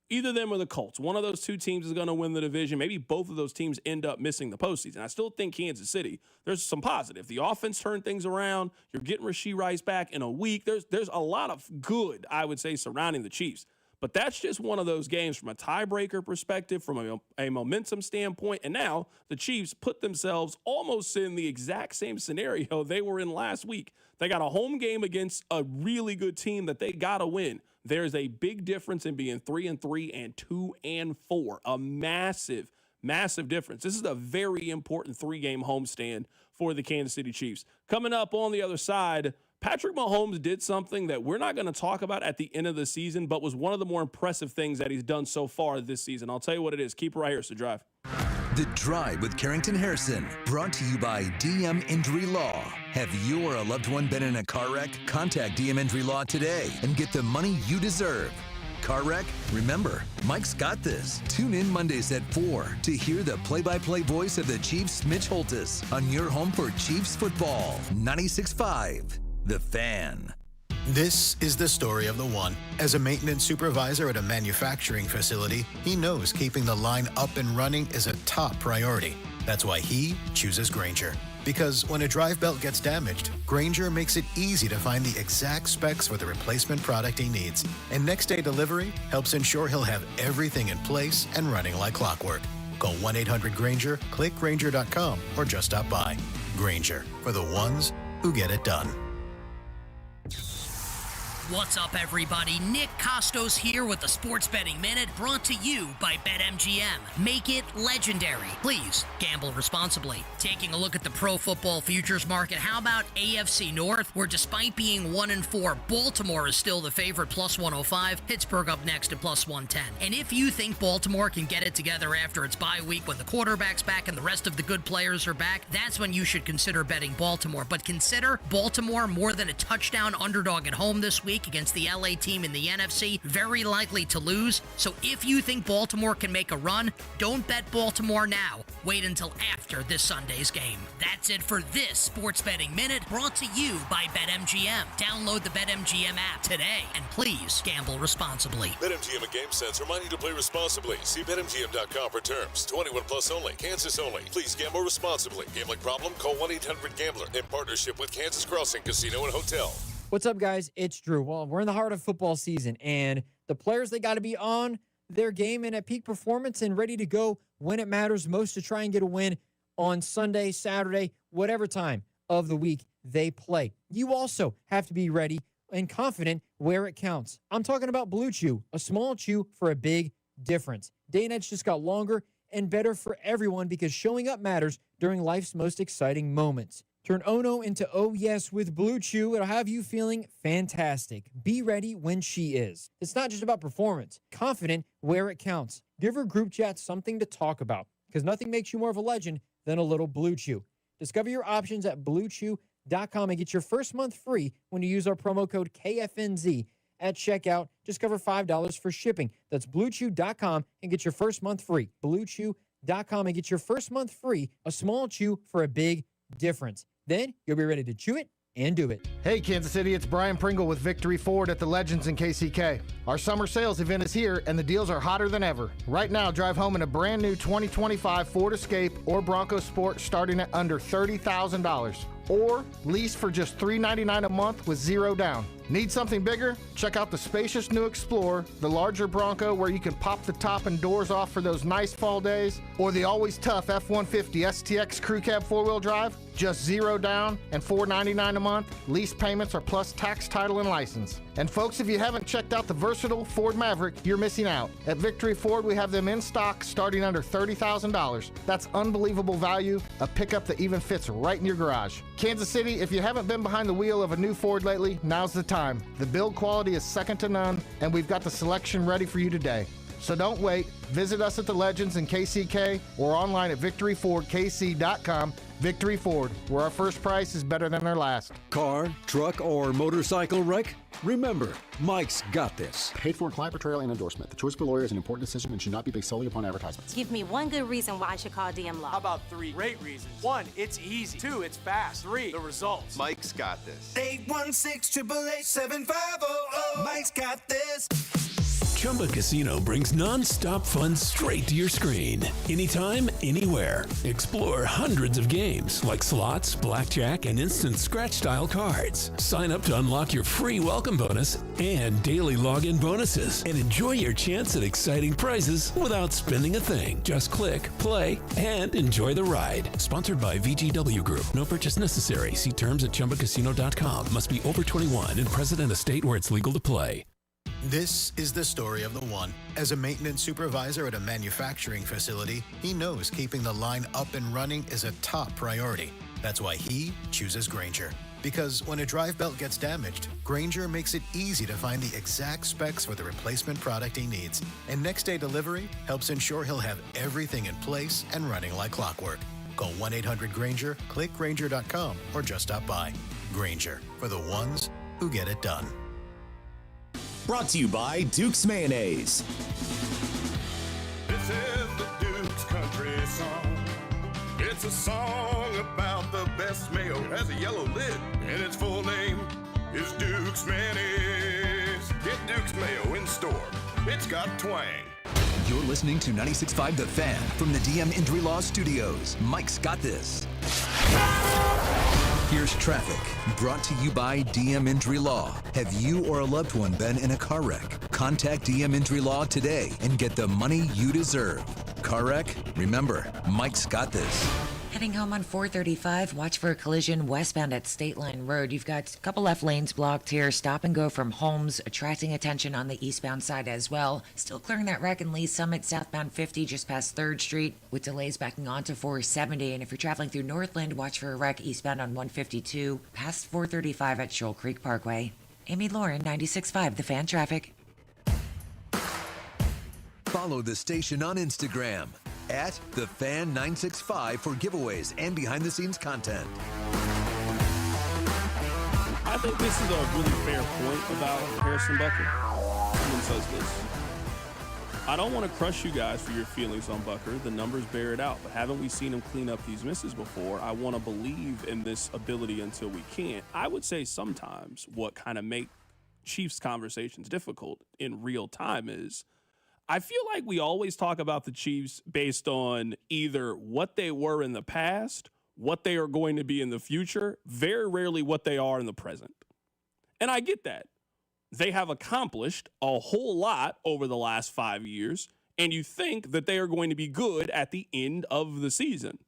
Either them or the Colts. One of those two teams is going to win the division. Maybe both of those teams end up missing the postseason. I still think Kansas City, there's some positive. The offense turned things around. You're getting Rashee Rice back in a week. There's a lot of good, I would say, surrounding the Chiefs. But that's just one of those games from a tiebreaker perspective, from a momentum standpoint. And now the Chiefs put themselves almost in the exact same scenario they were in last week. They got a home game against a really good team that they got to win. There's a big difference in being 3-3 and 2-4. A massive, massive difference. This is a very important 3-game homestand for the Kansas City Chiefs. Coming up on the other side, Patrick Mahomes did something that we're not going to talk about at the end of the season, but was one of the more impressive things that he's done so far this season. I'll tell you what it is. Keep it right here, so drive. The Drive with Carrington Harrison, brought to you by DM Injury Law. Have you or a loved one been in a car wreck? Contact DM Injury Law today and get the money you deserve. Car wreck? Remember, Mike's got this. Tune in Mondays at 4 to hear the play-by-play voice of the Chiefs, Mitch Holthus, on your home for Chiefs football. 96.5, The Fan. This is the story of the one. As a maintenance supervisor at a manufacturing facility, he knows keeping the line up and running is a top priority. That's why he chooses Grainger. Because when a drive belt gets damaged, Grainger makes it easy to find the exact specs for the replacement product he needs. And next day delivery helps ensure he'll have everything in place and running like clockwork. Call 1-800-GRAINGER, click Grainger.com, or just stop by. Grainger, for the ones who get it done. What's up, everybody? Nick Costos here with the Sports Betting Minute, brought to you by BetMGM. Make it legendary. Please gamble responsibly. Taking a look at the pro football futures market, how about AFC North, where despite being 1-4, Baltimore is still the favorite, plus 105, Pittsburgh up next at plus 110. And if you think Baltimore can get it together after its bye week when the quarterback's back and the rest of the good players are back, that's when you should consider betting Baltimore. But consider Baltimore more than a touchdown underdog at home this week against the LA team in the NFC, very likely to lose. So if you think Baltimore can make a run, don't bet Baltimore now. Wait until after this Sunday's game. That's it for this Sports Betting Minute, brought to you by BetMGM. Download the BetMGM app today, and please gamble responsibly. BetMGM and GameSense remind you to play responsibly. See BetMGM.com for terms. 21 plus only. Kansas only. Please gamble responsibly. Gambling problem? Call 1-800-GAMBLER in partnership with Kansas Crossing Casino and Hotel. What's up, guys? It's Drew. Well, we're in the heart of football season, and the players, they got to be on their game and at peak performance and ready to go when it matters most to try and get a win on Sunday, Saturday, whatever time of the week they play. You also have to be ready and confident where it counts. I'm talking about Blue Chew, a small chew for a big difference. Day and nights just got longer and better for everyone because showing up matters during life's most exciting moments. Turn oh no into oh yes with Blue Chew. It'll have you feeling fantastic. Be ready when she is. It's not just about performance. Confident where it counts. Give her group chat something to talk about, because nothing makes you more of a legend than a little Blue Chew. Discover your options at BlueChew.com and get your first month free when you use our promo code KFNZ at checkout. Just cover $5 for shipping. That's BlueChew.com and get your first month free. BlueChew.com and get your first month free. A small chew for a big difference. Then you'll be ready to chew it and do it. Hey, Kansas City, it's Brian Pringle with Victory Ford at the Legends in KCK. Our summer sales event is here, and the deals are hotter than ever. Right now, drive home in a brand new 2025 Ford Escape or Bronco Sport starting at under $30,000. Or lease for just $399 a month with zero down. Need something bigger? Check out the spacious new Explorer, the larger Bronco where you can pop the top and doors off for those nice fall days, or the always tough F-150 STX Crew Cab 4-wheel drive. Just zero down and $499 a month. Lease payments are plus tax, title, and license. And folks, if you haven't checked out the versatile Ford Maverick, you're missing out. At Victory Ford, we have them in stock starting under $30,000. That's unbelievable value, a pickup that even fits right in your garage. Kansas City, if you haven't been behind the wheel of a new Ford lately, now's the time. The build quality is second to none, and we've got the selection ready for you today. So don't wait. Visit us at the Legends in KCK or online at victoryfordkc.com. Victory Ford, where our first price is better than our last. Car, truck, or motorcycle wreck? Remember, Mike's got this. Paid for client portrayal and endorsement. The choice of a lawyer is an important decision and should not be based solely upon advertisements. Give me one good reason why I should call DM Law. How about 3 great reasons? 1, it's easy. 2, it's fast. 3, the results. Mike's got this. 816-888-7500. Mike's got this. Chumba Casino brings non-stop fun straight to your screen. Anytime, anywhere. Explore hundreds of games like slots, blackjack, and instant scratch-style cards. Sign up to unlock your free welcome bonus and daily login bonuses. And enjoy your chance at exciting prizes without spending a thing. Just click, play, and enjoy the ride. Sponsored by VGW Group. No purchase necessary. See terms at ChumbaCasino.com. Must be over 21 and present in a state where it's legal to play. This is the story of the one. As a maintenance supervisor at a manufacturing facility, he knows keeping the line up and running is a top priority. That's why he chooses Grainger. Because when a drive belt gets damaged, Grainger makes it easy to find the exact specs for the replacement product he needs. And next day delivery helps ensure he'll have everything in place and running like clockwork. Call 1-800-GRAINGER, click Grainger.com, or just stop by. Grainger, for the ones who get it done. Brought to you by Duke's Mayonnaise. This is the Duke's Country Song. It's a song about the best mayo. Has a yellow lid, and its full name is Duke's Mayonnaise. Get Duke's Mayo in store. It's got twang. You're listening to 96.5 The Fan from the DM Injury Law Studios. Mike's got this. Here's traffic, brought to you by DM Injury Law. Have you or a loved one been in a car wreck? Contact DM Injury Law today and get the money you deserve. Car wreck? Remember, Mike's got this. Heading home on 435, watch for a collision westbound at State Line Road. You've got a couple left lanes blocked here. Stop and go from Holmes, attracting attention on the eastbound side as well. Still clearing that wreck in Lee Summit, southbound 50 just past 3rd Street, with delays backing onto 470. And if you're traveling through Northland, watch for a wreck eastbound on 152, past 435 at Shoal Creek Parkway. Amy Lauren, 96.5 The Fan Traffic. Follow the station on Instagram at TheFan965 for giveaways and behind-the-scenes content. I think this is a really fair point about Harrison Butker. Someone says this. I don't want to crush you guys for your feelings on Butker. The numbers bear it out. But haven't we seen him clean up these misses before? I want to believe in this ability until we can't. I would say sometimes what kind of make Chiefs conversations difficult in real time is I feel like we always talk about the Chiefs based on either what they were in the past, what they are going to be in the future, very rarely what they are in the present. And I get that. They have accomplished a whole lot over the last 5 years, and you think that they are going to be good at the end of the season.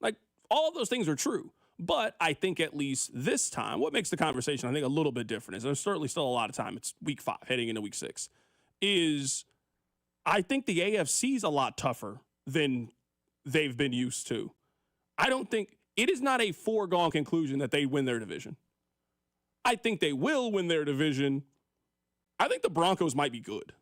Like, all of those things are true. But I think at least this time, what makes the conversation, I think, a little bit different is there's certainly still a lot of time. It's week 5, heading into week 6. Is I think the AFC is a lot tougher than they've been used to. I don't think it is not a foregone conclusion that they win their division. I think they will win their division. I think the Broncos might be good.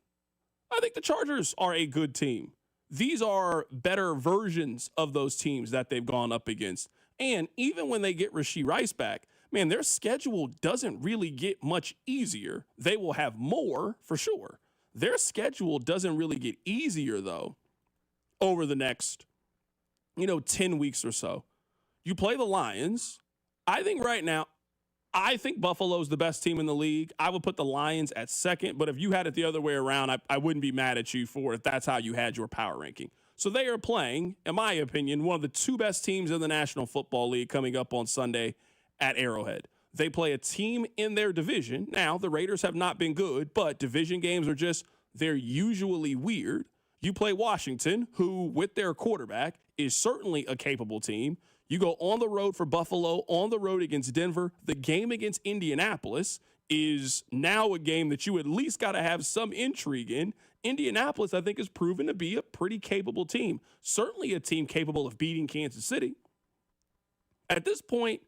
I think the Chargers are a good team. These are better versions of those teams that they've gone up against. And even when they get Rashee Rice back, man, their schedule doesn't really get much easier. They will have more for sure. Their schedule doesn't really get easier, though, over the next, 10 weeks or so. You play the Lions. I think right now, Buffalo's the best team in the league. I would put the Lions at second, but if you had it the other way around, I wouldn't be mad at you for it if that's how you had your power ranking. So they are playing, in my opinion, one of the 2 best teams in the National Football League coming up on Sunday at Arrowhead. They play a team in their division. Now, the Raiders have not been good, but division games are they're usually weird. You play Washington, who, with their quarterback, is certainly a capable team. You go on the road for Buffalo, on the road against Denver. The game against Indianapolis is now a game that you at least got to have some intrigue in. Indianapolis, I think, has proven to be a pretty capable team. Certainly a team capable of beating Kansas City. At this point,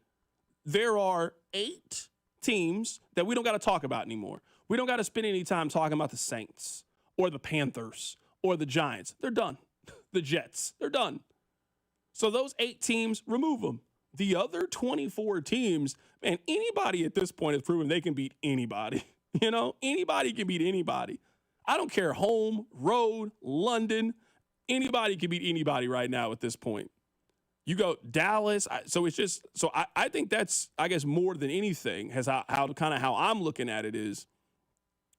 there are 8 teams that we don't got to talk about anymore. We don't got to spend any time talking about the Saints or the Panthers or the Giants. They're done. The Jets, they're done. So those 8 teams, remove them. The other 24 teams, man, anybody at this point has proven they can beat anybody. Anybody can beat anybody. I don't care, home, road, London. Anybody can beat anybody right now at this point. You go Dallas. I think that's, I guess, more than anything, how I'm looking at it is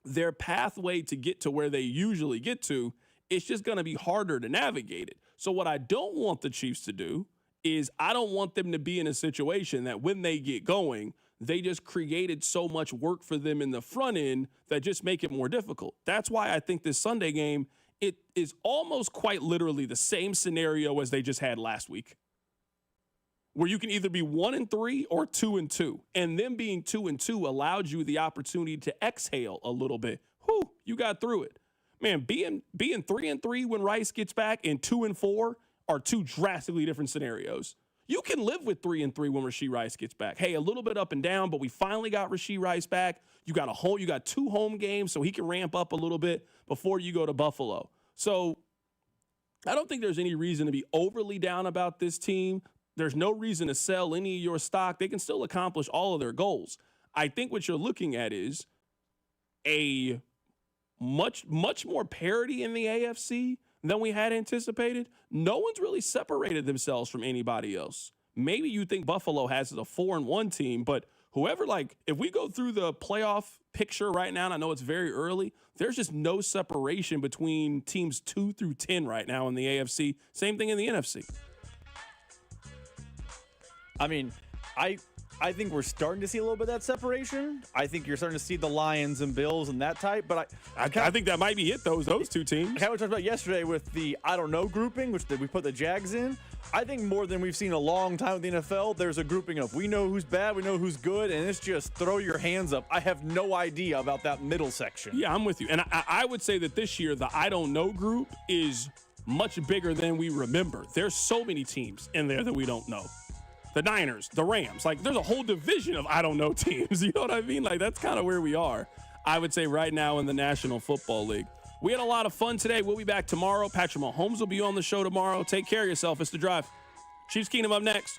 their pathway to get to where they usually get to, it's just going to be harder to navigate it. So what I don't want the Chiefs to do is I don't want them to be in a situation that when they get going, they just created so much work for them in the front end that just make it more difficult. That's why I think this Sunday game, it is almost quite literally the same scenario as they just had last week, where you can either be 1-3 or 2-2. And them being 2-2 allowed you the opportunity to exhale a little bit. Whew, you got through it. Man, being 3-3 when Rice gets back and 2-4 are 2 drastically different scenarios. You can live with 3-3 when Rashee Rice gets back. Hey, a little bit up and down, but we finally got Rashee Rice back. You got 2 home games, so he can ramp up a little bit before you go to Buffalo. So I don't think there's any reason to be overly down about this team. There's no reason to sell any of your stock. They can still accomplish all of their goals. I think what you're looking at is a much more parity in the AFC than we had anticipated. No one's really separated themselves from anybody else. Maybe you think Buffalo has a 4-1 team, but whoever, if we go through the playoff picture right now, and I know it's very early, there's just no separation between teams 2 through 10 right now in the AFC. Same thing in the NFC. I mean, I think we're starting to see a little bit of that separation. I think you're starting to see the Lions and Bills and that type, but I think that might be it, those 2 teams. Kind of talked about yesterday with the I don't know grouping, which we put the Jags in. I think more than we've seen in a long time with the NFL, there's a grouping of we know who's bad, we know who's good, and it's just throw your hands up. I have no idea about that middle section. Yeah, I'm with you. And I would say that this year, the I don't know group is much bigger than we remember. There's so many teams in there that we don't know. The Niners, the Rams, there's a whole division of I don't know teams. You know what I mean? That's kind of where we are, I would say, right now in the National Football League. We had a lot of fun today. We'll be back tomorrow. Patrick Mahomes will be on the show tomorrow. Take care of yourself. It's The Drive. Chiefs Kingdom up next.